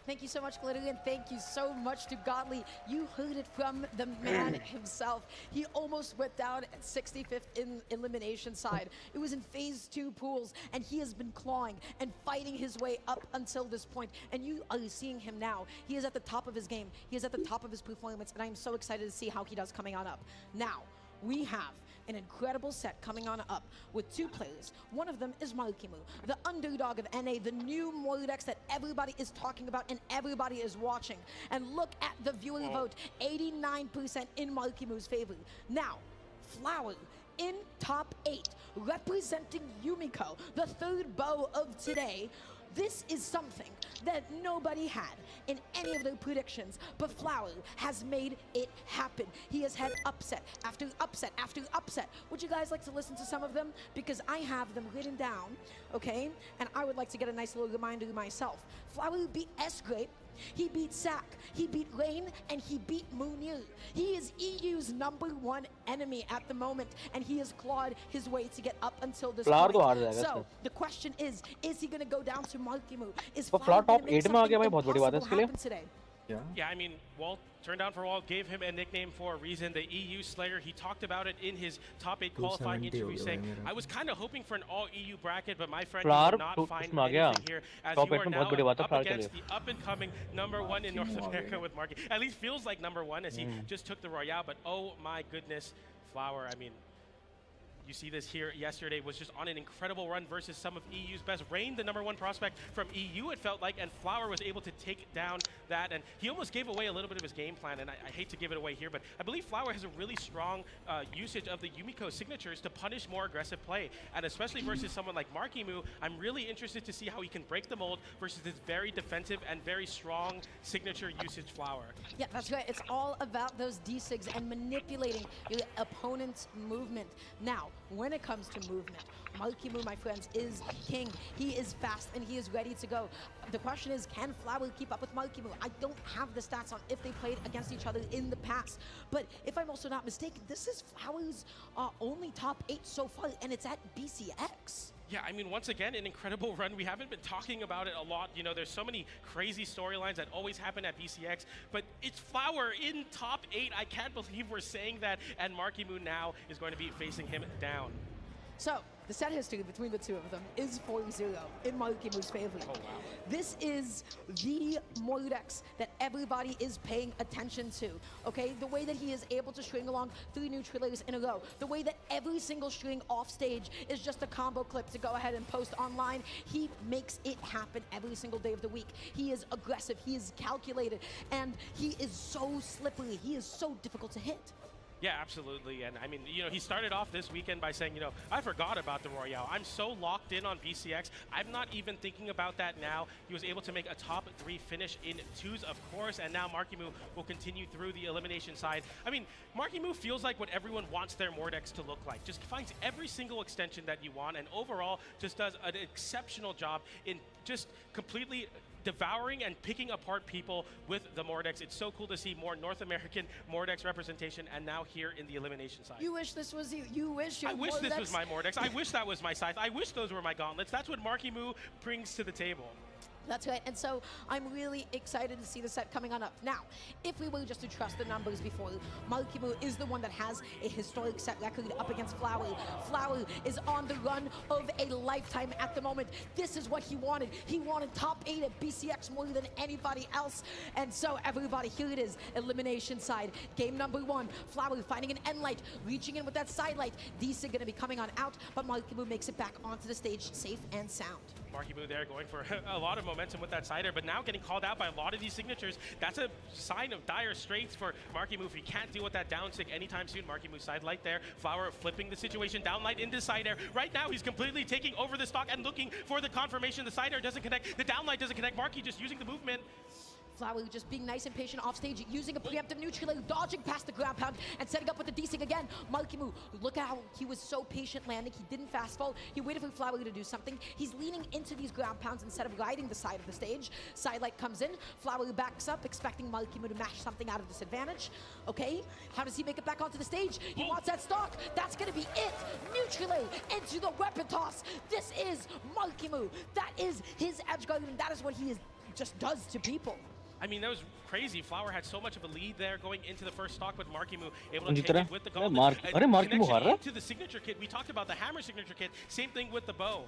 Thank you so much, Glitter, and thank you so much to Godly. You heard it from the man himself. He almost went down at 65th in elimination side. It was in phase 2 pools, and he has been clawing and fighting his way up until this point. And you are seeing him now. He is at the top of his game. He is at the top of his performance, and I'm so excited to see how he does coming on up. Now, we have an incredible set coming on up with 2 players. One of them is Markimu, the underdog of NA, the new Mordex that everybody is talking about and everybody is watching. And look at the viewer vote, 89% in Markimu's favor. Now, Flower in top 8, representing Yumiko, the 3rd bow of today. This is something that nobody had in any of their predictions, but Flower has made it happen. He has had upset after upset after upset. Would you guys like to listen to some of them? Because I have them written down, okay? And I would like to get a nice little reminder myself. Flower beat S-Grape, he beat Sack, he beat Rain, and he beat Munir. He is EU's #1 enemy at the moment, and he has clawed his way to get up until this point. So, the question is he going to go down to Markimu? Is Flower going to make something impossible happen today? Yeah, I mean, Walt turned down for Walt, gave him a nickname for a reason, the EU Slayer. He talked about it in his top 8 qualifying interview, saying, I was kind of hoping for an all-EU bracket, but my friend, you will not find anything here, as you are now up against the up-and-coming #1 in North America with Marky. At least feels like #1 as he just took the Royale, but oh my goodness, Flower, I mean, you see this here yesterday, was just on an incredible run versus some of EU's best. Rain, the #1 prospect from EU, it felt like, and Flower was able to take down that, and he almost gave away a little bit of his game plan, and I hate to give it away here, but I believe Flower has a really strong usage of the Yumiko signatures to punish more aggressive play, and especially versus someone like Markimu, I'm really interested to see how he can break the mold versus this very defensive and very strong signature usage Flower. Yeah, that's right. It's all about those D-Sigs and manipulating your opponent's movement. Now, when it comes to movement, Markimu, my friends, is king. He is fast and he is ready to go. The question is, can Flower keep up with Markimu? I don't have the stats on if they played against each other in the past, but if I'm also not mistaken, this is Flower's only top 8 so far, and it's at BCX. Yeah, I mean, once again, an incredible run. We haven't been talking about it a lot. You know, there's so many crazy storylines that always happen at BCX, but it's Flower in top 8. I can't believe we're saying that, and Markimu now is going to be facing him down. So, the set history between the two of them is 4-0 in Markimu's favor. Oh, wow. This is the Mordex that everybody is paying attention to, okay? The way that he is able to string along 3 neutralizers in a row, the way that every single string off stage is just a combo clip to go ahead and post online, he makes it happen every single day of the week. He is aggressive, he is calculated, and he is so slippery, he is so difficult to hit. Yeah, absolutely. And I mean, you know, he started off this weekend by saying, you know, I forgot about the Royale. I'm so locked in on BCX. I'm not even thinking about that now. He was able to make a top 3 finish in 2s, of course, and now Markimu will continue through the elimination side. I mean, Markimu feels like what everyone wants their Mordex to look like. Just finds every single extension that you want, and overall just does an exceptional job in just completely devouring and picking apart people with the Mordex. It's so cool to see more North American Mordex representation, and now here in the elimination side. You wish this was you. You wish your I wish this was my Mordex. I wish that was my scythe. I wish those were my gauntlets. That's what Markimu brings to the table. That's right, and so I'm really excited to see the set coming on up. Now, if we were just to trust the numbers before, Markimu is the one that has a historic set record up against Flower. Flower is on the run of a lifetime at the moment. This is what he wanted. He wanted top 8 at BCX more than anybody else. And so everybody, here it is, elimination side. Game #1, Flower finding an end light, reaching in with that side light. DC gonna be coming on out, but Markimu makes it back onto the stage safe and sound. Marky Moo there going for a lot of momentum with that sider, but now getting called out by a lot of these signatures. That's a sign of dire straits for Marky Moo if he can't deal with that down stick anytime soon. Marky Moo side light there. Flower flipping the situation, down light into side air. Right now he's completely taking over the stock and looking for the confirmation. The side air doesn't connect, the down light doesn't connect. Marky just using the movement. Flower just being nice and patient off stage, using a preemptive neutral, dodging past the ground pound and setting up with the desync again. Marky Moo, look at how he was so patient landing. He didn't fast fall. He waited for Flower to do something. He's leaning into these ground pounds instead of riding the side of the stage. Side light comes in. Flower backs up, expecting Marky Moo to mash something out of this advantage. Okay, how does he make it back onto the stage? He wants that stock. That's going to be it. Neutral into the weapon toss. This is Marky Moo. That is his edge guard, and that is what he just does to people. I mean, that was crazy. Flower had so much of a lead there going into the first stock, with Marky Moo able to take it with the gauntlet. Connection into the signature kit. We talked about the hammer signature kit. Same thing with the bow.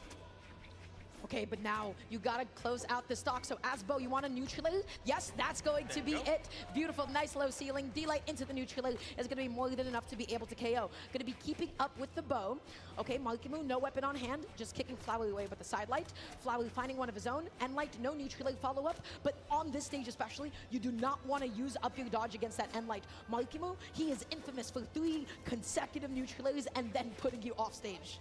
Okay, but now you gotta close out the stock. So as Bo, you want a neutral? Yes, that's going to be it. Beautiful, nice low ceiling. D-light into the neutral is gonna be more than enough to be able to KO. Gonna be keeping up with the bow. Okay, Marky Moo, no weapon on hand, just kicking Flower away with the side light. Flower finding one of his own, and light, no neutral follow up. But on this stage especially, you do not want to use up your dodge against that end light. Marky Moo, he is infamous for 3 consecutive neutrals and then putting you off stage.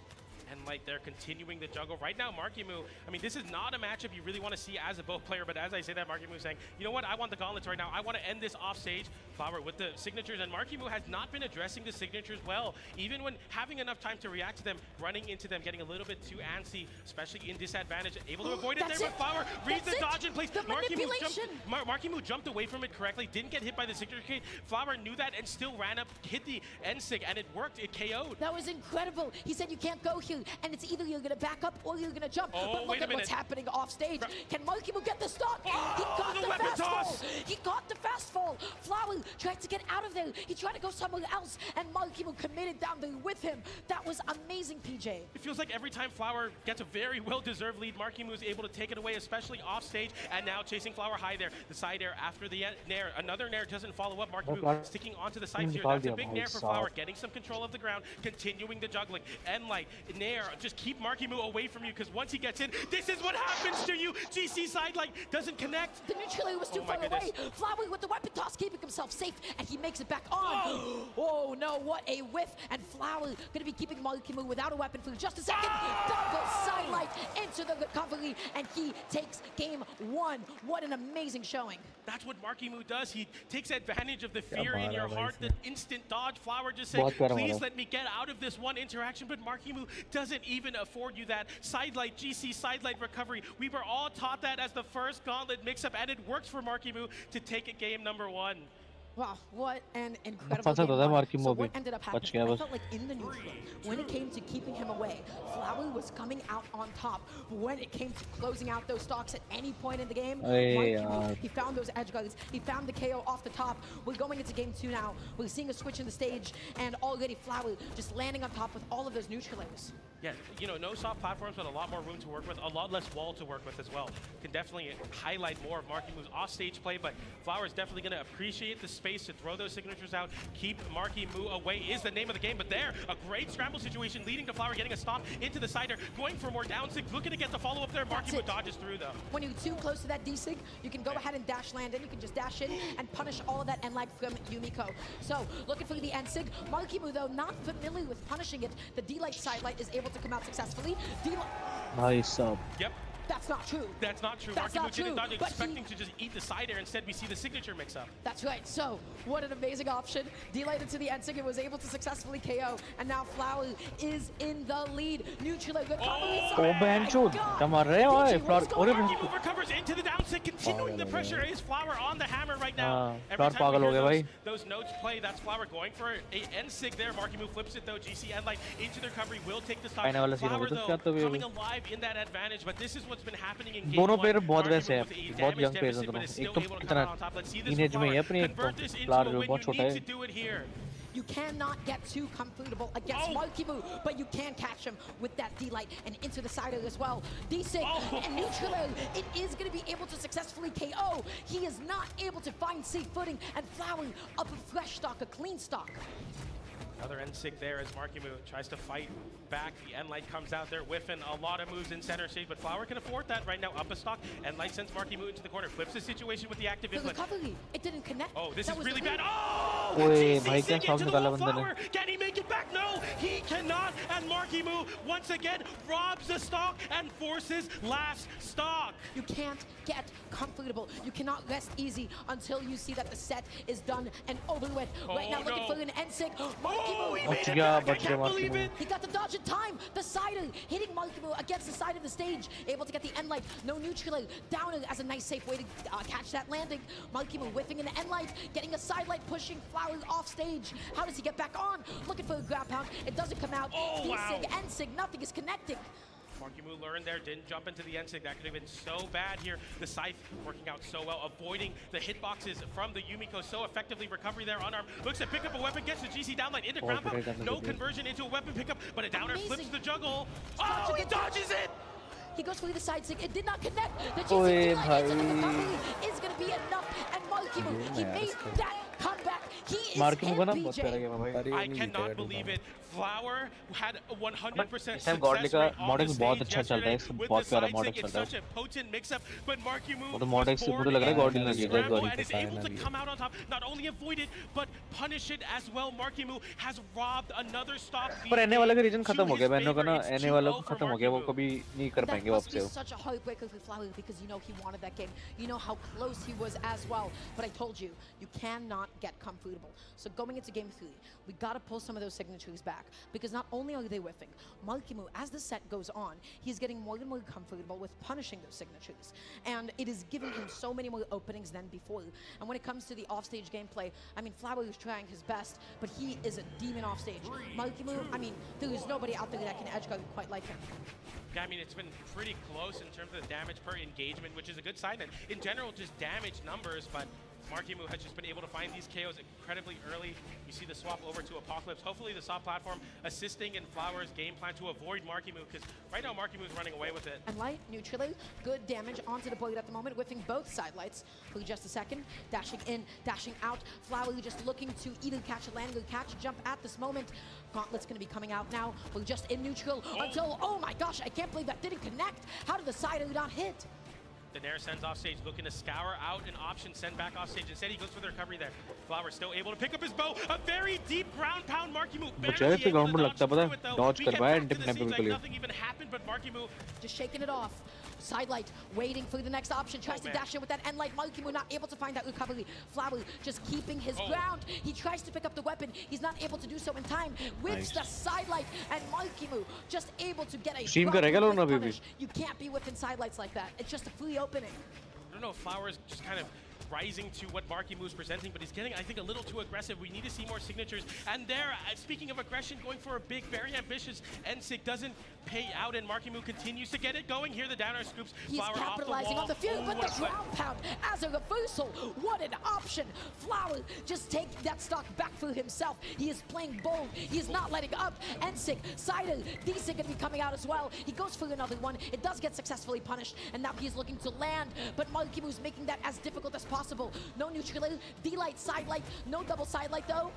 And like they're continuing the juggle right now. Marky Moo, I mean, this is not a matchup you really want to see as a bow player, but as I say that, Marky Moo saying, you know what, I want the gauntlets right now. I want to end this off stage. Flower with the signatures, and Marky Moo has not been addressing the signatures well. Even when having enough time to react to them, running into them, getting a little bit too antsy, especially in disadvantage, able to avoid it there with Flower. Reads the dodge in place. Marky Moo jumped away from it correctly, didn't get hit by the signature kit. Flower knew that and still ran up, hit the end sig, and it worked. It KO'd. That was incredible. He said you can't go here, and it's either you're gonna back up or you're gonna jump. Oh, but look at what's happening off stage. Can Marky Moo get the stock? He got the fast fall. He got the fast fall. Flower tried to get out of there. He tried to go somewhere else, and Marky Moo committed down there with him. That was amazing, PJ. It feels like every time Flower gets a very well-deserved lead, Marky Moo is able to take it away, especially off stage, and now chasing Flower high there. The side air after the nair. Another nair doesn't follow up. Marky Moo sticking onto the sides here. That's a big nair for Flower, getting some control of the ground, continuing the juggling. And like, nair, just keep Marky Moo away from you, because once he gets in, this is what happens to you. GC side light doesn't connect. The neutral was too far away. Flower with the weapon toss, keeping himself safe, and he makes it back on. Oh no, what a whiff. And Flower gonna be keeping Marky Moo without a weapon for just a second. Double side light into the recovery, and he takes game 1. What an amazing showing. That's what Marky Moo does. He takes advantage of the fear in your heart, the instant dodge. Flower just saying, please let me get out of this one interaction, but Marky Moo doesn't even afford you that. Sidelight, GC, sidelight recovery. We were all taught that as the first gauntlet mix-up, and it works for Marky Moo to take it game number 1. Wow, what an incredible game. So what ended up happening, I felt like in the neutral, when it came to keeping him away, Flower was coming out on top. When it came to closing out those stocks at any point in the game, he found those edge guards. He found the KO off the top. We're going into game 2 now. We're seeing a switch in the stage, and already Flower just landing on top with all of those neutrals. Yeah, you know, no soft platforms, but a lot more room to work with, a lot less wall to work with as well. Can definitely highlight more of Marky Moo's off-stage play, but Flower is definitely going to appreciate the space to throw those signatures out. Keep Marky Moo away is the name of the game, but there, a great scramble situation leading to Flower getting a stop into the sider, going for more down sig, looking to get the follow-up there. Marky Moo dodges through, though. When you're too close to that D-sig, you can go ahead and dash land in. You can just dash in and punish all of that end-lag from Yumiko. So, looking for the end-sig. Marky Moo, though, not familiar with punishing it. The D-light side-light is able to come out successfully. Nice up. Yep. That's not true. That's not true. That's Marky Moo not didn't true. dodge, expecting to just eat the side air. Instead, we see the signature mix-up. That's right. So, what an amazing option. D-light into the end-sig and was able to successfully KO. And now Flower is in the lead. Neutral recovery. Marky Moo recovers into the downsig, continuing the pressure. Is Flower on the hammer right now? Every time we hear those notes play, that's Flower going for a end-sig there. Marky Moo flips it, though. GC end light into the recovery will take the stock. Flower, though, coming alive in that advantage, but this is what's been happening in game 1. दोनों player बहुत वैसे हैं, बहुत young players हैं दोनों. एक तो कितना टीनेज में है अपनी, एक तो फ्लावर जो बहुत छोटा है. You cannot get too comfortable against Marky Moo, but you can catch him with that D-light and into the sider as well. D-sig and neutral, it is going to be able to successfully KO. He is not able to find safe footing, and Flower up a fresh stock, a clean stock. Another N-Sig there as Markimu tries to fight back. The N-Light comes out there whiffing a lot of moves in center stage, but Flower can afford that right now. Up a stock, N-Light sends Markimu into the corner, flips the situation with the active input. Recovery, it didn't connect. Oh, this is really bad. Oh! भाई क्या shot निकाला बंदे ने. Can he make it back? No, he cannot. And Markimu once again robs the stock and forces last stock. You can't get comfortable. You cannot rest easy until you see that the set is done and over with. Right now, looking for an N-Sig. Markimu, he got the dodge in time. The sider hitting Markimu against the side of the stage, able to get the N-Light. No neutral. Downer as a nice safe way to catch that landing. Markimu whiffing an N-Light, getting a side light, pushing Flower off stage. How does he get back on? Looking for a ground pound. It doesn't come out. D-Sig, N-Sig, nothing is connecting. Markimu learned there, didn't jump into the N-Sig. That could have been so bad here. The Scythe working out so well, avoiding the hitboxes from the Yumiko so effectively. Recovery there, unarmed. Looks to pick up a weapon, gets the GC downline into ground pound. No conversion into a weapon pickup, but a downer flips the juggle. Oh, he dodges it! He goes for the side stick. It did not connect. The GC recovery is going to be enough. And Markimu, he made that comeback. He is MPJ. I cannot believe it. Flower had a 100% success Godly का rate on Mordex the बहुत stage अच्छा चल रहा है. yesterday बहुत with the प्यारा side Mordex stick. चल It's रहा है. such a potent mix-up, but Markimu वो तो Mordex से मुझे लग रहा है Godly लगी है Godly. and is able to come out on top, not only avoid it, but punish it as well. Markimu has robbed another stop. पर एने वाला का रीजन खत्म हो गया. मैंने कहा ना एने वाला को खत्म हो गया. वो कभी नहीं कर पाएंगे वापस से. Such a heartbreaker for Flower because you know he wanted that game. You know how close he was as well. But I told you, you cannot get comfortable. So going into game 3, we gotta pull some of those signatures back because not only are they whiffing, Markimu, as the set goes on, he's getting more and more comfortable with punishing those signatures. And it is giving him so many more openings than before. And when it comes to the offstage gameplay, I mean, Flower is trying his best, but he is a demon offstage. Markimu, I mean, there is nobody out there that can edgeguard quite like him. Yeah, I mean, it's been pretty close in terms of the damage per engagement, which is a good sign. And in general, just damage numbers, but Markimu has just been able to find these KOs incredibly early. You see the swap over to Apocalypse. Hopefully the soft platform assisting in Flower's game plan to avoid Markimu, because right now Markimu is running away with it. And light, neutrally, good damage onto the board at the moment, whiffing both side lights for just a second. Dashing in, dashing out. Flower just looking to either catch a land or catch a jump at this moment. Gauntlet's going to be coming out now. We're just in neutral until, oh my gosh, I can't believe that didn't connect. How did the side not hit? Daenerys sends off stage, looking to scour out an option, send back off stage. Instead, he goes for the recovery there. Flower still able to pick up his bow. A very deep ground pound. Markimu barely able to dodge through it, though. We get back to the scenes like nothing even happened, but Markimu just shaking it off. Sidelight waiting for the next option, tries to dash in with that N-Light. Markimu not able to find that recovery. Flower just keeping his ground. He tries to pick up the weapon. He's not able to do so in time. Whips the Sidelight, and Markimu just able to get a punish. You can't be whipping Sidelights like that. It's just a free opening. I don't know if Flower is just kind of rising to what Markimu is presenting, but he's getting, I think, a little too aggressive. We need to see more signatures. And there, speaking of aggression, going for a big, very ambitious N-Sig doesn't pay out, and Markimu continues to get it going. Here, the downer scoops Flower He's capitalizing off the wall. on the feud with the ground pound as a reversal. What an option. Flower just taking that stock back for himself. He is playing bold. He is not letting up. N-Sig, Cider, D-Sig gonna be coming out as well. He goes for another one. It does get successfully punished, and now he's looking to land, but Markimu's making that as difficult as possible. No neutral, D-Light, side light, no double side light though.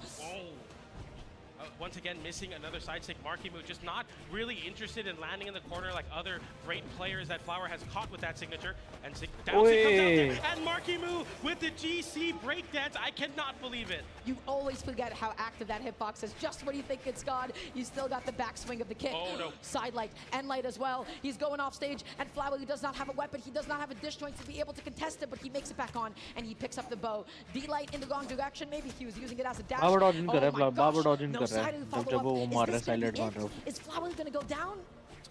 Once again, missing another side stick. Markimu just not really interested in landing in the corner like other great players that Flower has caught with that signature. And down comes out there. And Markimu with the GC breakdance. I cannot believe it. You always forget how active that hitbox is. Just when you think it's gone, you still got the backswing of the kick. Oh no. Side light and light as well. He's going off stage, and Flower, he does not have a weapon. He does not have a disjoint to be able to contest it, but he makes it back on, and he picks up the bow. D-Light in the wrong direction. Maybe he was using it as a dash. Is Flower gonna go down?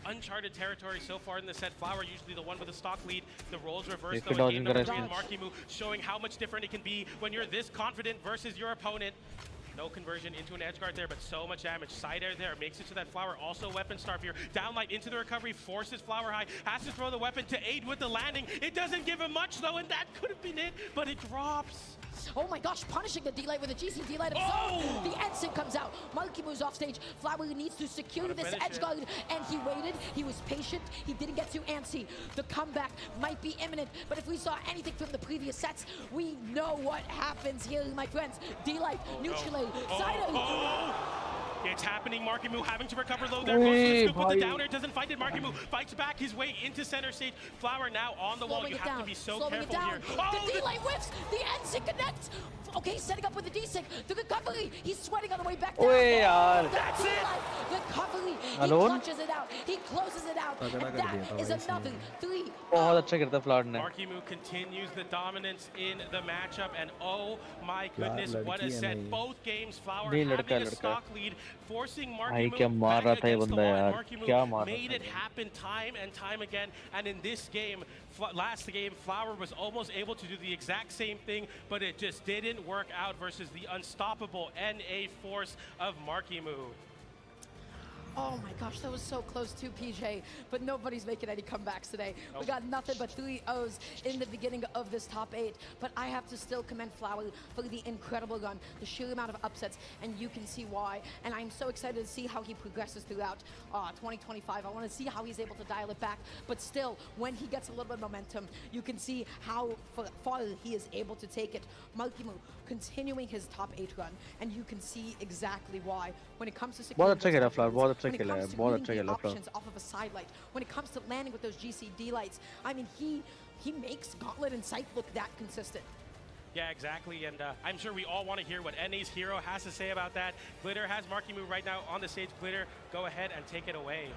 Uncharted territory so far in the set. Flower usually the one with the stock lead. The roles reversed though in game number 3, and Markimu showing how much different it can be when you're this confident versus your opponent. No conversion into an edge guard there, but so much damage. Side air there, makes it to that Flower. Also weapon starve here. Downlight into the recovery, forces Flower high. Has to throw the weapon to aid with the landing. It doesn't give him much though, and that could have been it, but it drops. Oh my gosh, punishing the D-Light with a GC D-Light himself. The N-Sig comes out. Marky moves off stage. Flower needs to secure this edge guard, and he waited. He was patient. He didn't get too antsy. The comeback might be imminent, but if we saw anything from the previous sets, we know what happens here, my friends. D-Light, neutrally, Cider. It's happening. Markimu having to recover low there. Goes for the scoop with the downer. Doesn't find it. Markimu fights back his way into center stage. Flower now on the wall. You have to be so careful here. Oh, the delay whiffs. The NSYNC connects. Okay, setting up with the D-Sync. The recovery. He's sweating on the way back down. That's it. Recovery. He Alone? clutches it out. He closes it out. And that is another 3. बहुत अच्छा करता flawed ने. Markimu continues the dominance in the matchup, and oh my goodness, what a set! Both games, Flower having a stock lead, forcing Markimu back against the wall. Markimu made it happen time and time again, and in this game, last game, Flower was almost able to do the exact same thing, but it just didn't work out versus the unstoppable NA force of Markimu. Oh my gosh, that was so close to PJ, but nobody's making any comebacks today. We got nothing but 3-0s in the beginning of this top 8, but I have to still commend Flower for the incredible run, the sheer amount of upsets, and you can see why. And I'm so excited to see how he progresses throughout 2025. I want to see how he's able to dial it back, but still, when he gets a little bit of momentum, you can see how far he is able to take it. Markimu continuing his top 8 run, and you can see exactly why. When it comes to बहुत अच्छा खेला flower, बहुत अच्छा when it खेला है, comes to बहुत reading अच्छा the खेला flower. options off of a side light, when it comes to landing with those GCD lights, I mean, he makes Gauntlet and Sight look that consistent. Yeah, exactly, and I'm sure we all want to hear what NA's hero has to say about that. Glitter has Markimu right now on the stage. Glitter, go ahead and take it away.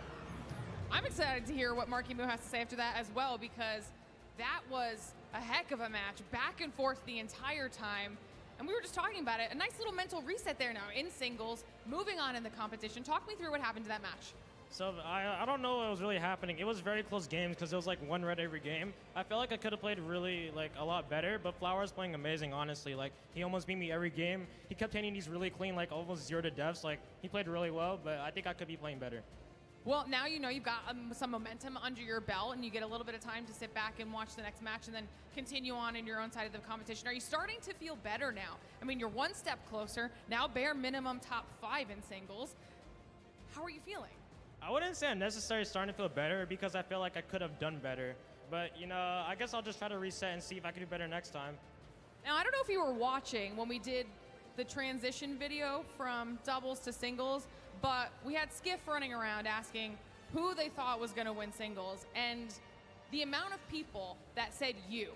I'm excited to hear what Markimu has to say after that as well, because that was a heck of a match, back and forth the entire time. And we were just talking about it, a nice little mental reset there now in singles, moving on in the competition. Talk me through what happened to that match. So I don't know what was really happening. It was very close games because it was like one red every game. I felt like I could have played really like a lot better, but Flower's playing amazing, honestly. Like he almost beat me every game. He kept hitting these really clean, like almost 0 to deaths. Like he played really well, but I think I could be playing better. Well, now you know you've got some momentum under your belt, and you get a little bit of time to sit back and watch the next match and then continue on in your own side of the competition. Are you starting to feel better now? I mean, you're one step closer, now bare minimum top 5 in singles. How are you feeling? I wouldn't say I'm necessarily starting to feel better because I feel like I could have done better. But, you know, I guess I'll just try to reset and see if I can do better next time. Now, I don't know if you were watching when we did the transition video from doubles to singles, but we had Skiff running around asking who they thought was going to win singles, and the amount of people that said you,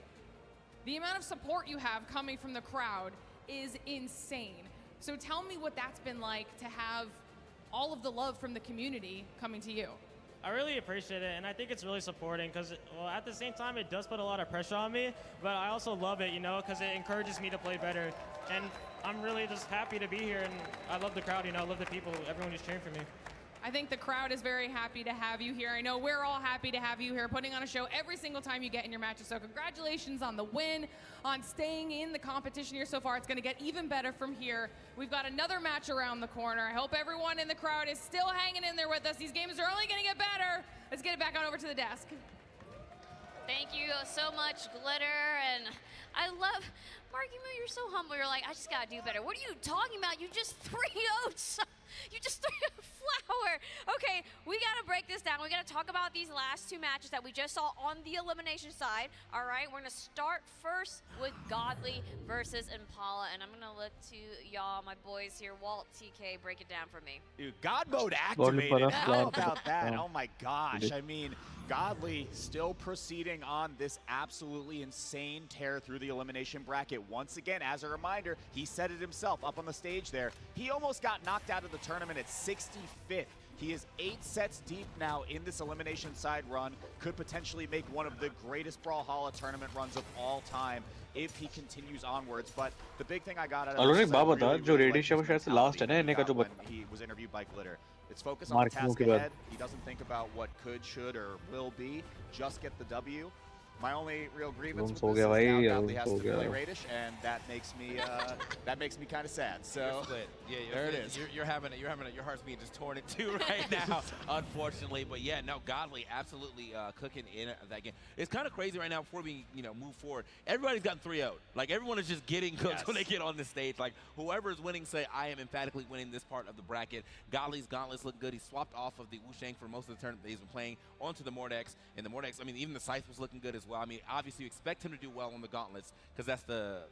the amount of support you have coming from the crowd is insane. So tell me what that's been like to have all of the love from the community coming to you. I really appreciate it, and I think it's really supporting because, well, at the same time, it does put a lot of pressure on me, but I also love it, you know, because it encourages me to play better. And I'm really just happy to be here, and I love the crowd, you know, I love the people, everyone who's cheering for me. I think the crowd is very happy to have you here. I know we're all happy to have you here, putting on a show every single time you get in your matches. So congratulations on the win, on staying in the competition here so far. It's going to get even better from here. We've got another match around the corner. I hope everyone in the crowd is still hanging in there with us. These games are only going to get better. Let's get it back on over to the desk. Thank you so much, Glitter, and I love, Markimu, you're so humble. You're like, I just gotta do better. What are you talking about? You just 3-0'd. You just 3-0'd Flower. Okay, we gotta break this down. We gotta talk about these last 2 matches that we just saw on the elimination side. All right, we're gonna start first with Godly versus Impala, and I'm gonna look to y'all, my boys here. Walt, TK, break it down for me. Dude, God mode activated. How about that? Oh my gosh. I mean, Godly still proceeding on this absolutely insane tear through the elimination bracket. Once again, as a reminder, he said it himself up on the stage there. He almost got knocked out of the tournament at 65th. He is 8 sets deep now in this elimination side run. Could potentially make one of the greatest Brawlhalla tournament runs of all time if he continues onwards. But the big thing I got out of this is when he was interviewed by Glitter. It's focus on the task ahead. He doesn't think about what could, should, or will be. Just get the W. My only real grievance with this is now Godly has to play Radish, and that makes me kind of sad. So yeah, there it is. You're having it. Your heart's being just torn in two right now, unfortunately. But yeah, no, Godly absolutely cooking in that game. It's kind of crazy right now. Before we move forward, everybody's gotten 3-0'd. Like everyone is just getting cooked when they get on the stage. Like whoever is winning, say I am emphatically winning this part of the bracket. Godly's gauntlets look good. He swapped off of the Wushang for most of the tournament that he's been playing onto the Mordex. And the Mordex, I mean, even the Scythe was looking good as as well. I mean, obviously you expect him to do well on the gauntlets because that's the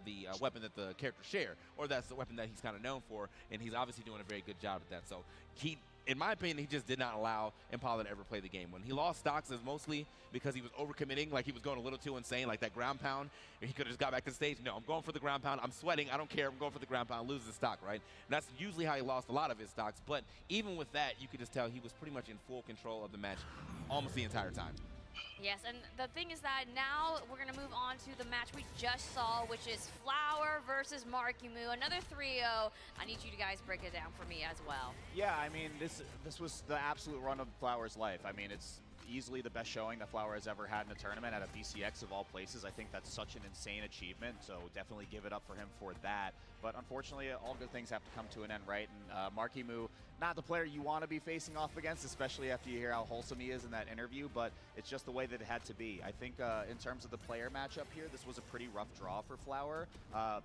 weapon that the characters share, or that's the weapon that he's kind of known for, and he's obviously doing a very good job at that. So he, in my opinion, he just did not allow Impala to ever play the game. When he lost stocks, is mostly because he was overcommitting, like he was going a little too insane, like that ground pound. He could have just got back to the stage. No, I'm going for the ground pound. I'm sweating. I don't care. I'm going for the ground pound. Loses the stock, right? And that's usually how he lost a lot of his stocks. But even with that, you could just tell he was pretty much in full control of the match almost the entire time. Yes, and the thing is that now we're going to move on to the match we just saw, which is Flower versus Markimu, another 3-0. I need you to guys break it down for me as well. Yeah, I mean, this was the absolute run of Flower's life. I mean, it's easily the best showing that Flower has ever had in a tournament at a BCX of all places. I think that's such an insane achievement, so definitely give it up for him for that. But unfortunately, all good things have to come to an end, right? And Markimu, not the player you want to be facing off against, especially after you hear how wholesome he is in that interview, but it's just the way that it had to be. I think in terms of the player matchup here, this was a pretty rough draw for Flower.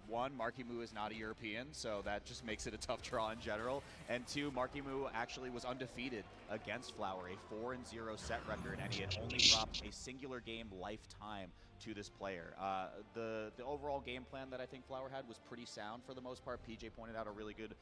One, Markimu is not a European, so that just makes it a tough draw in general. And two, Markimu actually was undefeated against Flower, a 4-0 set record, and he had only dropped a singular game lifetime to this player. The overall game plan that I think Flower had was pretty sound for the most part. PJ pointed out a really good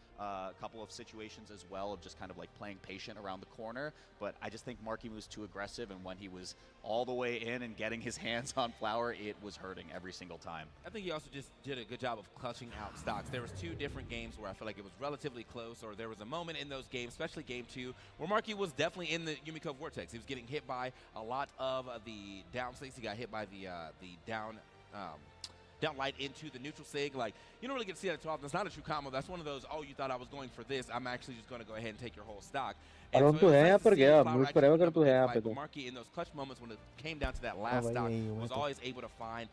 couple of situations as well of just kind of like playing patient around the corner, but I just think Markimu was too aggressive, and when he was all the way in and getting his hands on Flower, it was hurting every single time. I think he also just did a good job of clutching out stocks. There was two different games where I feel like it was relatively close, or there was a moment in those games, especially game 2, where Marky was definitely in the Yumiko Vortex. He was getting hit by a lot of the down stakes. He got hit by the down light into the neutral sig. Like, you don't really get to see that too often. It's not a true combo. That's one of those, oh, you thought I was going for this, I'm actually just going to go ahead and take your whole stock. Aron तो है यहाँ पर गया, mute करेगा कर तू है यहाँ पे तो. Marky in those clutch moments when it came down to that last stock was always able to find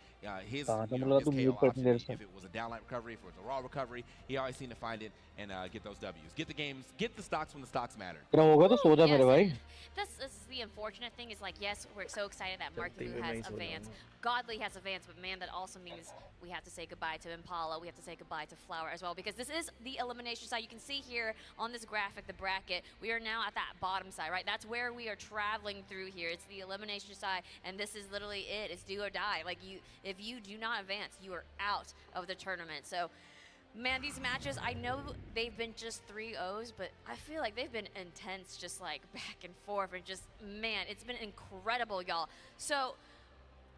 his KO option. If it was a downlight recovery, if it was a raw recovery, he always seemed to find it and get those W's. Get the games, get the stocks when the stocks matter. तेरा होगा तो सो जा मेरे भाई. This is the unfortunate thing is like, yes, we're so excited that Markimu has advanced. Godly has advanced, but man, that also means we have to say goodbye to Impala. We have to say goodbye to Flower as well, because this is the elimination side. You can see here on this graphic, the bracket, we are now at that bottom side, right? That's where we are traveling through here. It's the elimination side, and this is literally it. It's do or die. Like, if you do not advance, you are out of the tournament. So, man, these matches, I know they've been just 3-0s, but I feel like they've been intense, just like back and forth, and just, man, it's been incredible, y'all. So,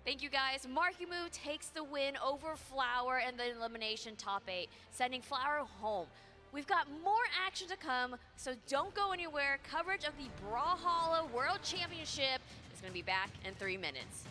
thank you guys. Markimu takes the win over Flower in the elimination top 8, sending Flower home. We've got more action to come, so don't go anywhere. Coverage of the Brawlhalla World Championship is going to be back in 3 minutes.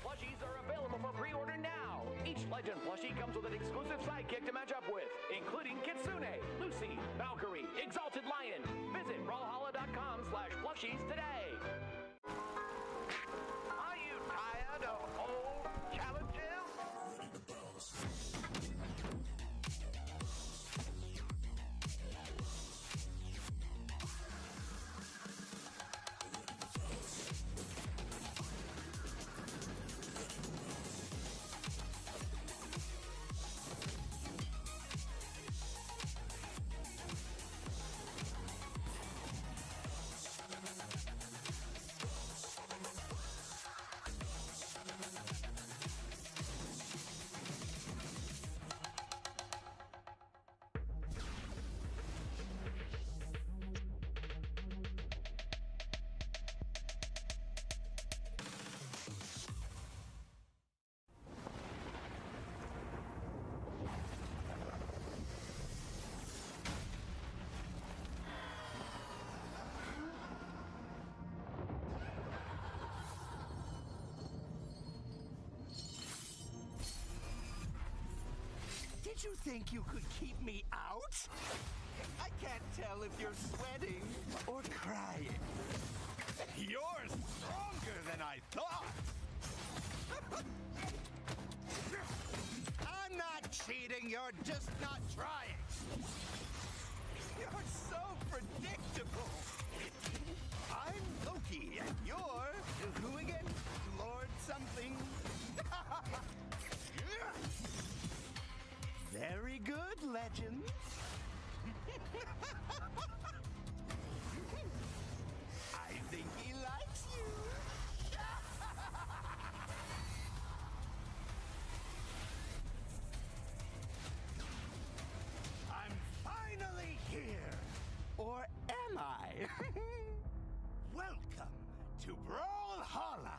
Plushies are available for pre-order now. Each Legend plushie comes with an exclusive sidekick to match up with, including Kitsune, Lucy, Valkyrie, Exalted Lion. Visit brawlhalla.com/plushies today. Are you tired of old challenges? you think you could keep me out? I can't tell if you're sweating or crying. You're stronger than I thought. I'm not cheating, you're just not trying. You're so predictable. I'm Loki, and you're who again? Lord something? Very good, legend. I think he likes you. I'm finally here. Or am I? Welcome to Brawlhalla.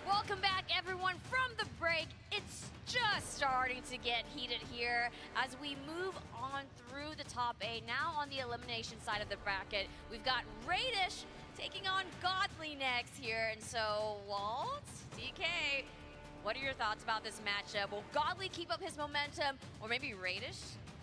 Welcome back, everyone, from the break. It's just starting to get heated here as we move on through the top 8. Now on the elimination side of the bracket, we've got Radish taking on Godly next here. And so, Walt, DK, what are your thoughts about this matchup? Will Godly keep up his momentum, or maybe Radish?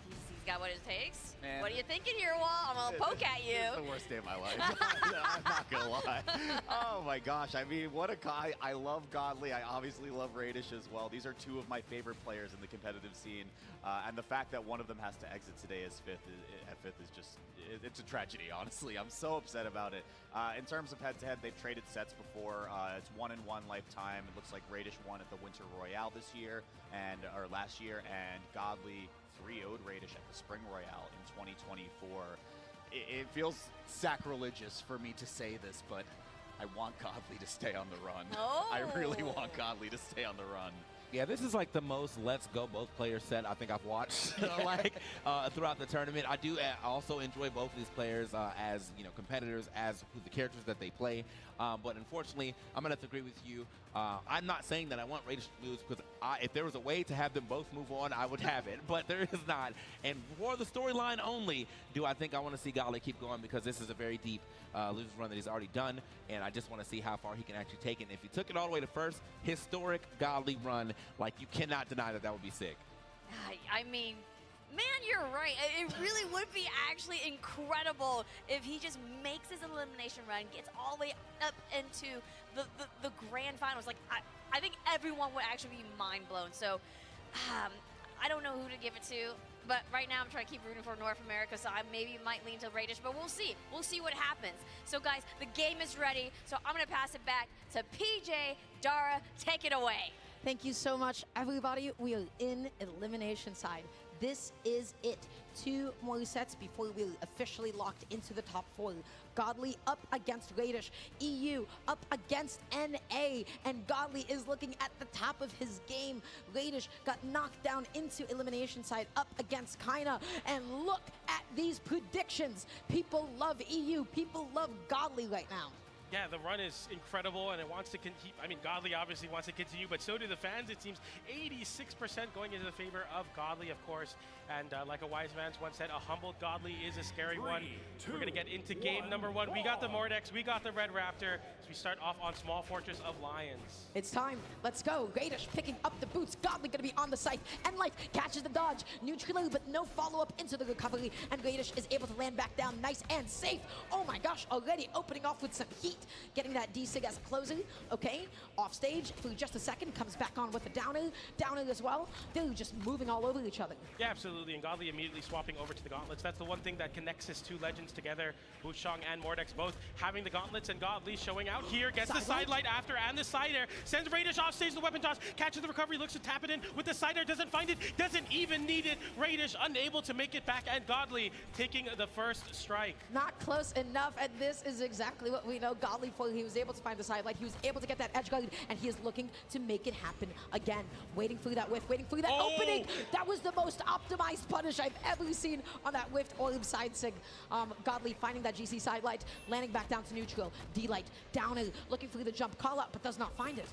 He's got what it takes. Man, what are you thinking here, Walt? I'm gonna poke at you. It's the worst day of my life. I'm not gonna lie. Oh my gosh, I mean, what a guy. I love Godly. I obviously love Radish as well. These are two of my favorite players in the competitive scene. And the fact that one of them has to exit today as fifth is just, it's a tragedy, honestly. I'm so upset about it. In terms of head-to-head, they've traded sets before. It's 1-1 lifetime. It looks like Radish won at the Winter Royale this year, or last year, and Godly 3-0'd Radish at the Spring Royale in 2024. It feels sacrilegious for me to say this, but I want Godly to stay on the run. Oh. I really want Godly to stay on the run. Yeah, this is like the most let's go both players set I think I've watched throughout the tournament. I do also enjoy both of these players as competitors, as the characters that they play. But unfortunately, I'm gonna have to agree with you. I'm not saying that I want Radish to lose, because if there was a way to have them both move on, I would have it. But there is not. And for the storyline only, do I think I want to see Godly keep going, because this is a very deep losers run that he's already done, and I just want to see how far he can actually take it. And if he took it all the way to first, historic Godly run, like, you cannot deny that would be sick. I mean, man, you're right. It really would be actually incredible if he just makes his elimination run, gets all the way up into the grand finals. Like, I think everyone would actually be mind blown. So, I don't know who to give it to, but right now I'm trying to keep rooting for North America, so I maybe might lean to Radish, but we'll see. We'll see what happens. So, guys, the game is ready, so I'm going to pass it back to PJ. Dara, take it away. Thank you so much, everybody. We are in elimination side. This is it. 2 more sets before we're officially locked into the top 4. Godly up against Radish, EU up against NA, and Godly is looking at the top of his game. Radish got knocked down into elimination side up against Kaina, and look at these predictions. People love EU, people love Godly right now. Yeah, the run is incredible, and it wants to keep. I mean, Godly obviously wants to continue, but so do the fans. It seems 86% going into the favor of Godly, of course. And like a wise man once said, a humble Godly is a scary one. We're going to get into game number 1. We got the Mordex, we got the Red Raptor. So we start off on Small Fortress of Lions. It's time. Let's go. Radish picking up the boots. Godly going to be on the site. And Light catches the dodge. Neutral, but no follow-up into the recovery. And Radish is able to land back down nice and safe. Oh my gosh, already opening off with some heat. Getting that D-Sig as a closer. Okay, off stage for just a second. Comes back on with the downer. Downer as well. They're just moving all over each other. Yeah, absolutely. And Godly immediately swapping over to the gauntlets. That's the one thing that connects his 2 legends together. Wushang and Mordex both having the gauntlets, and Godly showing out here. Gets the side light after and the side air. Sends Radish off stage, the weapon toss. Catches the recovery, looks to tap it in with the side air. Doesn't find it, doesn't even need it. Radish unable to make it back, and Godly taking the first strike. Not close enough, and this is exactly what we know Godly for. He was able to find the side light. He was able to get that edge guard, and he is looking to make it happen again. Waiting for that whiff, waiting for that opening. That was the most optimized punish I've ever seen on that whiffed orb side sig. Godly finding that GC side light, landing back down to neutral. D-Light down, looking for the jump call out, but does not find it.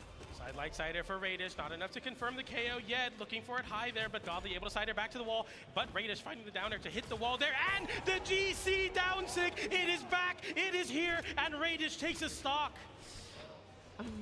Sidelight Cider for Radish, not enough to confirm the KO yet. Looking for it high there, but Godly able to Cider back to the wall. But Radish finding the downer to hit the wall there, and the GC down sick. It is back, it is here, and Radish takes a stock.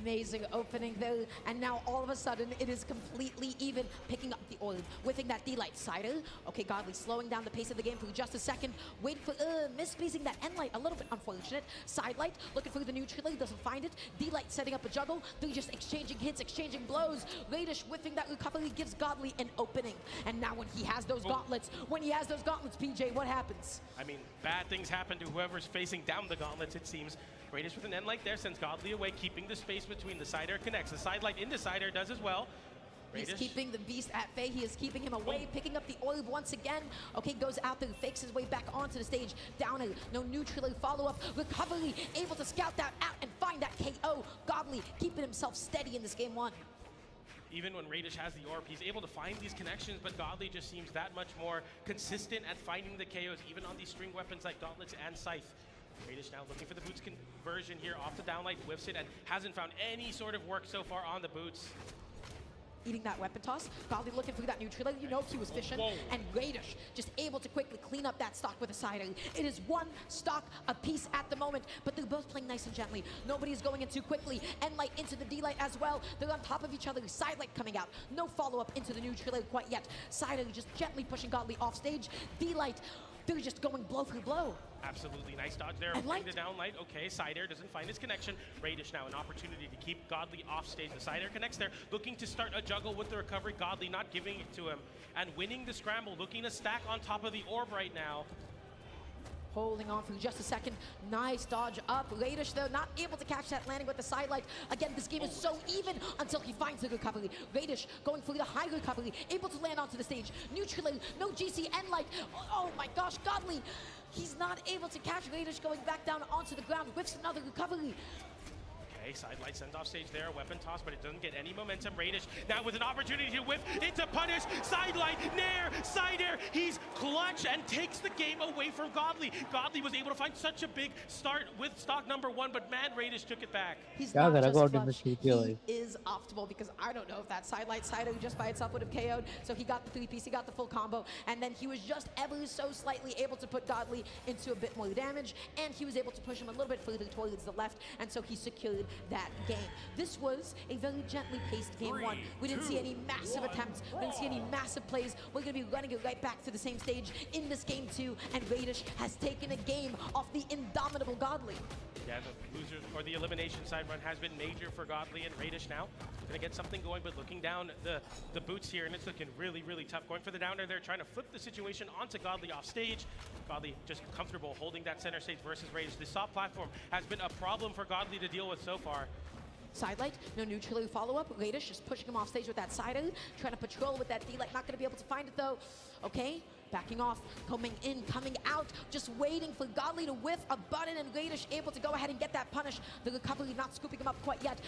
Amazing opening though, and now all of a sudden it is completely even, picking up the oil, whiffing that D-Light Cider. Okay, Godly slowing down the pace of the game for just a second, waiting for, misplacing that N-Light, a little bit unfortunate. Sidelight, looking for the neutral, doesn't find it. D-Light setting up a juggle, they're just exchanging hits, exchanging blows. Radish whiffing that recovery gives Godly an opening. And now when he has those gauntlets, PJ, what happens? I mean, bad things happen to whoever's facing down the gauntlets, it seems. Radish with an N-Light there sends Godly away, keeping the space between the Cider connects. The Sidelight into Cider does as well. Radish. He's keeping the beast at bay. He is keeping him away, picking up the orb once again. Okay, goes out there, fakes his way back onto the stage. Downer, no neutral follow-up. Recovery, able to scout that out and find that KO. Godly keeping himself steady in this game one. Even when Radish has the orb, he's able to find these connections, but Godly just seems that much more consistent at finding the KOs, even on these string weapons like Gauntlets and Scythe. Radish now looking for the boots conversion here off the downlight, whiffs it, and hasn't found any sort of work so far on the boots. Eating that weapon toss, Godly looking for that neutral, you know he was fishing, and Radish just able to quickly clean up that stock with a Cider. It is one stock apiece at the moment, but they're both playing nice and gently. Nobody's going in too quickly. N-Light into the D-Light as well. They're on top of each other. Sidelight coming out. No follow-up into the neutral quite yet. Cider just gently pushing Godly off stage. D-Light, they're just going blow for blow. Absolutely nice dodge there. Bring the downlight. Okay, Cider doesn't find his connection. Radish now an opportunity to keep Godly off stage. The Cider connects there, looking to start a juggle with the recovery. Godly not giving it to him and winning the scramble, looking to stack on top of the orb right now. Holding on for just a second. Nice dodge up. Radish, though, not able to catch that landing with the sidelight. Again, this game is so even until he finds the recovery. Radish going for the high recovery, able to land onto the stage. Neutral, no GC, N-Light. Oh my gosh, Godly. He's not able to catch Radish going back down onto the ground. Whiffs another recovery. Okay, Sidelight sends off stage there, a weapon toss, but it doesn't get any momentum. Radish now with an opportunity to whiff into punish. Sidelight, Nair, Cider, he's clutch and takes the game away from Godly. Godly was able to find such a big start with stock number one, but man, Radish took it back. He's not just clutch, he is optimal, because I don't know if that Sidelight Cider just by itself would have KO'd. So he got the 3-piece, he got the full combo, and then he was just ever so slightly able to put Godly into a bit more damage, and he was able to push him a little bit further towards the left, and so he secured that game. This was a very gently paced game one. We didn't see any massive attempts. We didn't see any massive plays. We're going to be running it right back to the same stage in this game two, and Radish has taken a game off the indomitable Godly. Yeah, the losers or the elimination side run has been major for Godly, and Radish now going to get something going, but looking down the boots here, and it's looking really, really tough. Going for the downer there, trying to flip the situation onto Godly off stage. Godly just comfortable holding that center stage versus Radish. The soft platform has been a problem for Godly to deal with so far. Sidelight, no neutral follow-up. Radish just pushing him off stage with that Cider, trying to patrol with that D-Light. Not going to be able to find it though. Okay, backing off, coming in, coming out, just waiting for Godly to whiff a button, and Radish able to go ahead and get that punish. The recovery not scooping him up quite yet.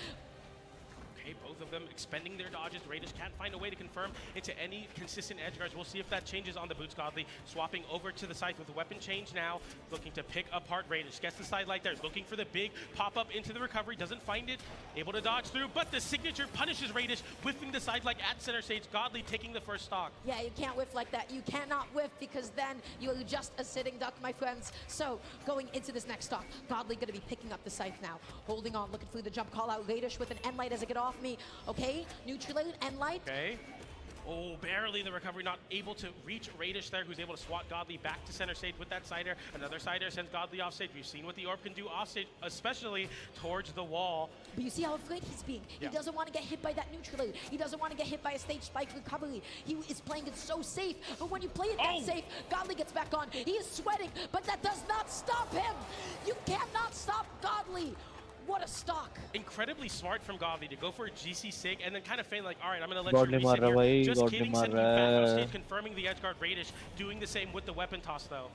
Okay, both of them expending their dodges. Radish can't find a way to confirm into any consistent edge guards. We'll see if that changes on the boots. Godly swapping over to the side with the weapon change now, looking to pick apart Radish. Gets the sidelight there, looking for the big pop-up into the recovery, doesn't find it, able to dodge through, but the signature punishes Radish, whiffing the sidelight at center stage. Godly taking the first stock. Yeah, you can't whiff like that. You cannot whiff, because then you're just a sitting duck, my friends. So, going into this next stock, Godly going to be picking up the scythe now. Holding on, looking for the jump call out. Radish with an N-Light as it get off me. Okay, neutral N-Light. Okay. Oh, barely the recovery, not able to reach Radish there, who's able to swat Godly back to center stage with that Cider. Another Cider sends Godly off stage. We've seen what the orb can do off stage, especially towards the wall. But you see how afraid he's being. Yeah. He doesn't want to get hit by that neutral. He doesn't want to get hit by a stage spike recovery. He is playing it so safe, but when you play it that safe, Godly gets back on. He is sweating, but that does not stop him. You cannot stop Godly. What a stock. Incredibly smart from Godly to go for a GC sig and then kind of feign like, all right, I'm going to let you reset here. Just kidding, sending you back off stage, confirming the edge guard. Radish doing the same with the weapon toss though.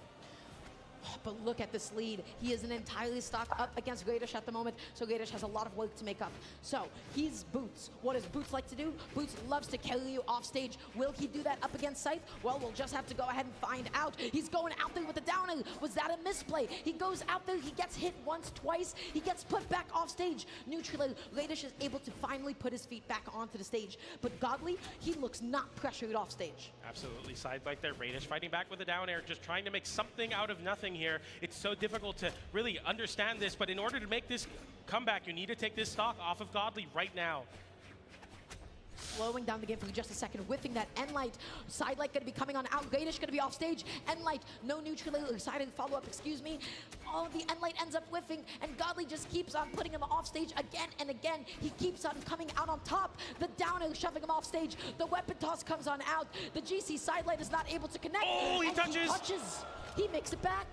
But look at this lead. He is an entirely stock up against Radish at the moment, so Radish has a lot of work to make up. So he's Boots. What does Boots like to do? Boots loves to carry you off stage. Will he do that up against Scythe? Well, we'll just have to go ahead and find out. He's going out there with the down air. Was that a misplay? He goes out there, he gets hit once, twice. He gets put back off stage. Neutral, Radish is able to finally put his feet back onto the stage. But Godly, he looks not pressured off stage. Absolutely, side like there. Radish fighting back with the down air, just trying to make something out of nothing here. It's so difficult to really understand this, but in order to make this comeback, you need to take this stock off of Godly right now. Slowing down the game for just a second, whiffing that Enlight. Sidelight going to be coming on out. Radish going to be off stage. Enlight, no neutral, excited follow-up, excuse me. Oh, the Enlight ends up whiffing, and Godly just keeps on putting him off stage again and again. He keeps on coming out on top. The down air shoving him off stage. The weapon toss comes on out. The GC Sidelight is not able to connect. Oh, he touches! He makes it back.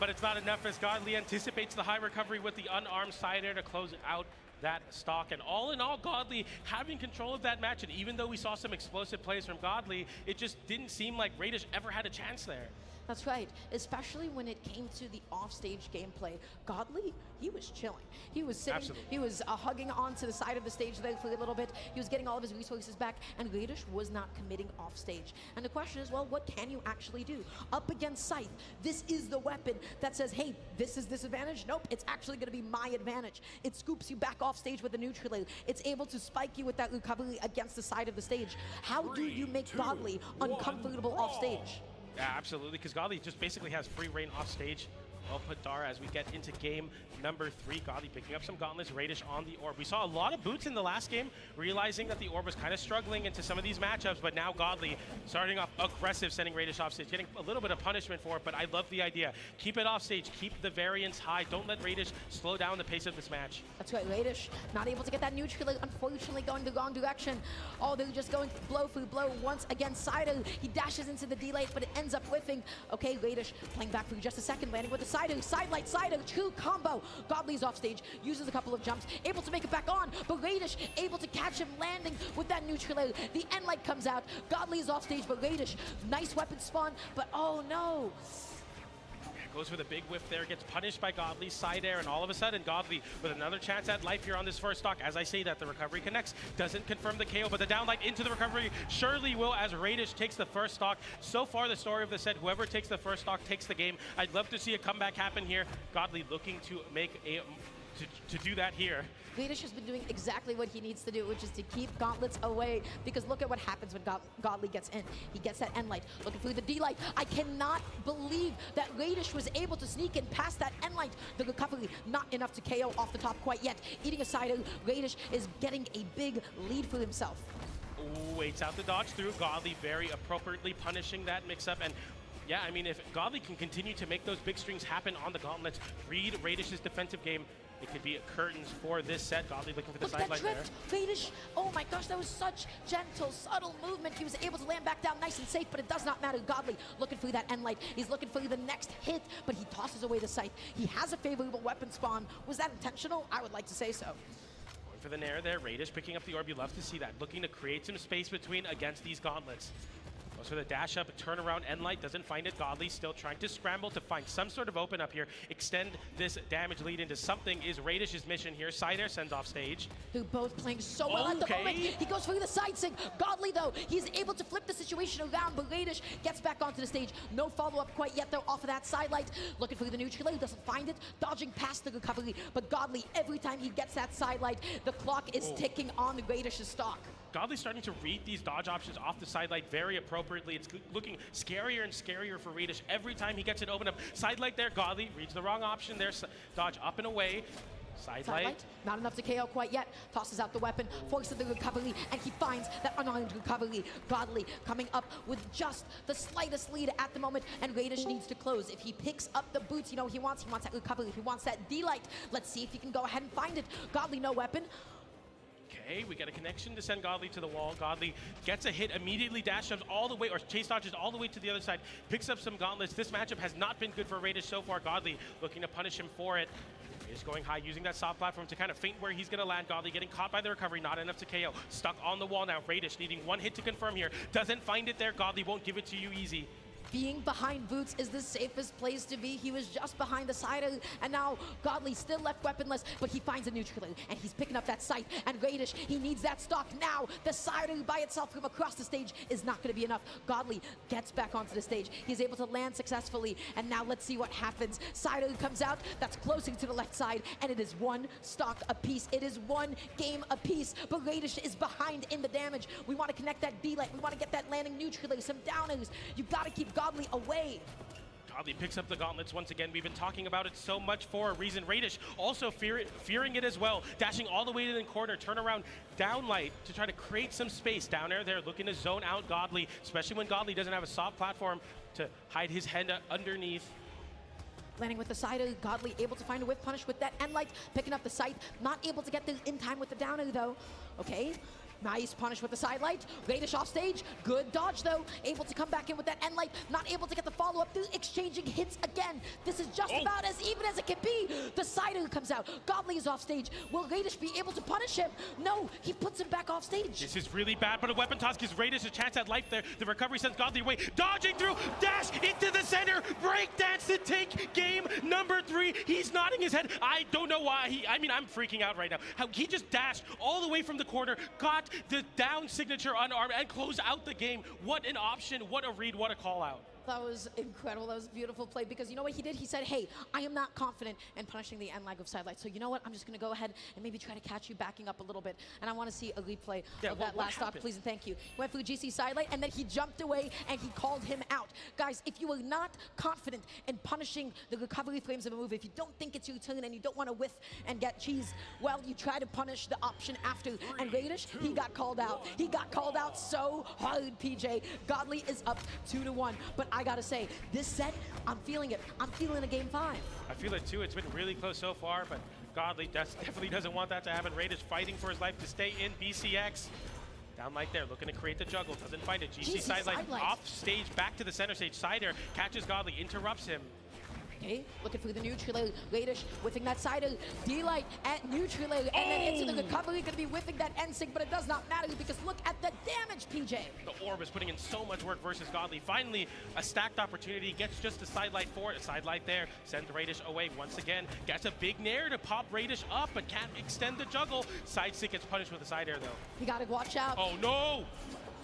But it's not enough as Godly anticipates the high recovery with the unarmed side air to close out that stock. And all in all, Godly having control of that match, and even though we saw some explosive plays from Godly, it just didn't seem like Radish ever had a chance there. That's right, especially when it came to the offstage gameplay. Godly, he was chilling. He was sitting, Absolutely. He was hugging onto the side of the stage there for a little bit. He was getting all of his resources back, and Radish was not committing offstage. And the question is, well, what can you actually do? Up against Scythe, this is the weapon that says, hey, this is disadvantage. Nope, it's actually gonna be my advantage. It scoops you back off stage with the neutral air. It's able to spike you with that recovery against the side of the stage. How do you make Godly uncomfortable off stage? Yeah, absolutely, because Godly just basically has free reign off stage. Well put, Dara, as we get into game number 3. Godly picking up some gauntlets, Radish on the orb. We saw a lot of boots in the last game, realizing that the orb was kind of struggling into some of these matchups, but now Godly starting off aggressive, sending Radish off stage, getting a little bit of punishment for it, but I love the idea. Keep it off stage, keep the variance high. Don't let Radish slow down the pace of this match. That's right, Radish not able to get that neutral, unfortunately going the wrong direction. Oh, they're just going blow for blow once again. Sider, he dashes into the D-late, but it ends up whiffing. Okay, Radish playing back for just a second, landing with the Sider, sidelight, Sider, true combo. Godly's off stage, uses a couple of jumps, able to make it back on, but Radish able to catch him landing with that neutral air. The Enlight comes out, Godly's off stage, but Radish, nice weapon spawn, but oh no. Goes for the big whiff there, gets punished by Godly's side air, and all of a sudden Godly with another chance at life here on this first stock. As I say that, the recovery connects, doesn't confirm the KO, but the downlight into the recovery surely will as Radish takes the first stock. So far the story of the set, whoever takes the first stock takes the game. I'd love to see a comeback happen here. Godly looking to make a to do that here. Radish has been doing exactly what he needs to do, which is to keep gauntlets away, because look at what happens when Godly gets in. He gets that N-light, looking through the D-light. I cannot believe that Radish was able to sneak in past that N-light. The recovery, not enough to KO off the top quite yet. Eating a side, Radish is getting a big lead for himself. Waits out the dodge through. Godly very appropriately punishing that mix-up, and yeah, I mean, if Godly can continue to make those big strings happen on the gauntlets, read Radish's defensive game, it could be curtains for this set. Godly looking for the sideline there. Radish, oh my gosh, that was such gentle, subtle movement. He was able to land back down nice and safe, but it does not matter. Godly looking for that N-light. He's looking for the next hit, but he tosses away the sight. He has a favorable weapon spawn. Was that intentional? I would like to say so. Going for the nair there. Radish picking up the orb. You love to see that. Looking to create some space between against these gauntlets. Goes for the dash up, turn around, N-light, doesn't find it. Godly still trying to scramble to find some sort of open up here, extend this damage lead into something is Radish's mission here. Side air sends off stage. Who both playing so well at the moment. He goes for the side sync. Godly though, he's able to flip the situation around, but Radish gets back onto the stage. No follow-up quite yet though off of that sidelight. Looking for the neutral, doesn't find it. Dodging past the recovery, but Godly, every time he gets that sidelight, the clock is ticking on the Radish's stock. Godly's starting to read these dodge options off the sidelight very appropriately. It's looking scarier and scarier for Radish every time he gets it open up. Sidelight there, Godly reads the wrong option there. Dodge up and away. Sidelight. Not enough to KO quite yet. Tosses out the weapon, forces the recovery, and he finds that unarmed recovery. Godly coming up with just the slightest lead at the moment, and Radish needs to close. If he picks up the boots, you know, he wants that recovery. He wants that D-light. Let's see if he can go ahead and find it. Godly, no weapon. Okay, we get a connection to send Godly to the wall. Godly gets a hit, immediately dash jumps all the way, or chase dodges all the way to the other side, picks up some gauntlets. This matchup has not been good for Radish so far. Godly looking to punish him for it. Radish going high, using that soft platform to kind of feint where he's going to land. Godly getting caught by the recovery, not enough to KO. Stuck on the wall now. Radish needing one hit to confirm here. Doesn't find it there. Godly won't give it to you easy. being behind Boots is the safest place to be. He was just behind the side, and now Godly still left weaponless, but he finds a neutral, and he's picking up that scythe, and Radish, he needs that stock now. The side by itself from across the stage is not going to be enough. Godly gets back onto the stage. He's able to land successfully, and now let's see what happens. Sido comes out, that's closer to the left side, and it is one stock apiece. It is one game apiece, but Radish is behind in the damage. We want to connect that D-Light. We want to get that landing neutral, some downers. You've got to keep Godly away. Godly picks up the gauntlets once again. We've been talking about it so much for a reason. Radish also fearing it as well. Dashing all the way to the corner, turn around, downlight to try to create some space. Down air there, looking to zone out Godly, especially when Godly doesn't have a soft platform to hide his head underneath. Landing with the side, Godly able to find a whiff punish with that end light, picking up the scythe, not able to get there in time with the downer though. Okay. Nice punish with the side light. Radish off stage. Good dodge though. Able to come back in with that end light. Not able to get the follow up. Exchanging hits again. This is just about as even as it can be. The Sido comes out. Godly is off stage. Will Radish be able to punish him? No, he puts him back off stage. This is really bad, but a weapon toss gives Radish a chance at life there. The recovery sends Godly away. Dodging through. Dash into the center. Breakdance to take game number 3. He's nodding his head. I don't know why. I'm freaking out right now. How he just dashed all the way from the corner. Got the down signature unarmed and close out the game. What an option, what a read, what a call out. That was incredible. That was a beautiful play because you know what he did? He said, hey, I am not confident in punishing the end lag of sidelight. So you know what? I'm just going to go ahead and maybe try to catch you backing up a little bit. And I want to see a replay of that last stock, please and thank you. He went for the GC sidelight and then he jumped away and he called him out. Guys, if you are not confident in punishing the recovery frames of a move, if you don't think it's your turn and you don't want to whiff and get cheese, well, you try to punish the option after. And Radish, he got called out. He got called out so hard, PJ. Godly is up 2-1. But I gotta say, this set, I'm feeling it. I'm feeling a game 5. I feel it too. It's been really close so far, but Godly definitely doesn't want that to happen. Radish fighting for his life to stay in BCX. Down light there, looking to create the juggle. Doesn't find it. GC sidelight off stage, back to the center stage. Sider catches Godly, interrupts him. Okay, looking for the neutral. Radish whiffing that side. D-Light at neutral. And then into the recovery. Going to be whiffing that N-Sync, but it does not matter because look at the damage, PJ. The Orb is putting in so much work versus Godly. Finally, a stacked opportunity. Gets just a sidelight for it. A sidelight there. Sends Radish away once again. Gets a big nair to pop Radish up, but can't extend the juggle. Side stick gets punished with a side air, though. You got to watch out. Oh, no!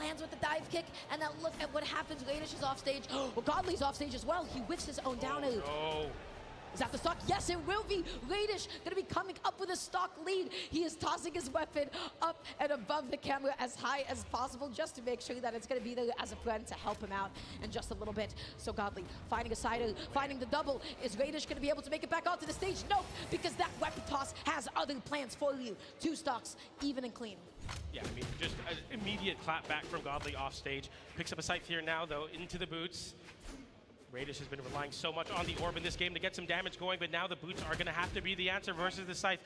Lands with the dive kick, and then look at what happens. Radish is off stage. Well, Godly's off stage as well. He whiffs his own down. No. Is that the stock? Yes, it will be. Radish gonna be coming up with a stock lead. He is tossing his weapon up and above the camera as high as possible just to make sure that it's gonna be there as a friend to help him out in just a little bit. So Godly finding a side, finding the double. Is Radish gonna be able to make it back onto the stage? No, because that weapon toss has other plans for you. 2 stocks, even and clean. Yeah, I mean, just an immediate clap back from Godly off stage. Picks up a scythe here now, though, into the boots. Radish has been relying so much on the orb in this game to get some damage going, but now the boots are going to have to be the answer versus the scythe.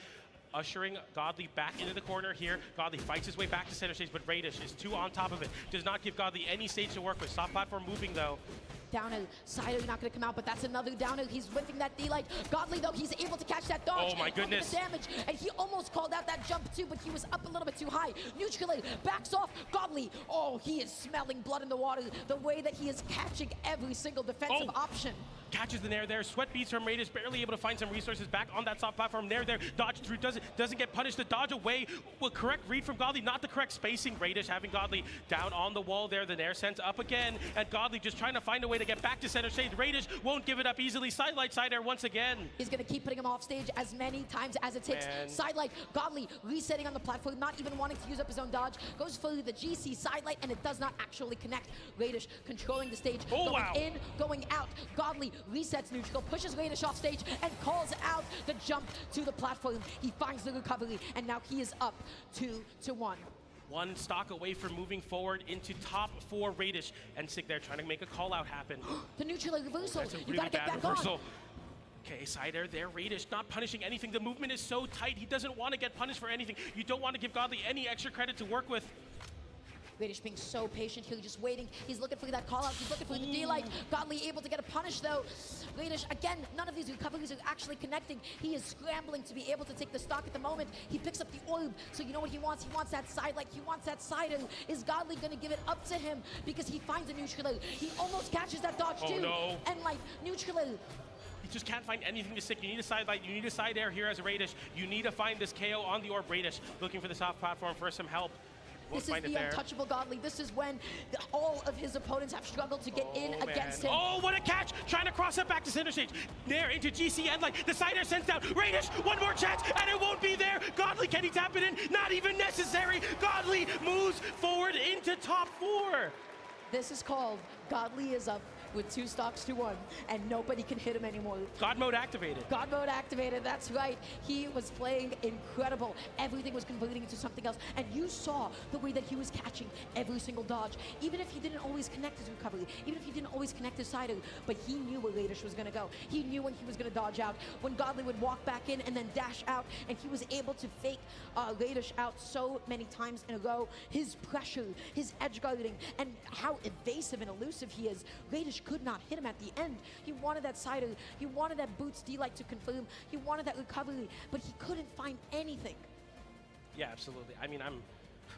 Ushering Godly back into the corner here. Godly fights his way back to center stage, but Radish is 2 on top of it. Does not give Godly any stage to work with. Soft platform moving, though. Downer, Sido not going to come out, but that's another downer. He's whipping that D-Light. Godly, though, he's able to catch that dodge. Oh, my goodness. The damage, and he almost called out that jump, too, but he was up a little bit too high. Neutral backs off. Godly, oh, he is smelling blood in the water. The way that he is catching every single defensive option. Catches the nair there. Sweat beats from Radish, barely able to find some resources back on that soft platform. Nair there, dodge through, doesn't get punished. The dodge away. Well, correct read from Godly, not the correct spacing. Radish having Godly down on the wall there. The nair sends up again, and Godly just trying to find a way to get back to center stage. Radish won't give it up easily. Sidelight side air once again. He's going to keep putting him off stage as many times as it takes. Sidelight, Godly resetting on the platform, not even wanting to use up his own dodge. Goes for the GC sidelight, and it does not actually connect. Radish controlling the stage. Going in, going out. Godly resets neutral, pushes Radish off stage, and calls out the jump to the platform. He finds the recovery, and now he is up 2-1. 1 stock away from moving forward into top 4 Radish. And Sig there trying to make a call out happen. The neutral reversal. That's a really you gotta get bad back reversal. On. Okay, side air there. Radish not punishing anything. The movement is so tight. He doesn't want to get punished for anything. You don't want to give Godly any extra credit to work with. Radish being so patient here, just waiting. He's looking for that call out. He's looking for the daylight. Godly able to get a punish though. Radish, again, none of these recoveries are actually connecting. He is scrambling to be able to take the stock at the moment. He picks up the orb. So you know what he wants? He wants that side light. He wants that side. Is Godly going to give it up to him? Because he finds a neutral. He almost catches that dodge too. No. And like, neutral. You just can't find anything to stick. You need a side light. You need a side air here as a Radish. You need to find this KO on the orb. Radish looking for the soft platform for some help. This is the untouchable Godly. This is when all of his opponents have struggled to get in against him. Oh, what a catch! Trying to cross it back to center stage. There into GC and like the side air sends down. Radish, one more chance, and it won't be there. Godly, can he tap it in? Not even necessary. Godly moves forward into top 4. This is called Godly is up with 2 stocks to 1, and nobody can hit him anymore. God mode activated. God mode activated, that's right. He was playing incredible. Everything was converting into something else, and you saw the way that he was catching every single dodge, even if he didn't always connect his recovery, even if he didn't always connect his side, but he knew where Radish was gonna go. He knew when he was gonna dodge out, when Godly would walk back in and then dash out, and he was able to fake Radish out so many times in a row. His pressure, his edge guarding, and how evasive and elusive he is. Radish could not hit him at the end. He wanted that sider, he wanted that boots D-light to confirm, he wanted that recovery, but he couldn't find anything. Yeah, absolutely. I mean, I'm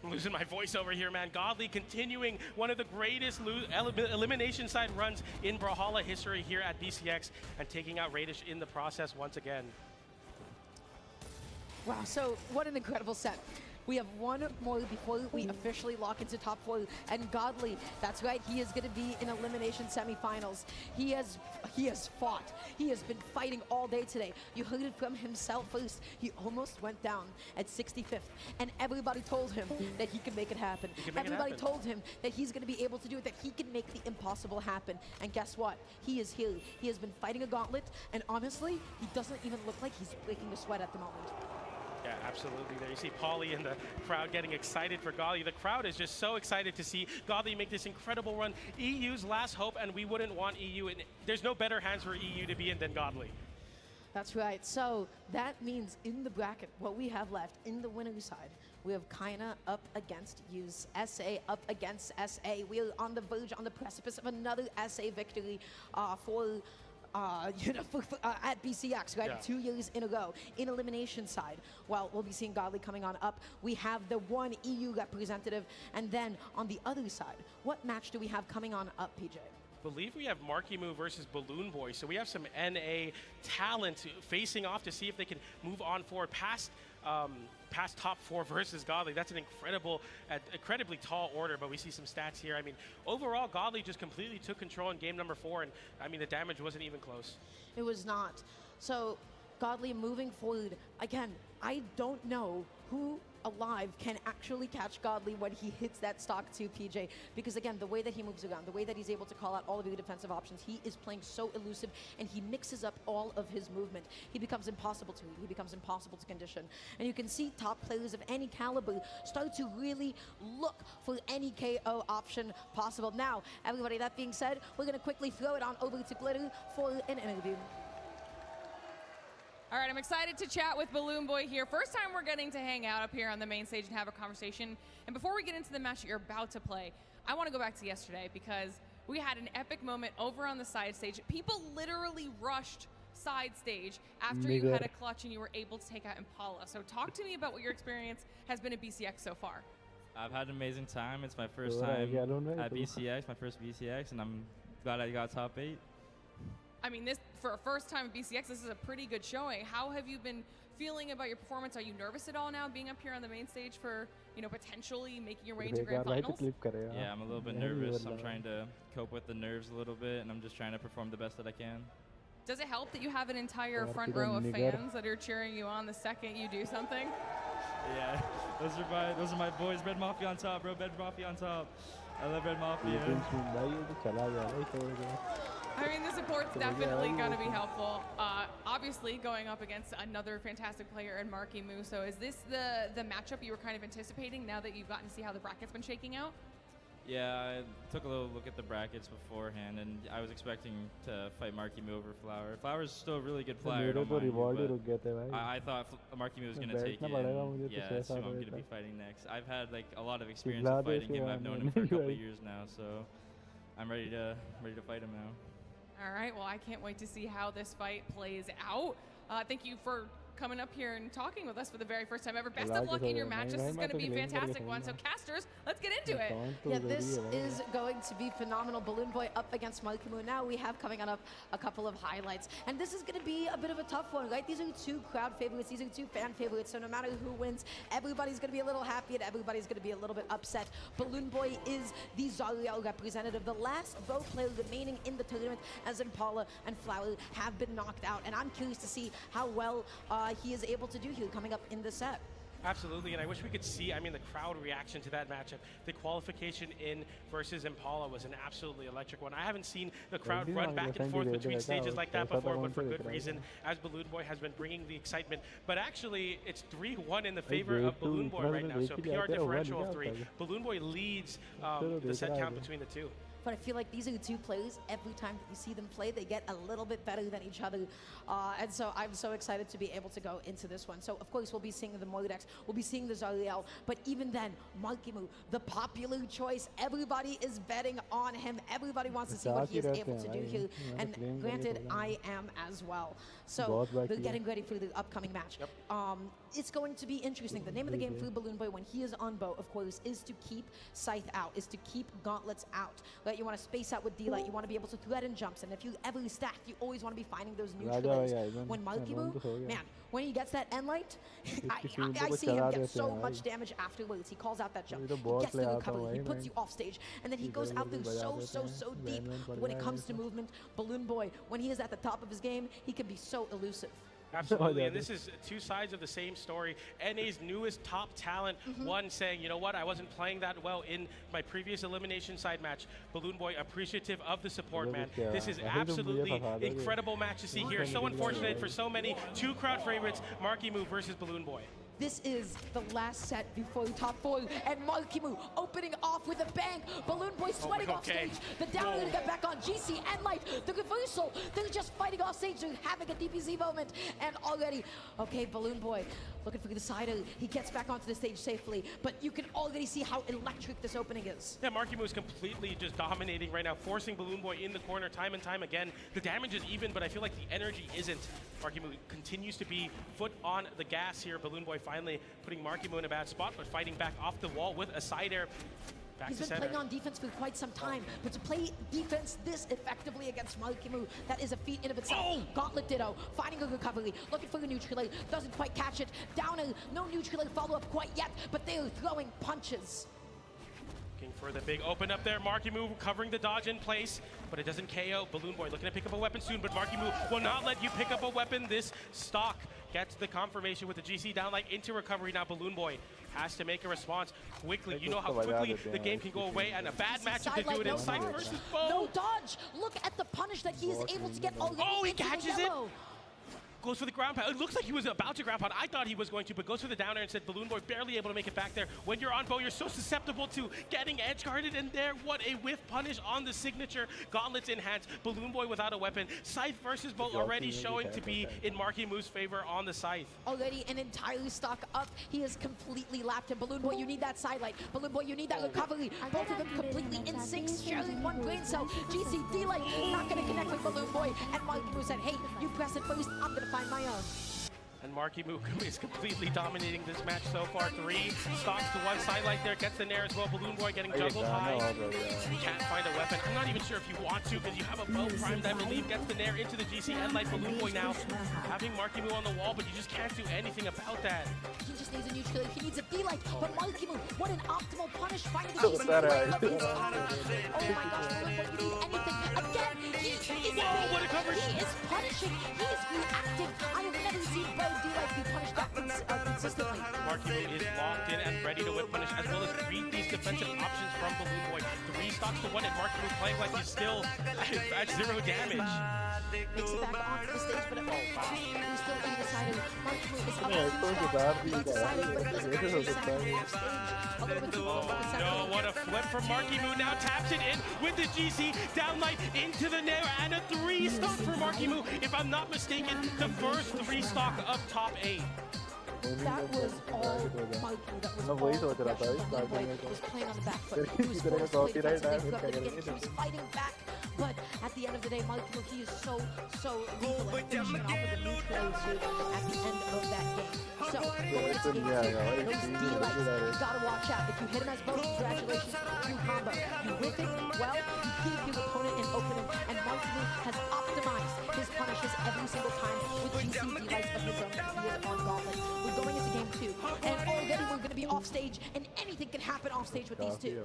losing my voice over here, man. Godly continuing one of the greatest elimination side runs in Brawlhalla history here at BCX and taking out Radish in the process once again. Wow, so what an incredible set. We have one more before we officially lock into top 4, and Godly, that's right, he is going to be in elimination semifinals. He has fought. He has been fighting all day today. You heard it from himself first. He almost went down at 65th, and everybody told him that he could make it happen. Everybody told him that he's going to be able to do it, that he can make the impossible happen. And guess what? He is here. He has been fighting a gauntlet, and honestly, he doesn't even look like he's breaking a sweat at the moment. Yeah, absolutely. There you see Pauly and the crowd getting excited for Godly. The crowd is just so excited to see Godly make this incredible run. EU's last hope, and we wouldn't want EU. There's no better hands for EU to be in than Godly. That's right. So that means in the bracket, what we have left in the winner's side, we have Kaina up against Use, SA up against SA. We are on the verge, on the precipice of another SA victory at BCX, right? Yeah. 2 years in a row. In elimination side, well, we'll be seeing Godly coming on up. We have the one EU representative, and then on the other side, what match do we have coming on up, PJ? Believe we have Marky Moo versus Balloon Boy, so we have some NA talent facing off to see if they can move on forward past top 4 versus Godly. That's an incredibly tall order, but we see some stats here. I mean, overall, Godly just completely took control in game number 4, and I mean, the damage wasn't even close. It was not. So, Godly moving forward. Again, I don't know who alive can actually catch Godly when he hits that stock 2, PJ, because again, the way that he moves around, the way that he's able to call out all of your defensive options, he is playing so elusive, and he mixes up all of his movement. He becomes impossible to read, he becomes impossible to condition, and you can see top players of any caliber start to really look for any KO option possible. Now, everybody, that being said, we're going to quickly throw it on over to Glitter for an interview. All right, I'm excited to chat with Balloon Boy here. First time we're getting to hang out up here on the main stage and have a conversation. And before we get into the match that you're about to play, I want to go back to yesterday because we had an epic moment over on the side stage. People literally rushed side stage after you had a clutch and you were able to take out Impala. So talk to me about what your experience has been at BCX so far. I've had an amazing time. It's my first time at BCX, my first BCX, and I'm glad I got top 8. I mean, this for a first time at BCX, this is a pretty good showing. How have you been feeling about your performance? Are you nervous at all now, being up here on the main stage for, you know, potentially making your way into grand finals? Yeah, I'm a little bit nervous. I'm trying to cope with the nerves a little bit, and I'm just trying to perform the best that I can. Does it help that you have an entire front row of fans that are cheering you on the second you do something? Yeah, those are my boys. Red Mafia on top, bro. Red Mafia on top. I love Red Mafia. I mean, the support's definitely going to be helpful. Obviously, going up against another fantastic player in Marky Moo. So is this the matchup you were kind of anticipating now that you've gotten to see how the bracket's been shaking out? Yeah, I took a little look at the brackets beforehand, and I was expecting to fight Marky Moo over Flower. Flower's still a really good player. I thought Marky Moo was going to take it. Yeah, that's who I'm going to be fighting next. I've had like a lot of experience with fighting him. I've known him for a couple of years now, so I'm ready to fight him now. All right, well, I can't wait to see how this fight plays out. Thank you for coming up here and talking with us for the very first time ever. Best of luck in your match. This is going to be a fantastic one. So casters, let's get into it. Yeah, this is going to be phenomenal. Balloon Boy up against Marky Moo. Now we have coming up a couple of highlights. And this is going to be a bit of a tough one, right? These are two crowd favorites. These are two fan favorites. So no matter who wins, everybody's going to be a little happy and everybody's going to be a little bit upset. Balloon Boy is the Zariel representative, the last Bo player remaining in the tournament, as Impala and Flower have been knocked out. And I'm curious to see how well he is able to do here coming up in the set. Absolutely, and I wish we could see, the crowd reaction to that matchup. The qualification in versus Impala was an absolutely electric one. I haven't seen the crowd run back and forth between stages like that before, but for good reason, as Balloon Boy has been bringing the excitement. But actually, it's 3-1 in the favor of Balloon Boy right now, so PR differential of 3. Balloon Boy leads the set count between the two. But I feel like these are the two players, every time that you see them play, they get a little bit better than each other. And so I'm so excited to be able to go into this one. So, of course, we'll be seeing the Mordex, we'll be seeing the Zariel, but even then, Marky Moo, the popular choice, everybody is betting on him. Everybody wants to see what he is able to do here. And granted, I am as well. So they're getting ready for the upcoming match. It's going to be interesting. The name of the game for Balloon Boy when he is on Bo, of course, is to keep Scythe out, is to keep Gauntlets out. Right? You want to space out with D-Light. You want to be able to threaten jumps. And if you ever stack, you always want to be finding those neutrals. When Marky Moo, man, when he gets that end light, I see him get so much damage afterwards. He calls out that jump. He gets the recovery. He puts you off stage. And then he goes out there so deep. But when it comes to movement, Balloon Boy, when he is at the top of his game, he can be so elusive. Absolutely, and this is two sides of the same story. NA's newest top talent, one saying, you know what, I wasn't playing that well in my previous elimination side match. Balloon Boy appreciative of the support, man. This is absolutely incredible match to see here. So unfortunate for so many. Two crowd favorites, Marky Moo versus Balloon Boy. This is the last set before top 4, and Marky Moo opening off with a bang. Balloon Boy sweating off stage. The down air to get back on. GC and Light, the reversal. They're just fighting off stage. They're having a DPZ moment. And already, okay, Balloon Boy looking for the side. He gets back onto the stage safely, but you can already see how electric this opening is. Yeah, Marky Moo is completely just dominating right now, forcing Balloon Boy in the corner time and time again. The damage is even, but I feel like the energy isn't. Marky Moo continues to be foot on the gas here. Balloon Boy finally putting Marky Moo in a bad spot, but fighting back off the wall with a side air. He's been playing on defense for quite some time, but to play defense this effectively against Marky Moo, that is a feat in of itself. Gauntlet Ditto, finding a recovery, looking for a neutral, doesn't quite catch it. Downer, no neutral follow-up quite yet, but they are throwing punches. Looking for the big open up there. Marky Moo covering the dodge in place, but it doesn't KO. Balloon Boy looking to pick up a weapon soon, but Marky Moo will not let you pick up a weapon. This stock gets the confirmation with the GC down like into recovery. Now Balloon Boy has to make a response quickly. You know how quickly the game can go away, and a bad matchup to do it inside versus Bo. No dodge. Look at the punish that he is able to get already. Oh, he catches it. Goes for the ground pound. It looks like he was about to ground pound. I thought he was going to, but goes for the down air and said Balloon Boy barely able to make it back there. When you're on Bo, you're so susceptible to getting edge guarded, and there, what a whiff punish on the signature. Gauntlets in hands. Balloon Boy without a weapon. Scythe versus Bo already showing to be in Marky Moo's favor on the Scythe. Already an entire stock up. He is completely lapped, and Balloon Boy, you need that sidelight. Balloon Boy, you need that recovery. Both of them completely in sync, sharing one brain cell. GC, D-Light, not going to connect with Balloon Boy, and Marky Moo said, hey, you press it first, I'm going to find my own. And Marky Moo is completely dominating this match so far. 3 stocks to one side like there, gets the nair as well. Balloon Boy getting juggled high. Can't find a weapon. I'm not even sure if you want to, because you have a bow primed, I believe. Gets the nair into the GC and like Balloon Boy now. Having Marky Moo on the wall, but you just can't do anything about that. He just needs a neutral. He needs a D-Light. But Marky Moo, what an optimal punish. Finding the GC. Oh my gosh, Balloon Boy, you need anything. Again, he is punishing. He is reacting. I have never seen Bo D-Light be punished that consistently. Marky is locked in and ready to whip punish, as well as read these defensive options from Balloon Boy. 3 stocks to 1, and Marky playing like he's still at 0 damage. Makes it back onto the stage, but he's still undecided. Marky is up undecided, but it doesn't actually sound off stage. No, what a flip from Marky Moo. Now taps it in with the GC, down light into the Nair, and a 3 stock for Marky Moo. If I'm not mistaken, the first 3 stock of top 8. That was all Marky. That was all Balloon Boy was playing on the back foot. He was forced to play defensively. He was fighting back. But at the end of the day, Marky, he is so lethal and finishing off with a new plays here at the end of that game. So, going into game 2, those D-lights, you gotta watch out. If you hit him as both, congratulations, new combo. You whip it well, you keep your opponent in opening, and Marky has optimized his punishes every single time with GC D-lights of his own that he is on Gauntlet. We're going into game 2, and already we're gonna be off stage, and anything can happen off stage with these two.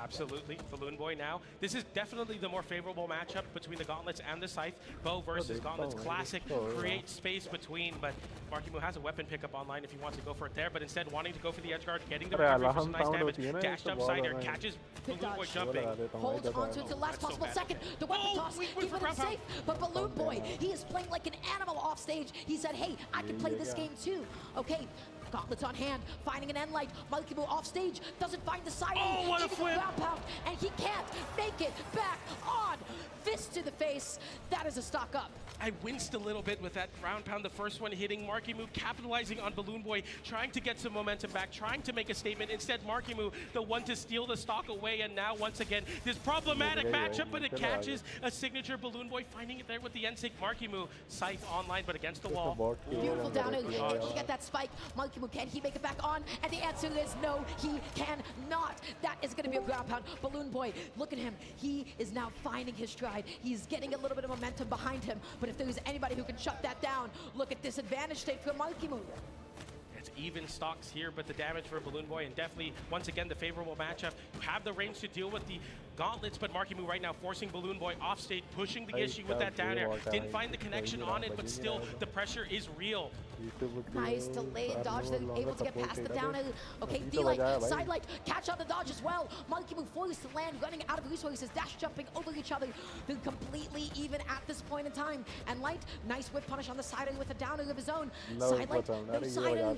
Absolutely. Balloon Boy now. This is definitely the more favorable matchup between the Gauntlets and the Scythe. Bow versus Gauntlets, classic, create space between, but Marky Moo has a weapon pickup online if he wants to go for it there, but instead wanting to go for the edge guard, getting the recovery for some nice damage. Dash jump side air, catches Balloon Boy jumping. Holds onto it to the last possible second. The weapon toss, keeping it safe, but Balloon Boy, he is playing like an animal off stage. He said, hey, I can play this game too. Okay. Gauntlets on hand, finding an end light. Marky Moo off stage, doesn't find the side. Oh, what a flip! Ground pound, and he can't make it back on. Fist to the face. That is a stock up. I winced a little bit with that ground pound, the first one hitting Marky Moo, capitalizing on Balloon Boy, trying to get some momentum back, trying to make a statement. Instead, Marky Moo, the one to steal the stock away, and now once again, this problematic matchup, but it catches a signature. Balloon Boy finding it there with the N-Sync. Marky Moo, Scythe online, but against the wall. Beautiful down able to get that spike. Marky Moo, can he make it back on? And the answer is no, he cannot. That is going to be a ground pound. Balloon Boy, look at him. He is now finding his stride. He's getting a little bit of momentum behind him, but if there's anybody who can shut that down, look at this advantage state for Marky Moo. It's even stocks here, but the damage for Balloon Boy, and definitely, once again, the favorable matchup. You have the range to deal with the Gauntlets, but Marky Moo right now forcing Balloon Boy off stage, pushing the issue with that down air. Didn't find the connection on it, but still, the pressure is real. Nice delayed dodge, they're able to get past the down air. Okay, D-Light, side light, catch on the dodge as well. Marky Moo forced to land, running out of resources, dash jumping over each other. They're completely even at this point in time. And Light, nice whip punish on the side air with a down air of his own. Side light, no side air.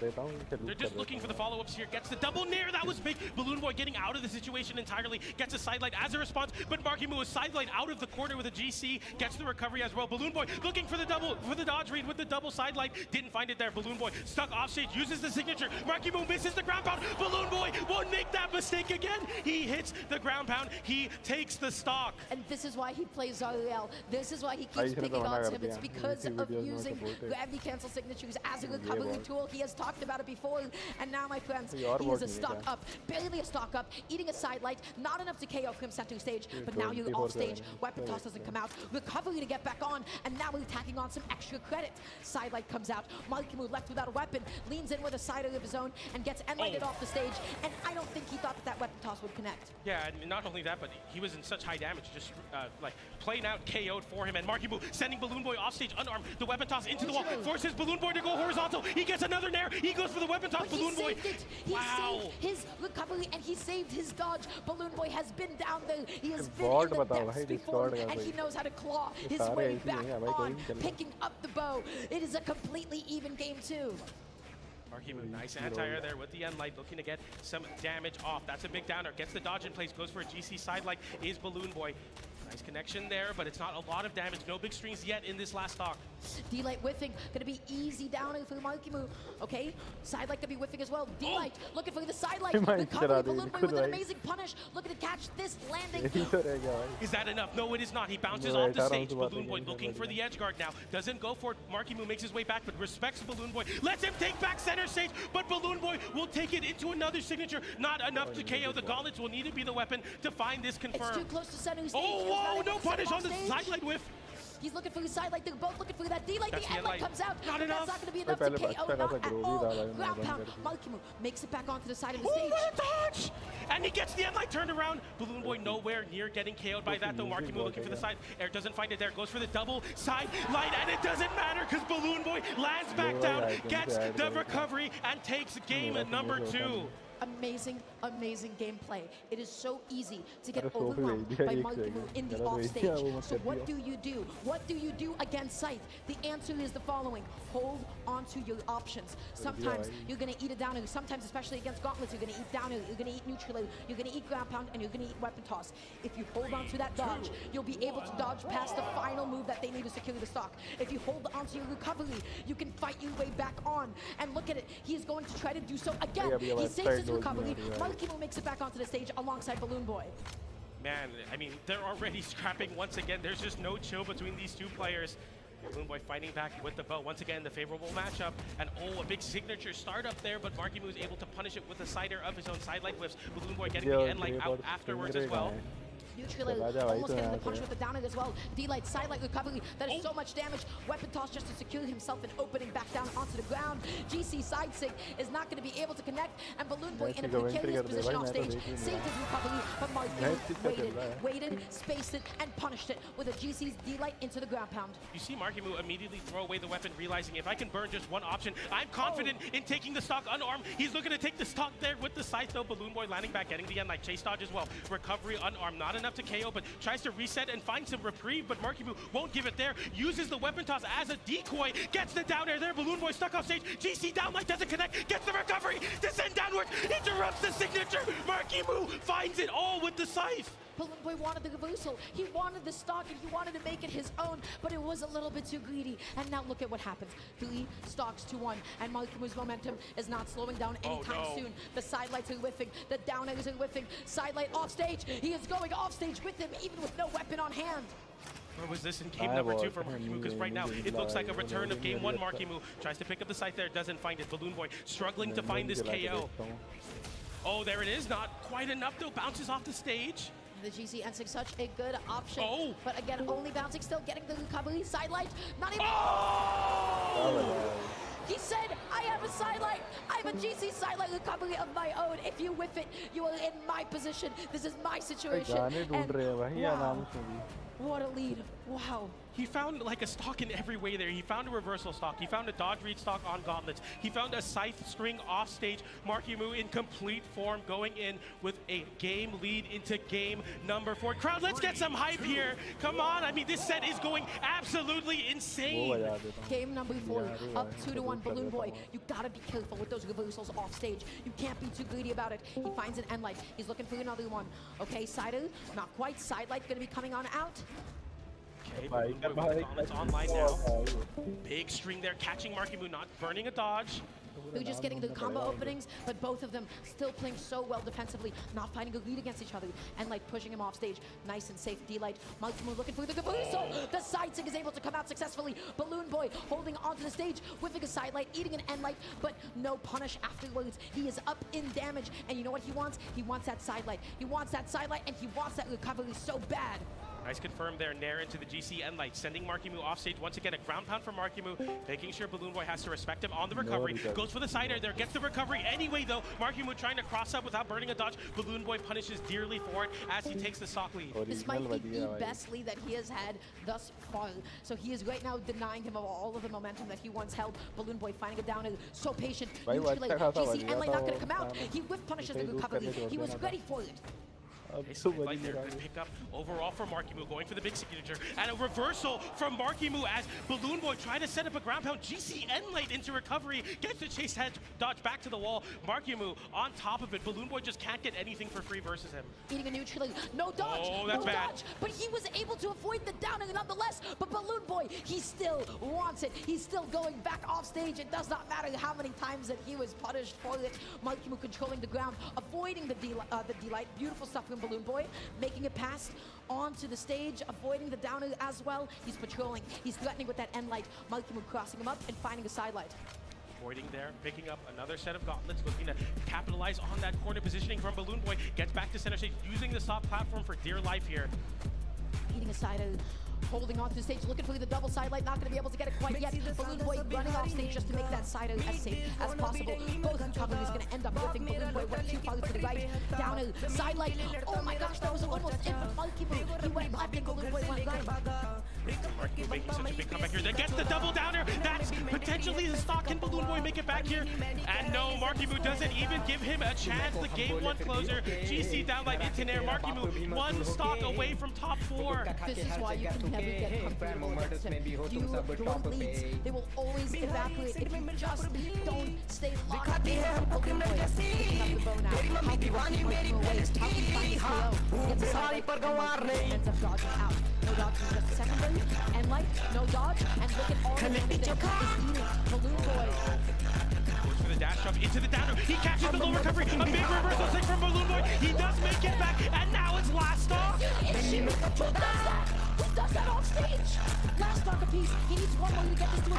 They're just looking for the follow-ups here. Gets the double nair, that was big. Balloon Boy getting out of the situation entirely, gets a side light as a response, but Marky Moo is side light out of the corner with a GC, gets the recovery as well. Balloon Boy looking for the dodge read with the double side light, didn't find it there. Balloon Boy stuck off stage, uses the signature. Marky Moo misses the ground pound. Balloon Boy won't make that mistake again. He hits the ground pound. He takes the stock. And this is why he plays Zariel. This is why he keeps picking on him. It's because of using gravity cancel signatures as a recovery tool. He has talked about it before, and now, my friends, he is a stock up, barely a stock up, eating a side light, not enough to KO from center stage, but now you're off stage. Weapon toss doesn't come out. Recovery to get back on, and now we're tacking on some extra credit. Side light comes out. Marky Moo left without a weapon, leans in with a side of his own, and gets end-lighted off the stage. And I don't think he thought that weapon toss would connect. Yeah, and not only that, but he was in such high damage, just like playing out KO'd for him. And Marky Moo sending Balloon Boy off stage, unarmed. The weapon toss into the wall, forces Balloon Boy to go horizontal. He gets another nair. He goes for the weapon toss. Balloon Boy. He saved his recovery, and he saved his dodge. Balloon Boy has been down there. He has been in the depths before, and he knows how to claw his way back on, picking up the bow. It is a completely even game too. Marky Moo, nice anti-air there with the end light, looking to get some damage off. That's a big downer. Gets the dodge in place, goes for a GC side light, is Balloon Boy. Nice connection there, but it's not a lot of damage. No big strings yet in this last stock. D-Light whiffing, gonna be easy downing for Marky Moo. Okay, side light gonna be whiffing as well. D-Light looking for the side light. Recovery, Balloon Boy with an amazing punish. Looking to catch this landing. Is that enough? No, it is not. He bounces off the stage. Balloon Boy looking for the edge guard now. Doesn't go for it. Marky Moo makes his way back, but respects Balloon Boy. Lets him take back center stage, but Balloon Boy will take it into another signature. Not enough to KO. The Gauntlets will need to be the weapon to find this confirmed. It's too close to center stage. Oh, whoa, no punish on the side light whiff. He's looking for the side light. They're both looking for that D light. The end light comes out. Not enough. That's not going to be enough to KO. Not at all. Ground pound. Markimu makes it back onto the side of the stage. What a dodge! And he gets the end light turned around. Balloon Boy nowhere near getting KO'd by that though. Markimu looking for the side. Air doesn't find it there. Goes for the double side light, and it doesn't matter because Balloon Boy lands back down, gets the recovery, and takes game number 2. Amazing, amazing gameplay. It is so easy to get overwhelmed by Markimu in the offstage. So what do you do? What do you do against Scythe? The answer is the following. Hold onto your options. Sometimes you're going to eat a down air. Sometimes, especially against Gauntlets, you're going to eat down air. You're going to eat neutral air. You're going to eat ground pound, and you're going to eat weapon toss. If you hold on to that dodge, you'll be able to dodge past the final move that they need to secure the stock. If you hold onto your recovery, you can fight your way back on. And look at it. He is going to try to do so again. He saves his recovery. Markimu makes it back onto the stage alongside Balloon Boy. Man, I mean, they're already scrapping once again. There's just no chill between these two players. Balloon Boy fighting back with the belt once again, the favorable matchup. And oh, a big signature start up there, but Markimu is able to punish it with a cider of his own side light whiffs. Balloon Boy getting the end light out afterwards as well. Neutral almost getting the punch with the down as well. D-light, side light recovery. That is so much damage. Weapon toss just to secure himself and opening back down onto the ground. GC side sig is not going to be able to connect. And Balloon Boy in a precarious position off stage. Saved his recovery, but Markimu waited, spaced it, and punished it with a GC's D-light into the ground pound. You see Markimu immediately throw away the weapon, realizing if I can burn just one option, I'm confident in taking the stock unarmed. He's looking to take the stock there with the scythe though. Balloon Boy landing back, getting the end like chase dodge as well. Recovery unarmed, not enough to KO, but tries to reset and find some reprieve, but Markimu won't give it there. Uses the weapon toss as a decoy, gets the down air there. Balloon Boy stuck off stage. GC down light doesn't connect, gets the recovery, descend downwards, interrupts the signature. Markimu finds it all with the scythe. Balloon Boy wanted the reversal. He wanted the stock and he wanted to make it his own, but it was a little bit too greedy. And now look at what happens. 3 stocks to 1, and Markimu's momentum is not slowing down anytime soon. The side lights are whiffing, the down airs are whiffing. Side light off stage. He is going off stage with him, even with no weapon on hand. Or was this in game number 2 for Markimu? Because right now it looks like a return of game 1. Markimu tries to pick up the scythe there, doesn't find it. Balloon Boy struggling to find this KO. Oh, there it is. Not quite enough though. Bounces off the stage. The GC ends such a good option, but again, only bouncing, still getting the recovery. Side light, not even. He said, I have a side light. I have a GC side light recovery of my own. If you whiff it, you are in my position. This is my situation. And wow, what a lead. Wow. He found like a stock in every way there. He found a reversal stock. He found a dodge read stock on Gauntlets. He found a scythe string off stage. Markimu in complete form going in with a game lead into game number 4. Crowd, let's get some hype here. Come on. I mean, this set is going absolutely insane. Game number 4, up 2-1. Balloon Boy, you gotta be careful with those reversals off stage. You can't be too greedy about it. He finds an end light. He's looking for another one. Okay, Cider, not quite. Side light gonna be coming on out. Okay, Gauntlets online now. Big string there, catching Markimu, not burning a dodge. They're just getting the combo openings, but both of them still playing so well defensively, not finding a lead against each other, and like pushing him off stage. Nice and safe D-light. Markimu looking for the reversal. The side sig is able to come out successfully. Balloon Boy holding onto the stage, whiffing a side light, eating an end light, but no punish afterwards. He is up in damage, and you know what he wants? He wants that side light. He wants that side light, and he wants that recovery so bad. Nice confirm there, Nair into the GC end light, sending Markimu off stage. Once again, a ground pound from Markimu, making sure Balloon Boy has to respect him on the recovery. Goes for the side air there, gets the recovery anyway though. Markimu trying to cross up without burning a dodge. Balloon Boy punishes dearly for it as he takes the stock lead. This might be the best lead that he has had thus far. So he is right now denying him of all of the momentum that he once held. Balloon Boy finding it down, so patient. Usually, GC end light not gonna come out. He whiff punishes the recovery. He was ready for it. Like there, good pickup overall for Markimu, going for the big signature, and a reversal from Markimu as Balloon Boy trying to set up a ground pound. GC end light into recovery, gets the chase head dodge back to the wall. Markimu on top of it. Balloon Boy just can't get anything for free versus him. Eating a neutral, no dodge, no dodge, but he was able to avoid the down air nonetheless. But Balloon Boy, he still wants it. He's still going back off stage. It does not matter how many times that he was punished for it. Markimu controlling the ground, avoiding the D-light. Beautiful stuff from Balloon Boy, making it past onto the stage, avoiding the down air as well. He's patrolling, he's threatening with that end light. Markimu crossing him up and finding a side light. Avoiding there, picking up another set of Gauntlets, looking to capitalize on that corner positioning from Balloon Boy. Gets back to center stage, using the soft platform for dear life here. Eating a side air holding on to the stage, looking for the double sidelight, not going to be able to get it quite yet. Balloon Boy running off stage just to make that side as safe as possible. Both Coven is going to end up whipping Balloon Boy, went 2 follows to the right, down a sidelight. Oh my gosh, that was almost it, but Monkey Move, he went left and Balloon Boy went right. Marky Move making such a big comeback here. They get the double downer. That's potentially the stock. Can Balloon Boy make it back here? And no, Marky Move doesn't even give him a chance. The game 1 closer. GC down like into air. Marky Move 1 stock away from top 4. This is why you can never get comfortable against him. Your leads, they will always evaporate if you just don't stay locked in. Balloon Boy picking up the bow now. How can Marky Move away? How can he find his KO? Gets a side ends up dodging out. No dodge for just a second break. And light, no dodge, and look at all the damage that is eating Balloon Boy. Goes for the dash shove into the downer. He catches the low recovery. A big reversal stick from Balloon Boy. He does make it back, and now it's last stock. Who does that off stage? Last stock apiece. He needs one more to get this to a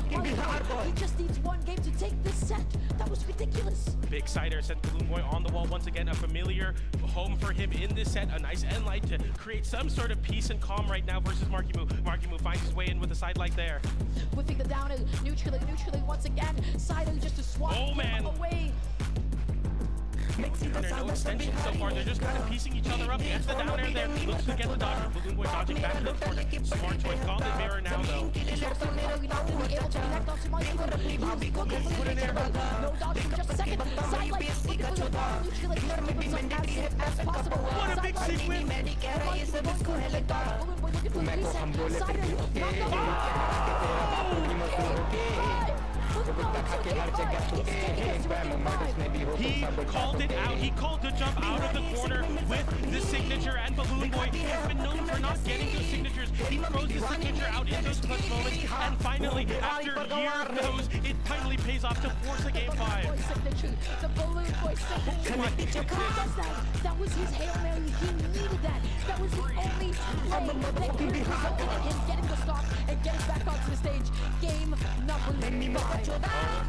game 5. He just needs 1 game to take this set. That was ridiculous. Big Cider sent Balloon Boy on the wall once again. A familiar home for him in this set. A nice end light to create some sort of peace and calm right now versus Marky Move. Marky Move finds his way in with a side light there. Whipping the down neutrally once again. Cider just to swat away. No extension so far. They're just kind of piecing each other up. Gets the down air there. Looks to get the dodge. Balloon Boy dodging back to the corner. Smart choice. Gauntlet mirror now though. Put in air. No dodge for just a second. Side light. What a big sick win. He called it out. He called the jump out of the corner with the signature, and Balloon Boy has been known for not getting those signatures. He throws his signature out in those clutch moments, and finally, after years of those, it finally pays off to force a game 5. The Balloon Boy signature. That was his Hail Mary. He needed that. That was the only play that could result in him getting the stock and getting back onto the stage. Game number 5. Oh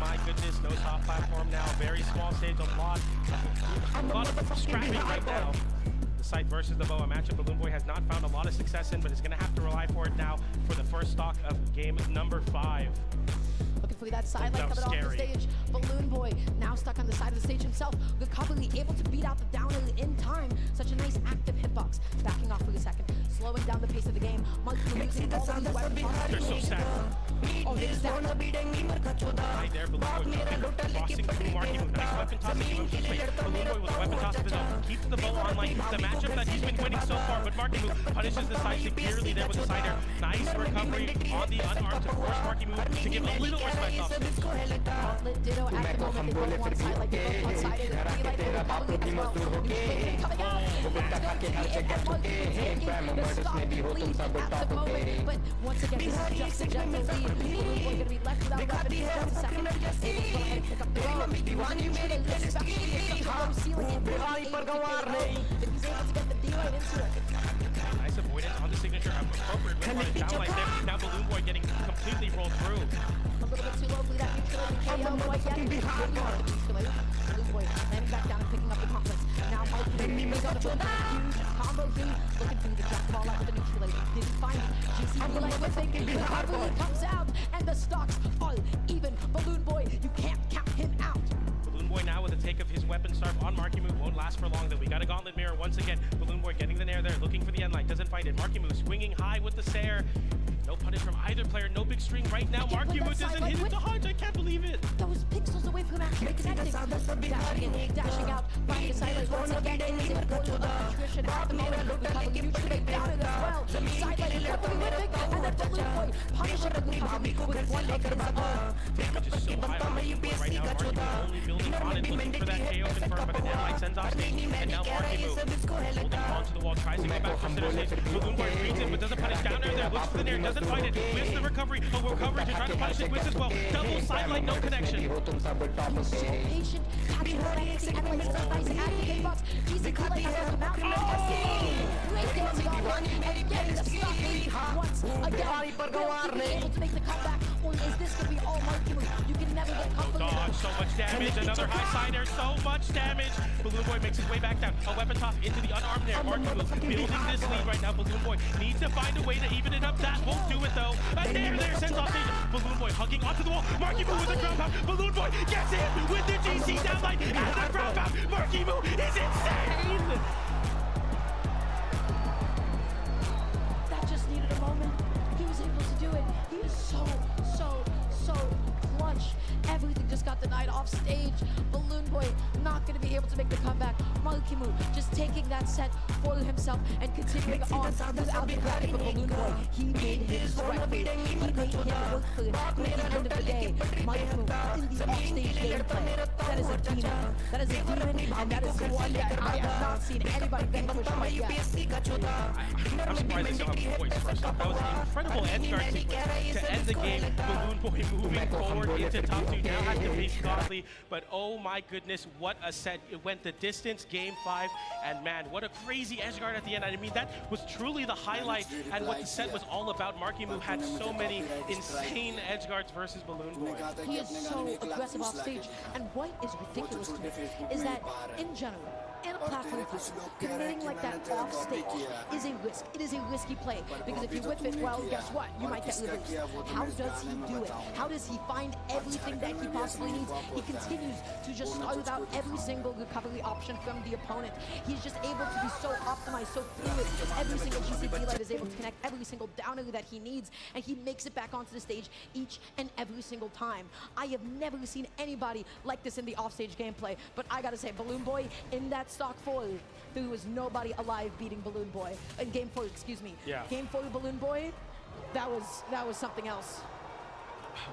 my goodness, no soft platform now. Very small stage, a lot of scrapping right now. The site versus the boa matchup Balloon Boy has not found a lot of success in, but is going to have to rely for it now for the first stock of game number 5. Looking for that side light coming off the stage. Balloon Boy now stuck on the side of the stage himself. Probably able to beat out the down in time. Such a nice active hitbox. Backing off for a second. Slowing down the pace of the game. Monkey using all of these weapons. They're so stacked. Oh, they're stacked. Right there, Balloon Boy crossing through Marky Move. Nice weapon toss. Balloon Boy with a weapon toss of his own. Keeps the bow online. The matchup that he's been winning so far, but Marky Move punishes the side securely there with the sider. Nice recovery on the unarmed to force Marky Move to give a little respect off. Gauntlet Ditto at the moment. They both one side like they both one-sided. They're probably as well. Coming out. The stock lead at the moment. But once again, this is just a gentle lead. Balloon Boy going to be left without weapons for just a second. Able to go ahead and pick up the bow. Usually, especially in such a low ceiling, it will be able to KO if he's able to get the D-light into it. Nice avoidance on the signature. Appropriate with on a down light there. Now Balloon Boy getting completely rolled through. A little bit too low for that neutrality KO quite yet. Balloon Boy landing back down and picking up the conflicts. Now Mike is on a huge combo thing. Looking through the jack ball out with the neutrality. Didn't find it. GC like whipping. The conflict comes out and the stocks all even. Balloon Boy, you can't count him out. Balloon Boy now with a take of his weapon start on Marky Move. Won't last for long though. We got a gauntlet mirror once again. Balloon Boy getting the nair there. Looking for the end light. Doesn't find it. Marky Move swinging high with the Sair. No punish from either player. No big string right now. Marky Move doesn't hit it to Hodge. I can't believe it. That was pixels away from actually connecting. Dashing out. Finding a sidelight once again. Is it going to attrition at the moment? Recovering neutrally down it as well. Sidelight carefully whipping. And then Balloon Boy punishing the recovery with one leg against the ball. Damage is so high on Balloon Boy right now. Marky Move only building on it. Looking for that KO confirmed, but the end light sends off stage. And now Marky Move holding onto the wall. Tries to go back from center stage. Balloon Boy reads it, but doesn't punish down there. Looks for the nair. Doesn't find it. Whiffs the recovery. A recovery to try to punish it. Whiffs as well. Double sidelight. No connection. He's so patient. Catching the back the end light. So nice at the game box. GC Kool-Aid has to come out. Great dancing on one. And getting the stock lead once again. Will he be able to make the comeback? Is this going to be all Marky Moo? You can never get comfortable. Dodge, so much damage. Another high side there, so much damage. Balloon Boy makes his way back down. A weapon toss into the unarmed there. Marky Moo building this lead right now. Balloon Boy needs to find a way to even it up. That won't do it though. And there sends off stage. Balloon Boy hugging onto the wall. Marky Moo with the ground pound. Balloon Boy gets in with the GC downlight and the ground pound. Marky Moo is insane. That just needed a moment. He was able to do it. He is so clutch. Everything just got denied off stage. Balloon Boy not going to be able to make the comeback. Marky Moo just taking that set for himself and continuing on throughout the bracket. But Balloon Boy, he made his right. He made him work for it. At the end of the day, Marky Moo in the offstage gameplay. That is a demon. That is a demon, and that is one that I have not seen anybody vanquish quite yet. I'm surprised they still have a voice first off. That was an incredible edgeguard sequence to end the game. Balloon Boy moving forward into top 2. Now has to face Godly, but oh my goodness, what a set. It went the distance, game 5, and man, what a crazy edgeguard at the end. I mean, that was truly the highlight and what the set was all about. Marky Moo had so many insane edgeguards versus Balloon Boy. He is so aggressive off stage, and what is ridiculous to me is that, in general, in a platform fight, committing like that off stage is a risk. It is a risky play, because if you whiff it, well, guess what? You might get reversed. How does he do it? How does he find everything that he possibly needs? He continues to just start out every single recovery option from the opponent. He's just able to be so optimized, so fluid. Every single GCD light is able to connect every single downer that he needs, and he makes it back onto the stage each and every single time. I have never seen anybody like this in the offstage gameplay, but I gotta say, Balloon Boy in that stock 4, there was nobody alive beating Balloon Boy. In game 4, excuse me. Yeah. Game 4 Balloon Boy, that was something else.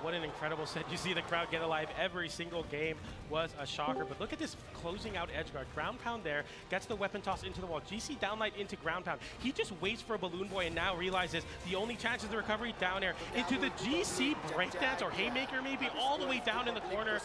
What an incredible set. You see the crowd get alive. Every single game was a shocker. But look at this closing out edgeguard. Ground pound there, gets the weapon toss into the wall. GC downlight into ground pound. He just waits for a Balloon Boy and now realizes the only chance is the recovery down air into the GC breakdance or haymaker maybe all the way down in the corner.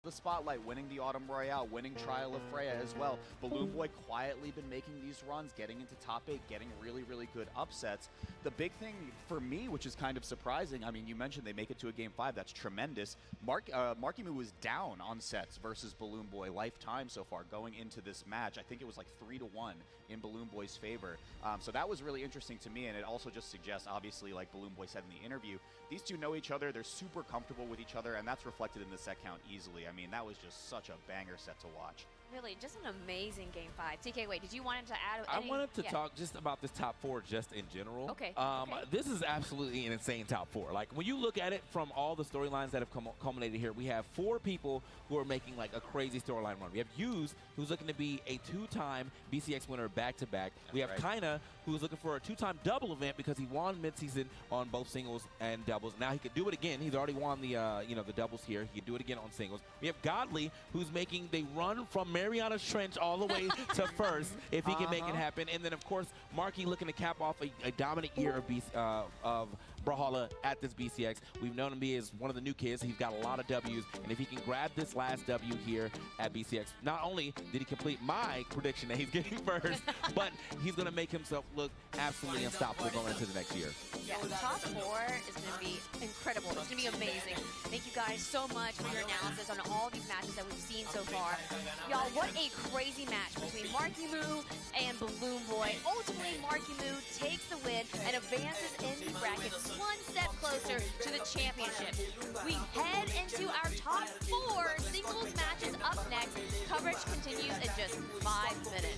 the spotlight, winning the Autumn Royale, winning Trial of Freya as well. Balloon Boy quietly been making these runs, getting into top 8, getting really, really good upsets. The big thing for me, which is kind of surprising, I mean, you mentioned they make it to a Game 5. That's tremendous. Marky Moo was down on sets versus Balloon Boy lifetime so far going into this match. I think it was like 3-1 in Balloon Boy's favor. So that was really interesting to me, and it also just suggests, obviously, like Balloon Boy said in the interview, these two know each other, they're super comfortable with each other, and that's reflected in the set count easily. I mean, that was just such a banger set to watch. Really, just an amazing Game 5. TK, wait, did you want him to add I wanted to talk just about this top 4 just in general. Okay. This is absolutely an insane top 4. Like, when you look at it from all the storylines that have culminated here, we have 4 people who are making, like, a crazy storyline run. We have Hughes, who's looking to be a 2-time BCX winner back-to-back. We have Kaina, who's looking for a 2-time double event because he won midseason on both singles and doubles. Now he could do it again. He's already won the, the doubles here. He could do it again on singles. We have Godly, who's making the run from Mariana's Trench all the way to first, if he can make it happen. And then, of course, Marky looking to cap off a dominant year of Brawlhalla at this BCX. We've known him be as one of the new kids. He's got a lot of W's, and if he can grab this last W here at BCX, not only did he complete my prediction that he's getting first, but he's going to make himself look absolutely unstoppable going into the next year. Yeah, top 4 is going to be incredible. It's going to be amazing. Thank you guys so much for your analysis on all these matches that we've seen so far. Y'all, what a crazy match between Marky Moo and Balloon Boy. Ultimately, Marky Moo takes the win and advances in the bracket one step closer to the championship. We head into our top 4 singles matches up next. Coverage continues in just 5 minutes.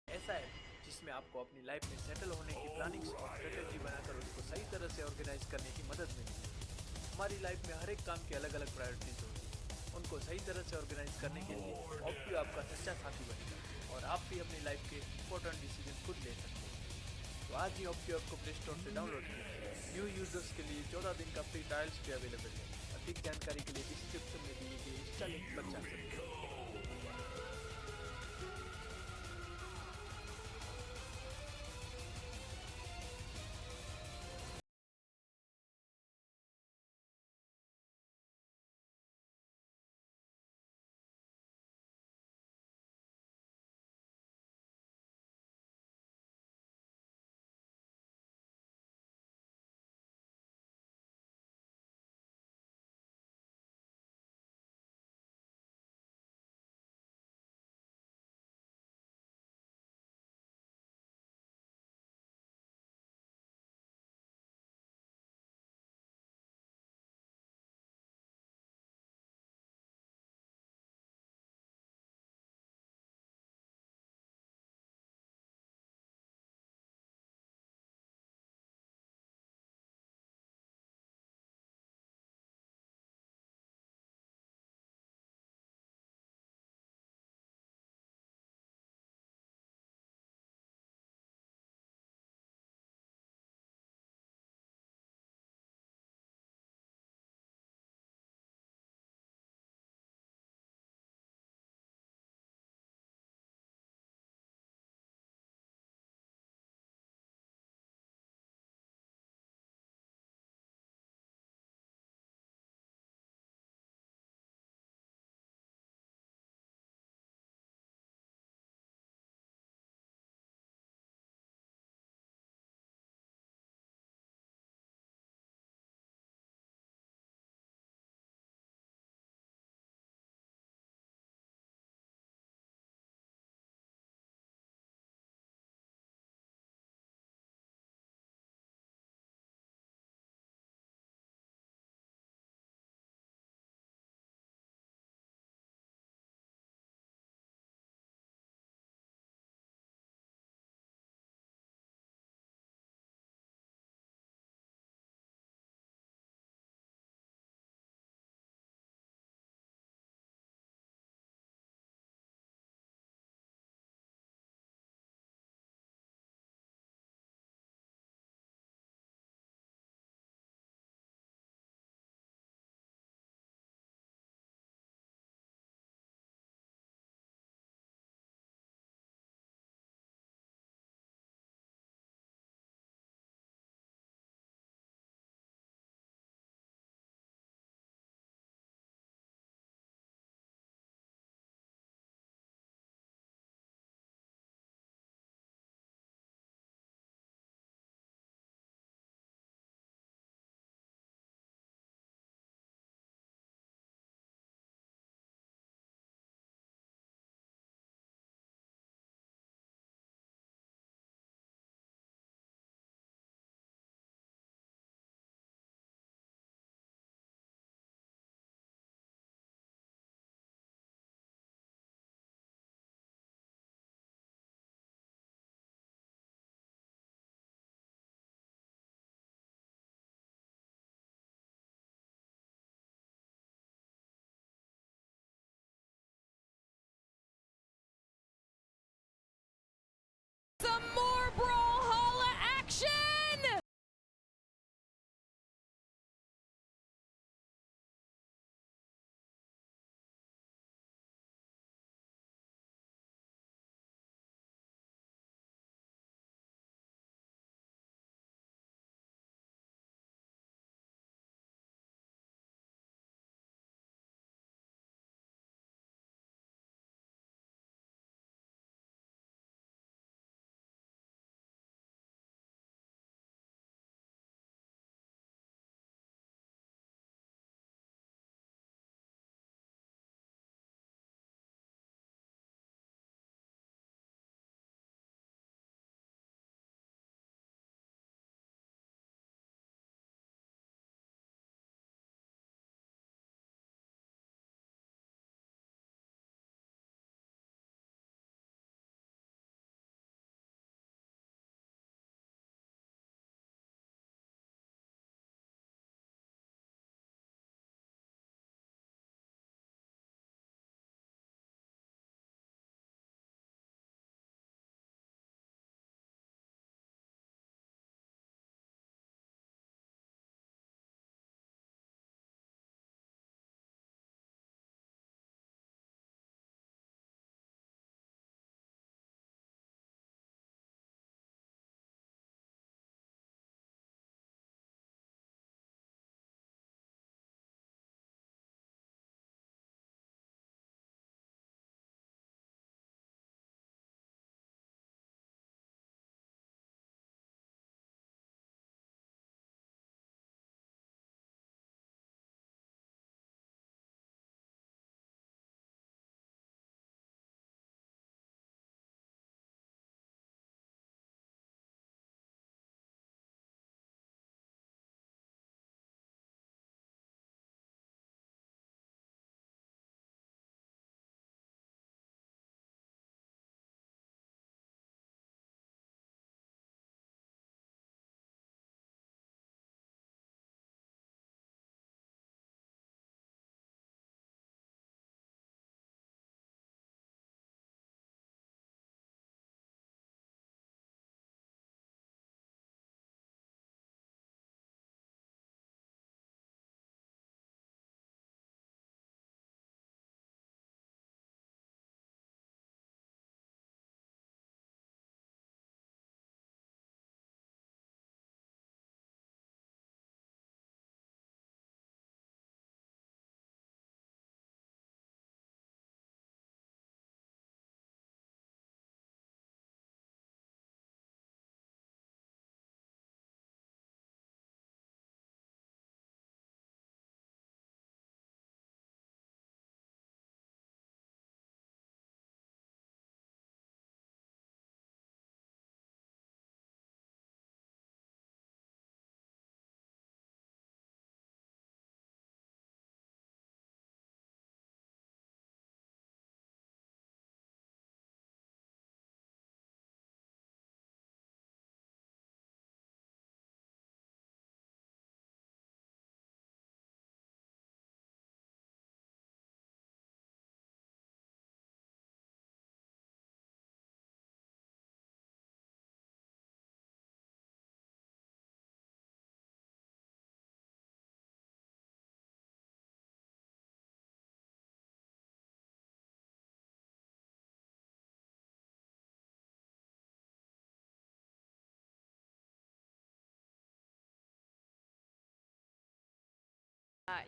ऐसा है जिसमें आपको अपनी life में settle होने की planning और strategy बनाकर उसको सही तरह से ऑर्गेनाइज करने की मदद मिलती है। हमारी लाइफ में हर एक काम की अलग अलग प्रायोरिटीज होती है। उनको सही तरह से ऑर्गेनाइज करने के लिए ऑप्टियो आपका सच्चा साथी बनेगा और आप भी अपनी लाइफ के इंपॉर्टेंट डिसीजन खुद ले सकते हैं। तो आज ही ऑप्टियो ऐप को प्ले स्टोर से डाउनलोड कीजिए। न्यू यूजर्स के लिए 14 दिन का फ्री ट्रायल्स भी अवेलेबल है। अधिक जानकारी के लिए डिस्क्रिप्शन में दिए गए इंस्टा लिंक पर जा सकते हैं।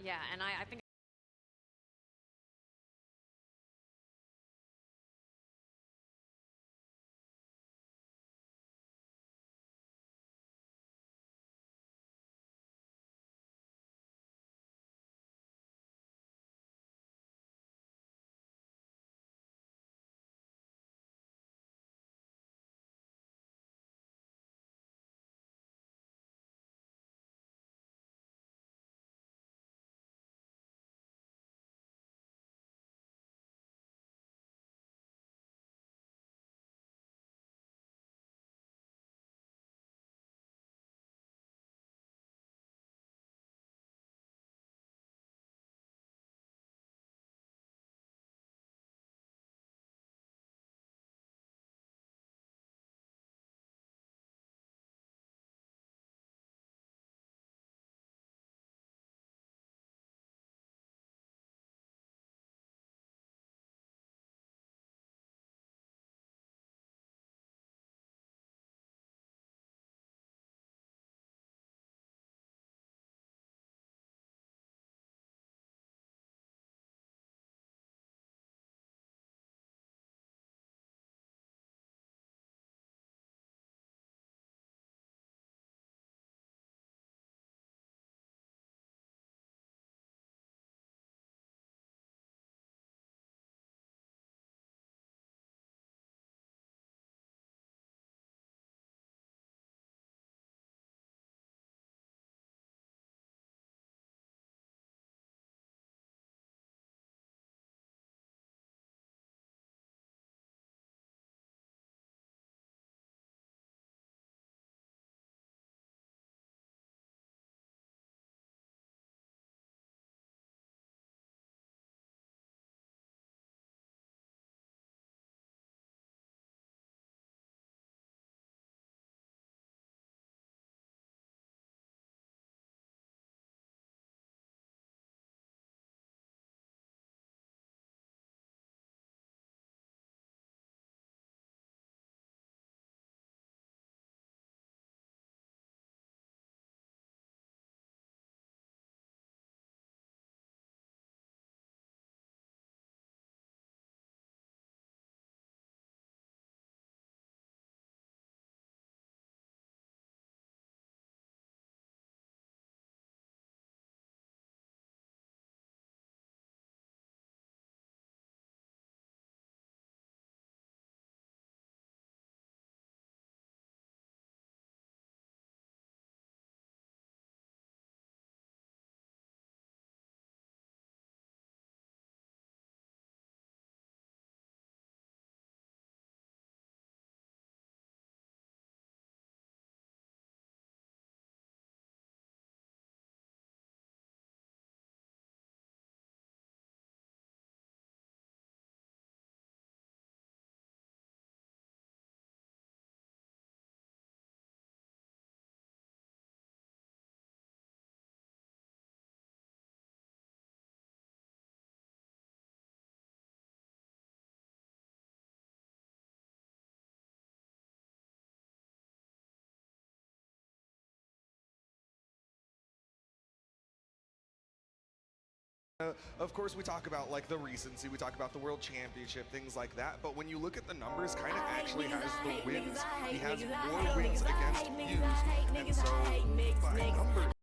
Yeah, and I think Of course, we talk about like the recency, we talk about the World Championship, things like that. But when you look at the numbers, kind of actually has the wins. He has more wins against Hughes, and so by numbers.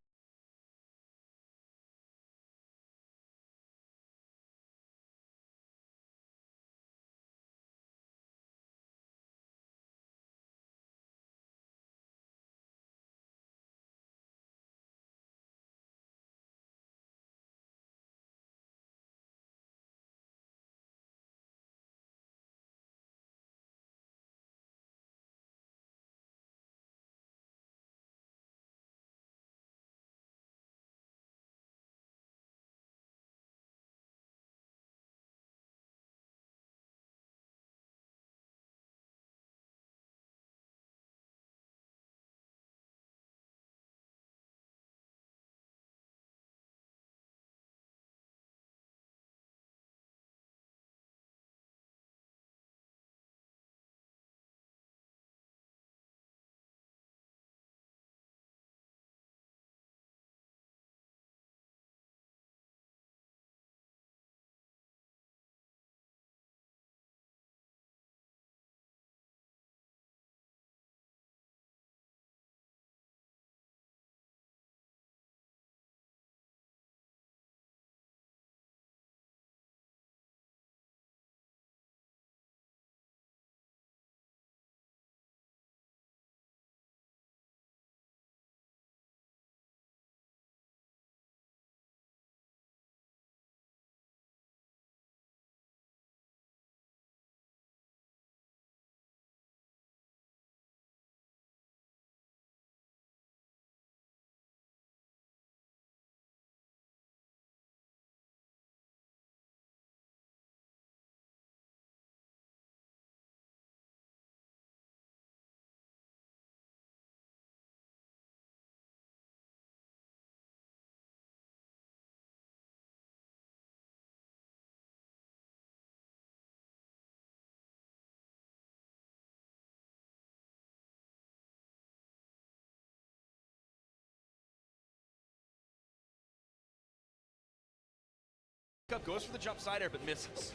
up, goes for the jump side air, but misses.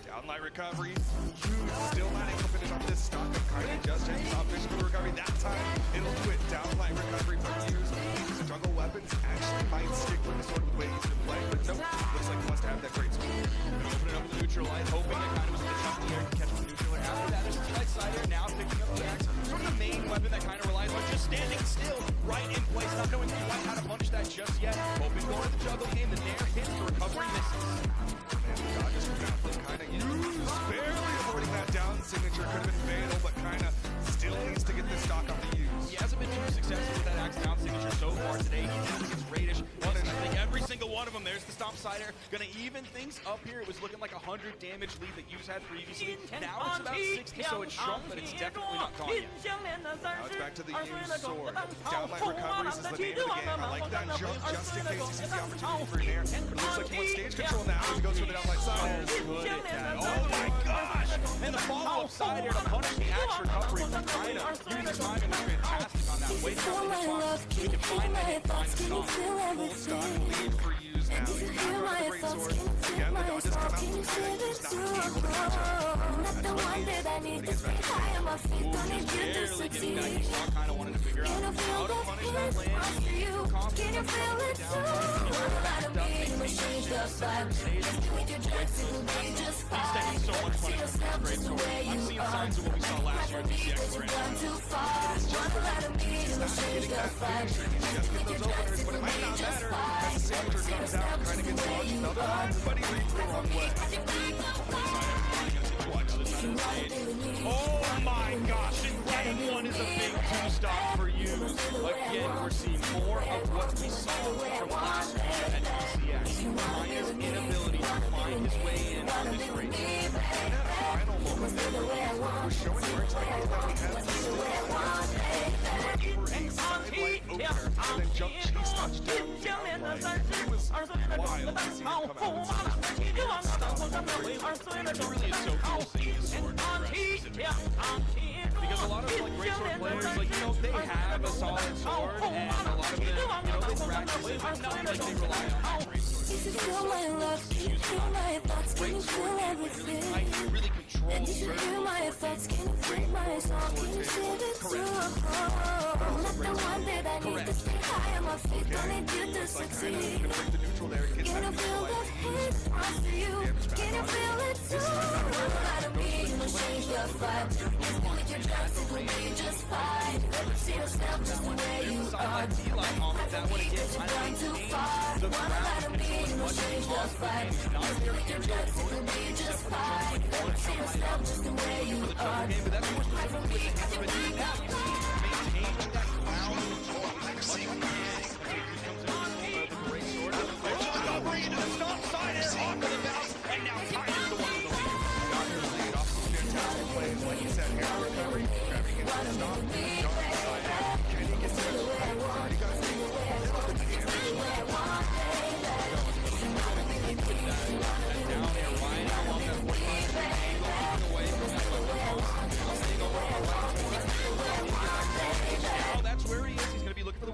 Downlight recovery. Still not able to finish off this stock of kind of just takes off finish for the recovery. That time, it'll do it. Downlight recovery from Hughes. These jungle weapons actually might stick with the sort of way he's been playing, but nope, looks like he wants to have that great sword. Open it up with the neutral light, hoping that kind of was in the jump in the air to catch the neutral air. After that, there's the light side air, now picking up the axe. Sort of the main weapon that kind of relies on just standing still, right in place, not knowing quite how to punish that just yet. Hoping more of the juggle game, the nair hits, the recovery misses. Dodges from Outfit kind of used, barely avoiding that down signature. Could have been fatal, but kind of still needs to get this stock off the use. He hasn't been too successful with that axe down signature so far today. He did against Radish. I think every single one of them. There's the stomp sider. Gonna even things up here. It was looking like 100 damage lead that Hughes had previously. Now it's about 60, so it's shrunk, but it's definitely not gone yet. Now it's back to the Hughes sword. Downlight recoveries is the name of the game. I like that jump just in case he sees the opportunity for an air. But it looks like he wants stage control now as he goes for the downlight side. Oh my gosh! And the follow-up side here to punish the axe recovery from China. Hughes' timing was fantastic on that. Wait for the response. We can find that hit, find the stop. Full stock lead for Hughes now. He's got the great sword. Again, the dodges come out from Sting. He's not able to catch up. That's what he needs. But he gets back to barely getting back. He saw kind of wanted to figure out how to punish that land. Can you feel it too? He's taking so much punishment from that great sword. I'm seeing signs of what we saw last year at BCX Grand. He's not getting that finish. He's just getting those openers, but it might not matter as the signature comes out, kind of gets launched another one, but he reads the wrong way. Oh my gosh, and game one is a big two-stop for you. Again, we're seeing more of what we saw from last year at BCX. China's inability to find his way in on this race. And that final moment there, we're showing where exactly that we have this still. For a sidelight opener, and then jump cheese touchdown. It was wild to see him come out and It really is so cool seeing his sword because a lot of like great sword players, like they have a solid sword, and a lot of them, they practice it, but not like they rely on that great sword. Great sword game, really tight, really controls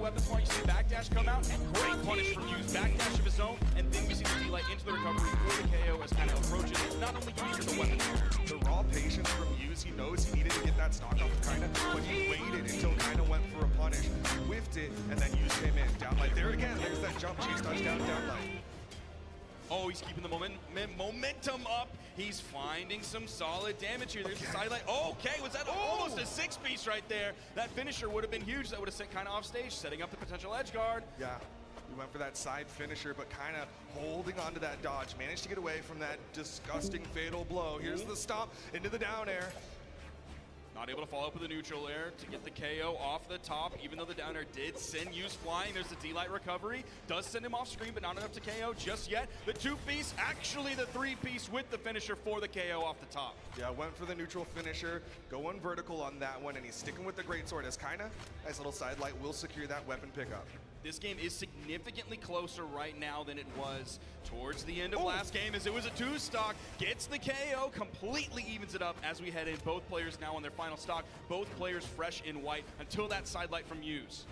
weapons point. You see backdash come out, great punish from Hughes. Backdash of his own, and then we see the D-Light into the recovery for the KO as kind of approaches not only using the weapon. The raw patience from Hughes, he knows he needed to get that stock off of Kinda, but he waited until Kinda went for a punish, whiffed it, and then Hughes came in. Downlight there again, there's that jump chase touchdown, downlight. Oh, he's keeping the momentum up. He's finding some solid damage here. There's the sidelight. Oh, okay, was that almost a six-piece right there? That finisher would have been huge. That would have sent kind of off stage, setting up the potential edge guard. Yeah, he went for that side finisher, but kind of holding onto that dodge. Managed to get away from that disgusting fatal blow. Here's the stomp into the down air. Not able to follow up with a neutral air to get the KO off the top, even though the down air did send Hughes flying. There's the D-Light recovery. Does send him off screen, but not enough to KO just yet. The two-piece, actually the three-piece with the finisher for the KO off the top. Yeah, went for the neutral finisher, going vertical on that one, and he's sticking with the greatsword as Kinda, nice little sidelight, will secure that weapon pickup. This game is significantly closer right now than it was towards the end of last game, as it was a two-stock. Gets the KO, completely evens it up as we head in. Both players now on their final stock. Both players fresh in white until that sidelight from Hughes.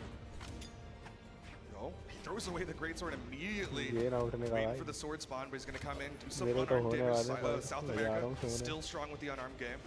Oh, he throws away the greatsword immediately. Waiting for the sword spawn, but he's going to come in, do some Mere to unarmed hone damage. wale South baat America lगा रहा हूँ still strong with the unarmed game.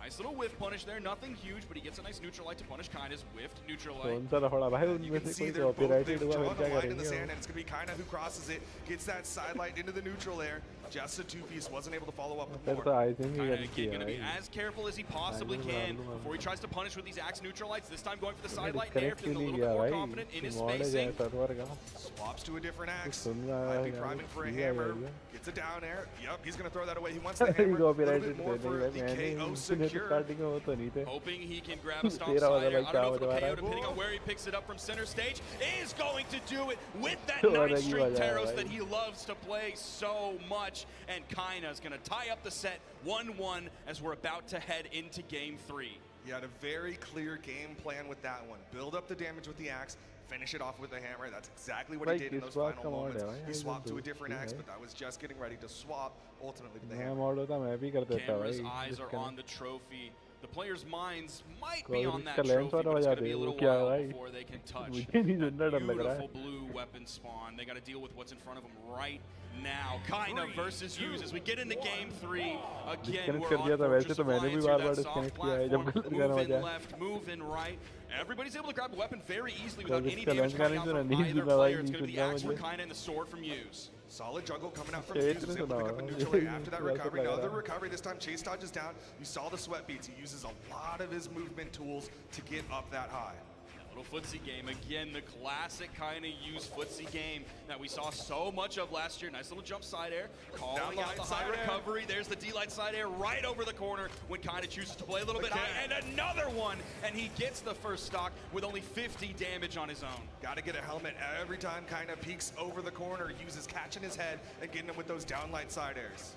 Nice little whiff punish there, nothing huge, but he gets a nice neutral light to punish Kaina's whiffed neutral light. कौन सा लफड़ा भाई You उनमें can से see कोई they're both, copyrighted they've हुआ drawn फिर a क्या line in the करेंगे sand, and it's going to be Kaina who crosses it, gets that side light into the neutral air. Just a two-piece, wasn't able to follow up with फिर more. तो I think Kaina ये again going to be भाई as careful as he possibly Kaina can मार लूँगा before he tries to punish with these axe neutral lights. This time going for the मैं side light there, disconnect feeling a के little लिए bit गया more भाई confident in his mod है spacing. Server का Swaps to a different axe. सुन रहा Might है be यार priming for a किया hammer. जाएगा Gets a down air. Yep, he's going to throw that away. He wants the hammer. A little copyrighted bit more for नहीं the मैंने KO सुने तो secure. Starting में वो तो नहीं थे Hoping he can grab a stomp तेरा वाला side air. भाई I क्या don't know if बजवा the रहा KO, है depending on where he picks it up from center stage, is going to do it with that तो अलग 9th ही string बजा रहा है Taros भाई that he loves to play so much. And Kaina is going to tie up the set 1-1 as we're about to head into game 3. He had a very clear game plan with that one. Build up the damage with the axe, finish it off with the hammer. That's exactly what he did in those final moments. He swapped to a different axe, but that was just getting ready to swap ultimately with the मैं hammer. Mod होता मैं भी कर देता Camera's भाई eyes are on the trophy. The players' minds might be कोई on that इसका trophy, lens but वाला it's बजा going to they be a वो little क्या while भाई before they can touch मुझे नहीं सुनना डर लग रहा beautiful है blue weapon spawn. They got to deal with what's in front of them right now. Kaina versus Use as we get into game 3. Again, disconnect we're कर दिया on था वैसे Fortress तो मैंने भी Alliance bar here, bar that soft disconnect किया है जब platform. गलत गाना Move in बजा left, move in right. Everybody's able to grab a weapon very easily तो without any इसका damage लेंस coming गाने out सुना from नहीं either सुना भाई player. It's नहीं going to be the सुनना axe from मुझे Kaina and the sword from Use. Solid juggle coming out from Chase Hughes. Was ने able to pick up a सुना neutral air after that ये recovery. लग Another रहा है recovery. This time Chase dodges down. You saw the sweat beats. He uses a lot of his movement tools to get up that high. Little footsie game. Again, the classic kind of use footsie game that we saw so much of last year. Nice little jump side air. Calling out the high recovery. There's the D-Light side air right over the corner when Kaina chooses to play a little bit high. And another one. And he gets the first stock with only 50 damage on his own. Got to get a helmet every time Kaina peeks over the corner. Uses catching his head and getting him with those downlight side airs.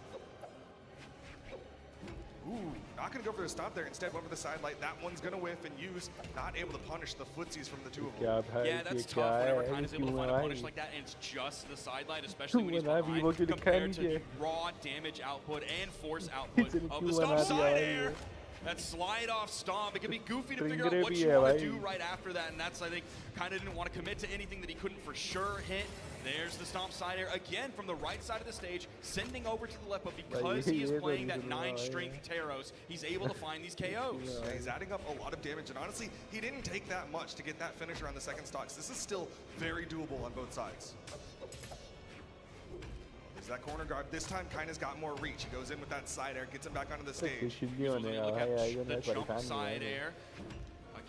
Ooh, not going to go for the stop there. Instead, went for the side light. That one's going to whiff and Use. Not able to punish the footsies from the two of them. Yeah, that's tough whenever Kaina's able to find a punish like that, and it's just the side light, especially when he's behind, compared to the raw damage output and force output of the stomp side air. That slide off stomp, it can be goofy to figure out what you want to do right after that, and that's, I think, Kaina didn't want to commit to anything that he couldn't for sure hit. There's the stomp side air again from the right side of the stage, sending over to the left, but because he is playing that 9-strength Taros, he's able to find these KOs. Yeah, he's adding up a lot of damage, and honestly, he didn't take that much to get that finisher on the second stocks. This is still very doable on both sides. There's that corner guard. This time, Kaina's got more reach. He goes in with that side air, gets him back onto the stage. Look at the jump side air.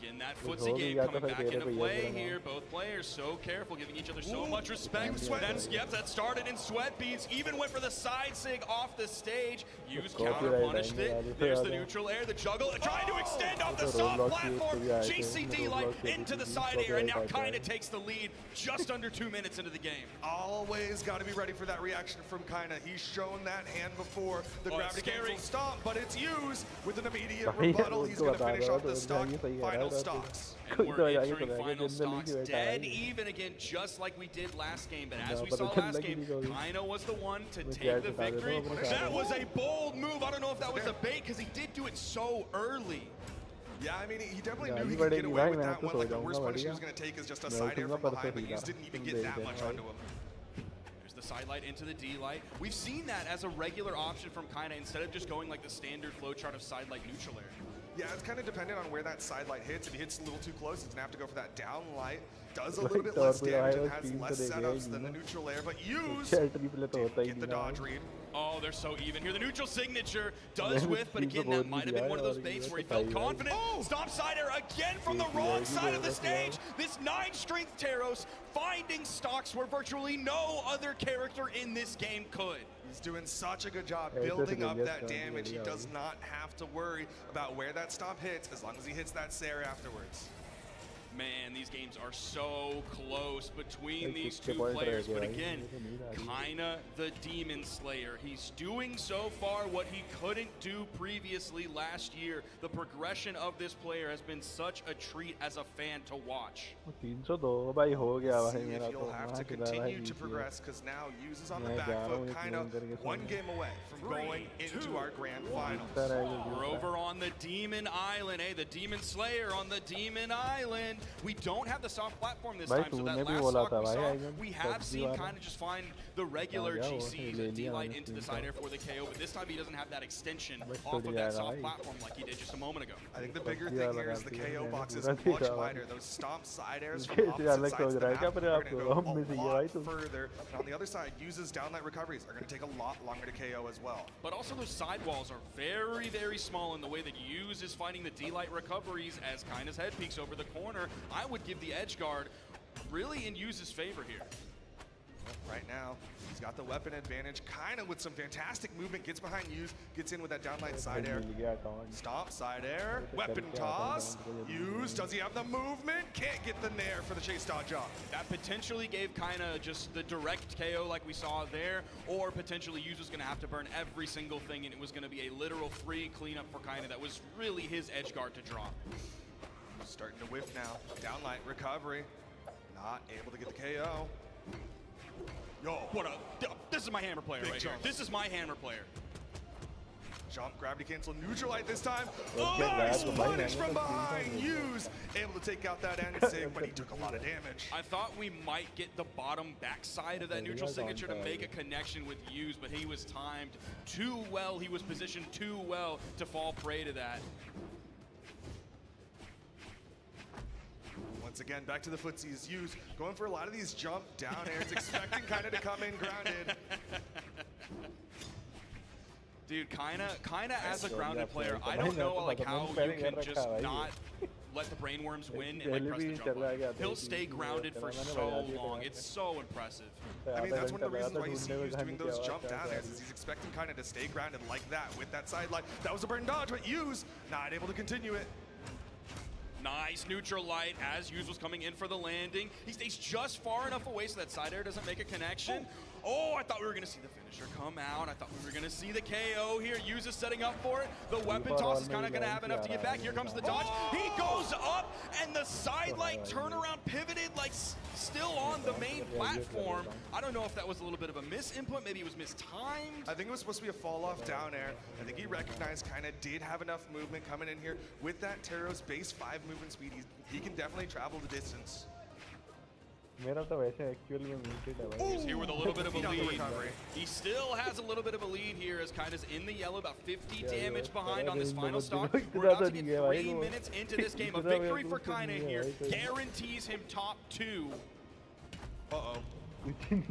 Again, that footsie game coming back into play here. Both players so careful, giving each other so much respect. That started in sweat beats. Even went for the side sig off the stage. Use counter punished it. There's the neutral air, the juggle, trying to extend off the soft platform. GCD light into the side air, and now Kaina takes the lead just under 2 minutes into the game. Always got to be ready for that reaction from Kaina. He's shown that hand before. The gravity cancel stomp, but it's used with an immediate rebuttal. He's going to finish off the stock. Final stocks. And we're entering final stocks dead even again, just like we did last game. But as we saw last game, Kaina was the one to take the victory. That was a bold move. I don't know if that was a bait because he did do it so early. Yeah, I mean, he definitely knew he could get away with that one. Like, the worst punish he was going to take is just a side air from behind, but Hughes didn't even get that much onto him. There's the side light into the D light. We've seen that as a regular option from Kaina instead of just going like the standard flowchart of side light neutral air. Yeah, it's kind of dependent on where that side light hits. If he hits a little too close, he's going to have to go for that down light. Does a little bit less damage and has less setups than the neutral air, but Use didn't get the dodge read. Oh, they're so even here. The neutral signature does whiff, but again, that might have been one of those baits where he felt confident. Stomp side air again from the wrong side of the stage. This 9-strength Taros finding stocks where virtually no other character in this game could. He's doing such a good job building up that damage. He does not have to worry about where that stomp hits as long as he hits that Sarah afterwards. Man, these games are so close between these two players. But again, Kaina the Demon Slayer. He's doing so far what he couldn't do previously last year. The progression of this player has been such a treat as a fan to watch. 302 भाई हो गया भाई See मेरा if तो you'll have to continue to progress because now Use is on the back foot, Kaina one game away from going into our grand finals. We're over on the Demon Island. Hey, the Demon Slayer on the Demon Island. We don't have the soft platform this time, so that last stock we saw, we have seen kind of just find the regular GC D-Light into the side air for the KO, but this time he doesn't have that extension off of that soft platform like he did just a moment ago. I think the bigger thing here is the KO box is much wider. Those stomp side airs from opposite sides of the map are going to go a lot further. And on the other side, Yu's downlight recoveries are going to take a lot longer to KO as well. But also those sidewalls are very, very small in the way that Yuz is fighting the D-Light recoveries as Kaina's head peeks over the corner. I would give the edge guard really in Yuz's favor here. Right now, he's got the weapon advantage, kind of with some fantastic movement, gets behind Yuz, gets in with that downlight side air. Stomp, side air, weapon toss. Yuz, does he have the movement? Can't get the nair for the chase dodge off. That potentially gave Kaina just the direct KO like we saw there, or potentially Yuz was going to have to burn every single thing, and it was going to be a literal free cleanup for Kaina. That was really his edge guard to drop. Starting to whiff now. Downlight recovery. Not able to get the KO. Yo, this is my hammer player right here. This is my hammer player. Jump, gravity cancel, neutral light this time. Nice punish from behind. Yuz able to take out that end sig, but he took a lot of damage. I thought we might get the bottom backside of that neutral signature to make a connection with Yuz, but he was timed too well. He was positioned too well to fall prey to that. Once again, back to the footsies. Yuz going for a lot of these jump down airs, expecting Kaina to come in grounded. Dude, Kaina as a grounded player, I don't know like how you can just not let the brainworms win and like press the jump button. He'll stay grounded for so long. It's so impressive. I mean, that's one of the reasons why you see Yuz doing those jump down airs, is he's expecting Kaina to stay grounded like that with that side light. That was a burn dodge, but Yuz not able to continue it. Nice neutral light as Yuz was coming in for the landing. He stays just far enough away so that side air doesn't make a connection. Oh, I thought we were going to see the finisher come out. I thought we were going to see the KO here. Yuz is setting up for it. The weapon toss is kind of going to have enough to get back. Here comes the dodge. He goes up, and the side light turnaround pivoted like still on the main platform. I don't know if that was a little bit of a misinput. Maybe it was mistimed. I think it was supposed to be a fall off down air. I think he recognized Kaina did have enough movement coming in here. With that Tero's base 5 movement speed, he can definitely travel the distance. He's here with a little bit of a lead. He still has a little bit of a lead here as Kaina's in the yellow, about 50 damage behind on this final stock. We're about to get 3 minutes into this game. A victory for Kaina here guarantees him top 2. Uh-oh.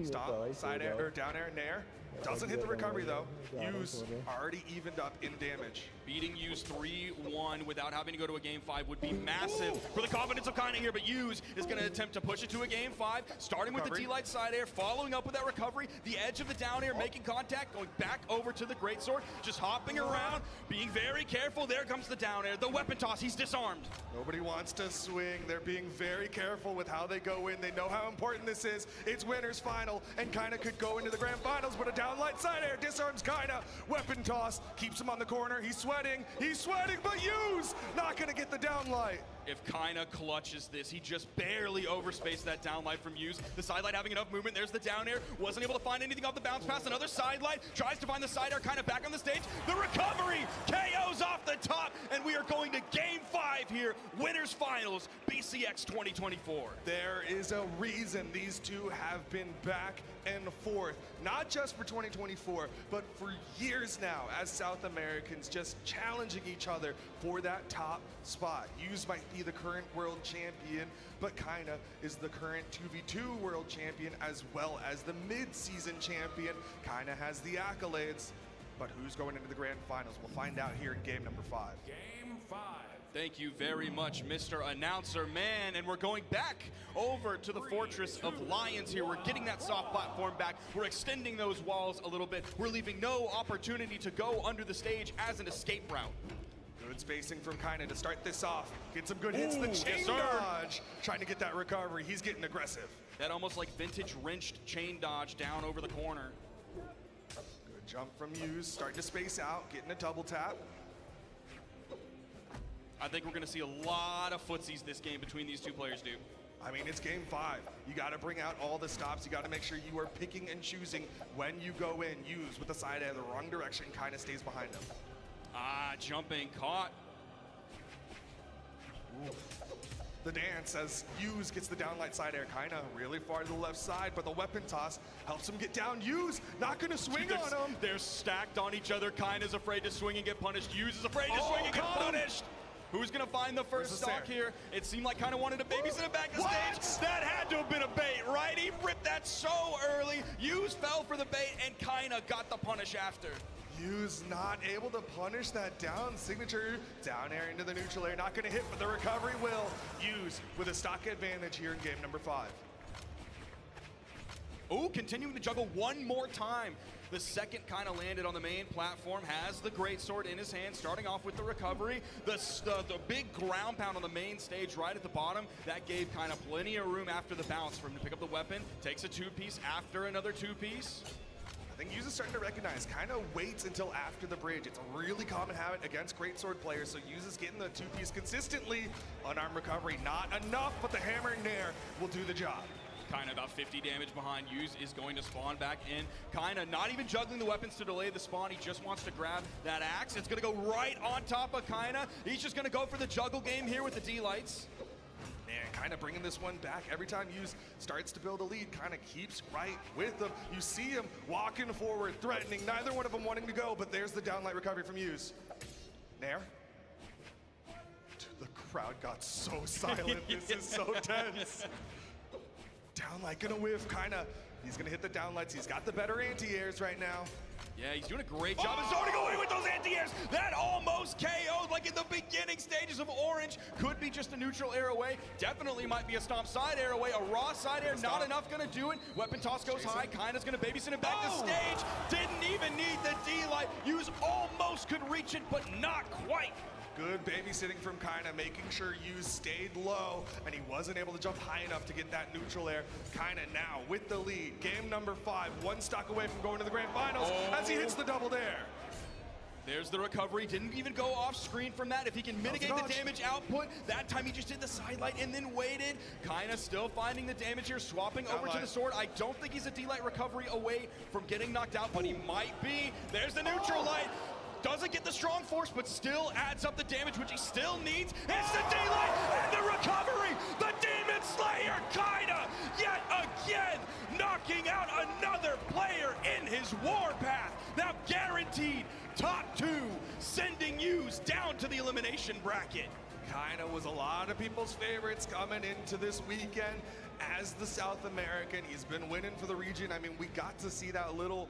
Stop, side air, or down air, nair. Doesn't hit the recovery though. Yuz already evened up in damage. Beating Yuz 3-1 without having to go to a game 5 would be massive for the confidence of Kaina here, but Yuz is going to attempt to push it to a game 5, starting with the D-Light side air, following up with that recovery, the edge of the down air, making contact, going back over to the greatsword, just hopping around, being very careful. There comes the down air, the weapon toss, he's disarmed. Nobody wants to swing. They're being very careful with how they go in. They know how important this is. It's winner's final, and Kaina could go into the grand finals, but a downlight side air disarms Kaina. Weapon toss keeps him on the corner. He's sweating, but Yuz not gonna get the downlight. If Kaina clutches this, he just barely overspaced that downlight from Yuz. The sidelight having enough movement. There's the down air. Wasn't able to find anything off the bounce pass. Another sidelight. Tries to find the side air. Kaina back on the stage. The recovery. KO's off the top. And we are going to game 5 here. Winners finals. BCX 2024. There is a reason these two have been back and forth. Not just for 2024, but for years now as South Americans just challenging each other for that top spot. Yuz might be the current world champion, but Kaina is the current 2v2 world champion as well as the mid-season champion. Kaina has the accolades, but who's going into the grand finals? We'll find out here in game number 5. Game 5. Thank you very much, Mr. Announcer Man. And we're going back over to the Fortress of Lions here. We're getting that soft platform back. We're extending those walls a little bit. We're leaving no opportunity to go under the stage as an escape route. Good spacing from Kaina to start this off. Get some good hits. The chain dodge. Trying to get that recovery. He's getting aggressive. That almost like vintage wrenched chain dodge down over the corner. Good jump from Yuz. Starting to space out. Getting a double tap. I think we're going to see a lot of footsies this game between these two players, dude. I mean, it's game 5. You got to bring out all the stops. You got to make sure you are picking and choosing when you go in. Yuz with the side air the wrong direction, kind of stays behind him. Ah, jumping, caught. the dance as Hughes gets the downlight side air kind of really far to the left side, but the weapon toss helps him get down. Hughes not going to swing on him. They're stacked on each other. Kina's afraid to swing and get punished. Hughes is afraid to swing and get punished. Who's going to find the first stock here? It seemed like Kina wanted to babysit it back to stage. That had to have been a bait, right? He ripped that so early. Hughes fell for the bait, and Kina got the punish after. Hughes not able to punish that down signature. Down air into the neutral air. Not going to hit, but the recovery will. Hughes with a stock advantage here in game number 5. Oh, continuing to juggle one more time. The second kind of landed on the main platform, has the greatsword in his hand, starting off with the recovery. The big ground pound on the main stage right at the bottom, that gave kind of plenty of room after the bounce for him to pick up the weapon. Takes a 2-piece after another 2-piece. I think Hughes is starting to recognize, kind of waits until after the bridge. It's a really common habit against greatsword players, so Hughes is getting the 2-piece consistently. Unarmed recovery, not enough, but the hammer and nair will do the job. Kind of about 50 damage behind. Hughes is going to spawn back in. Kind of not even juggling the weapons to delay the spawn. He just wants to grab that axe. It's going to go right on top of Kina. He's just going to go for the juggle game here with the D-lights. Man, kind of bringing this one back. Every time Hughes starts to build a lead, kind of keeps right with them. You see him walking forward, threatening. Neither one of them wanting to go, but there's the downlight recovery from Hughes. Nair. The crowd got so silent. This is so tense. Downlight gonna whiff, kinda. He's gonna hit the downlights. He's got the better anti-airs right now. Yeah, he's doing a great job. It's already going with those anti-airs. That almost KO'd like in the beginning stages of Orange. Could be just a neutral air away. Definitely might be a stomp side air away. A raw side air, not enough gonna do it. Weapon toss goes high. Kina's gonna babysit it back to stage. Didn't even need the D-light. Hughes almost could reach it, but not quite. Good babysitting from Kina, making sure Hughes stayed low, and he wasn't able to jump high enough to get that neutral air. Kina now with the lead. Game number 5, one stock away from going to the grand finals as he hits the double dare. There's the recovery. Didn't even go off screen from that. If he can mitigate the damage output, that time he just did the sidelight and then waited. Kina still finding the damage here, swapping over to the sword. I don't think he's a D-light recovery away from getting knocked out, but he might be. There's the neutral light. Doesn't get the strong force, but still adds up the damage, which he still needs. It's the D-light and the recovery. The Demon Slayer, Kina, yet again, knocking out another player in his warpath. Now guaranteed top 2, sending Hughes down to the elimination bracket. Kina was a lot of people's favorites coming into this weekend. As the South American, he's been winning for the region. I mean, we got to see that little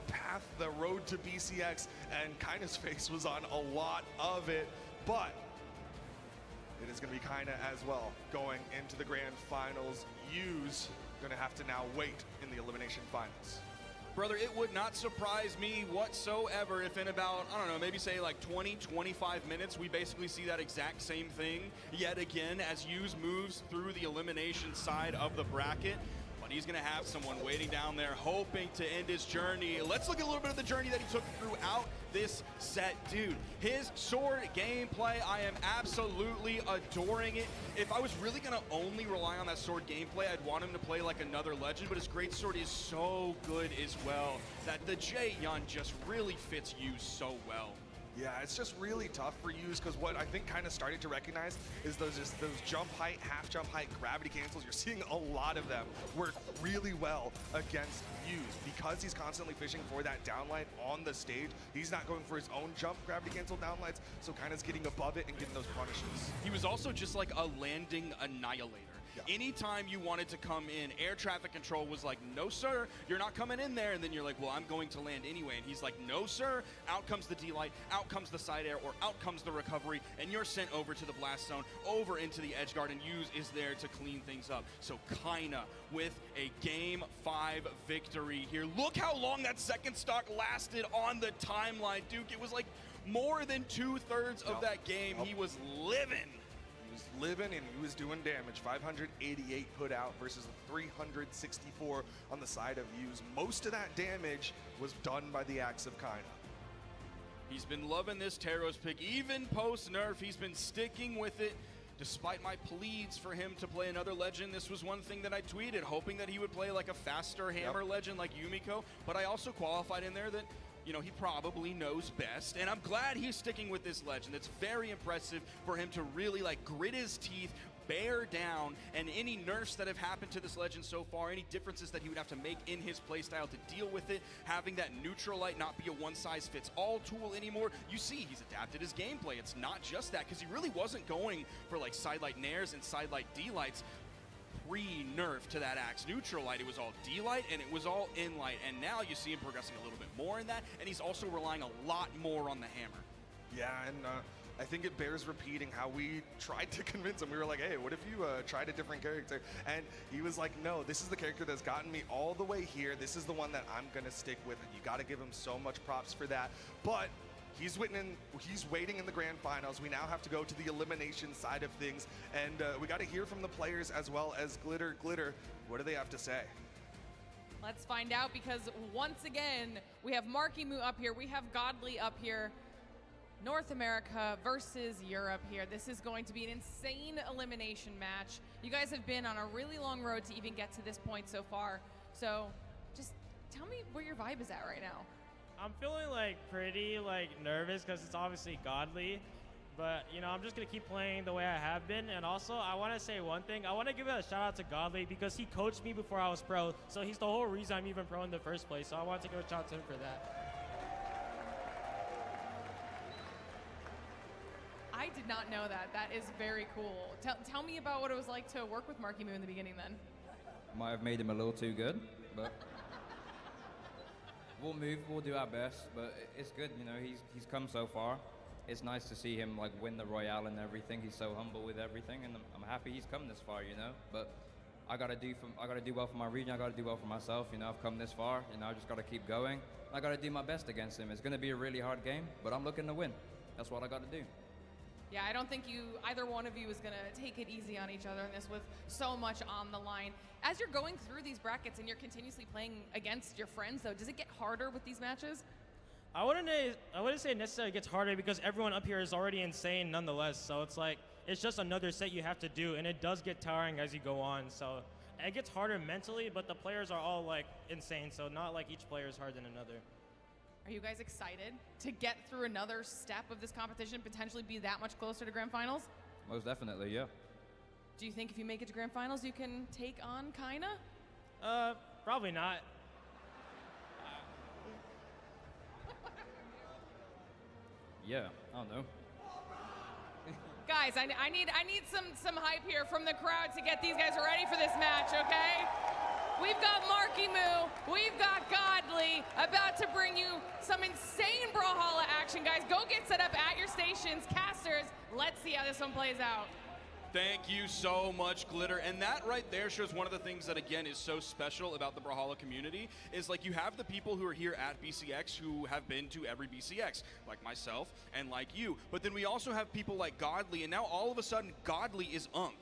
path, the road to BCX, and Kina's face was on a lot of it, but it is going to be Kina as well going into the grand finals. Hughes going to have to now wait in the elimination finals. Brother, it would not surprise me whatsoever if in about, I don't know, maybe say like 20, 25 minutes, we basically see that exact same thing yet again as Hughes moves through the elimination side of the bracket. But he's going to have someone waiting down there hoping to end his journey. Let's look at a little bit of the journey that he took throughout this set. Dude, his sword gameplay, I am absolutely adoring it. If I was really going to only rely on that sword gameplay, I'd want him to play like another legend, but his greatsword is so good as well that the Jae-Yun just really fits Hughes so well. Yeah, it's just really tough for Hughes because what I think kind of started to recognize is those jump height, half jump height, gravity cancels. You're seeing a lot of them work really well against Hughes because he's constantly fishing for that downlight on the stage. He's not going for his own jump gravity cancel downlights, so kind of getting above it and getting those punishes. He was also just like a landing annihilator. Yeah. Anytime you wanted to come in, air traffic control was like, no sir, you're not coming in there. And then you're like, well, I'm going to land anyway. And he's like, no sir. Out comes the D-light, out comes the side air, or out comes the recovery, and you're sent over to the blast zone, over into the edge guard, and Hughes is there to clean things up. So Kina with a Game 5 victory here. Look how long that second stock lasted on the timeline, Duke. It was like more than 2/3 of that game. He was living. Living and he was doing damage. 588 put out versus 364 on the side of Hughes. Most of that damage was done by the axe of Kina. He's been loving this Taros pick. Even post-nerf, he's been sticking with it. Despite my pleads for him to play another legend, this was one thing that I tweeted, hoping that he would play like a faster hammer legend like Yumiko. But I also qualified in there that, you know, he probably knows best, and I'm glad he's sticking with this legend. It's very impressive for him to really like grit his teeth, bear down, and any nerfs that have happened to this legend so far, any differences that he would have to make in his playstyle to deal with it, having that neutral light not be a one-size-fits-all tool anymore. You see he's adapted his gameplay. It's not just that, because he really wasn't going for like side light nairs and side light D-lights pre-nerf to that axe neutral light. It was all D-light and it was all in-light, and now you see him progressing a little bit more in that, and he's also relying a lot more on the hammer. Yeah, and I think it bears repeating how we tried to convince him. We were like, hey, what if you tried a different character? And he was like, no, this is the character that's gotten me all the way here. This is the one that I'm going to stick with, and you got to give him so much props for that. But he's waiting in the grand finals. We now have to go to the elimination side of things, and we got to hear from the players as well as Glitter. Glitter, what do they have to say? Let's find out, because once again, we have Marky Moo up here, we have Godly up here. North America versus Europe here. This is going to be an insane elimination match. You guys have been on a really long road to even get to this point so far. So just tell me where your vibe is at right now. I'm feeling like pretty nervous because it's obviously Godly, but you know, I'm just gonna keep playing the way I have been. And also I want to say one thing. I want to give a shout out to Godly because he coached me before I was pro. So he's the whole reason I'm even pro in the first place. So I want to give a shout out to him for that. I did not know that. That is very cool. Tell me about what it was like to work with Marky Moo in the beginning then. Might have made him a little too good, but we'll do our best, but it's good, you know, he's come so far. It's nice to see him like win the Royale and everything. He's so humble with everything, and I'm happy he's come this far, you know. But I gotta do well for my region, I gotta do well for myself, you know. I've come this far, you know, I just gotta keep going. I gotta do my best against him. It's gonna be a really hard game, but I'm looking to win. That's what I gotta do. Yeah, I don't think either one of you is going to take it easy on each other in this with so much on the line. As you're going through these brackets and you're continuously playing against your friends, though, does it get harder with these matches? I wouldn't say it necessarily gets harder because everyone up here is already insane nonetheless. So it's like, it's just another set you have to do, and it does get tiring as you go on. So it gets harder mentally, but the players are all like insane. So not like each player is harder than another. Are you guys excited to get through another step of this competition, potentially be that much closer to grand finals? Most definitely, yeah. Do you think if you make it to grand finals, you can take on Kaina? Probably not. Yeah, I don't know. Guys, I need some hype here from the crowd to get these guys ready for this match, okay? We've got Marky Moo, we've got Godly, about to bring you some insane Brawlhalla action, guys. Go get set up at your stations. Casters, let's see how this one plays out. Thank you so much, Glitter. And that right there shows one of the things that, again, is so special about the Brawlhalla community is, like, you have the people who are here at BCX who have been to every BCX, like myself and like you. But then we also have people like Godly, and now all of a sudden, Godly is Unk.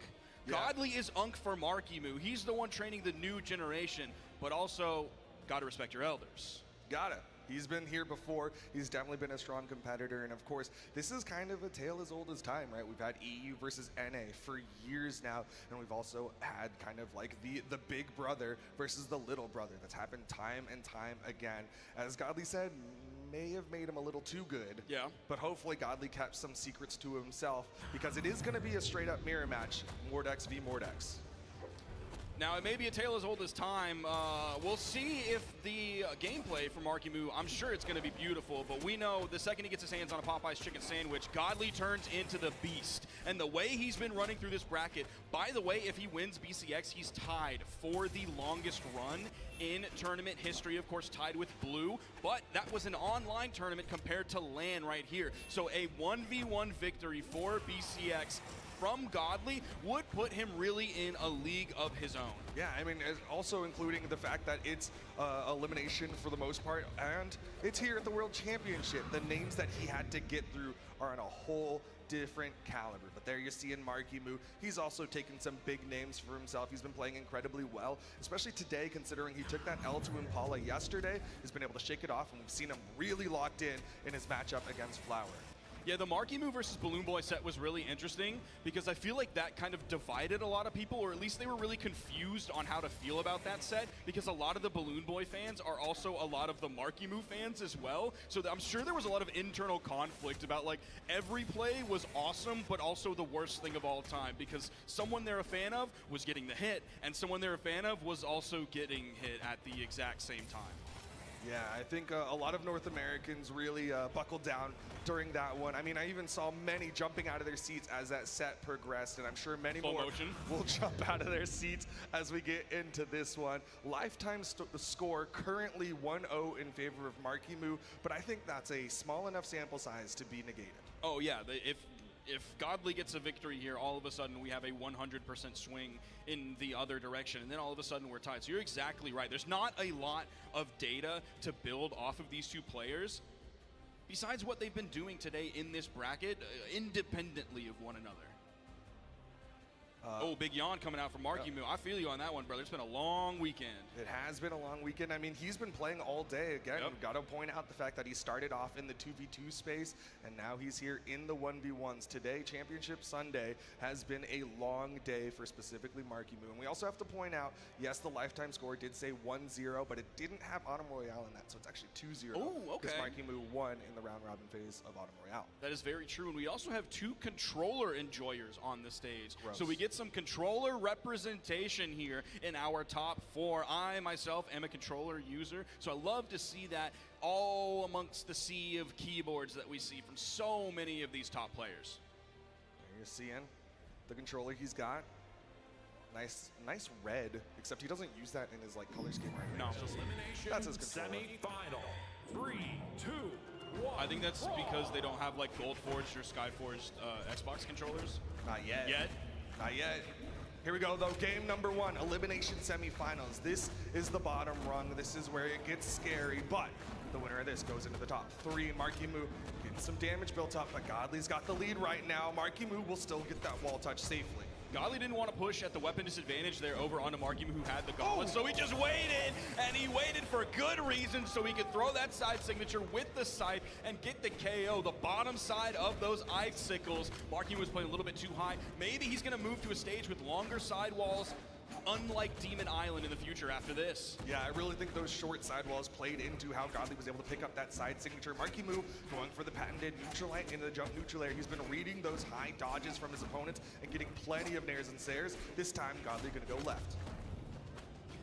Yeah. Godly is Unk for Marky Moo. He's the one training the new generation, but also, gotta respect your elders. Got it. He's been here before. He's definitely been a strong competitor. And of course, this is kind of a tale as old as time, right? We've had EU versus NA for years now. And we've also had kind of like the big brother versus the little brother. That's happened time and time again. As Godly said, may have made him a little too good. Yeah. But hopefully Godly kept some secrets to himself, because it is going to be a straight up mirror match, Mordex v Mordex. Now, it may be a tale as old as time. We'll see if the gameplay for Marky Moo, I'm sure it's going to be beautiful, but we know the second he gets his hands on a Popeye's chicken sandwich, Godly turns into the beast. And the way he's been running through this bracket, by the way, if he wins BCX, he's tied for the longest run in tournament history, of course, tied with Blue, but that was an online tournament compared to LAN right here. So a 1v1 victory for BCX from Godly would put him really in a league of his own. Yeah, I mean, also including the fact that it's elimination for the most part, and it's here at the World Championship. The names that he had to get through are on a whole different caliber. But there you see in Marky Moo, he's also taken some big names for himself. He's been playing incredibly well, especially today, considering he took that L to Impala yesterday. He's been able to shake it off, and we've seen him really locked in his matchup against Flower. Yeah, the Markimu versus Balloon Boy set was really interesting because I feel like that kind of divided a lot of people, or at least they were really confused on how to feel about that set because a lot of the Balloon Boy fans are also a lot of the Markimu fans as well. So I'm sure there was a lot of internal conflict about like every play was awesome, but also the worst thing of all time because someone they're a fan of was getting the hit and someone they're a fan of was also getting hit at the exact same time. Yeah, I think a lot of North Americans really buckled down during that one. I mean, I even saw many jumping out of their seats as that set progressed, and I'm sure many more will jump out of their seats as we get into this one. Lifetime score currently 1-0 in favor of Markimu, but I think that's a small enough sample size to be negated. Oh yeah, if Godly gets a victory here, all of a sudden we have a 100% swing in the other direction, and then all of a sudden we're tied. So you're exactly right. There's not a lot of data to build off of these two players, besides what they've been doing today in this bracket, independently of one another. Oh, big yawn coming out from Markimu. I feel you on that one, brother. It's been a long weekend. It has been a long weekend. I mean, he's been playing all day. Again, we've got to point out the fact that he started off in the 2v2 space, and now he's here in the 1v1s. Today, Championship Sunday, has been a long day for specifically Markimu. And we also have to point out, yes, the lifetime score did say 1-0, but it didn't have Autumn Royale in that, so it's actually 2-0. Oh, okay. Because Markimu won in the round-robin phase of Autumn Royale. That is very true, and we also have two controller enjoyers on the stage. Gross. So we get some controller representation here in our top 4. I myself am a controller user, so I love to see that all amongst the sea of keyboards that we see from so many of these top players. You're seeing the controller he's got. Nice red, except he doesn't use that in his like color scheme right now. No. That's his controller. Semi-final. 3, 2, 1. I think that's because they don't have like Goldforged or Skyforged Xbox controllers. Not yet. Not yet. Here we go, though. Game number 1, elimination semifinals. This is the bottom rung. This is where it gets scary, but the winner of this goes into the top 3. Markimu getting some damage built up, but Godly's got the lead right now. Markimu will still get that wall touch safely. Godly didn't want to push at the weapon disadvantage there over onto Markimu, who had the gauntlet, so he just waited, and he waited for good reason so he could throw that side signature with the scythe and get the KO. The bottom side of those icicles. Markimu was playing a little bit too high. Maybe he's going to move to a stage with longer sidewalls, unlike Demon Island in the future after this. Yeah, I really think those short sidewalls played into how Godly was able to pick up that side signature. Markimu going for the patented neutral light into the jump neutral air. He's been reading those high dodges from his opponents and getting plenty of nairs and sares. This time, Godly gonna go left.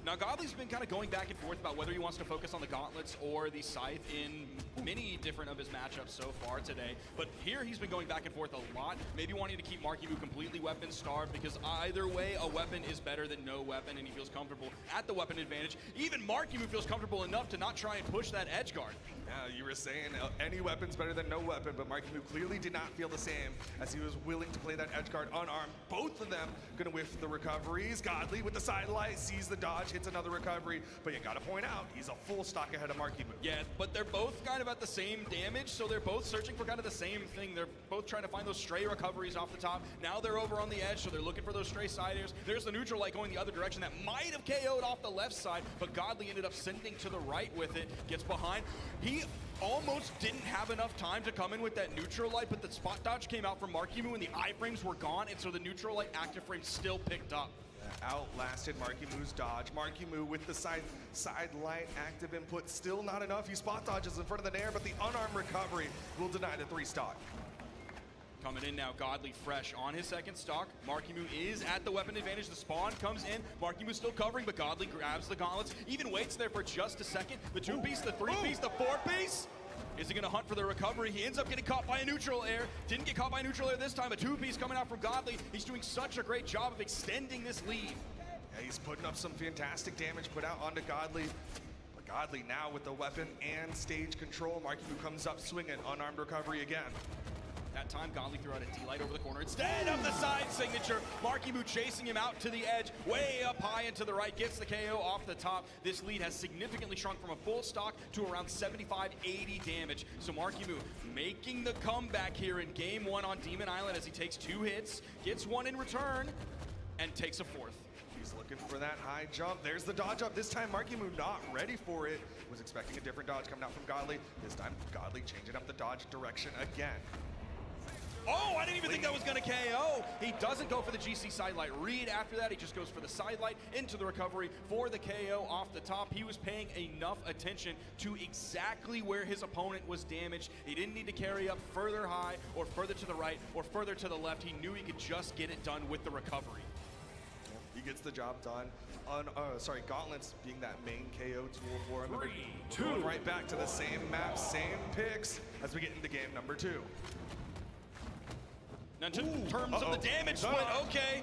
Now, Godly's been kind of going back and forth about whether he wants to focus on the gauntlets or the scythe in many different of his matchups so far today. But here he's been going back and forth a lot, maybe wanting to keep Markimu completely weapon starved because either way, a weapon is better than no weapon, and he feels comfortable at the weapon advantage. Even Markimu feels comfortable enough to not try and push that edge guard. Yeah, you were saying any weapon's better than no weapon, but Markimu clearly did not feel the same as he was willing to play that edge guard unarmed. Both of them gonna whiff the recoveries. Godly with the side light, sees the dodge, hits another recovery, but you gotta point out, he's a full stock ahead of Markimu. Yeah, but they're both kind of at the same damage, so they're both searching for kind of the same thing. They're both trying to find those stray recoveries off the top. Now they're over on the edge, so they're looking for those stray side airs. There's the neutral light going the other direction that might have KO'd off the left side, but Godly ended up sending to the right with it, gets behind. He almost didn't have enough time to come in with that neutral light, but the spot dodge came out from Markimu and the iframes were gone, and so the neutral light active frame still picked up. Outlasted Markimu's dodge. Markimu with the side light active input, still not enough. He spot dodges in front of the nair, but the unarmed recovery will deny the 3 stock. Coming in now, Godly fresh on his second stock. Markimu is at the weapon advantage. The spawn comes in. Markimu's still covering, but Godly grabs the gauntlets. Even waits there for just a second. The 2-piece, the 3-piece, the 4-piece. Is he going to hunt for the recovery? He ends up getting caught by a neutral air. Didn't get caught by a neutral air this time. A 2-piece coming out from Godly. He's doing such a great job of extending this lead. Yeah, he's putting up some fantastic damage put out onto Godly. But Godly now with the weapon and stage control. Markimu comes up swinging, unarmed recovery again. That time, Godly threw out a D-Light over the corner instead of the side signature. Markimu chasing him out to the edge, way up high and to the right, gets the KO off the top. This lead has significantly shrunk from a full stock to around 75-80 damage. So Markimu making the comeback here in game 1 on Demon Island as he takes 2 hits, gets 1 in return, and takes a 4th. He's looking for that high jump. There's the dodge up. This time, Markimu not ready for it. Was expecting a different dodge coming out from Godly. This time, Godly changing up the dodge direction again. Oh, I didn't even think that was going to KO. He doesn't go for the GC sidelight read after that. He just goes for the sidelight into the recovery for the KO off the top. He was paying enough attention to exactly where his opponent was damaged. He didn't need to carry up further high or further to the right or further to the left. He knew he could just get it done with the recovery. He gets the job done. Gauntlets being that main KO tool for him. 3, 2. Going right back to the same map, same picks as we get into game number 2. Now, in terms of the damage split, okay.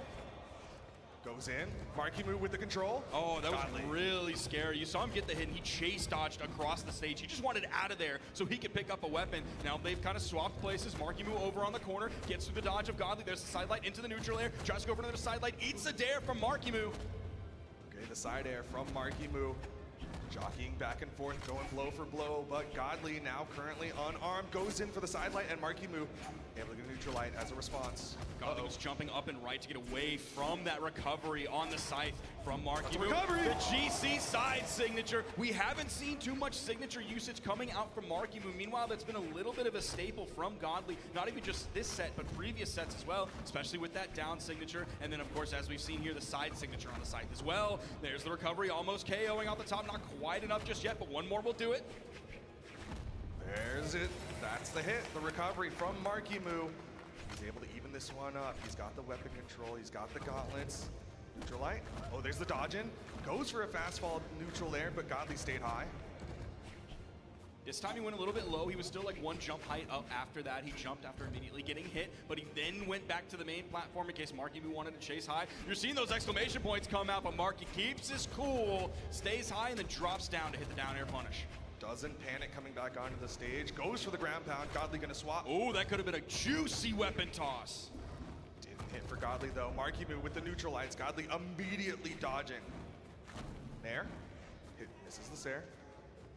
Goes in. Markimu with the control. Oh, that was really scary. You saw him get the hit, and he chase dodged across the stage. He just wanted out of there so he could pick up a weapon. Now they've kind of swapped places. Markimu over on the corner, gets through the dodge of Godly. There's the sidelight into the neutral air. Tries to go for another sidelight, eats a dare from Markimu. Okay, the side air from Markimu. Jockeying back and forth, going blow for blow, but Godly now currently unarmed, goes in for the sidelight, and Markimu able to get a neutral light as a response. Godly was jumping up and right to get away from that recovery on the scythe from Markimu. Recovery! The GC side signature. We haven't seen too much signature usage coming out from Markimu. Meanwhile, that's been a little bit of a staple from Godly, not even just this set, but previous sets as well, especially with that down signature. And then, of course, as we've seen here, the side signature on the scythe as well. There's the recovery, almost KOing off the top. Not quite enough just yet, but one more will do it. There's it. That's the hit. The recovery from Markimu. He's able to even this one up. He's got the weapon control. He's got the gauntlets. Neutral light. Oh, there's the dodge in. Goes for a fast fall neutral air, but Godly stayed high. This time he went a little bit low. He was still like one jump height up after that. He jumped after immediately getting hit, but he then went back to the main platform in case Markimu wanted to chase high. You're seeing those exclamation points come out, but Marky keeps his cool, stays high, and then drops down to hit the down air punish. Doesn't panic coming back onto the stage. Goes for the ground pound. Godly gonna swap. Oh, that could have been a juicy weapon toss. Didn't hit for Godly though. Markimu with the neutral lights. Godly immediately dodging. Nair. Hit, misses the Sair.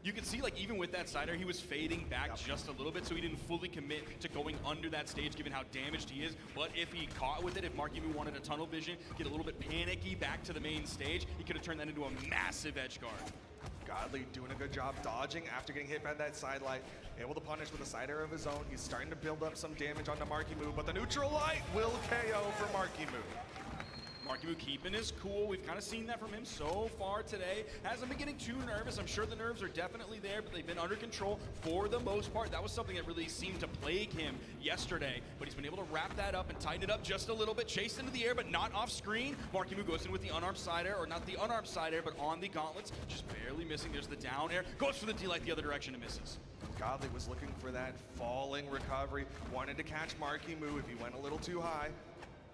You can see, like, even with that side air, he was fading back just a little bit, so he didn't fully commit to going under that stage, given how damaged he is. But if he caught with it, if Markimu wanted a tunnel vision, get a little bit panicky back to the main stage, he could have turned that into a massive edge guard. Godly doing a good job dodging after getting hit by that sidelight. Able to punish with a side air of his own. He's starting to build up some damage onto Markimu, but the neutral light will KO for Markimu. Markimu keeping his cool. We've kind of seen that from him so far today. Hasn't been getting too nervous. I'm sure the nerves are definitely there, but they've been under control for the most part. That was something that really seemed to plague him yesterday, but he's been able to wrap that up and tighten it up just a little bit. Chased into the air, but not off screen. Markimu goes in with the unarmed side air, or not the unarmed side air, but on the gauntlets. Just barely missing. There's the down air. Goes for the D-light the other direction and misses. Godly was looking for that falling recovery. Wanted to catch Markimu if he went a little too high.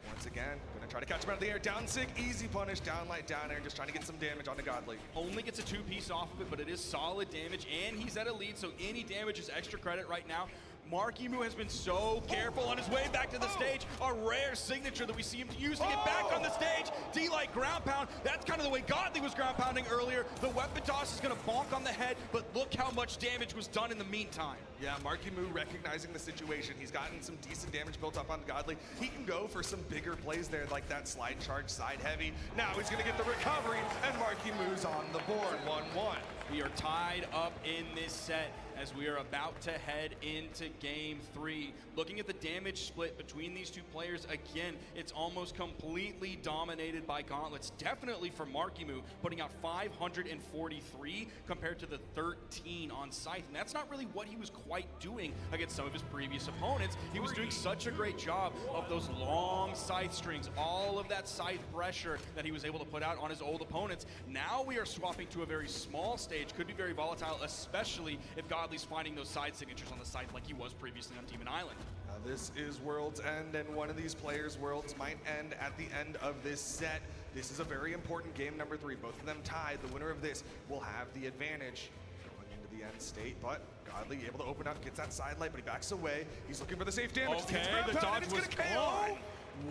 Once again, gonna try to catch him out of the air. Down sig, easy punish, down light, down air, just trying to get some damage onto Godly. Only gets a two-piece off of it, but it is solid damage, and he's at a lead, so any damage is extra credit right now. Markimu has been so careful on his way back to the stage. A rare signature that we see him use to get back on the stage. D-light ground pound. That's kind of the way Godly was ground pounding earlier. The weapon toss is going to bonk on the head, but look how much damage was done in the meantime. Yeah, Markimu recognizing the situation. He's gotten some decent damage built up on Godly. He can go for some bigger plays there, like that slide charge side heavy. Now he's going to get the recovery, and Markimu's on the board, 1-1. We are tied up in this set as we are about to head into game 3. Looking at the damage split between these two players, again, it's almost completely dominated by Gauntlets. Definitely for Markimu, putting out 543 compared to the 13 on Scythe. And that's not really what he was quite doing against some of his previous opponents. He was doing such a great job of those long Scythe strings, all of that Scythe pressure that he was able to put out on his old opponents. Now we are swapping to a very small stage. Could be very volatile, especially if Godly's finding those side signatures on the side like he was previously on Demon Island. This is World's End, and one of these players' worlds might end at the end of this set. This is a very important game number 3. Both of them tied. The winner of this will have the advantage going into the end state, but Godly able to open up, gets that side light, but he backs away. He's looking for the safe damage. Okay, the dodge was gone.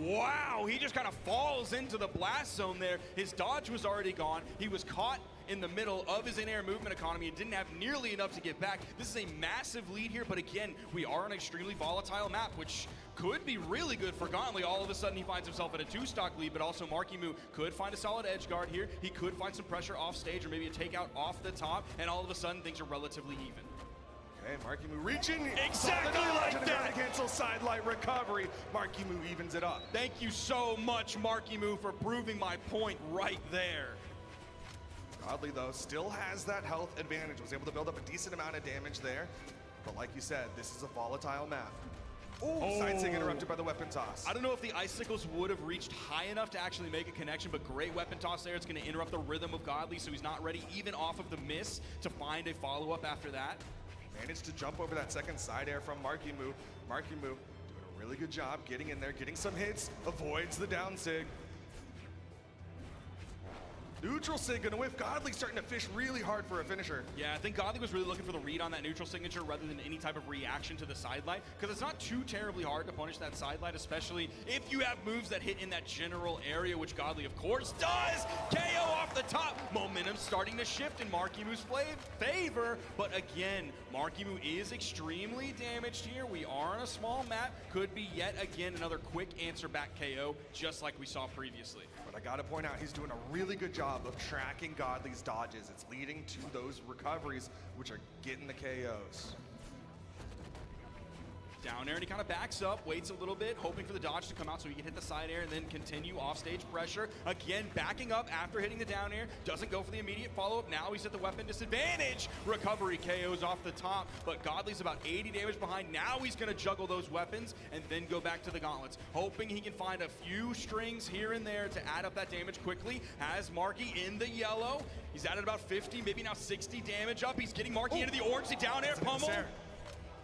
Wow, he just kind of falls into the blast zone there. His dodge was already gone. He was caught in the middle of his in-air movement economy and didn't have nearly enough to get back. This is a massive lead here, but again, we are on an extremely volatile map, which could be really good for Godly. All of a sudden, he finds himself at a 2-stock lead, but also Markimu could find a solid edge guard here. He could find some pressure off stage or maybe a takeout off the top, and all of a sudden, things are relatively even. Okay, Markimu reaching. Exactly like that. Cancel side light recovery. Markimu evens it up. Thank you so much, Markimu, for proving my point right there. Godly, though, still has that health advantage. Was able to build up a decent amount of damage there. But like you said, this is a volatile map. Oh, side sig interrupted by the weapon toss. I don't know if the icicles would have reached high enough to actually make a connection, but great weapon toss there. It's going to interrupt the rhythm of Godly, so he's not ready even off of the miss to find a follow-up after that. Managed to jump over that second side air from Markimu. Markimu doing a really good job getting in there, getting some hits, avoids the down sig. Neutral sig gonna whiff. Godly starting to fish really hard for a finisher. Yeah, I think Godly was really looking for the read on that neutral signature rather than any type of reaction to the side light, because it's not too terribly hard to punish that side light, especially if you have moves that hit in that general area, which Godly, of course, does. KO off the top. Momentum starting to shift in Markimu's favor, but again, Markimu is extremely damaged here. We are on a small map. Could be yet again another quick answer back KO, just like we saw previously. But I gotta point out, he's doing a really good job of tracking Godly's dodges. It's leading to those recoveries, which are getting the KOs. Down air, and he kind of backs up, waits a little bit, hoping for the dodge to come out so he can hit the side air and then continue offstage pressure. Again, backing up after hitting the down air, doesn't go for the immediate follow-up. Now he's at the weapon disadvantage. Recovery KOs off the top, but Godly's about 80 damage behind. Now he's gonna juggle those weapons and then go back to the gauntlets, hoping he can find a few strings here and there to add up that damage quickly. Has Marky in the yellow. He's added about 50, maybe now 60 damage up. He's getting Marky into the orange, the down air pummel.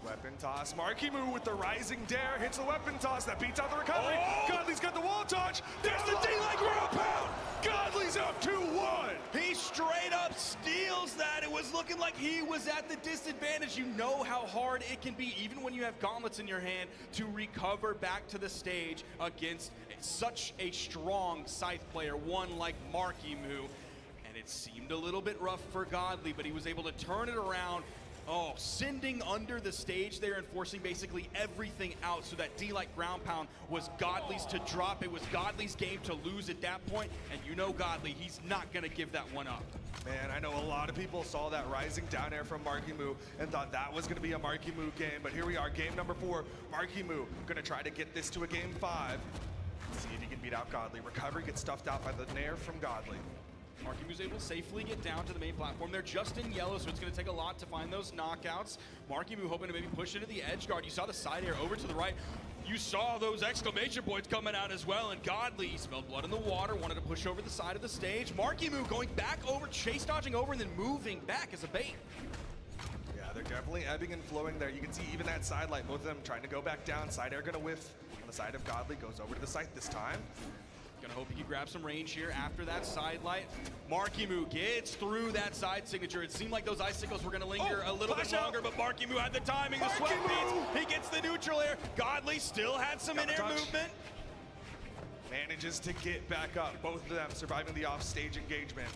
Weapon toss. Markimu with the rising dare hits the weapon toss that beats out the recovery. Godly's got the wall touch. There's the D-like ground pound. Godly's up 2-1. He straight up steals that. It was looking like he was at the disadvantage. You know how hard it can be, even when you have gauntlets in your hand, to recover back to the stage against such a strong Scythe player, one like Markimu. And it seemed a little bit rough for Godly, but he was able to turn it around. Oh, sending under the stage there and forcing basically everything out so that D-like ground pound was Godly's to drop. It was Godly's game to lose at that point, and you know Godly, he's not gonna give that one up. Man, I know a lot of people saw that rising down air from Markimu and thought that was gonna be a Markimu game, but here we are, game number 4. Markimu gonna try to get this to a game 5. See if he can beat out Godly. Recovery gets stuffed out by the nair from Godly. Markimu's able to safely get down to the main platform. They're just in yellow, so it's going to take a lot to find those knockouts. Markimu hoping to maybe push into the edge guard. You saw the side air over to the right. You saw those exclamation points coming out as well, and Godly smelled blood in the water, wanted to push over the side of the stage. Markimu going back over, chase dodging over, and then moving back as a bait. Yeah, they're definitely ebbing and flowing there. You can see even that side light, both of them trying to go back down. Side air gonna whiff on the side of Godly, goes over to the site this time. Gonna hope he can grab some range here after that side light. Markimu gets through that side signature. It seemed like those icicles were gonna linger a little bit longer, but Markimu had the timing, the sweat beats. He gets the neutral air. Godly still had some in-air movement. Manages to get back up. Both of them surviving the offstage engagement.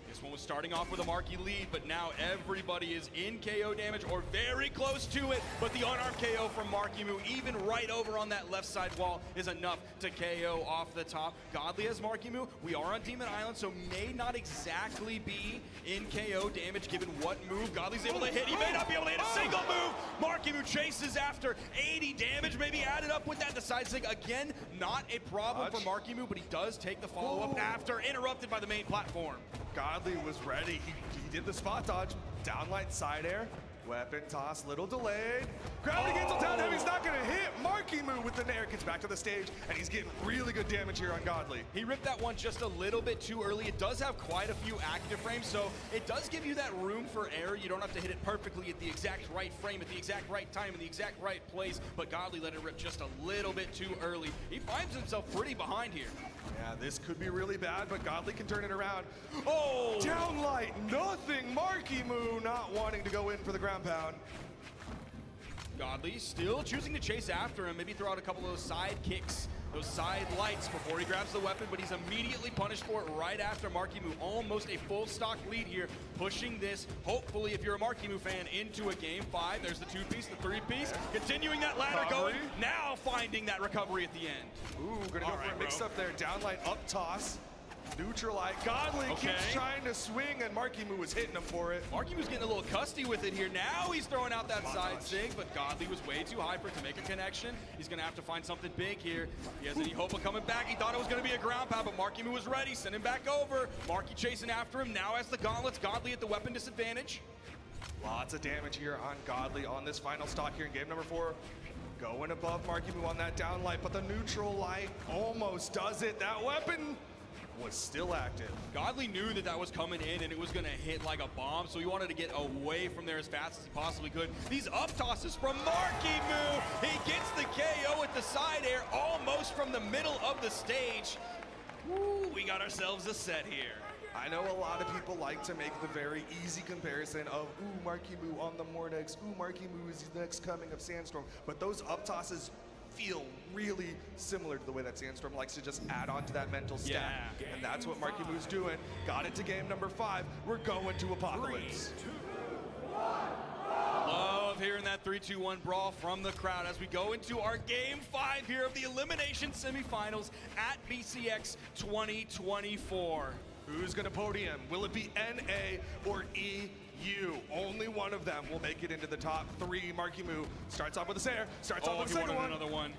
This one was starting off with a Marky lead, but now everybody is in KO damage or very close to it. But the unarmed KO from Markimu, even right over on that left side wall, is enough to KO off the top. Godly as Markimu, we are on Demon Island, so may not exactly be in KO damage given what move Godly's able to hit. He may not be able to hit a single move. Markimu chases after 80 damage, maybe added up with that. The side sig, again, not a problem for Markimu, but he does take the follow-up after, interrupted by the main platform. Godly was ready. He did the spot dodge, downlight side air, weapon toss, little delayed. Gravity cancel down heavy's not gonna hit. Markimu with the nair gets back to the stage, and he's getting really good damage here on Godly. He ripped that one just a little bit too early. It does have quite a few active frames, so it does give you that room for error. You don't have to hit it perfectly at the exact right frame, at the exact right time, in the exact right place, but Godly let it rip just a little bit too early. He finds himself pretty behind here. Yeah, this could be really bad, but Godly can turn it around. Oh! Downlight, nothing! Markimu not wanting to go in for the ground pound. Godly still choosing to chase after him, maybe throw out a couple of those side kicks, those side lights before he grabs the weapon, but he's immediately punished for it right after Markimu. Almost a full stock lead here, pushing this, hopefully, if you're a Markimu fan, into a game 5. There's the 2-piece, the 3-piece, continuing that ladder going, now finding that recovery at the end. Ooh, gonna go for a mix-up there. Downlight up toss. Neutralite. Godly keeps trying to swing, and Markimu was hitting him for it. Markimu's getting a little custy with it here. Now he's throwing out that side sig, but Godly was way too high for it to make a connection. He's going to have to find something big here. He has any hope of coming back. He thought it was going to be a ground pound, but Markimu was ready. Send him back over. Marky chasing after him. Now has the gauntlets. Godly at the weapon disadvantage. Lots of damage here on Godly on this final stock here in game number 4. Going above Markimu on that down light, but the neutral light almost does it. That weapon was still active. Godly knew that that was coming in and it was going to hit like a bomb, so he wanted to get away from there as fast as he possibly could. These up tosses from Markimu. He gets the KO at the side air almost from the middle of the stage. Woo, we got ourselves a set here. I know a lot of people like to make the very easy comparison of, ooh, Markimu on the Mordex, ooh, Markimu is the next coming of Sandstorm, but those up tosses feel really similar to the way that Sandstorm likes to just add on to that mental stack. Yeah. And that's what Markimu's doing. Got it to game number 5. We're going to Apocalypse. 3, 2, 1. Love hearing that 3-2-1 brawl from the crowd as we go into our game 5 here of the elimination semifinals at BCX 2024. Who's going to podium? Will it be NA or EU? Only one of them will make it into the top 3. Markimu starts off with a Sayer, starts off with a second one. Another one.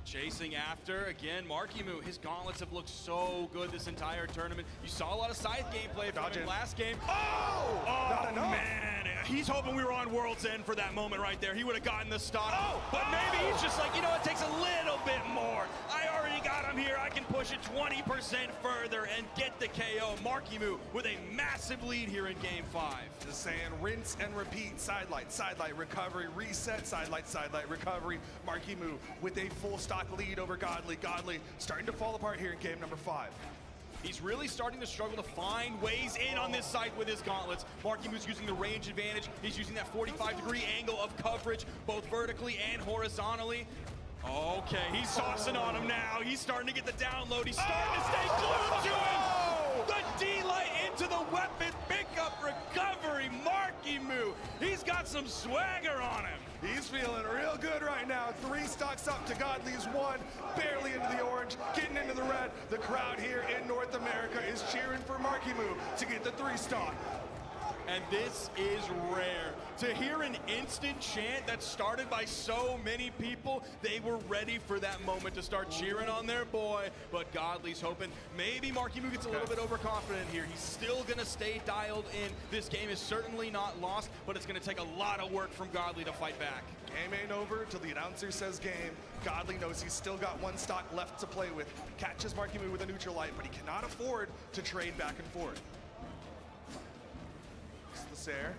Chasing after, again, Markimu, his gauntlets have looked so good this entire tournament. You saw a lot of scythe gameplay from him last game. Oh man, he's hoping we were on World's End for that moment right there. He would have gotten the stock, but maybe he's just like, you know, it takes a little bit more. I already got him here. I can push it 20% further and get the KO. Markimu with a massive lead here in game 5. Just saying, rinse and repeat. Sidelight, recovery, reset, sidelight, recovery. Markimu with a full stock lead over Godly. Godly starting to fall apart here in game number 5. He's really starting to struggle to find ways in on this site with his gauntlets. Markimu's using the range advantage. He's using that 45-degree angle of coverage, both vertically and horizontally. Okay, he's saucing on him now. He's starting to get the download. He's starting to stay glued to him. The D-light into the weapon pickup recovery. Markimu, he's got some swagger on him. He's feeling real good right now. 3 stocks up to Godly's 1. Barely into the orange, getting into the red. The crowd here in North America is cheering for Markimu to get the 3 stock. And this is rare. To hear an instant chant that started by so many people, they were ready for that moment to start cheering on their boy. But Godly's hoping maybe Markimu gets a little bit overconfident here. He's still going to stay dialed in. This game is certainly not lost, but it's going to take a lot of work from Godly to fight back. Game ain't over till the announcer says game. Godly knows he's still got 1 stock left to play with. Catches Markimu with a neutral light, but he cannot afford to trade back and forth. Sayer.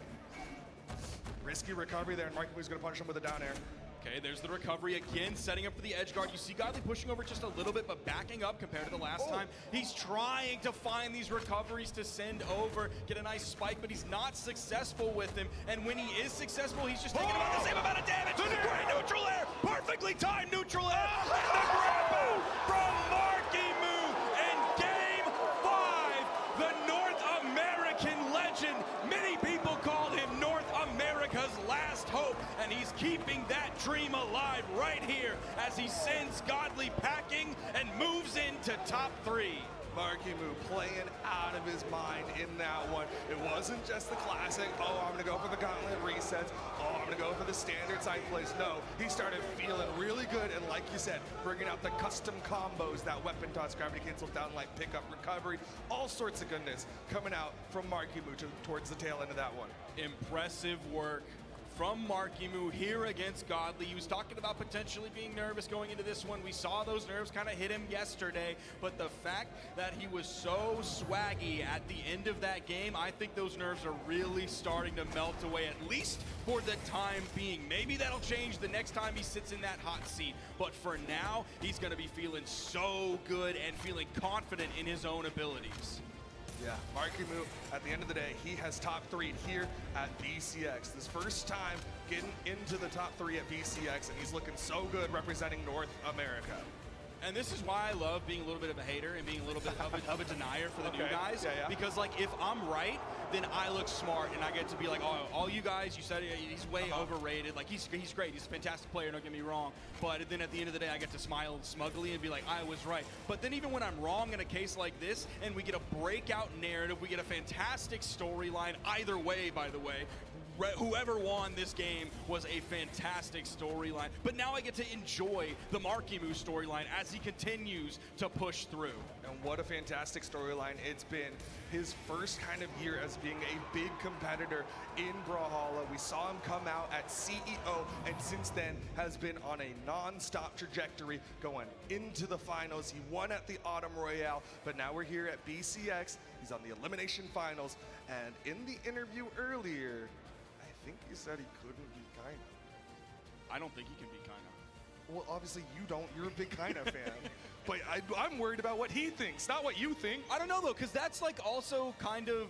Risky recovery there, and Markimu's going to punish him with a down air. Okay, there's the recovery again, setting up for the edge guard. You see Godly pushing over just a little bit, but backing up compared to the last time. He's trying to find these recoveries to send over, get a nice spike, but he's not successful with him. And when he is successful, he's just taking about the same amount of damage. Great neutral air, perfectly timed neutral air. And the grab from Markimu. And game 5, the North American legend. Many people called him North America's last hope, and he's keeping that dream alive right here as he sends Godly packing and moves into top 3. Markimu playing out of his mind in that one. It wasn't just the classic, oh, I'm gonna go for the gauntlet resets, oh, I'm gonna go for the standard side plays. No, he started feeling really good, and like you said, bringing out the custom combos, that weapon toss, gravity cancel, downlight, pickup, recovery, all sorts of goodness coming out from Markimu towards the tail end of that one. Impressive work from Markimu here against Godly. He was talking about potentially being nervous going into this one. We saw those nerves kind of hit him yesterday, but the fact that he was so swaggy at the end of that game, I think those nerves are really starting to melt away, at least for the time being. Maybe that'll change the next time he sits in that hot seat, but for now, he's gonna be feeling so good and feeling confident in his own abilities. Yeah, Markimu, at the end of the day, he has top 3 here at BCX. This first time getting into the top 3 at BCX, and he's looking so good representing North America. And this is why I love being a little bit of a hater and being a little bit of a denier for the new guys. Because like if I'm right, then I look smart and I get to be like, oh, all you guys, you said he's way overrated. Like he's great, he's a fantastic player, don't get me wrong. But then at the end of the day, I get to smile smugly and be like, I was right. But then even when I'm wrong in a case like this, and we get a breakout narrative, we get a fantastic storyline, either way, by the way, whoever won this game was a fantastic storyline. But now I get to enjoy the Markimu storyline as he continues to push through. And what a fantastic storyline it's been. His first kind of year as being a big competitor in Brawlhalla. We saw him come out at CEO, and since then has been on a non-stop trajectory going into the finals. He won at the Autumn Royale, but now we're here at BCX. He's on the Elimination Finals, and in the interview earlier, I think he said he couldn't beat Kaina. I don't think he can beat Kaina. Well, obviously you don't. You're a big Kaina fan. But I'm worried about what he thinks, not what you think. I don't know, though, because that's like also kind of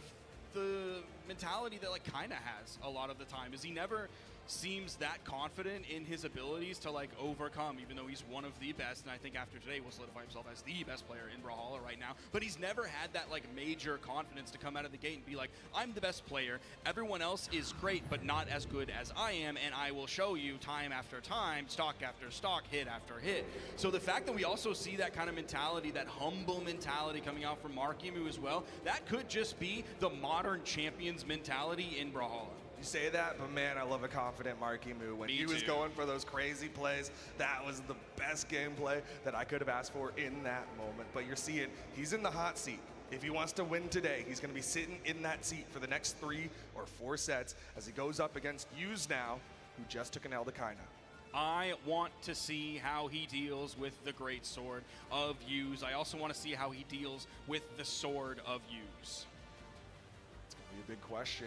the mentality that like Kaina has a lot of the time, is he never seems that confident in his abilities to like overcome, even though he's one of the best, and I think after today will solidify himself as the best player in Brawlhalla right now. But he's never had that like major confidence to come out of the gate and be like, I'm the best player, everyone else is great but not as good as I am, and I will show you time after time, stock after stock, hit after hit. So the fact that we also see that kind of mentality, that humble mentality coming out from Markimu as well, that could just be the modern champions mentality in Brawlhalla. You say that, but man, I love a confident Markimu. When he was going for those crazy plays, that was the best gameplay that I could have asked for in that moment. But you're seeing, he's in the hot seat. If he wants to win today, he's going to be sitting in that seat for the next 3 or 4 sets as he goes up against Yuz now, who just took an L to Kaina. I want to see how he deals with the great sword of Yuz. I also want to see how he deals with the sword of Yuz. It's going to be a big question.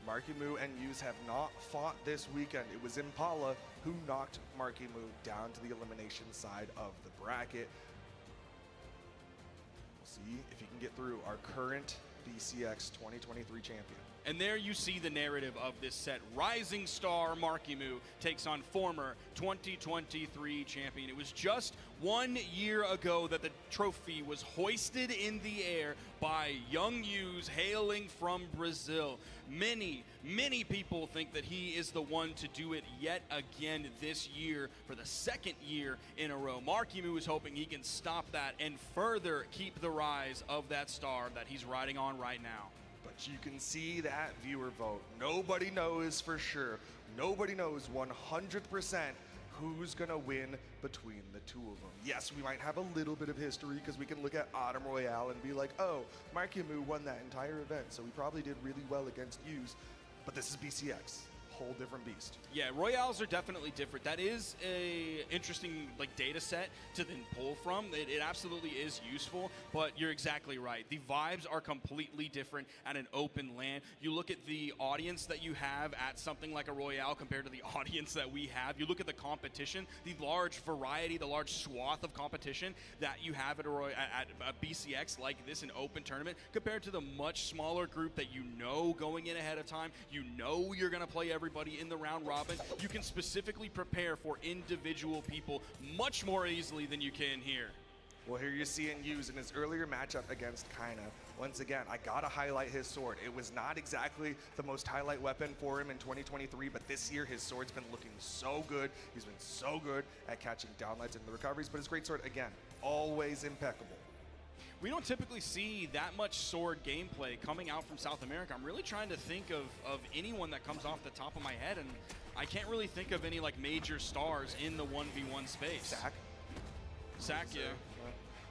Markimu and Yuz have not fought this weekend. It was Impala who knocked Markimu down to the elimination side of the bracket. We'll see if he can get through our current BCX 2023 champion. And there you see the narrative of this set. Rising star Markimu takes on former 2023 champion. It was just 1 year ago that the trophy was hoisted in the air by young Yuz hailing from Brazil. Many, many people think that he is the one to do it yet again this year for the 2nd year in a row. Markimu is hoping he can stop that and further keep the rise of that star that he's riding on right now. But you can see that viewer vote. Nobody knows for sure. Nobody knows 100% who's gonna win between the two of them. Yes, we might have a little bit of history because we can look at Autumn Royale and be like, oh, Markimu won that entire event, so he probably did really well against Yuz. But this is BCX. Whole different beast. Yeah, Royales are definitely different. That is a interesting like data set to then pull from. It absolutely is useful, but you're exactly right. The vibes are completely different at an open LAN. You look at the audience that you have at something like a Royale compared to the audience that we have. You look at the competition, the large variety, the large swath of competition that you have at a BCX like this, an open tournament, compared to the much smaller group that you know going in ahead of time. You know you're going to play everybody in the round robin. You can specifically prepare for individual people much more easily than you can here. Well, here you're seeing Yuz in his earlier matchup against Kaina. Once again, I gotta highlight his sword. It was not exactly the most highlight weapon for him in 2023, but this year his sword's been looking so good. He's been so good at catching downlights and the recoveries, but his great sword, again, always impeccable. We don't typically see that much sword gameplay coming out from South America. I'm really trying to think of anyone that comes off the top of my head, and I can't really think of any like major stars in the 1v1 space. Sack, yeah.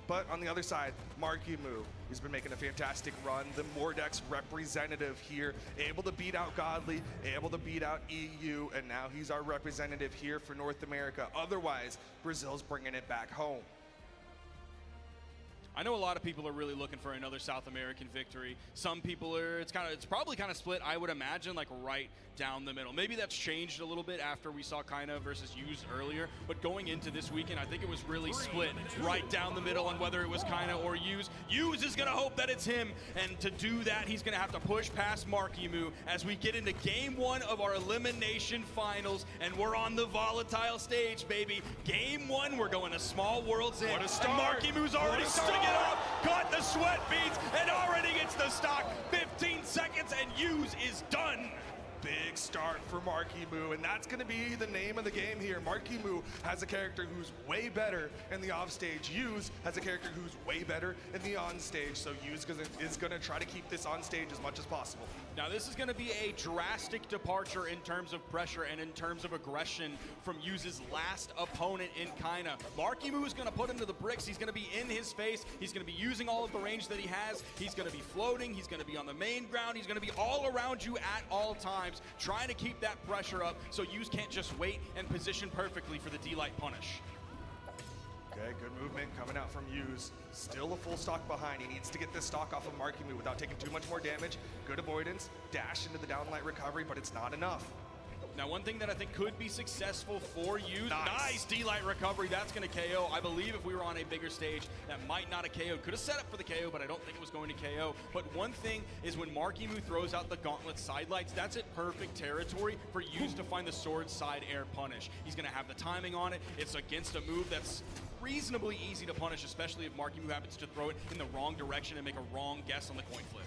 But on the other side, Markimu, he's been making a fantastic run. The Mordex representative here, able to beat out Godly, able to beat out EU, and now he's our representative here for North America. Otherwise, Brazil's bringing it back home. I know a lot of people are really looking for another South American victory. Some people are, it's probably kind of split, I would imagine, like right down the middle. Maybe that's changed a little bit after we saw Kaina versus Yuz earlier, but going into this weekend, I think it was really split right down the middle on whether it was Kaina or Yuz. Yuz is going to hope that it's him, and to do that, he's going to have to push past Markimu as we get into Game 1 of our Elimination Finals, and we're on the volatile stage, baby. Game 1, we're going to Small Worlds in. What a start! Markimu's already starting it off, caught the sweat beads, and already gets the stock. 15 seconds, and Yuz is done. Big start for Markimu, and that's going to be the name of the game here. Markimu has a character who's way better in the offstage. Yuz has a character who's way better in the onstage, so Yuz is going to try to keep this on stage as much as possible. Now this is going to be a drastic departure in terms of pressure and in terms of aggression from Yuz's last opponent in Kaina. Markimu is going to put him to the bricks. He's going to be in his face. He's going to be using all of the range that he has. He's going to be floating. He's going to be on the main ground. He's going to be all around you at all times, trying to keep that pressure up so Yuz can't just wait and position perfectly for the D-Light punish. Okay, good movement coming out from Yuz. Still a full stock behind. He needs to get this stock off of Markimu without taking too much more damage. Good avoidance, dash into the downlight recovery, but it's not enough. Now, one thing that I think could be successful for Yuz, nice D-Light recovery, that's going to KO. I believe if we were on a bigger stage, that might not have KO'd. Could have set up for the KO, but I don't think it was going to KO. But one thing is when Markimu throws out the gauntlet sidelights, that's at perfect territory for Yuz to find the sword side air punish. He's going to have the timing on it. It's against a move that's reasonably easy to punish, especially if Markimu happens to throw it in the wrong direction and make a wrong guess on the coin flip.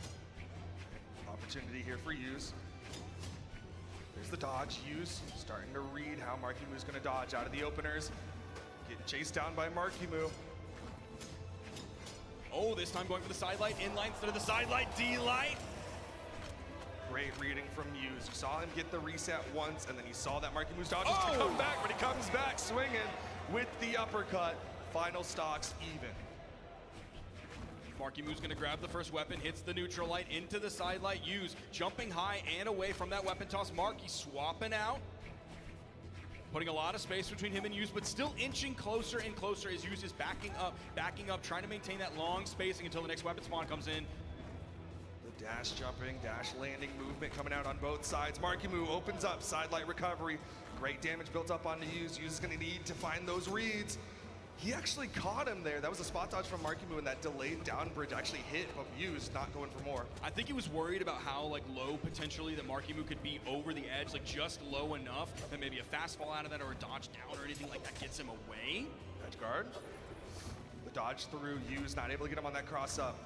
Opportunity here for Yuz. There's the dodge. Yuz starting to read how Markimu is going to dodge out of the openers. Get chased down by Markimu. Oh, this time going for the sidelight inline instead of the sidelight D-Light. Great reading from Yuz. You saw him get the reset once, and then he saw that Markimu's dodges to come back, but he comes back swinging with the uppercut. Final stocks even. Markimu's going to grab the first weapon, hits the neutral light into the side light. Yuz jumping high and away from that weapon toss. Marky swapping out, putting a lot of space between him and Yuz, but still inching closer and closer as Yuz is backing up, trying to maintain that long spacing until the next weapon spawn comes in. The dash jumping, dash landing movement coming out on both sides. Markimu opens up, side light recovery. Great damage built up onto Yuz. Yuz is going to need to find those reads. He actually caught him there. That was a spot dodge from Markimu, and that delayed down bridge actually hit, but Yuz not going for more. I think he was worried about how low potentially that Markimu could be over the edge, just low enough that maybe a fast fall out of that or a dodge down or anything like that gets him away. Edge guard. The dodge through. Yuz not able to get him on that cross up.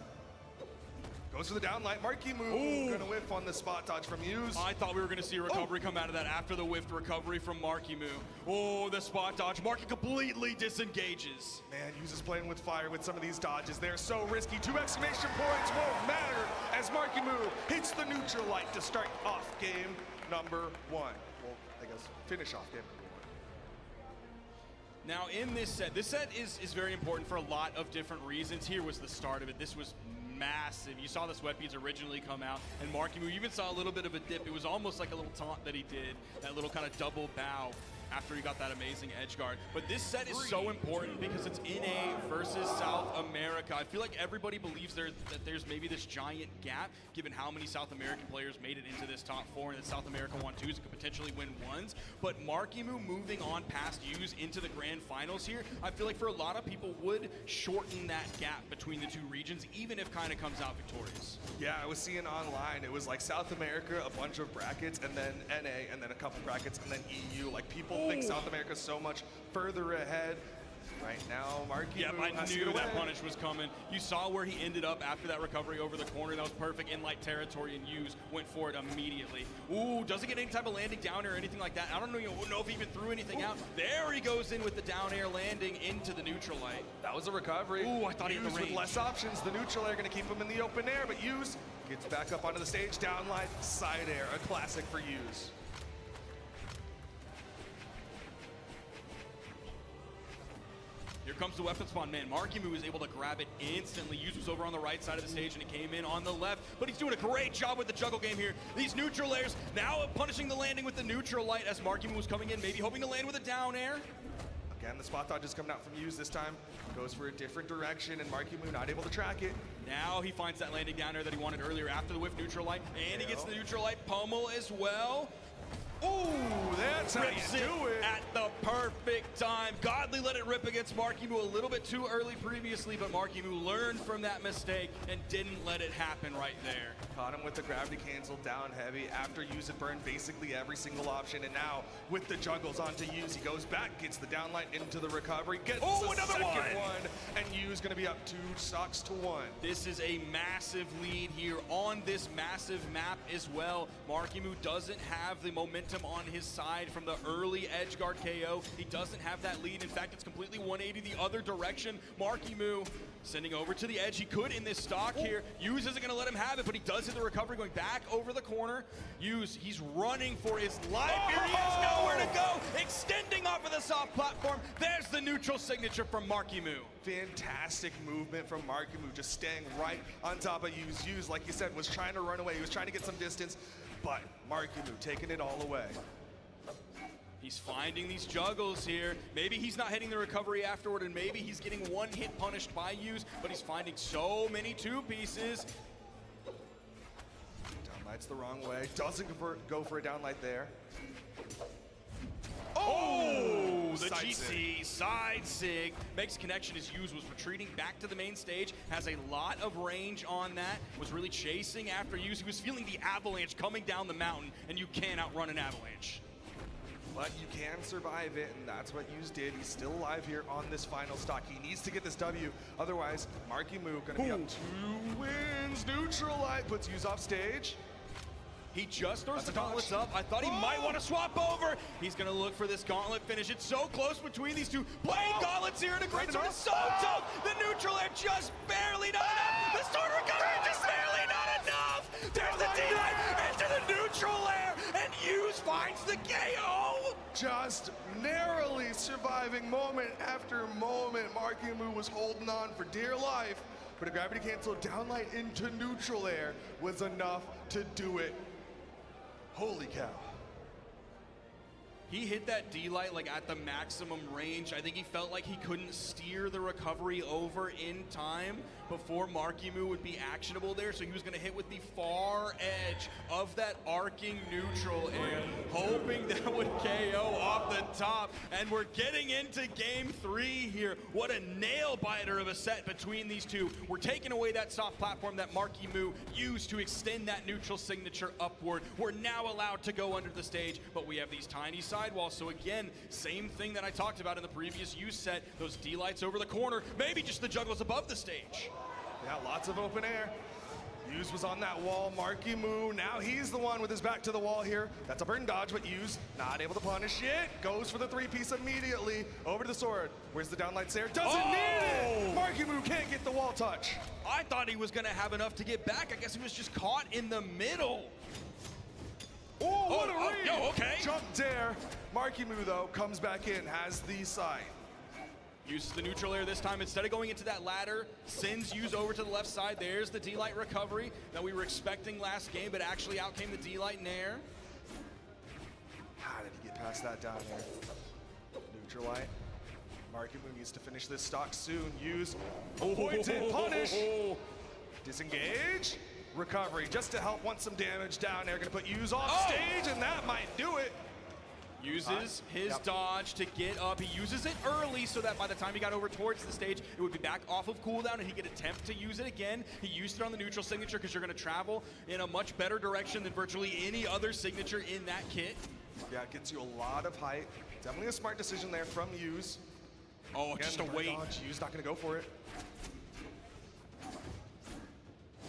Goes for the downlight. Markimu gonna whiff on the spot dodge from Yuz. I thought we were gonna see a recovery come out of that after the whiffed recovery from Markimu. Oh, the spot dodge. Marky completely disengages. Man, Yuz is playing with fire with some of these dodges. They're so risky. 2 exclamation points won't matter as Markimu hits the neutral light to start off game number 1. Well, I guess finish off game number 1. Now in this set is very important for a lot of different reasons. Here was the start of it. This was massive. You saw the sweat beads originally come out, and Markimu even saw a little bit of a dip. It was almost like a little taunt that he did, that little kind of double bow after he got that amazing edge guard. But this set is so important because it's NA versus South America. I feel like everybody believes that there's maybe this giant gap given how many South American players made it into this top 4 and that South America won 2s and could potentially win 1s. But Markimu moving on past Yuz into the grand finals here, I feel like for a lot of people would shorten that gap between the 2 regions, even if Kaina comes out victorious. Yeah, I was seeing online, it was like South America, a bunch of brackets, and then NA, and then a couple brackets, and then EU. Like people think South America's so much further ahead. Right now, Markimu. Yeah, I knew that punish was coming. You saw where he ended up after that recovery over the corner. That was perfect in light territory, and Yuz went for it immediately. Ooh, doesn't get any type of landing down air or anything like that. I don't know if he even threw anything out. There he goes in with the down air landing into the neutral light. That was a recovery. Ooh, I thought he had the range. With less options, the neutral air going to keep him in the open air, but Yuz gets back up onto the stage, down light, side air, a classic for Yuz. Here comes the weapon spawn, man. Markimu was able to grab it instantly. Yuz was over on the right side of the stage and it came in on the left, but he's doing a great job with the juggle game here. These neutral airs now punishing the landing with the neutral light as Markimu was coming in, maybe hoping to land with a down air. Again, the spot dodge is coming out from Yuz this time. Goes for a different direction and Markimu not able to track it. Now he finds that landing down air that he wanted earlier after the whiff neutral light, and he gets the neutral light pummel as well. Ooh, that's how rips you do it. At the perfect time. Godly let it rip against Markimu a little bit too early previously, but Markimu learned from that mistake and didn't let it happen right there. Caught him with the gravity cancel down heavy after Use had burned basically every single option, and now with the juggles onto Use, he goes back, gets the downlight into the recovery, gets another second one, and Use gonna be up 2 stocks to 1. This is a massive lead here on this massive map as well. Markimu doesn't have the momentum on his side from the early edge guard KO. He doesn't have that lead. In fact, it's completely 180 the other direction. Markimu sending over to the edge. He could in this stock here. Use isn't going to let him have it, but he does hit the recovery going back over the corner. Use, he's running for his life. Here he is, nowhere to go. Extending off of the soft platform. There's the neutral signature from Markimu. Fantastic movement from Markimu, just staying right on top of Use. Use, like you said, was trying to run away. He was trying to get some distance, but Markimu taking it all away. He's finding these juggles here. Maybe he's not hitting the recovery afterward, and maybe he's getting one hit punished by Use, but he's finding so many two pieces. Downlight's the wrong way. Doesn't go for a downlight there. Oh, the GC side sig makes connection as Use was retreating back to the main stage, has a lot of range on that, was really chasing after Use. He was feeling the avalanche coming down the mountain, and you can't outrun an avalanche. But you can survive it, and that's what Use did. He's still alive here on this final stock. He needs to get this W, otherwise Markimu gonna be up 2 wins. Neutral light puts Use off stage. He just throws the gauntlets up. I thought he might want to swap over. He's going to look for this gauntlet finish. It's so close between these two. Playing gauntlets here in a great sword is so tough. The neutral air just barely not enough. The sword recovery just barely not enough. There's the D-Light into the neutral air, and Use finds the KO. Just narrowly surviving moment after moment. Markimu was holding on for dear life, but a gravity cancel downlight into neutral air was enough to do it. Holy cow. He hit that D-Light like at the maximum range. I think he felt like he couldn't steer the recovery over in time before Markimu would be actionable there, so he was going to hit with the far edge of that arcing neutral air, hoping that would KO off the top. And we're getting into game 3 here. What a nail-biter of a set between these two. We're taking away that soft platform that Markimu used to extend that neutral signature upward. We're now allowed to go under the stage, but we have these tiny sidewalls. So again, same thing that I talked about in the previous Use set, those D-Lights over the corner, maybe just the juggles above the stage. Yeah, lots of open air. Use was on that wall. Markimu, now he's the one with his back to the wall here. That's a burn dodge, but Use not able to punish it. Goes for the 3-piece immediately. Over to the sword. Where's the downlights there? Doesn't need it! Markimu can't get the wall touch. I thought he was gonna have enough to get back. I guess he was just caught in the middle. Oh, what a read! Yo, okay. Jump dare. Markimu, though, comes back in, has the side. Uses the neutral air this time. Instead of going into that ladder, sends Use over to the left side. There's the D-Light recovery that we were expecting last game, but actually out came the D-Light Nair. How did he get past that down there? Neutral light. Markimu needs to finish this stock soon. Use pointed punish. Disengage. Recovery just to help want some damage down there. Gonna put Use off stage, and that might do it. Uses his dodge to get up. He uses it early so that by the time he got over towards the stage, it would be back off of cooldown and he could attempt to use it again. He used it on the neutral signature because you're going to travel in a much better direction than virtually any other signature in that kit. Yeah, it gets you a lot of height. Definitely a smart decision there from Use. Oh, again, just a wait. Use not going to go for it.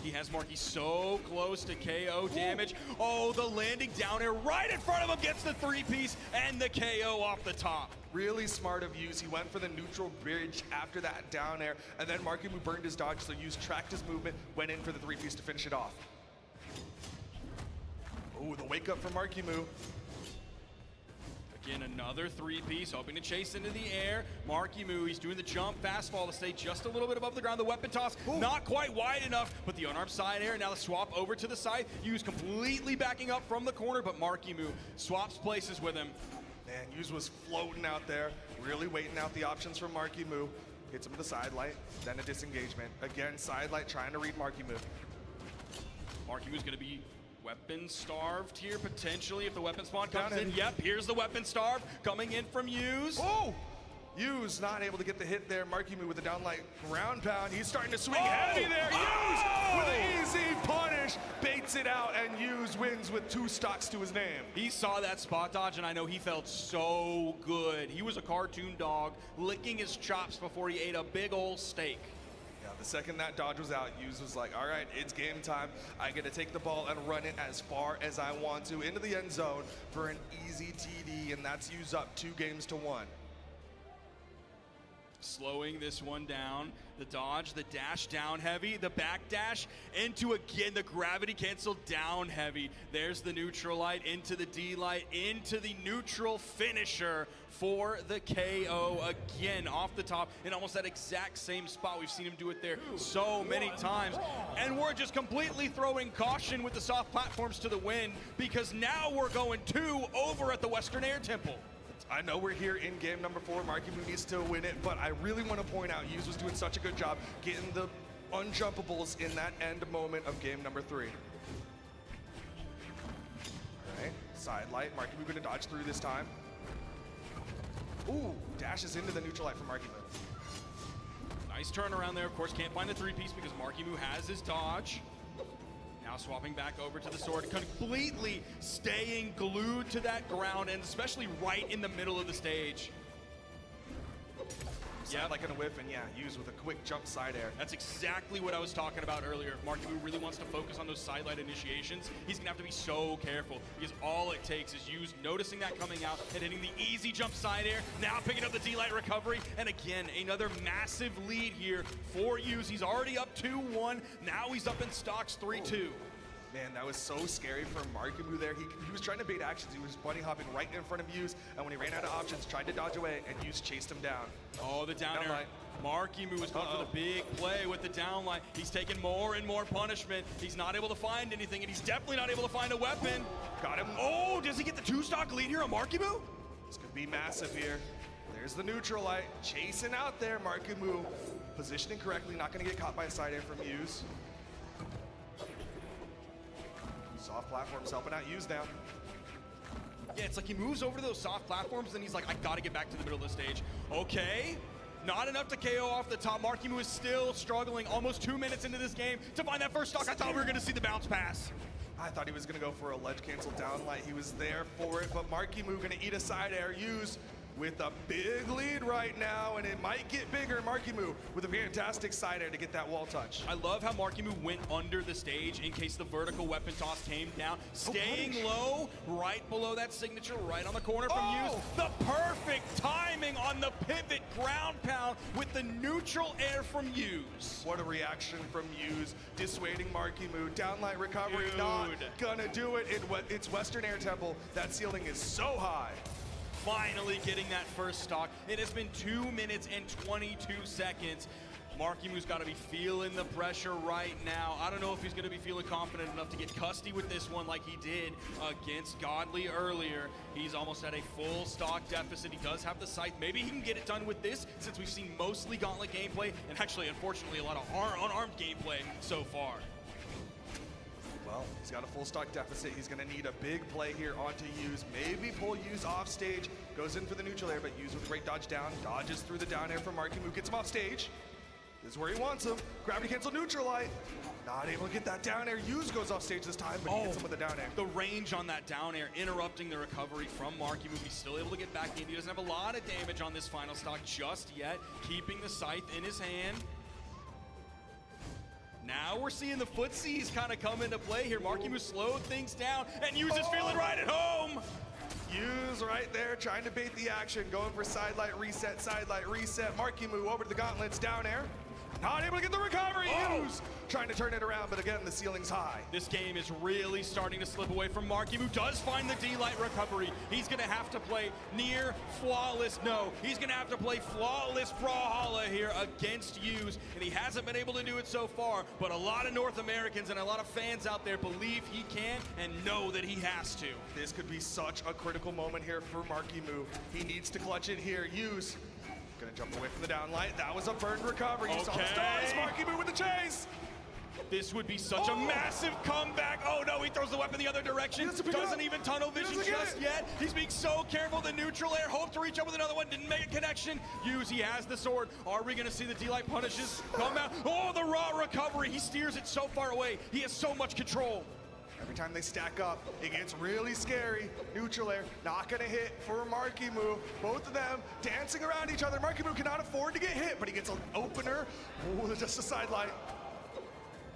He has Marky so close to KO damage. Oh, the landing down air right in front of him gets the 3-piece and the KO off the top. Really smart of Use. He went for the neutral bridge after that down air, and then Markimu burned his dodge, so Use tracked his movement, went in for the 3-piece to finish it off. Oh, the wake up from Markimu. Again, another 3-piece, hoping to chase into the air. Markimu, he's doing the jump, fast fall to stay just a little bit above the ground. The weapon toss, not quite wide enough, but the unarmed side air. Now the swap over to the side. Use completely backing up from the corner, but Markimu swaps places with him. Man, Use was floating out there, really waiting out the options from Markimu. Hits him with a side light, then a disengagement. Again, side light trying to read Markimu. Markimu's gonna be Weapon starved here, potentially, if the weapon spawn comes in. Yep, here's the weapon starved coming in from Yuz. Oh! Yuz not able to get the hit there. Markimu with the downlight ground pound. He's starting to swing heavy there. Yuz with an easy punish. Baits it out, and Yuz wins with 2 stocks to his name. He saw that spot dodge, and I know he felt so good. He was a cartoon dog, licking his chops before he ate a big old steak. Yeah, the second that dodge was out, Yuz was like, all right, it's game time. I get to take the ball and run it as far as I want to into the end zone for an easy TD, and that's Yuz up 2 games to 1. Slowing this one down. The dodge, the dash down heavy, the back dash into again the gravity cancel down heavy. There's the neutral light into the D light into the neutral finisher for the KO again off the top in almost that exact same spot. We've seen him do it there so many times. And we're just completely throwing caution with the soft platforms to the wind because now we're going 2 over at the Western Air Temple. I know we're here in game number 4. Markimu needs to win it, but I really want to point out Yuz was doing such a good job getting the unjumpables in that end moment of game number 3. Okay, side light. Markimu going to dodge through this time. Ooh, dashes into the neutral light from Markimu. Nice turnaround there. Of course, can't find the 3-piece because Markimu has his dodge. Now swapping back over to the sword, completely staying glued to that ground, and especially right in the middle of the stage. Yeah, like in a whiff, and yeah, Yuz with a quick jump side air. That's exactly what I was talking about earlier. Markimu really wants to focus on those side light initiations. He's gonna have to be so careful because all it takes is Yuz noticing that coming out and hitting the easy jump side air. Now picking up the D-light recovery, and again, another massive lead here for Yuz. He's already up 2-1. Now he's up in stocks 3-2. Man, that was so scary for Markimu there. He was trying to bait actions. He was bunny hopping right in front of Yuz, and when he ran out of options, tried to dodge away, and Yuz chased him down. Oh, the down air. Markimu was going for the big play with the downlight. He's taking more and more punishment. He's not able to find anything, and he's definitely not able to find a weapon. Got him. Oh, does he get the 2-stock lead here on Markimu? This could be massive here. There's the neutral light. Chasing out there, Markimu. Positioning correctly, not going to get caught by a side air from Yuz. Soft platforms helping out Yuz now. Yeah, it's like he moves over to those soft platforms and he's like, I gotta get back to the middle of the stage. Okay, not enough to KO off the top. Markimu is still struggling almost 2 minutes into this game to find that first stock. I thought we were gonna see the bounce pass. I thought he was gonna go for a ledge cancel down light. He was there for it, but Markimu gonna eat a side air. Yuz with a big lead right now, and it might get bigger. Markimu with a fantastic side air to get that wall touch. I love how Markimu went under the stage in case the vertical weapon toss came down, staying low right below that signature, right on the corner from Yuz. The perfect timing on the pivot ground pound with the neutral air from Yuz. What a reaction from Yuz, dissuading Markimu. Downlight recovery, not gonna do it. It's Western Air Temple. That ceiling is so high. Finally getting that first stock. It has been 2 minutes and 22 seconds. Markimu's got to be feeling the pressure right now. I don't know if he's going to be feeling confident enough to get custody with this one like he did against Godly earlier. He's almost at a full stock deficit. He does have the scythe. Maybe he can get it done with this since we've seen mostly Gauntlet gameplay and actually, unfortunately, a lot of unarmed gameplay so far. Well, he's got a full stock deficit. He's gonna need a big play here onto Yuz. Maybe pull Yuz off stage. Goes in for the neutral air, but Yuz with great dodge down. Dodges through the down air from Markimu. Gets him off stage. This is where he wants him. Gravity cancel neutral light. Not able to get that down air. Yuz goes off stage this time, but he gets him with the down air. The range on that down air interrupting the recovery from Markimu. He's still able to get back in. He doesn't have a lot of damage on this final stock just yet. Keeping the scythe in his hand. Now we're seeing the footsies kind of come into play here. Markimu slowed things down, and Yuz is feeling right at home. Yuz right there trying to bait the action, going for side light reset. Markimu over to the gauntlets, down air. Not able to get the recovery. Yuz trying to turn it around, but again, the ceiling's high. This game is really starting to slip away from Markimu. Does find the D-light recovery. He's going to have to play near flawless. No, he's going to have to play flawless Brawlhalla here against Yuz, and he hasn't been able to do it so far, but a lot of North Americans and a lot of fans out there believe he can and know that he has to. This could be such a critical moment here for Markimu. He needs to clutch it here. Yuz gonna jump away from the downlight. That was a burned recovery. You saw the stars. Markimu with the chase. This would be such a massive comeback. Oh no, he throws the weapon the other direction. Doesn't even tunnel vision just yet. He's being so careful. The neutral air, hope to reach up with another one. Didn't make a connection. Use, he has the sword. Are we gonna see the D-Light punishes come out? Oh, the raw recovery. He steers it so far away. He has so much control. Every time they stack up, it gets really scary. Neutral air, not gonna hit for Markimu. Both of them dancing around each other. Markimu cannot afford to get hit, but he gets an opener. Oh, just a sideline.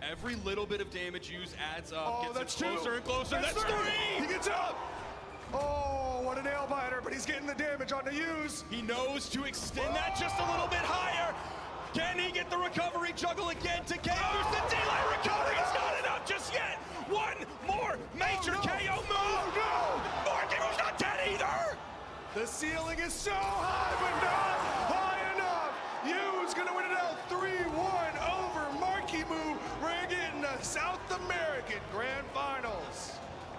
Every little bit of damage used adds up. Oh, gets that's him closer two. and closer. That's three! He gets up! Oh, what a nail biter, but he's getting the damage on the use. He knows to extend that just a little bit higher. Can he get the recovery juggle again to KO? There's the D-Light recovery. It's not enough just yet. One more major KO move. Oh, no! Markimu's not dead either. The ceiling is so high, but not high enough. Yu's gonna win it out 3-1 over Markimu. We're getting the South American Grand Finals.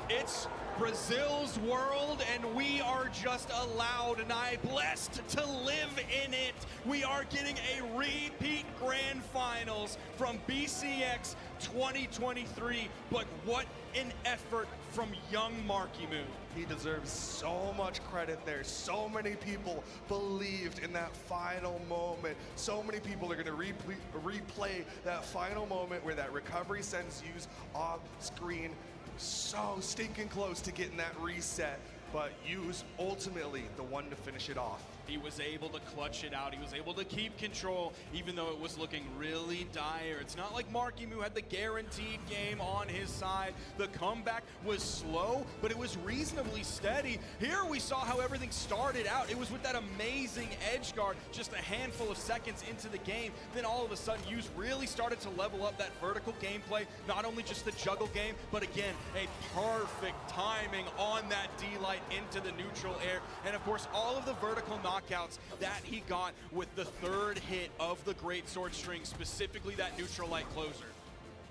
It's Brazil's world, and we are just allowed, and I'm blessed to live in it. We are getting a repeat Grand Finals from BCX 2023, but what an effort from young Markimu. He deserves so much credit there. So many people believed in that final moment. So many people are gonna replay that final moment where that recovery sends Yu's off screen. So stinking close to getting that reset, but Yu's ultimately the one to finish it off. He was able to clutch it out. He was able to keep control, even though it was looking really dire. It's not like Markimu had the guaranteed game on his side. The comeback was slow, but it was reasonably steady. Here we saw how everything started out. It was with that amazing edge guard just a handful of seconds into the game. Then all of a sudden, Yu's really started to level up that vertical gameplay. Not only just the juggle game, but again, a perfect timing on that D-Light into the neutral air. And of course, all of the vertical knockouts that he got with the third hit of the Great Sword String, specifically that neutral light closer.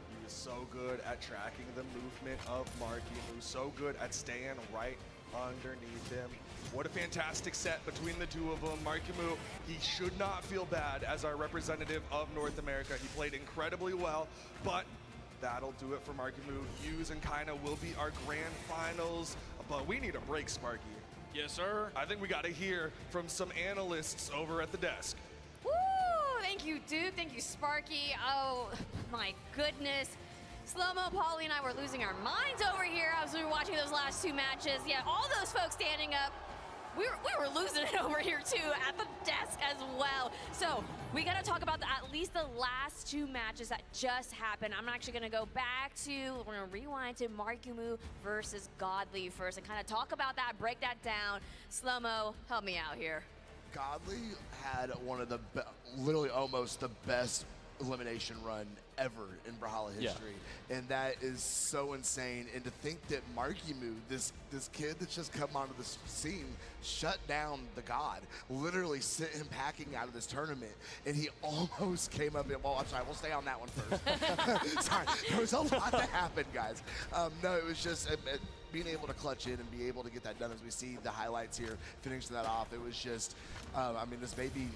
He is so good at tracking the movement of Markimu, so good at staying right underneath him. What a fantastic set between the two of them. Markimu, he should not feel bad as our representative of North America. He played incredibly well, but that'll do it for Markimu. Yus and Kaina will be our Grand Finals, but we need a break, Sparky. Yes, sir. I think we got to hear from some analysts over at the desk. Woo! Thank you, Duke. Thank you, Sparky. Oh, my goodness. Slow-mo, Paulie, and I were losing our minds over here as we were watching those last two matches. Yeah, all those folks standing up. We were losing it over here, too, at the desk as well. So we got to talk about at least the last two matches that just happened. I'm actually going to go back to, we're going to rewind to Markimu versus Godly first and kind of talk about that, break that down. Slow-mo, help me out here. Godly had one of the, literally almost the best elimination run ever in Brawlhalla history. Yeah. And that is so insane. And to think that Markimu, this kid that's just come onto the scene, shut down the god, literally sent him packing out of this tournament. And he almost came up in, well, I'm sorry, we'll stay on that one first. Sorry, there was a lot that happened, guys. No, it was just being able to clutch in and be able to get that done as we see the highlights here, finishing that off. It was just, I mean, this may be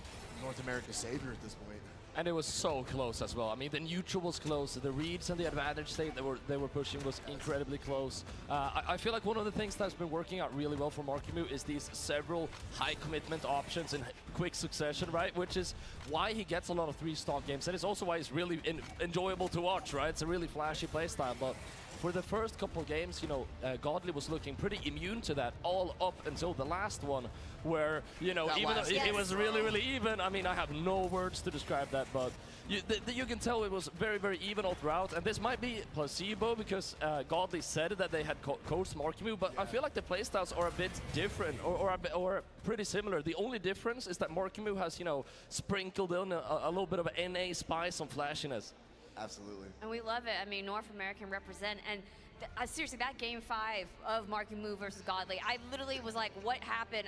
North America's savior at this point. And it was so close as well. I mean, the neutral was close. The reads and the advantage state they were pushing was incredibly close. I feel like one of the things that's been working out really well for Markimu is these several high commitment options in quick succession, right? Which is why he gets a lot of 3-stock games. And it's also why it's really enjoyable to watch, right? It's a really flashy playstyle. But for the first couple games, you know, Godly was looking pretty immune to that all up until the last one, where, you know, even though it was really, really even. I mean, I have no words to describe that, but you can tell it was very, very even all throughout. And this might be placebo because Godly said that they had coached Markimu, but I feel like the playstyles are a bit different or pretty similar. The only difference is that Markimu has, you know, sprinkled in a little bit of NA spice on flashiness. Absolutely. And we love it. I mean, North American represent. And seriously, that game 5 of Markimu versus Godly, I literally was like, what happened?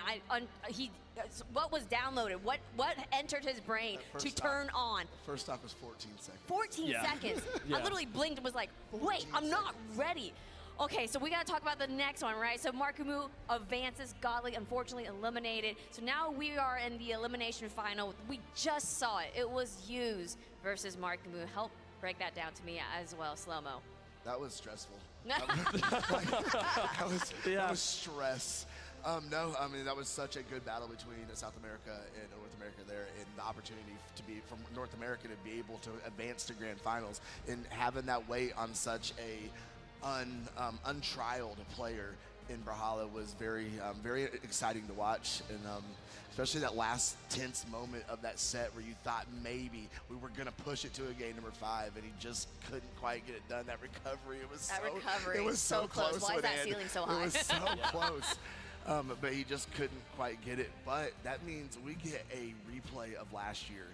What was downloaded? What entered his brain to turn on? First stock was 14 seconds. 14 seconds. Yeah. I literally blinked and was like, wait, I'm not ready. Okay, so we got to talk about the next one, right? So Markimu advances, Godly unfortunately eliminated. So now we are in the elimination final. We just saw it. It was Yus versus Markimu. Help Break that down to me as well, slow-mo. That was stressful. That was stress. No, I mean, that was such a good battle between South America and North America there, and the opportunity to be from North America to be able to advance to grand finals and having that weight on such a untrialed player in Brawlhalla was very exciting to watch, and especially that last tense moment of that set where you thought maybe we were gonna push it to a game number 5, and he just couldn't quite get it done. That recovery, it was so close. Why is that ceiling so high? It was so close. But he just couldn't quite get it. But that means we get a replay of last year,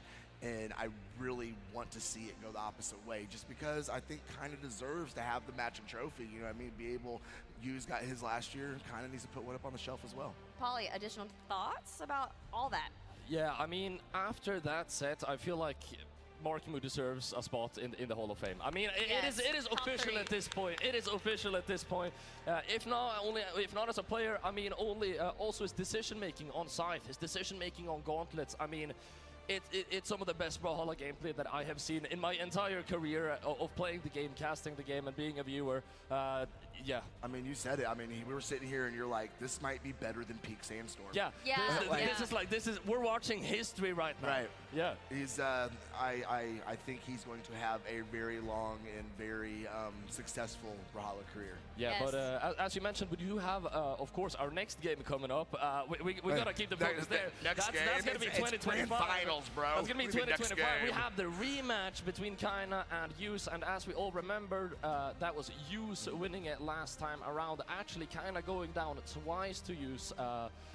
and I really want to see it go the opposite way, just because I think kind of deserves to have the match and trophy. You know what I mean? Be able, Hughes got his last year, kind of needs to put one up on the shelf as well. Polly, additional thoughts about all that? Yeah, I mean, after that set, I feel like Markimu deserves a spot in the Hall of Fame. I mean, Yes, it is official at this point. It is official at this point. If not as a player, I mean, only also his decision making on Scythe, his decision making on Gauntlets. I mean, it's some of the best Brawlhalla gameplay that I have seen in my entire career of playing the game, casting the game, and being a viewer. Yeah. I mean, you said it. I mean, we were sitting here and you're like, this might be better than Peak Sandstorm. Yeah. We're watching history right now. Right. Yeah. He's, I think he's going to have a very long and very successful Brawlhalla career. Yeah, Yes. but as you mentioned, we do have, of course, our next game coming up. We gotta keep the focus there. That's gonna be 2025. Finals, bro. That's gonna be 2025. We have the rematch between Kaina and Hughes, and as we all remember, that was Hughes winning it last time around. Actually, Kaina going down twice to Hughes.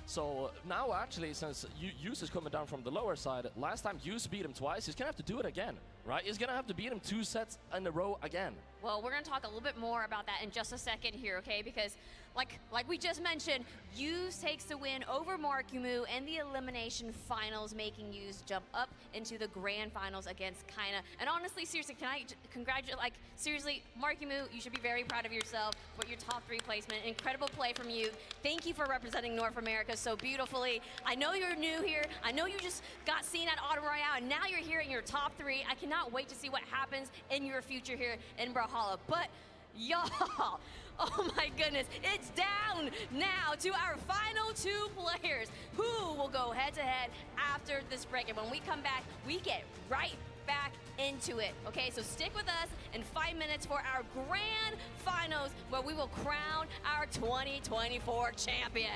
So now, actually, since Hughes is coming down from the lower side, last time Hughes beat him twice, he's gonna have to do it again, right? He's gonna have to beat him 2 sets in a row again. Well, we're going to talk a little bit more about that in just a second here, okay? Because like we just mentioned, Hughes takes the win over Markimu in the elimination finals, making Hughes jump up into the grand finals against Kaina. And honestly, seriously, can I congratulate, like, seriously, Markimu, you should be very proud of yourself for your top 3 placement. Incredible play from you. Thank you for representing North America so beautifully. I know you're new here. I know you just got seen at Autumn Royale, and now you're here in your top 3. I cannot wait to see what happens in your future here in Brawlhalla. But y'all, oh my goodness, it's down now to our final 2 players who will go head-to-head after this break. And when we come back, we get right back into it. Okay, so stick with us in 5 minutes for our grand finals, where we will crown our 2024 champion.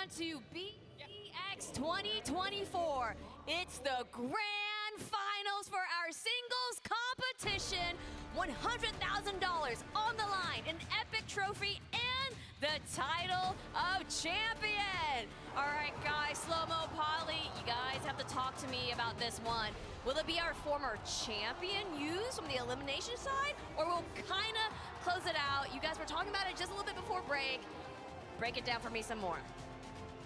on to BCX 2024. It's the grand finals for our singles competition. $100,000 on the line, an epic trophy, and the title of champion. All right, guys, Slow-Mo, Polly, you guys have to talk to me about this one. Will it be our former champion used from the elimination side, or we'll kind of close it out? You guys were talking about it just a little bit before break. Break it down for me some more.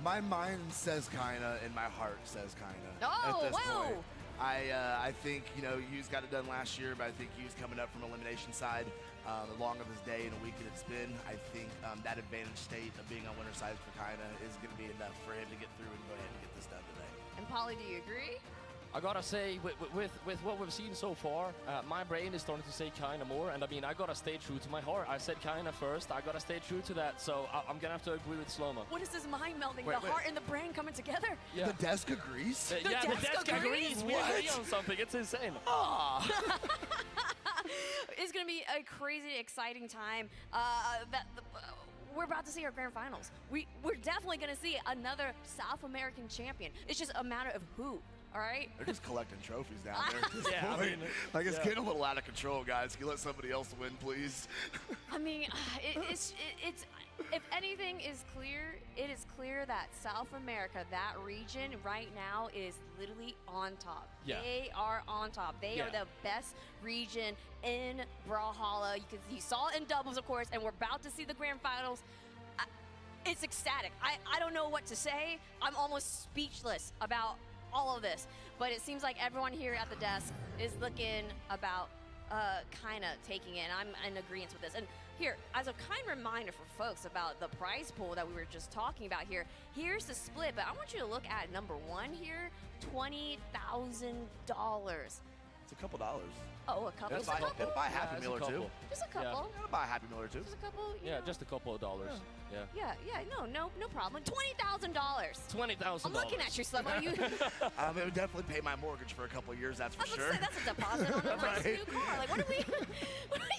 My mind says kinda, and my heart says kinda. Oh, at this whoa! point. I think, you know, Hughes got it done last year, but I think Hughes coming up from elimination side, along of his day and a week that it's been, I think that advantage state of being on winner side for Kaina is going to be enough for him to get through and go ahead and get this done today. And Polly, do you agree? I gotta say, with what we've seen so far, my brain is starting to say Kaina more, and I mean, I gotta stay true to my heart. I said Kaina first, I gotta stay true to that, so I'm gonna have to agree with Slow-Mo. What is this mind melding? The heart and the brain coming together? Yeah. The desk agrees? The desk agrees. We agree on something. It's insane. It's gonna be a crazy, exciting time. We're about to see our grand finals. We're definitely gonna see another South American champion. It's just a matter of who. All right? They're just collecting trophies down there at this Yeah, point. I mean, like, it's getting a little out of control, guys. Can you let somebody else win, please? I mean, it's if anything is clear, it is clear that South America, that region right now is literally on top. Yeah. They are on top. They are the best region in Brawlhalla. You saw it in doubles, of course, and we're about to see the grand finals. It's ecstatic. I don't know what to say. I'm almost speechless about all of this, but it seems like everyone here at the desk is looking about kind of taking it, and I'm in agreement with this. And here, as a kind reminder for folks about the prize pool that we were just talking about here, here's the split, but I want you to look at number one here, $20,000. It's a couple dollars. Oh, a couple. It'll buy a Happy Meal or two. Just a couple. It'll buy a Happy Meal or two. Just a couple. Yeah, just a couple of dollars. Yeah. Yeah, no problem. $20,000. $20,000. I'm looking at you, Slow-Mo. Are you? It would definitely pay my mortgage for a couple of years, that's for sure. That's a deposit on a nice new car. Like, what are we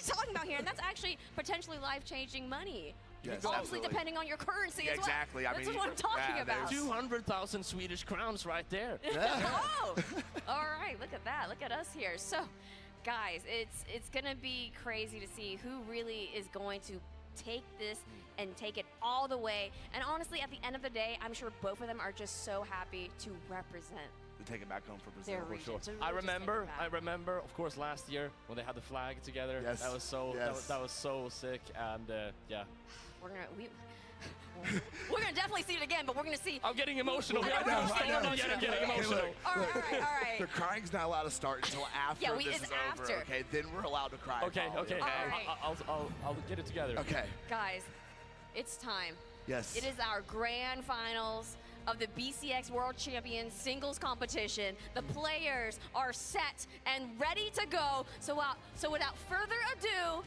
talking about here? And that's actually potentially life-changing money. Yes, obviously, absolutely. depending on your currency as well. Exactly. That's what I'm talking about. 200,000 Swedish crowns right there. Oh, all right. Look at that. Look at us here. So, guys, it's gonna be crazy to see who really is going to take this and take it all the way. And honestly, at the end of the day, I'm sure both of them are just so happy to represent. To take it back home for Brazil. Their region. Sure. I remember, of course, last year when they had the flag together. Yes. That was so that was so sick, and yeah. We're gonna definitely see it again, but we're gonna see. I'm getting emotional. I know. I'm getting emotional. All right. The crying's not allowed to start until after this is over. Okay, then we're allowed to cry. Okay. All right. I'll get it together. Okay. Guys, it's time. Yes. It is our grand finals of the BCX World Champions singles competition. The players are set and ready to go. So without further ado,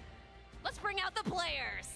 let's bring out the players.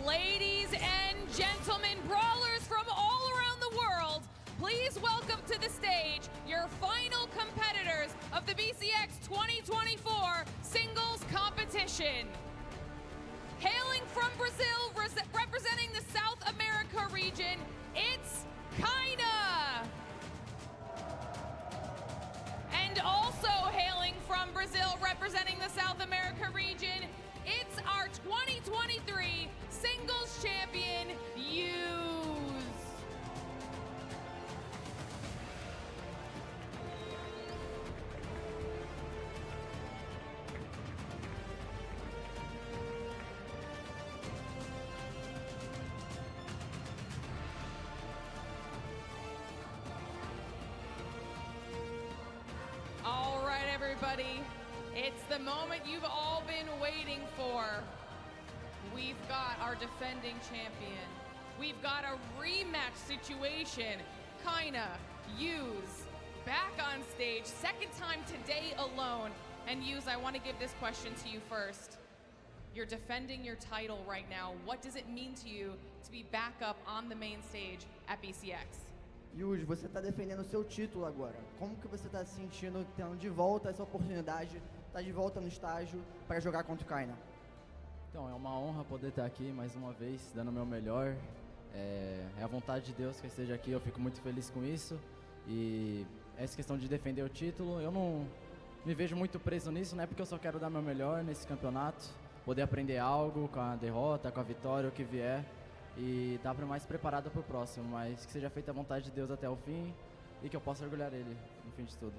Ladies and gentlemen, brawlers from all around the world, please welcome to the stage your final competitors of the BCX 2024 singles competition. our 2023 singles champion, Use. All right, everybody. It's the moment you've all been waiting for. We've got our defending champion. We've got a rematch situation. Kaina, Use, back on stage, second time today alone. And Use, I want to give this question to you first. You're defending your title right now. What does it mean to you to be back up on the main stage at BCX? Use, você está defendendo o seu título agora. Como que você está se sentindo tendo de volta essa oportunidade, tá de volta no estágio para jogar contra o Kaina? Então, é uma honra poder estar aqui mais uma vez, dando o meu melhor. É a vontade de Deus que eu esteja aqui, eu fico muito feliz com isso. E essa questão de defender o título, eu não me vejo muito preso nisso, né? Porque eu só quero dar meu melhor nesse campeonato, poder aprender algo com a derrota, com a vitória, o que vier. E estar mais preparado para o próximo, mas que seja feita a vontade de Deus até o fim e que eu possa orgulhar Ele no fim de tudo.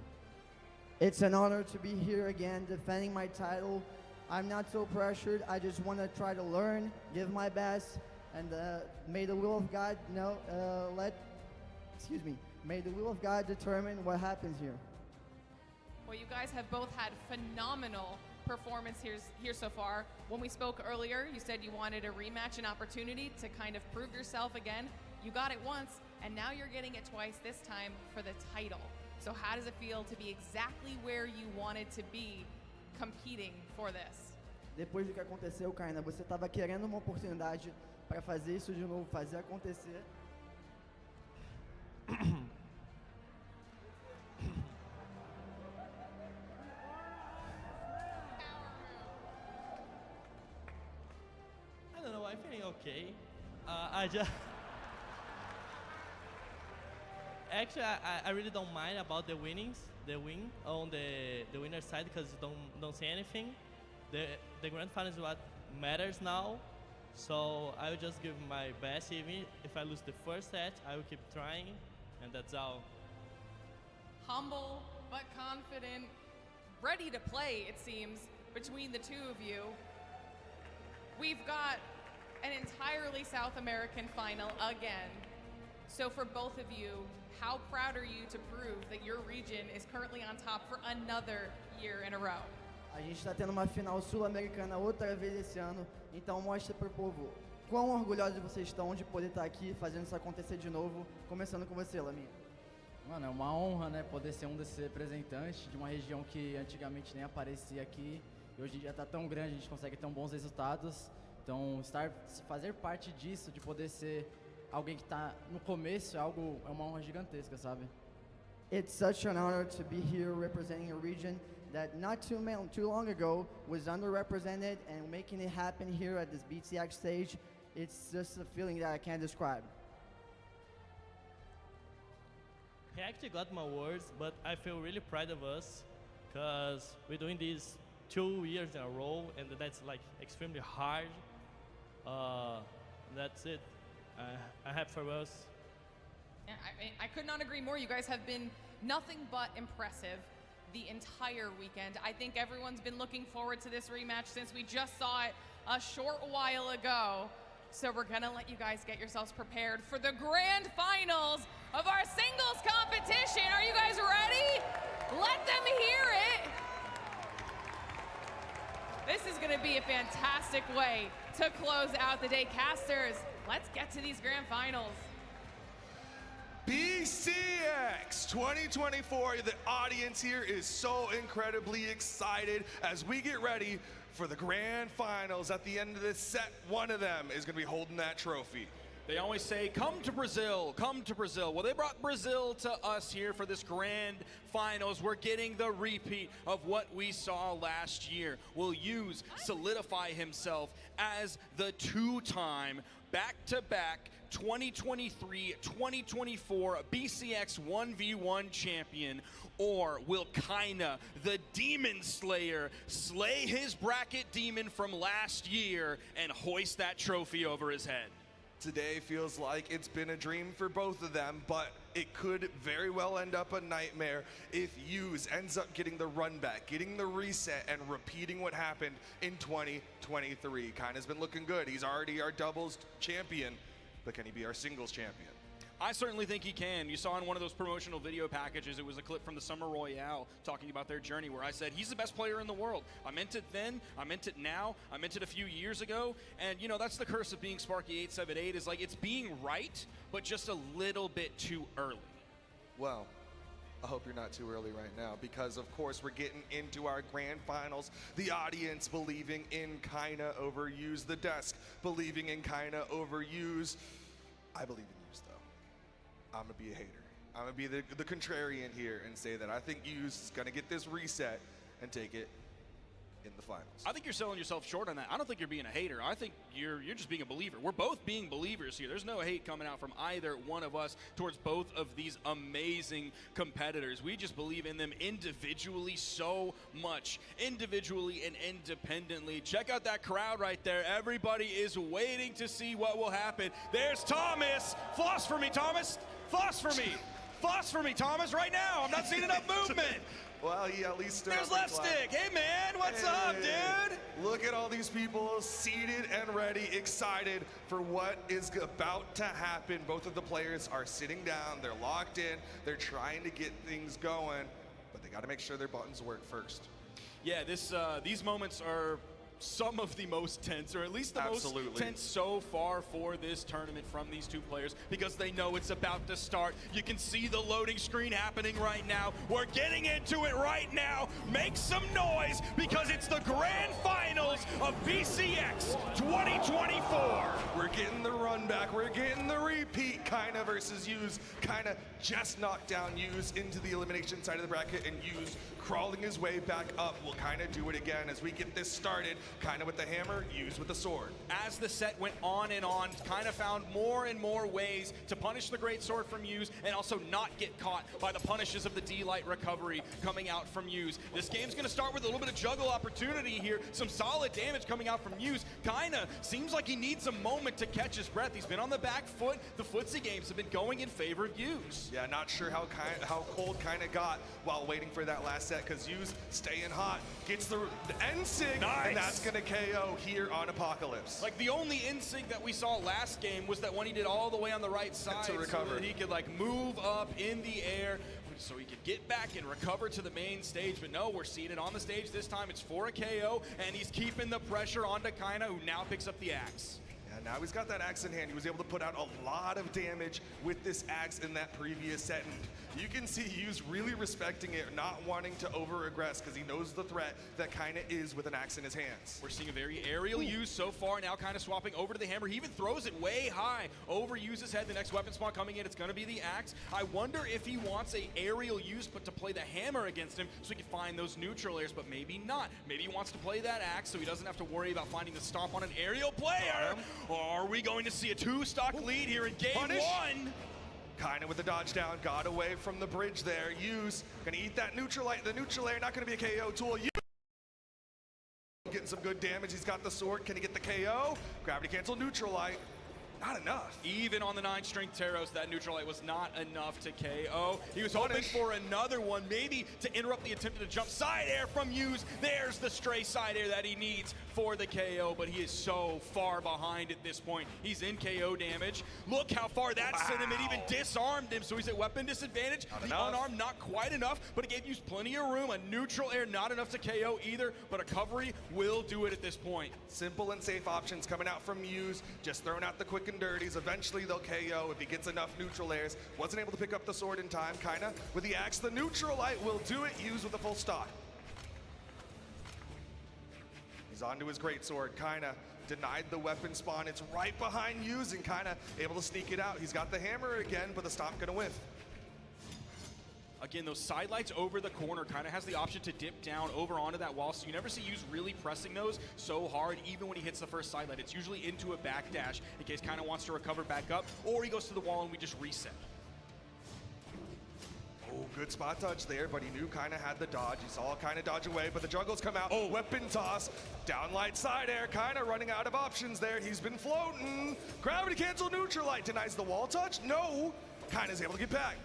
It's an honor to be here again, defending my title. I'm not so pressured. I just want to try to learn, give my best, and may the will of God may the will of God determine what happens here. Well, you guys have both had phenomenal performance here so far. When we spoke earlier, you said you wanted a rematch, an opportunity to kind of prove yourself again. You got it once, and now you're getting it twice, this time for the title. So how does it feel to be exactly where you wanted to be competing for this? Depois do que aconteceu, Kaina, você estava querendo uma oportunidade para fazer isso de novo, fazer acontecer. I don't know, I'm feeling okay. I just... Actually, I really don't mind about the win on the winner's side because you don't see anything. The grand final is what matters now. So I will just give my best. Even if I lose the first set, I will keep trying, and that's all. Humble but confident, ready to play, it seems, between the two of you. We've got an entirely South American final again. So for both of you, how proud are you to prove that your region is currently on top for another year in a row? A gente está tendo uma final sul-americana outra vez esse ano, então mostra para o povo quão orgulhosos vocês estão de poder estar aqui fazendo isso acontecer de novo, começando com você, Lamin. Mano, é uma honra, né, poder ser um desses representantes de uma região que antigamente nem aparecia aqui. E hoje em dia está tão grande, a gente consegue ter bons resultados. Então, fazer parte disso, de poder ser alguém que está no começo, é uma honra gigantesca, sabe? It's such an honor to be here representing a region that not too long ago was underrepresented, and making it happen here at this BCX stage, it's just a feeling that I can't describe. He actually got my words, but I feel really proud of us because we're doing this 2 years in a row, and that's like extremely hard. That's it. I have for us. Yeah, I could not agree more. You guys have been nothing but impressive the entire weekend. I think everyone's been looking forward to this rematch since we just saw it a short while ago. So we're gonna let you guys get yourselves prepared for the grand finals of our singles competition. Are you guys ready? Let them hear it. This is gonna be a fantastic way to close out the day. Casters, let's get to these grand finals. BCX 2024, the audience here is so incredibly excited as we get ready for the grand finals. At the end of this set, one of them is going to be holding that trophy. They always say, come to Brazil, come to Brazil. Well, they brought Brazil to us here for this grand finals. We're getting the repeat of what we saw last year. Will Use solidify himself as the two-time back-to-back 2023-2024 BCX 1v1 champion, or will Kaina, the Demon Slayer, slay his bracket demon from last year and hoist that trophy over his head? Today feels like it's been a dream for both of them, but it could very well end up a nightmare if Hughes ends up getting the run back, getting the reset, and repeating what happened in 2023. Kaina's been looking good. He's already our doubles champion, but can he be our singles champion? I certainly think he can. You saw in one of those promotional video packages, it was a clip from the Summer Royale talking about their journey, where I said, he's the best player in the world. I meant it then, I meant it now, I meant it a few years ago. And you know, that's the curse of being Sparky878, is like, it's being right, but just a little bit too early. Well, I hope you're not too early right now, because of course we're getting into our grand finals. The audience believing in Kaina over Hughes. The desk believing in Kaina over Hughes. I believe in Hughes, though. I'm gonna be a hater. I'm gonna be the contrarian here and say that I think Hughes is gonna get this reset and take it in the finals. I think you're selling yourself short on that. I don't think you're being a hater. I think you're just being a believer. We're both being believers here. There's no hate coming out from either one of us towards both of these amazing competitors. We just believe in them individually so much, individually and independently. Check out that crowd right there. Everybody is waiting to see what will happen. There's Thomas. Floss for me, Thomas. Floss for me. Floss for me, Thomas, right now. I'm not seeing enough movement. Well, he at least stood There's up and left clapped. stick. Hey, man, what's up, dude? Look at all these people seated and ready, excited for what is about to happen. Both of the players are sitting down. They're locked in. They're trying to get things going, but they got to make sure their buttons work first. Yeah, these moments are some of the most tense, or at least the most tense so far for this tournament from these two players, because they know it's about to start. You can see the loading screen happening right now. We're getting into it right now. Make some noise, because it's the grand finals of BCX 2024. We're getting the run back. We're getting the repeat. Kaina versus Hughes. Kaina just knocked down Hughes into the elimination side of the bracket, and Hughes crawling his way back up. Will Kaina do it again as we get this started? Kaina with the hammer, Hughes with the sword. As the set went on and on, Kaina found more and more ways to punish the great sword from Hughes and also not get caught by the punishes of the D-Light recovery coming out from Hughes. This game's gonna start with a little bit of juggle opportunity here. Some solid damage coming out from Hughes. Kaina seems like he needs a moment to catch his breath. He's been on the back foot. The footsie games have been going in favor of Hughes. Yeah, not sure how cold Kaina got while waiting for that last set, because Hughes staying hot, gets the N-Sig, nice. And that's gonna KO here on Apocalypse. Like, the only N-Sig that we saw last game was that one he did all the way on the right side to recover. so that he could like move up in the air so he could get back and recover to the main stage. But no, we're seeing it on the stage this time. It's for a KO, and he's keeping the pressure onto Kaina, who now picks up the axe. Now he's got that axe in hand. He was able to put out a lot of damage with this axe in that previous set. And you can see Hughes really respecting it, not wanting to over-aggress, because he knows the threat that Kaina is with an axe in his hands. We're seeing a very aerial use so far, now kind of swapping over to the hammer. He even throws it way high over Hughes' head. The next weapon spot coming in, it's going to be the axe. I wonder if he wants a aerial use, but to play the hammer against him so he can find those neutral airs, but maybe not. Maybe he wants to play that axe so he doesn't have to worry about finding the stomp on an aerial player. Are we going to see a two-stock lead here in game one? Kaina with the dodge down, got away from the bridge there. Hughes gonna eat that neutral light. The neutral air not gonna be a KO tool. Hughes getting some good damage. He's got the sword. Can he get the KO? Gravity cancel, neutral light. Not enough. Even on the 9-strength Taros, that neutral light was not enough to KO. He was hoping for another one, maybe to interrupt the attempted jump side air from Hughes. There's the stray side air that he needs for the KO, but he is so far behind at this point. He's in KO damage. Look how far that sent him. It even disarmed him, so he's at weapon disadvantage. The unarmed, not quite enough, but it gave Hughes plenty of room. A neutral air, not enough to KO either, but a recovery will do it at this point. Simple and safe options coming out from Hughes. Just throwing out the quick and dirties. Eventually they'll KO if he gets enough neutral airs. Wasn't able to pick up the sword in time. Kaina with the axe. The neutral light will do it. Hughes with a full stock. He's onto his greatsword. Kaina denied the weapon spawn. It's right behind Hughes, and Kaina able to sneak it out. He's got the hammer again, but the stomp gonna whiff. Again, those side lights over the corner kind of has the option to dip down over onto that wall, so you never see Yuz really pressing those so hard, even when he hits the first side light. It's usually into a backdash in case kind of wants to recover back up, or he goes to the wall and we just reset. Oh, good spot dodge there, but he knew kind of had the dodge. He saw kind of dodge away, but the jungles come out. Oh, weapon toss, down light side air, kind of running out of options there. He's been floating. Gravity cancel neutral light, denies the wall touch. No, kind of is able to get back.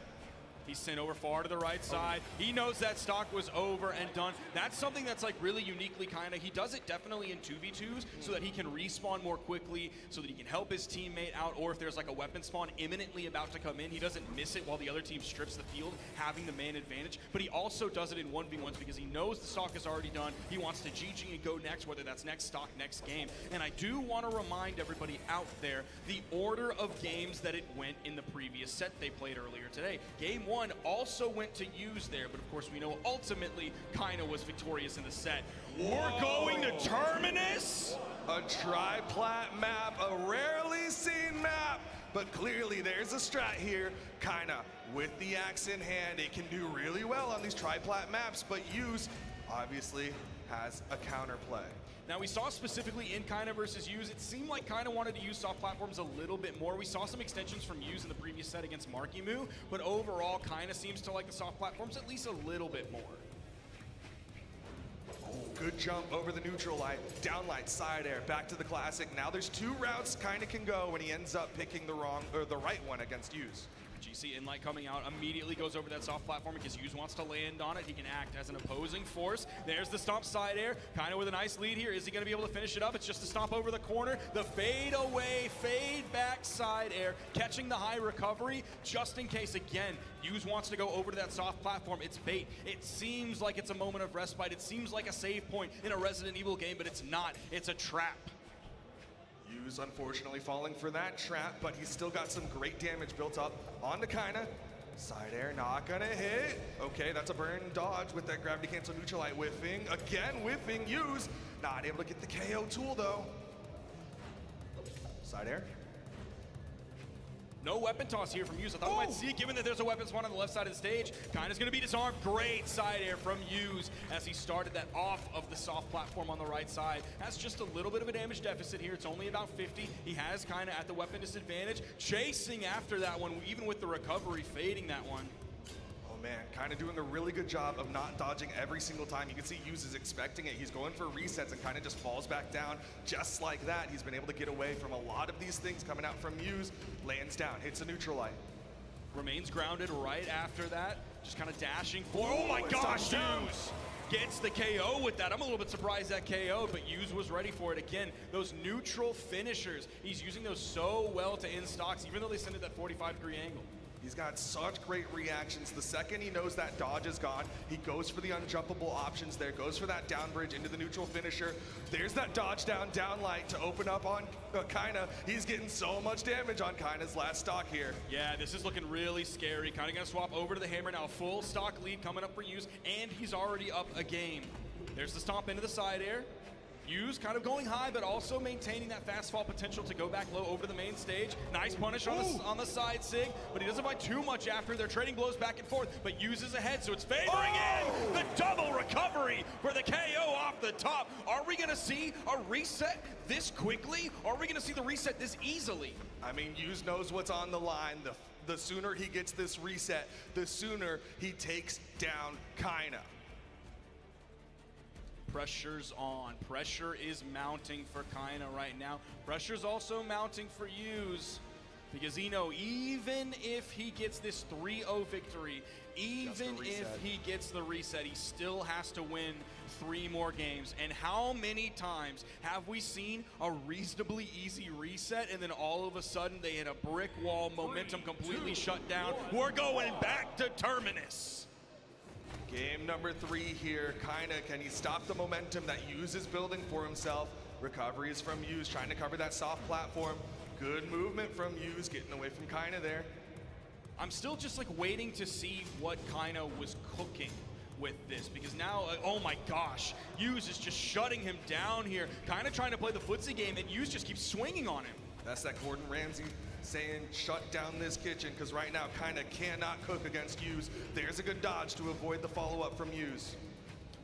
He's sent over far to the right side. He knows that stock was over and done. That's something that's like really uniquely kind of. He does it definitely in 2v2s so that he can respawn more quickly, so that he can help his teammate out, or if there's like a weapon spawn imminently about to come in, he doesn't miss it while the other team strips the field, having the man advantage. But he also does it in 1v1s because he knows the stock is already done. He wants to GG and go next, whether that's next stock, next game. And I do want to remind everybody out there the order of games that it went in the previous set they played earlier today. Game 1 also went to Yuz there, but of course we know ultimately Kaina was victorious in the set. Whoa. We're going to Terminus! A tri-plat map, a rarely seen map, but clearly there's a strat here. Kaina, with the axe in hand, it can do really well on these tri-plat maps, but Yuz obviously has a counterplay. Now we saw specifically in Kaina versus Yuz, it seemed like Kaina wanted to use soft platforms a little bit more. We saw some extensions from Yuz in the previous set against Markimu, but overall Kaina seems to like the soft platforms at least a little bit more. Oh, good jump over the neutral light, down light, side air, back to the classic. Now there's 2 routes Kaina can go when he ends up picking the wrong or the right one against Yuz. GC Inlight coming out, immediately goes over that soft platform because Yuz wants to land on it. He can act as an opposing force. There's the stomp side air, kind of with a nice lead here. Is he gonna be able to finish it up? It's just a stomp over the corner. The fade away, fade back side air, catching the high recovery just in case. Again, Yuz wants to go over to that soft platform. It's bait. It seems like it's a moment of respite. It seems like a save point in a Resident Evil game, but it's not. It's a trap. Yuz unfortunately falling for that trap, but he's still got some great damage built up onto Kaina. Side air not gonna hit. Okay, that's a burn dodge with that gravity cancel neutral light whiffing. Again whiffing, Yuz not able to get the KO tool though. Side air. No weapon toss here from Yuz. I thought we might see it, given that there's a weapon spawn on the left side of the stage. Kaina's gonna be disarmed. Great side air from Yuz as he started that off of the soft platform on the right side. Has just a little bit of a damage deficit here. It's only about 50. He has Kaina at the weapon disadvantage. Chasing after that one, even with the recovery, fading that one. Man, kind of doing a really good job of not dodging every single time. You can see Yuz is expecting it. He's going for resets and kind of just falls back down just like that. He's been able to get away from a lot of these things coming out from Yuz. Lands down, hits a neutral light. Remains grounded right after that. Just kind of dashing for, oh my gosh, Yuz gets the KO with that. I'm a little bit surprised that KO, but Yuz was ready for it. Again, those neutral finishers, he's using those so well to end stocks, even though they send it that 45-degree angle. He's got such great reactions. The second he knows that dodge is gone, he goes for the unjumpable options there, goes for that down bridge into the neutral finisher. There's that dodge down light to open up on Kaina. He's getting so much damage on Kaina's last stock here. Yeah, this is looking really scary. Kaina gonna swap over to the hammer now. Full stock lead coming up for Yuz, and he's already up a game. There's the stomp into the side air. Yuz kind of going high, but also maintaining that fast fall potential to go back low over to the main stage. Nice punish on the side sig, but he doesn't fight too much after. They're trading blows back and forth, but Yuz is ahead, so it's favoring in the double recovery for the KO off the top. Are we gonna see a reset this quickly? Or are we gonna see the reset this easily? I mean, Yuz knows what's on the line. The sooner he gets this reset, the sooner he takes down Kaina. Pressure's on. Pressure is mounting for Kaina right now. Pressure's also mounting for Yuz because even if he gets this 3-0 victory, even if he gets the reset, he still has to win 3 more games. And how many times have we seen a reasonably easy reset and then all of a sudden they hit a brick wall, momentum completely shut down? We're going back to Terminus. Game number 3 here. Kaina, can he stop the momentum that Yuz is building for himself? Recovery is from Yuz, trying to cover that soft platform. Good movement from Yuz, getting away from Kaina there. I'm still just like waiting to see what Kaina was cooking with this, because now, oh my gosh, Yuz is just shutting him down here. Kaina trying to play the footsie game, and Yuz just keeps swinging on him. That's that Gordon Ramsay saying shut down this kitchen, because right now Kinda cannot cook against Hughes. There's a good dodge to avoid the follow-up from Hughes.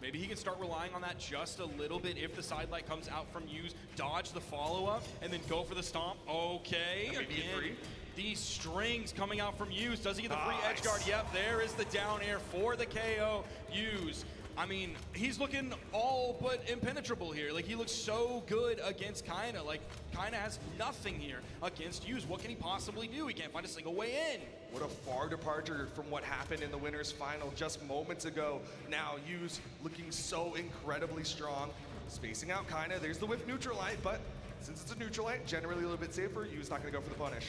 Maybe he can start relying on that just a little bit if the side light comes out from Hughes, dodge the follow-up, and then go for the stomp. Okay, again, these strings coming out from Hughes. Does he get the free edge guard? Yep, there is the down air for the KO. Hughes, I mean, he's looking all but impenetrable here. Like, he looks so good against Kinda. Like, Kinda has nothing here against Hughes. What can he possibly do? He can't find a single way in. What a far departure from what happened in the winners final just moments ago. Now Hughes looking so incredibly strong. Spacing out Kinda. There's the whiff neutral light, but since it's a neutral light, generally a little bit safer, Hughes not gonna go for the punish.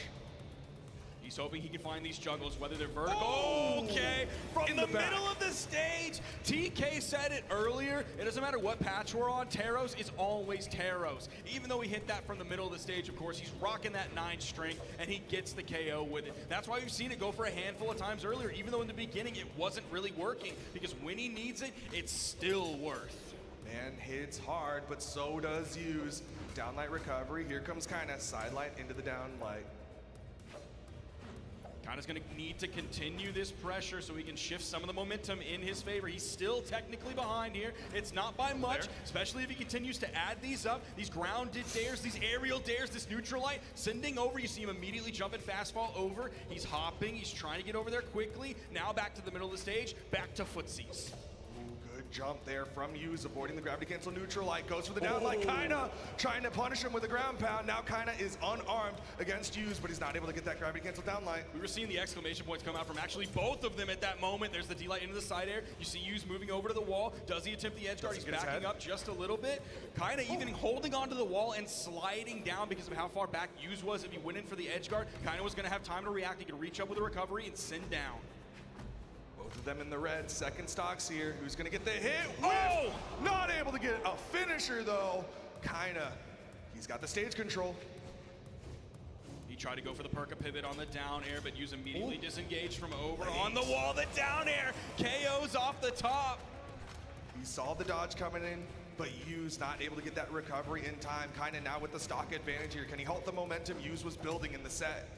He's hoping he can find these juggles, whether they're vertical. Okay, from the middle of the stage. TK said it earlier. It doesn't matter what patch we're on. Taros is always Taros. Even though he hit that from the middle of the stage, of course, he's rocking that 9 strength, and he gets the KO with it. That's why we've seen it go for a handful of times earlier, even though in the beginning it wasn't really working, because when he needs it, it's still worth. Man hits hard, but so does Hughes. Downlight recovery. Here comes Kinda. Side light into the downlight. Kinda's gonna need to continue this pressure so he can shift some of the momentum in his favor. He's still technically behind here. It's not by much, especially if he continues to add these up. These grounded dares, these aerial dares, this neutral light, sending over. You see him immediately jumping fast fall over. He's hopping, he's trying to get over there quickly. Now back to the middle of the stage, back to footsies. Jump there from Hughes, avoiding the gravity cancel neutral light, goes for the down light. Kinda trying to punish him with a ground pound. Now Kinda is unarmed against Hughes, but he's not able to get that gravity cancel down light. We were seeing the exclamation points come out from actually both of them at that moment. There's the D-light into the side air. You see Hughes moving over to the wall. Does he attempt the edge guard? He's backing up just a little bit. Kinda even holding onto the wall and sliding down because of how far back Hughes was. If he went in for the edge guard, Kinda was gonna have time to react. He could reach up with a recovery and send down. Both of them in the red, second stocks here. Who's gonna get the hit? Oh! Not able to get a finisher though. Kinda, he's got the stage control. He tried to go for the perka pivot on the down air, but Hughes immediately disengaged from over on the wall. The down air, KO's off the top. He saw the dodge coming in, but Hughes not able to get that recovery in time. Kinda now with the stock advantage here. Can he halt the momentum Hughes was building in the set?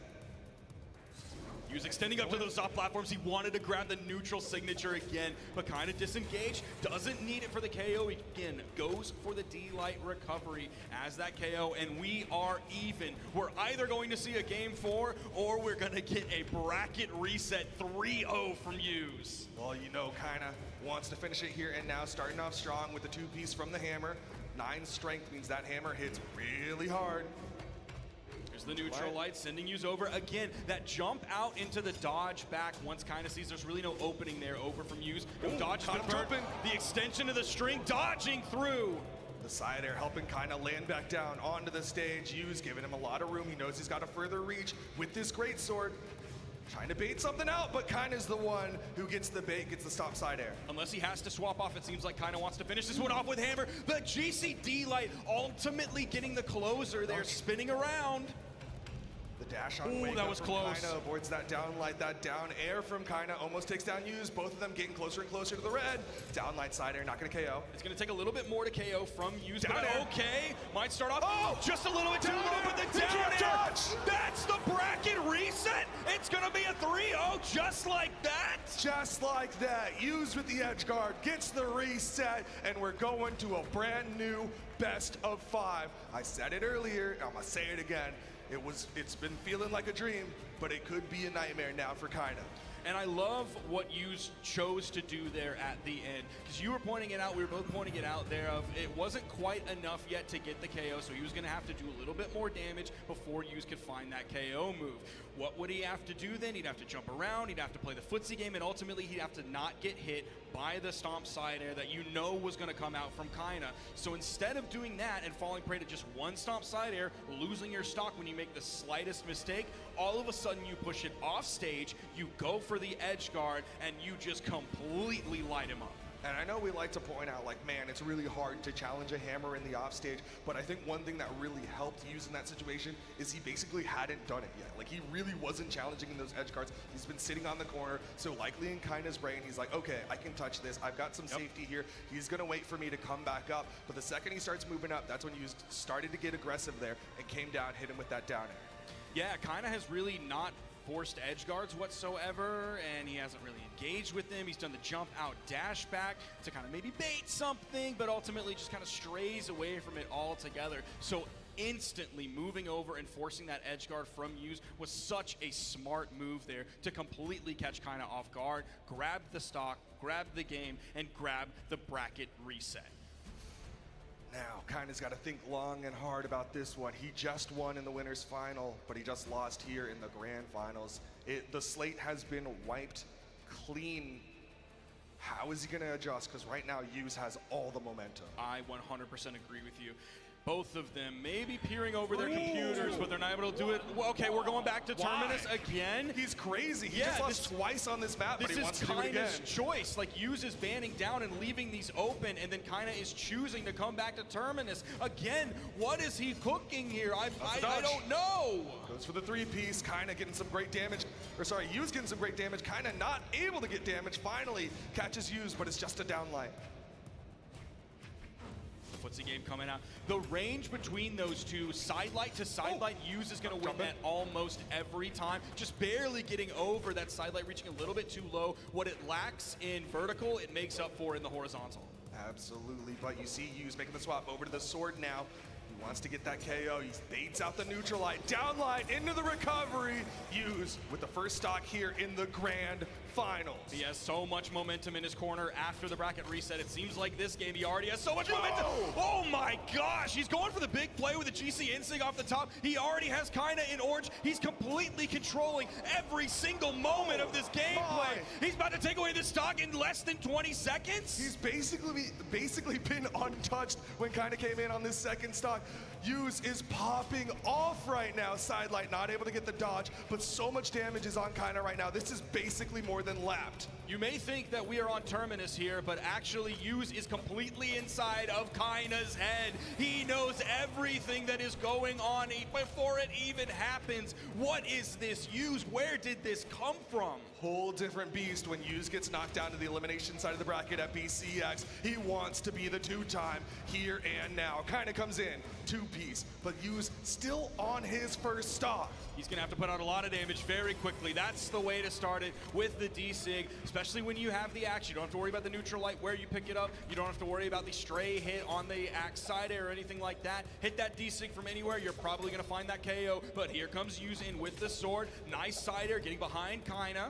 He was extending up to those top platforms. He wanted to grab the neutral signature again, but kind of disengaged. Doesn't need it for the KO. Again, goes for the D-light recovery as that KO, and we are even. We're either going to see a game 4, or we're going to get a bracket reset 3-0 from Hughes. Well, you know, Kinda wants to finish it here and now, starting off strong with the 2-piece from the hammer. 9 strength means that hammer hits really hard. There's the neutral light, sending Hughes over. Again, that jump out into the dodge back once Kinda sees there's really no opening there over from Hughes. Dodge the extension of the string, dodging through. The side air helping Kinda land back down onto the stage. Hughes giving him a lot of room. He knows he's got a further reach with this greatsword. Trying to bait something out, but Kinda's the one who gets the bait, gets the stop side air. Unless he has to swap off, it seems like Kinda wants to finish this one off with hammer. The GCD light ultimately getting the closer there, spinning around. The dash on wake that was close. Kinda avoids that down light, that down air from Kinda almost takes down Hughes. Both of them getting closer and closer to the red. Down light side air, not gonna KO. It's gonna take a little bit more to KO from Hughes, down but air. Okay. Might start off just a little bit too low, but the down air. That's the bracket reset. It's gonna be a 3-0 just like that. Just like that. Hughes with the edge guard gets the reset, and we're going to a brand new best of 5. I said it earlier, I'm gonna say it again. It's been feeling like a dream, but it could be a nightmare now for Kinda. And I love what you chose to do there at the end, because you were pointing it out, we were both pointing it out there of it wasn't quite enough yet to get the KO, so he was going to have to do a little bit more damage before Hughes could find that KO move. What would he have to do then? He'd have to jump around, he'd have to play the footsie game, and ultimately he'd have to not get hit by the stomp side air that you know was going to come out from Kinda. So instead of doing that and falling prey to just one stomp side air, losing your stock when you make the slightest mistake, all of a sudden you push it off stage, you go for the edge guard, and you just completely light him up. And I know we like to point out, like, man, it's really hard to challenge a hammer in the offstage, but I think one thing that really helped Hughes in that situation is he basically hadn't done it yet. Like, he really wasn't challenging in those edge guards. He's been sitting on the corner, so likely in Kinda's brain, he's like, okay, I can touch this. I've got some safety here. He's gonna wait for me to come back up. But the second he starts moving up, that's when Hughes started to get aggressive there and came down, hit him with that down air. Yeah, Kaina has really not forced edge guards whatsoever, and he hasn't really engaged with them. He's done the jump out dash back to kind of maybe bait something, but ultimately just kind of strays away from it altogether. So instantly moving over and forcing that edge guard from Yuz was such a smart move there to completely catch Kaina off guard, grab the stock, grab the game, and grab the bracket reset. Now, Kaina's got to think long and hard about this one. He just won in the winners final, but he just lost here in the grand finals. The slate has been wiped clean. How is he going to adjust? Because right now, Yuz has all the momentum. I 100% agree with you. Both of them maybe peering over their computers, but they're not able to do it. Well, okay, we're going back to Terminus again. He's crazy. He just lost twice on this map, but he wants to do it again. This is Kaina's choice. Like, Yuz is banning down and leaving these open, and then Kaina is choosing to come back to Terminus. Again, what is he cooking here? I don't know. Goes for the 3-piece. Kaina getting some great damage. Or sorry, Yuz getting some great damage. Kaina not able to get damage. Finally catches Yuz, but it's just a downlight. Footsie game coming out. The range between those two, sidelight to sidelight, Yuz is going to win that almost every time. Just barely getting over that sidelight, reaching a little bit too low. What it lacks in vertical, it makes up for in the horizontal. Absolutely, but you see Yuz making the swap over to the sword now. He wants to get that KO. He baits out the neutral light, downlight into the recovery. Yuz with the first stock here in the grand finals. He has so much momentum in his corner after the bracket reset. It seems like this game he already has so much momentum. Oh my gosh, he's going for the big play with the GC Insig off the top. He already has Kaina in orange. He's completely controlling every single moment of this gameplay. He's about to take away this stock in less than 20 seconds. He's basically been untouched when Kaina came in on this second stock. Yuz is popping off right now. Sidelight not able to get the dodge, but so much damage is on Kaina right now. This is basically more than lapped. You may think that we are on Terminus here, but actually Yuz is completely inside of Kaina's head. He knows everything that is going on before it even happens. What is this Yuz? Where did this come from? Whole different beast when Yuz gets knocked down to the elimination side of the bracket at BCX. He wants to be the two-time here and now. Kaina comes in, 2-piece, but Yuz still on his first stock. He's going to have to put out a lot of damage very quickly. That's the way to start it with the D-Sig, especially when you have the axe. You don't have to worry about the neutral light where you pick it up. You don't have to worry about the stray hit on the axe side or anything like that. Hit that D-Sig from anywhere, you're probably going to find that KO. But here comes Yuz in with the sword. Nice side air, getting behind Kaina.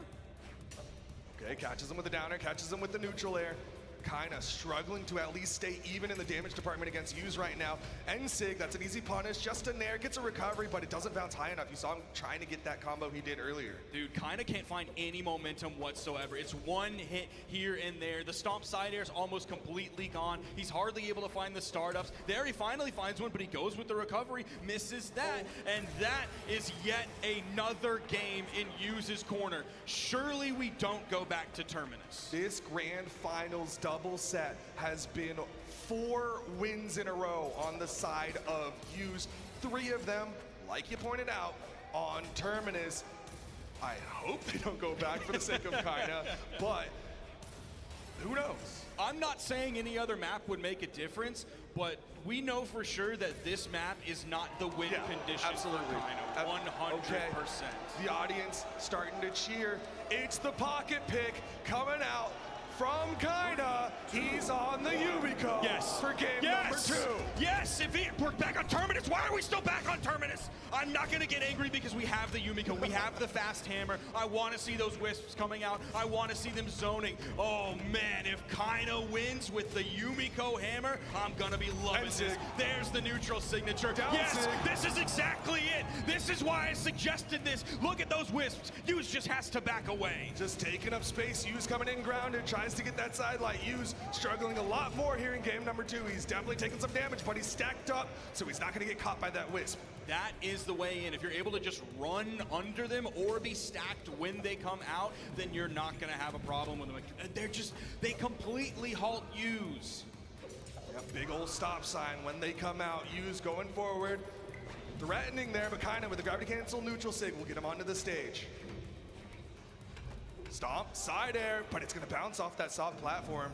Okay, catches him with the downer, catches him with the neutral air. Kaina struggling to at least stay even in the damage department against Yuz right now. Insig, that's an easy punish, just a nair, gets a recovery, but it doesn't bounce high enough. You saw him trying to get that combo he did earlier. Dude, Kaina can't find any momentum whatsoever. It's one hit here and there. The stomp side air is almost completely gone. He's hardly able to find the startups. There he finally finds one, but he goes with the recovery, misses that, and that is yet another game in Yuz's corner. Surely we don't go back to Terminus. This grand finals double set has been 4 wins in a row on the side of Yuz. 3 of them, like you pointed out, on Terminus. I hope they don't go back for the sake of Kaina, but who knows? I'm not saying any other map would make a difference, but we know for sure that this map is not the win condition absolutely. for Kaina, 100%. Okay. The audience starting to cheer. It's the pocket pick coming out from Kaina. He's on the Yumiko for game number 2. Yes, we're back on Terminus. Why are we still back on Terminus? I'm not going to get angry because we have the Yumiko. We have the fast hammer. I want to see those wisps coming out. I want to see them zoning. Oh, man, if Kaina wins with the Yumiko hammer, I'm going to be loving this. There's the neutral signature. Yes, this is exactly it. This is why I suggested this. Look at those wisps. Yuz just has to back away. Just taking up space. Yuz coming in grounded, tries to get that sidelight. Yuz struggling a lot more here in game number 2. He's definitely taking some damage, but he's stacked up, so he's not going to get caught by that wisp. That is the way in. If you're able to just run under them or be stacked when they come out, then you're not going to have a problem with them. They completely halt Yuz. Yeah, big old stop sign when they come out. Yuz going forward, threatening there, but Kaina with the gravity cancel neutral sig will get him onto the stage. Stomp, side air, but it's going to bounce off that soft platform.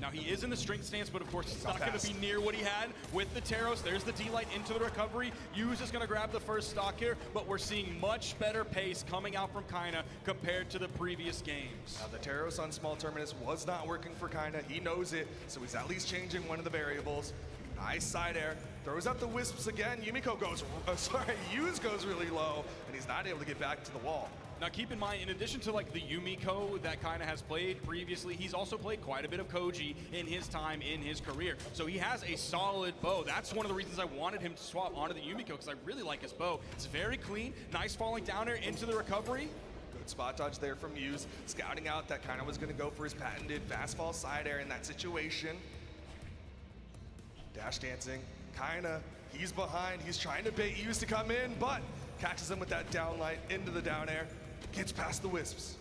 Now he is in the strength stance, but of course it's not going to be near what he had with the Taros. There's the D-Light into the recovery. Yuz is going to grab the first stock here, but we're seeing much better pace coming out from Kaina compared to the previous games. Now the Taros on small terminus was not working for Kaina. He knows it, so he's at least changing one of the variables. Nice side air, throws out the wisps again. Yumiko goes, Yuz goes really low, and he's not able to get back to the wall. Now keep in mind, in addition to like the Yumiko that Kaina has played previously, he's also played quite a bit of Koji in his time in his career. So he has a solid bow. That's one of the reasons I wanted him to swap onto the Yumiko, because I really like his bow. It's very clean, nice falling down there into the recovery. Good spot dodge there from Yuz, scouting out that Kaina was gonna go for his patented fast fall side air in that situation. Dash dancing, Kaina, he's behind, he's trying to bait Yuz to come in, but catches him with that down light into the down air. Gets past the wisps.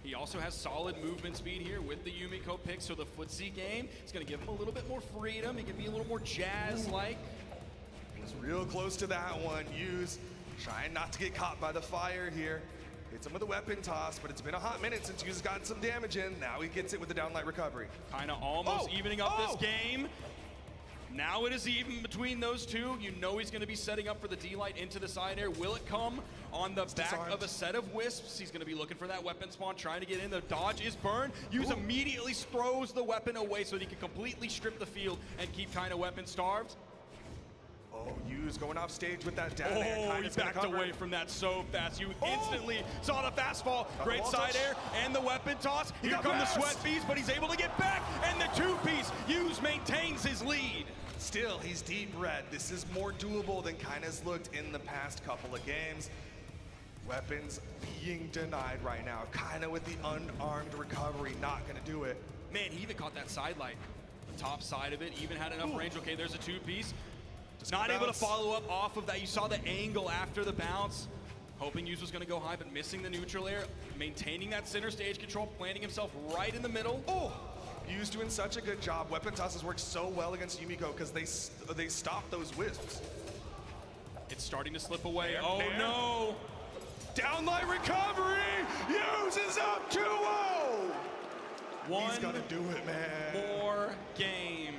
He also has solid movement speed here with the Yumiko pick, so the footsie game is going to give him a little bit more freedom. He can be a little more jazz-like. Was real close to that one. Yuz trying not to get caught by the fire here. Hits him with a weapon toss, but it's been a hot minute since Yuz has gotten some damage in. Now he gets it with the downlight recovery. Kind of almost evening up this game. Now it is even between those two. You know he's going to be setting up for the D-Light into the side air. Will it come on the back of a set of wisps? He's going to be looking for that weapon spawn, trying to get in. The dodge is burned. Yuz immediately throws the weapon away so that he can completely strip the field and keep Kaina weapon starved. Oh, Yuz going off stage with that down air. Oh, he backed away from that so fast. You instantly saw the fast fall. Great side air and the weapon toss. Here come the sweat beast, but he's able to get back. And the two-piece, Yuz maintains his lead. Still, he's deep red. This is more doable than Kaina's looked in the past couple of games. Weapons being denied right now. Kaina with the unarmed recovery, not gonna do it. Man, he even caught that side light. The top side of it, even had enough range. Okay, there's a two-piece. Not able to follow up off of that. You saw the angle after the bounce. Hoping Yuz was gonna go high, but missing the neutral air. Maintaining that center stage control, planting himself right in the middle. Yuz doing such a good job. Weapon tosses work so well against Yumiko because they stop those wisps. It's starting to slip away. No! Downlight recovery! Yuz is up 2-0! He's gonna do it, man. More game,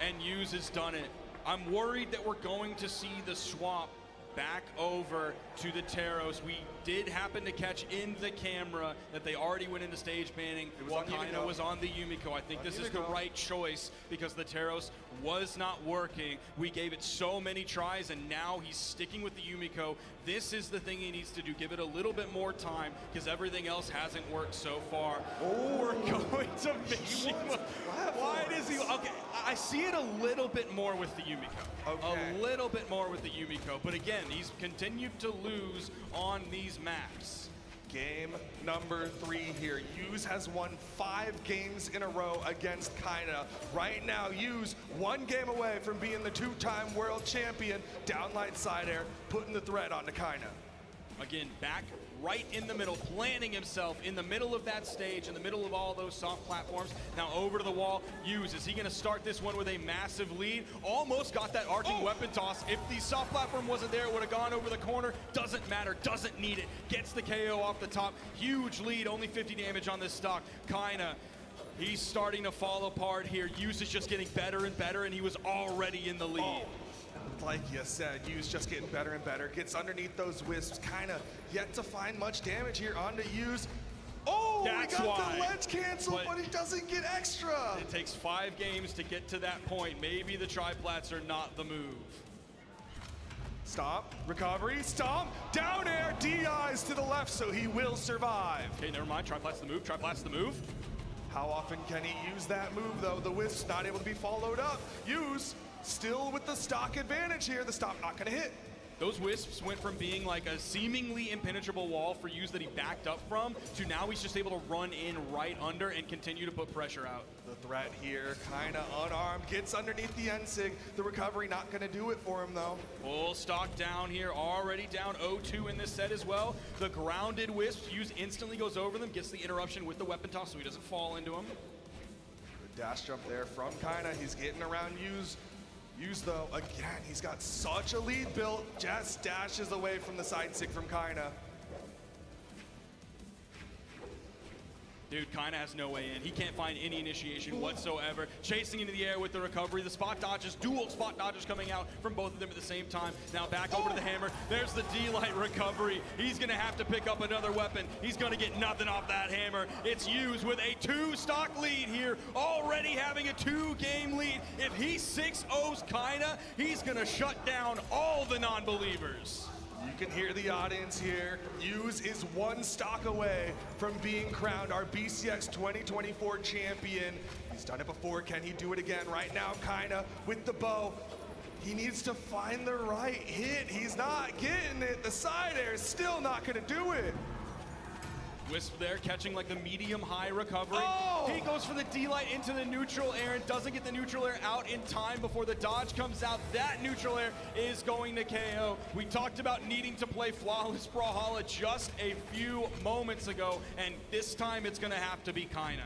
and Yuz has done it. I'm worried that we're going to see the swap back over to the Taros. We did happen to catch in the camera that they already went into stage banning while Kaina was on the Yumiko. I think this is the right choice because the Taros was not working. We gave it so many tries and now he's sticking with the Yumiko. This is the thing he needs to do. Give it a little bit more time because everything else hasn't worked so far. We're going to Mishima. Why does he? Okay, I see it a little bit more with the Yumiko. A little bit more with the Yumiko. But again, he's continued to lose on these maps. Game number 3 here. Yuz has won 5 games in a row against Kaina. Right now, Yuz 1 game away from being the 2-time world champion. Downlight side air, putting the threat onto Kaina. Again, back right in the middle, planting himself in the middle of that stage, in the middle of all those soft platforms. Now over to the wall. Yuz, is he going to start this one with a massive lead? Almost got that arcing weapon toss. If the soft platform wasn't there, it would have gone over the corner. Doesn't matter, doesn't need it. Gets the KO off the top. Huge lead, only 50 damage on this stock. Kaina, he's starting to fall apart here. Yuz is just getting better and better, and he was already in the lead. Like you said, Yuz just getting better and better. Gets underneath those wisps, kind of yet to find much damage here onto Yuz. That's he got why. the ledge cancel, but he doesn't get extra. It takes 5 games to get to that point. Maybe the triplats are not the move. Stomp, recovery, stomp, down air, DIs to the left, so he will survive. Okay, never mind, triplats the move, triplats the move. How often can he use that move, though? The wisp's not able to be followed up. Yuz still with the stock advantage here. The stomp not gonna hit. Those wisps went from being like a seemingly impenetrable wall for Yuz that he backed up from to now he's just able to run in right under and continue to put pressure out. The threat here, kinda unarmed, gets underneath the N-Sig. The recovery not gonna do it for him though. Full stock down here, already down 0-2 in this set as well. The grounded wisps, Yuz instantly goes over them, gets the interruption with the weapon toss so he doesn't fall into him. Good dash jump there from Kaina. He's getting around Yuz. Yuz though, again, he's got such a lead built, just dashes away from the side stick from Kaina. Dude, kinda has no way in. He can't find any initiation whatsoever. Chasing into the air with the recovery. The spot dodges, dual spot dodges coming out from both of them at the same time. Now back over to the hammer. There's the D-Light recovery. He's gonna have to pick up another weapon. He's gonna get nothing off that hammer. It's Hughes with a 2-stock lead here, already having a 2-game lead. If he 6-0s Kaina, he's gonna shut down all the non-believers. You can hear the audience here. Hughes is 1 stock away from being crowned our BCX 2024 champion. He's done it before. Can he do it again? Right now, Kaina with the bow. He needs to find the right hit. He's not getting it. The side air is still not going to do it. Wisp there catching like the medium-high recovery. Oh! He goes for the D-Light into the neutral air and doesn't get the neutral air out in time before the dodge comes out. That neutral air is going to KO. We talked about needing to play flawless Brawlhalla just a few moments ago, and this time it's going to have to be Kaina.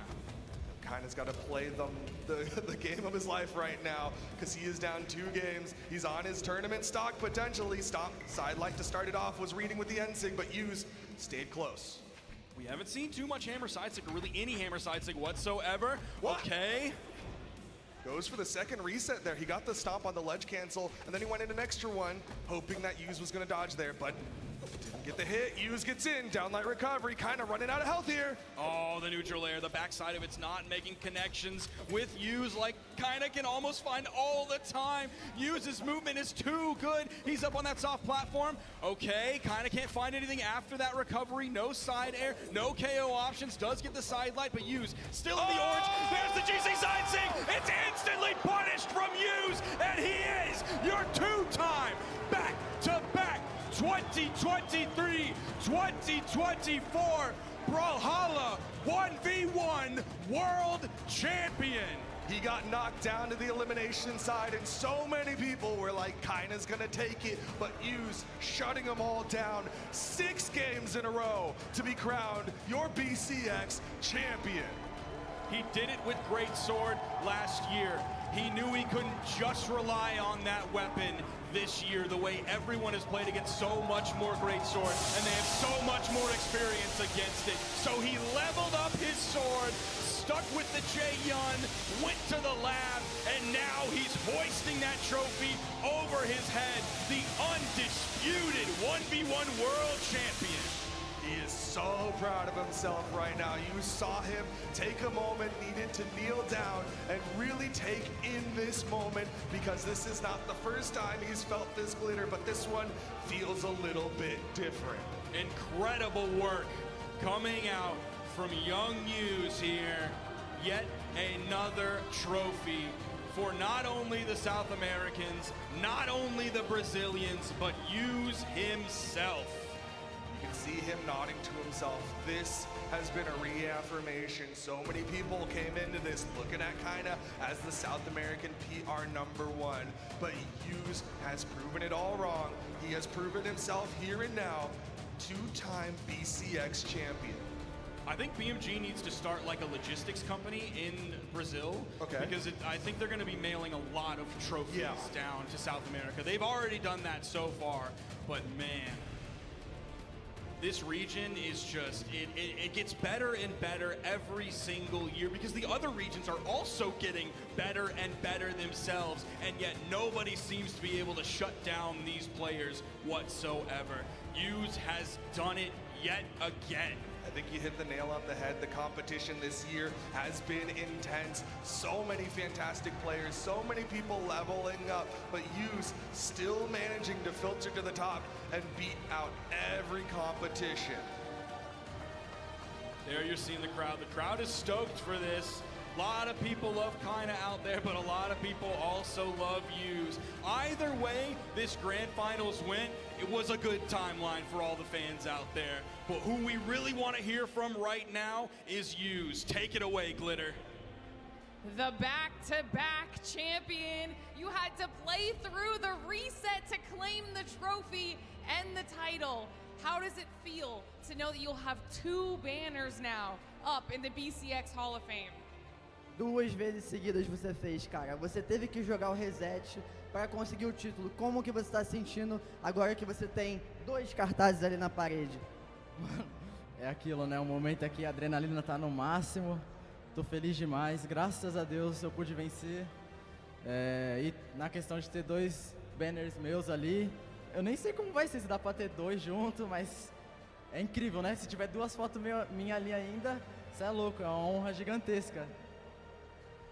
Kaina's got to play the game of his life right now because he is down 2 games. He's on his tournament stock potentially. Side light to start it off was reading with the N-Sig, but Hughes stayed close. We haven't seen too much hammer side stick, or really any hammer side stick whatsoever. What? Okay. Goes for the second reset there. He got the stomp on the ledge cancel, and then he went in an extra one, hoping that Hughes was going to dodge there, but didn't get the hit. Hughes gets in, downlight recovery, kind of running out of health here. Oh, the neutral air, the backside of it's not making connections with Hughes like Kaina can almost find all the time. Hughes' movement is too good. He's up on that soft platform. Okay, Kaina can't find anything after that recovery. No side air, no KO options. Does get the side light, but Hughes still in the orange. There's the GC side sig. It's instantly punished from Hughes, and he is your 2-time back-to-back 2023-2024 Brawlhalla 1v1 World Champion. He got knocked down to the elimination side, and so many people were like, Kaina's gonna take it, but Hughes shutting them all down. 6 games in a row to be crowned your BCX champion. He did it with Great Sword last year. He knew he couldn't just rely on that weapon this year, the way everyone has played against so much more Great Sword, and they have so much more experience against it. So he leveled up his sword, stuck with the J-Yun, went to the lab, and now he's hoisting that trophy over his head, the undisputed 1v1 World Champion. He is so proud of himself right now. You saw him take a moment, needed to kneel down and really take in this moment, because this is not the first time he's felt this glitter, but this one feels a little bit different. Incredible work coming out from young Hughes here. Yet another trophy for not only the South Americans, not only the Brazilians, but Hughes himself. You can see him nodding to himself. This has been a reaffirmation. So many people came into this looking at Kaina as the South American PR #1, but Hughes has proven it all wrong. He has proven himself here and now, 2-time BCX champion. I think BMG needs to start like a logistics company in Brazil. Okay. Because I think they're going to be mailing a lot of trophies down to South America. They've already done that so far, but man, this region is just, it gets better and better every single year, because the other regions are also getting better and better themselves, and yet nobody seems to be able to shut down these players whatsoever. Hughes has done it yet again. I think you hit the nail on the head. The competition this year has been intense. So many fantastic players, so many people leveling up, but Hughes still managing to filter to the top and beat out every competition. There you're seeing the crowd. The crowd is stoked for this. A lot of people love Kaina out there, but a lot of people also love Hughes. Either way, this grand finals win, it was a good timeline for all the fans out there. But who we really want to hear from right now is Hughes. Take it away, Glitter. The back-to-back champion. You had to play through the reset to claim the trophy and the title. How does it feel to know that you'll have 2 banners now up in the BCX Hall of Fame? 2 vezes seguidas você fez, cara. Você teve que jogar o reset para conseguir o título. Como que você está sentindo agora que você tem 2 cartazes ali na parede? é aquilo, né? O momento aqui, a adrenalina tá no máximo. Tô feliz demais, graças a Deus eu pude vencer. E na questão de ter 2 banners meus ali, eu nem sei como vai ser, se dá pra ter 2 junto, mas é incrível, né? Se tiver 2 fotos minha ali ainda, isso é louco, é uma honra gigantesca.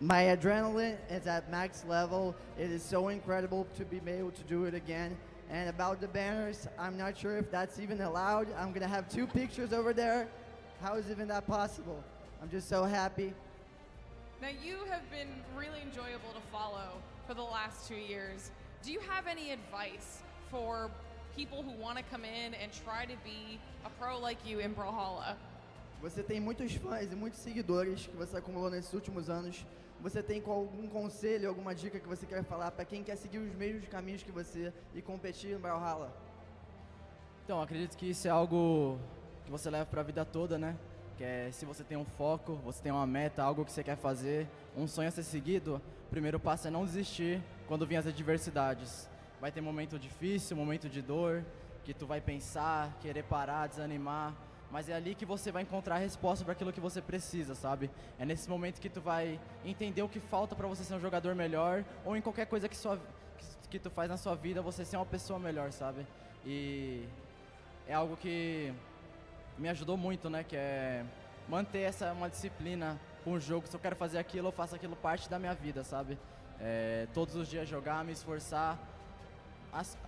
My adrenaline is at max level. It is so incredible to be able to do it again. And about the banners, I'm not sure if that's even allowed. I'm gonna have 2 pictures over there. How is even that possible? I'm just so happy. Now you have been really enjoyable to follow for the last 2 years. Do you have any advice for people who want to come in and try to be a pro like you in Brawlhalla? Você tem muitos fãs e muitos seguidores que você acumulou nesses últimos anos. Você tem algum conselho, alguma dica que você quer falar para quem quer seguir os mesmos caminhos que você e competir em Brawlhalla? Então, acredito que isso é algo que você leva para a vida toda, né? Que é, se você tem um foco, você tem uma meta, algo que você quer fazer, um sonho a ser seguido, o primeiro passo é não desistir quando vir as adversidades. Vai ter momento difícil, momento de dor, que tu vai pensar, querer parar, desanimar, mas é ali que você vai encontrar a resposta para aquilo que você precisa, sabe? É nesse momento que tu vai entender o que falta para você ser um jogador melhor, ou em qualquer coisa que tu faz na sua vida, você ser uma pessoa melhor, sabe? E é algo que me ajudou muito, né? Que é manter uma disciplina com o jogo. Se eu quero fazer aquilo, eu faço aquilo parte da minha vida, sabe? Todos os dias jogar, me esforçar.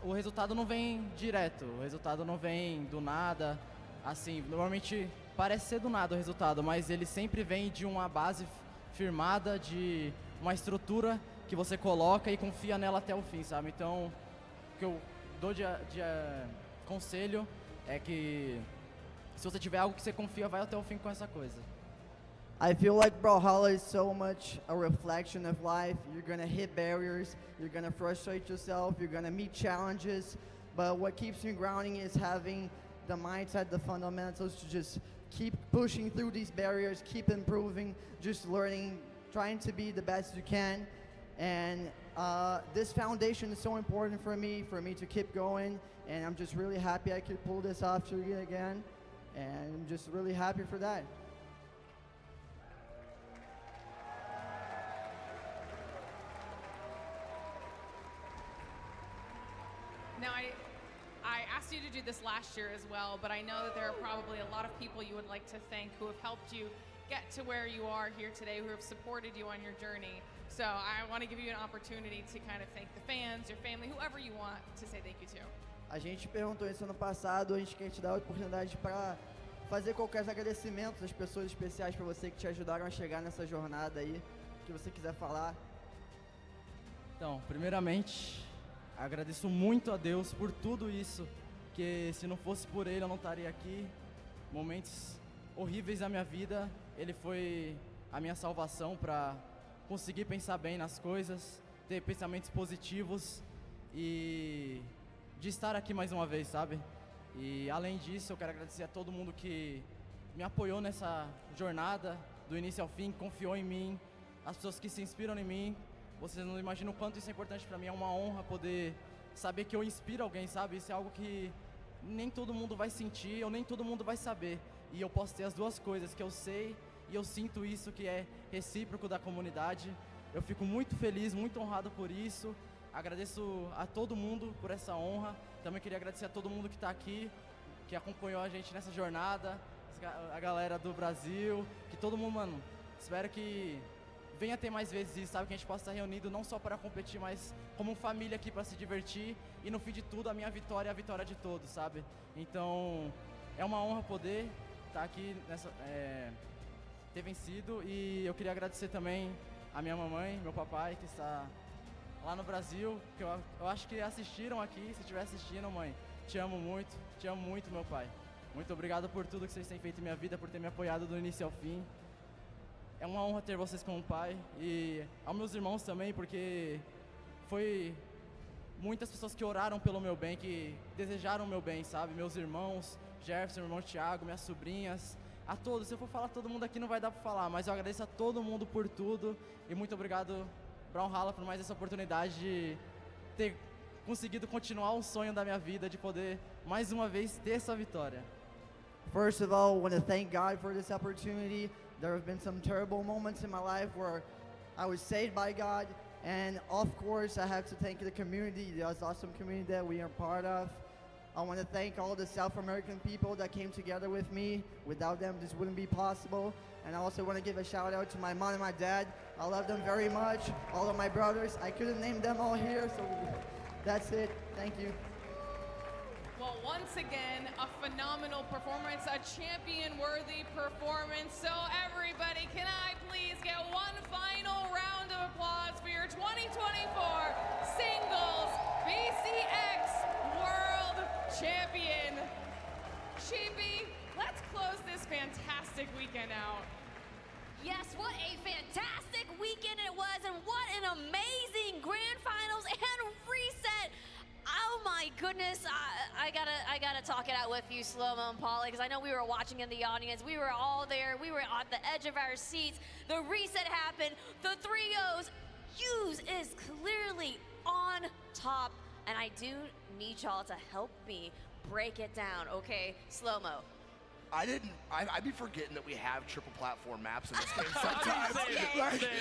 O resultado não vem direto, o resultado não vem do nada. Assim, normalmente parece ser do nada o resultado, mas ele sempre vem de uma base firmada, de uma estrutura que você coloca e confia nela até o fim, sabe? Então, o que eu dou de conselho é que se você tiver algo que você confia, vai até o fim com essa coisa. I feel like Brawlhalla is so much a reflection of life. You're gonna hit barriers, you're gonna frustrate yourself, you're gonna meet challenges, but what keeps you grounding is having the mindset, the fundamentals to just keep pushing through these barriers, keep improving, just learning, trying to be the best you can. And this foundation is so important for me to keep going. And I'm just really happy I could pull this off again. And I'm just really happy for that. Now, I asked you to do this last year as well, but I know that there are probably a lot of people you would like to thank who have helped you get to where you are here today, who have supported you on your journey. So I want to give you an opportunity to kind of thank the fans, your family, whoever you want to say thank you to. A gente perguntou isso ano passado, a gente quer te dar a oportunidade para fazer qualquer agradecimento às pessoas especiais para você que te ajudaram a chegar nessa jornada aí, que você quiser falar. Então, primeiramente, agradeço muito a Deus por tudo isso, que se não fosse por Ele eu não estaria aqui. Momentos horríveis da minha vida, Ele foi a minha salvação para conseguir pensar bem nas coisas, ter pensamentos positivos e de estar aqui mais uma vez, sabe? E além disso, eu quero agradecer a todo mundo que me apoiou nessa jornada, do início ao fim, confiou em mim, as pessoas que se inspiram em mim. Vocês não imaginam o quanto isso é importante para mim, é uma honra poder saber que eu inspiro alguém, sabe? Isso é algo que nem todo mundo vai sentir, ou nem todo mundo vai saber. E eu posso ter as duas coisas, que eu sei e eu sinto isso, que é recíproco da comunidade. Eu fico muito feliz, muito honrado por isso. Agradeço a todo mundo por essa honra. Também queria agradecer a todo mundo que está aqui, que acompanhou a gente nessa jornada, a galera do Brasil, que todo mundo, mano, espero que venha ter mais vezes isso, sabe? Que a gente possa estar reunido não só para competir, mas como família aqui para se divertir. E no fim de tudo, a minha vitória é a vitória de todos, sabe? Então, é uma honra poder estar aqui, ter vencido. E eu queria agradecer também a minha mamãe, meu papai, que está lá no Brasil, que eu acho que assistiram aqui. Se estiver assistindo, mãe, te amo muito, meu pai. Muito obrigado por tudo que vocês têm feito em minha vida, por ter me apoiado do início ao fim. É uma honra ter vocês como pai, e aos meus irmãos também, porque foi muitas pessoas que oraram pelo meu bem, que desejaram o meu bem, sabe? Meus irmãos, Jefferson, meu irmão Thiago, minhas sobrinhas, a todos. Se eu for falar todo mundo aqui não vai dar pra falar, mas eu agradeço a todo mundo por tudo, e muito obrigado, Brawlhalla, por mais essa oportunidade de ter conseguido continuar um sonho da minha vida, de poder mais uma vez ter essa vitória. First of all, I want to thank God for this opportunity. There have been some terrible moments in my life where I was saved by God. And of course, I have to thank the community, the awesome community that we are part of. I want to thank all the South American people that came together with me. Without them, this wouldn't be possible. And I also want to give a shout out to my mom and my dad. I love them very much. All of my brothers. I couldn't name them all here, so that's it. Thank you. Well, once again, a phenomenal performance, a champion-worthy performance. So everybody, can I please get one final round of applause for your 2024 Singles BCX World Champion. Sheepy, let's close this fantastic weekend out. Yes, what a fantastic weekend it was, and what an amazing grand finals and reset. Oh my goodness, I gotta talk it out with you, Slow-Mo and Polly, because I know we were watching in the audience. We were all there. We were at the edge of our seats. The reset happened. The 3-0s. Hughes is clearly on top, and I do need y'all to help me break it down, okay? Slow-Mo. I'd be forgetting that we have triple platform maps in this game sometimes.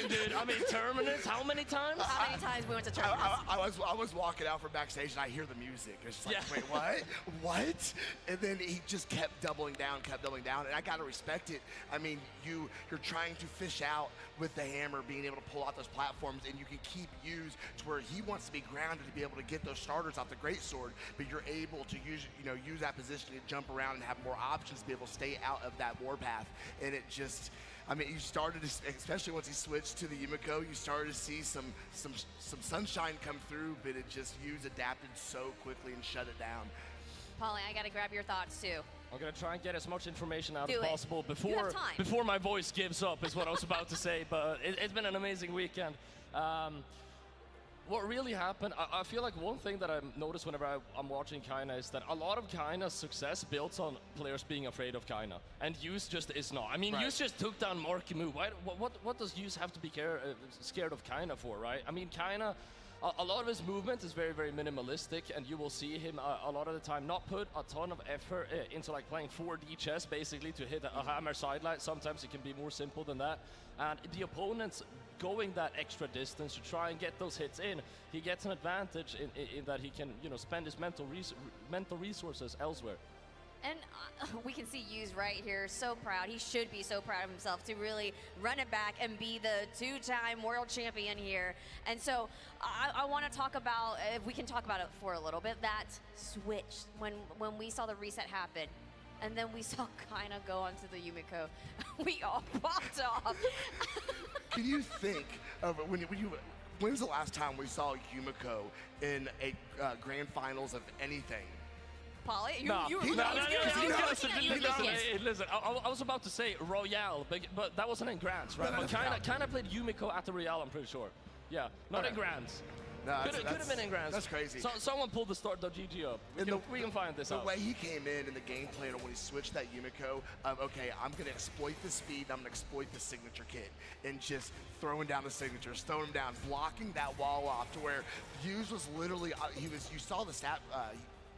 Dude, I mean, Terminus, how many times? How many times we went to Terminus? I was walking out from backstage and I hear the music. It's just like, wait, what? What? And then he just kept doubling down, and I gotta respect it. I mean, you're trying to fish out with the hammer, being able to pull out those platforms, and you can keep Hughes to where he wants to be grounded to be able to get those starters off the greatsword, but you're able to use that position to jump around and have more options to be able to stay out of that warpath. And it just, I mean, you started to, especially once he switched to the Yumiko, you started to see some sunshine come through, but it just, Hughes adapted so quickly and shut it down. Polly, I gotta grab your thoughts too. I'm gonna try and get as much information out as Do it. possible You have time. before my voice gives up, is what I was about to say. But it's been an amazing weekend. What really happened, I feel like one thing that I've noticed whenever I'm watching Kaina is that a lot of Kaina's success builds on players being afraid of Kaina, and Hughes just is not. I mean, Hughes just took down Markimu. What does Hughes have to be scared of Kaina for, right? I mean, Kaina, a lot of his movement is very, very minimalistic, and you will see him a lot of the time not put a ton of effort into like playing 4D chess, basically, to hit a hammer sideline. Sometimes it can be more simple than that. And the opponent's going that extra distance to try and get those hits in. He gets an advantage in that he can, spend his mental resources elsewhere. And we can see Hughes right here, so proud. He should be so proud of himself to really run it back and be the two-time world champion here. And so I want to talk about, if we can talk about it for a little bit, that switch when we saw the reset happen. And then we saw Kaina go onto the Yumiko. We all popped off. Can you think of when's the last time we saw Yumiko in a grand finals of anything? Polly, listen, I was about to say Royale, but that wasn't in Grands, right? But Kaina played Yumiko at the Royale, I'm pretty sure. Yeah, not in Grands. No, could have been in Grands. That's crazy. Someone pulled the GG up. We can find this out. The way he came in the game plan when he switched that Yumiko, okay, I'm going to exploit the speed, I'm going to exploit the signature kit, and just throwing down the signatures, throwing them down, blocking that wall off to where Hughes was literally, you saw the stat,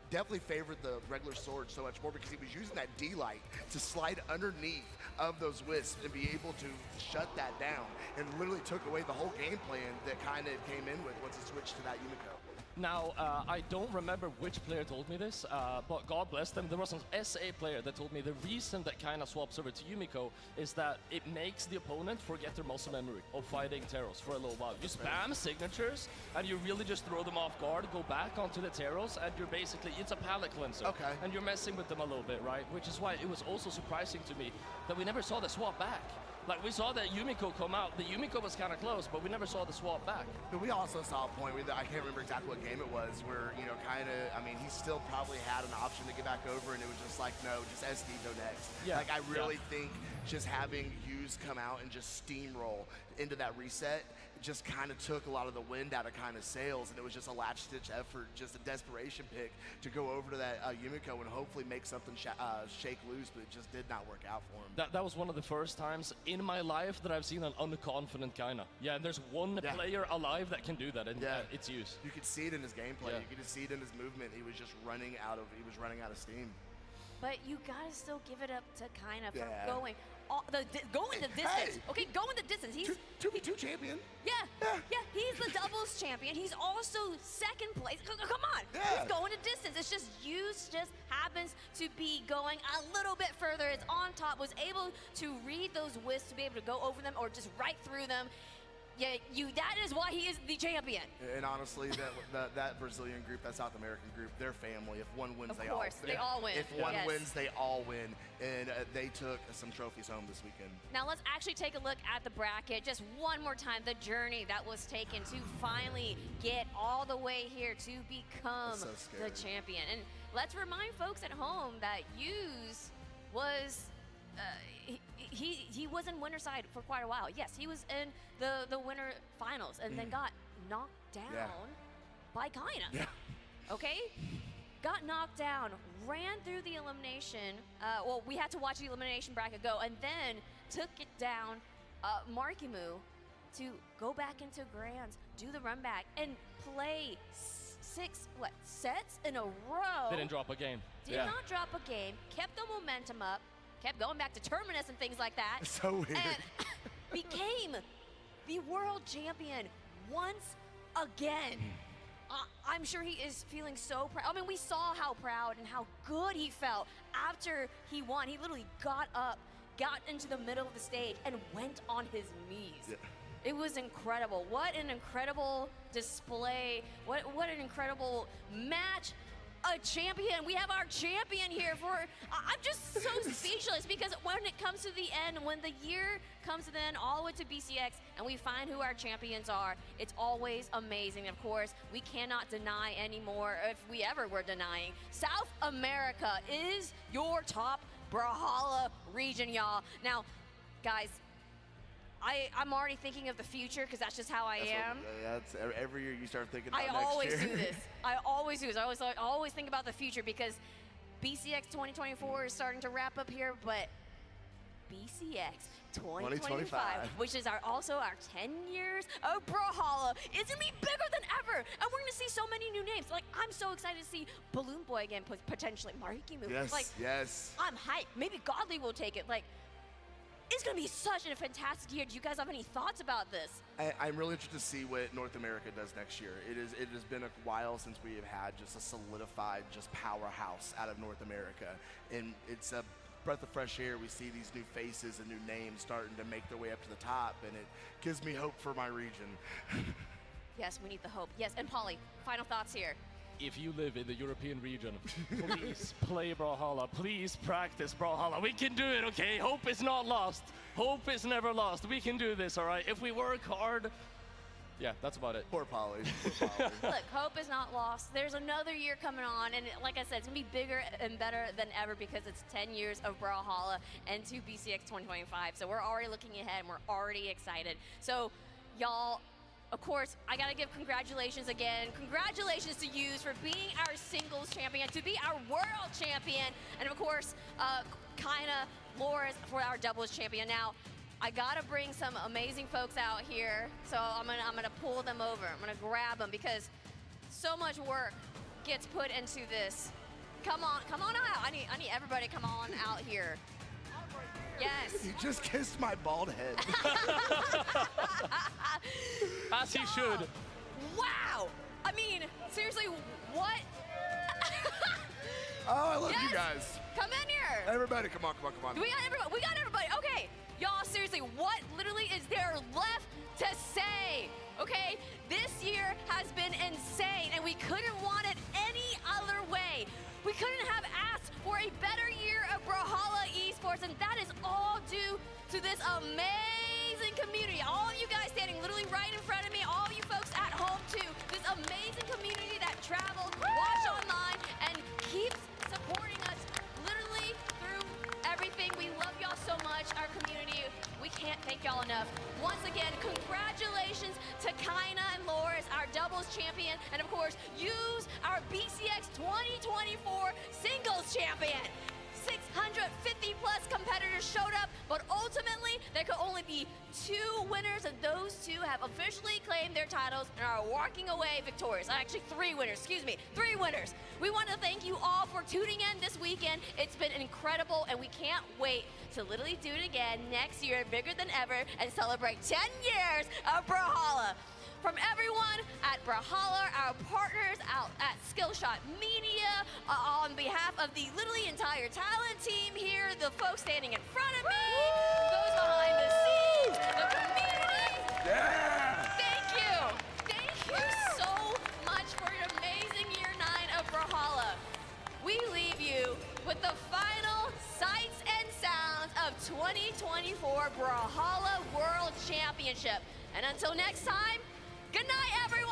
definitely favored the regular sword so much more because he was using that D-light to slide underneath of those wisps and be able to shut that down, and literally took away the whole game plan that kind of came in with once he switched to that Yumiko. Now, I don't remember which player told me this, but God bless them. There was an SA player that told me the reason that Kaina swaps over to Yumiko is that it makes the opponent forget their muscle memory of fighting Teros for a little while. You spam signatures, and you really just throw them off guard, go back onto the Teros, and you're basically, it's a palate cleanser. Okay. And you're messing with them a little bit, right? Which is why it was also surprising to me that we never saw the swap back. Like, we saw that Yumiko come out. The Yumiko was kind of close, but we never saw the swap back. But we also saw a point where, I can't remember exactly what game it was, where, he still probably had an option to get back over, and it was just like, no, just SD, go next. Yeah. Like, I really think just having Hughes come out and just steamroll into that reset just kind of took a lot of the wind out of Kaina's sails, and it was just a latch-stitch effort, just a desperation pick to go over to that Yumiko and hopefully make something shake loose, but it just did not work out for him. That was one of the first times in my life that I've seen an unconfident Kaina. Yeah, and there's one player alive that can do that, and it's Hughes. You could see it in his gameplay. You could see it in his movement. He was just running out of steam. but you gotta still give it up to Kaina for going the distance. Okay, going the distance. He's 2v2 champion. Yeah, he's the doubles champion. He's also second place. Come on, he's going the distance. It's just Yus just happens to be going a little bit further. It's on top. Was able to read those wisps to be able to go over them or just right through them. Yeah, that is why he is the champion. And honestly, that Brazilian group, that South American group, they're family. If one wins, they all win. Of course, they all win. If one wins, they all win. And they took some trophies home this weekend. Now let's actually take a look at the bracket just one more time. The journey that was taken to finally get all the way here to become the champion. And let's remind folks at home that Yus was... He was in winner side for quite a while. Yes, he was in the winner finals and then got knocked down by Kaina. Yeah. Okay? Got knocked down, ran through the elimination. Well, we had to watch the elimination bracket go and then took it down Markimu to go back into Grands, do the run back, and play sets in a row. Didn't drop a game. Did not drop a game, kept the momentum up, kept going back to Terminus and things like that. So weird. And became the world champion once again. I'm sure he is feeling so proud. I mean, we saw how proud and how good he felt after he won. He literally got up, got into the middle of the stage, and went on his knees. Yeah. It was incredible. What an incredible display. What an incredible match. A champion. We have our champion here for... I'm just so speechless because when it comes to the end, when the year comes to the end, all the way to BCX, and we find who our champions are, it's always amazing. Of course, we cannot deny anymore, if we ever were denying. South America is your top Brawlhalla region, y'all. Now, guys, I'm already thinking of the future because that's just how I am. That's every year you start thinking about I always do this. I always do this. I always think about the future because BCX 2024 is starting to wrap up here, but BCX 2025, which is also our 10 years of Brawlhalla, is going to be bigger than ever. And we're going to see so many new names. Like, I'm so excited to see Balloon Boy again, potentially Markimu. Yes, like, yes. I'm hyped. Maybe Godly will take it. Like, it's going to be such a fantastic year. Do you guys have any thoughts about this? I'm really interested to see what North America does next year. It has been a while since we have had just a solidified powerhouse out of North America. And it's a breath of fresh air. We see these new faces and new names starting to make their way up to the top, and it gives me hope for my region. Yes, we need the hope. Yes, and Polly, final thoughts here. If you live in the European region, please play Brawlhalla. Please practice Brawlhalla. We can do it, okay? Hope is not lost. Hope is never lost. We can do this, all right? If we work hard. Yeah, that's about it. Poor Polly. Look, hope is not lost. There's another year coming on, and like I said, it's going to be bigger and better than ever because it's 10 years of Brawlhalla and to BCX 2025. So we're already looking ahead, and we're already excited. So, y'all, of course, I gotta give congratulations again. Congratulations to Yus for being our singles champion, to be our world champion, and of course, Kaina Loris for our doubles champion. Now, I gotta bring some amazing folks out here, so I'm gonna pull them over. I'm gonna grab them because so much work gets put into this. Come on out. I need everybody to come on out here. Yes. You just kissed my bald head. As he should. Wow. I mean, seriously, what? Oh, I love you guys. Come in here. Everybody, come on. We got everybody. Okay. Y'all, seriously, what literally is there left to say? Okay? This year has been insane, and we couldn't want it any other way. We couldn't have asked for a better year of Brawlhalla esports, and that is all due to this amazing community. All of you guys standing literally right in front of me, all of you folks at home too. This amazing community that travels, watch online, and keeps supporting us literally through everything. We love y'all so much, our community. We can't thank y'all enough. Once again, congratulations to Kaina and Loris, our doubles champion, and of course, Yus, our BCX 2024 singles champion. 650 plus competitors showed up, but ultimately there could only be 2 winners, and those 2 two have officially claimed their titles and are walking away victorious. Actually, 3 winners, excuse me, 3 winners. We want to thank you all for tuning in this weekend. It's been incredible, and we can't wait to literally do it again next year, bigger than ever, and celebrate 10 years of Brawlhalla. From everyone at Brawlhalla, our partners out at Skillshot Media, on behalf of the literally entire talent team here, the folks standing in front of me, those behind the scenes, the community. Yeah! Thank you. Thank you so much for an amazing year 9 of Brawlhalla. We leave you with the final sights and sounds of 2024 Brawlhalla World Championship. And until next time, good night, everyone!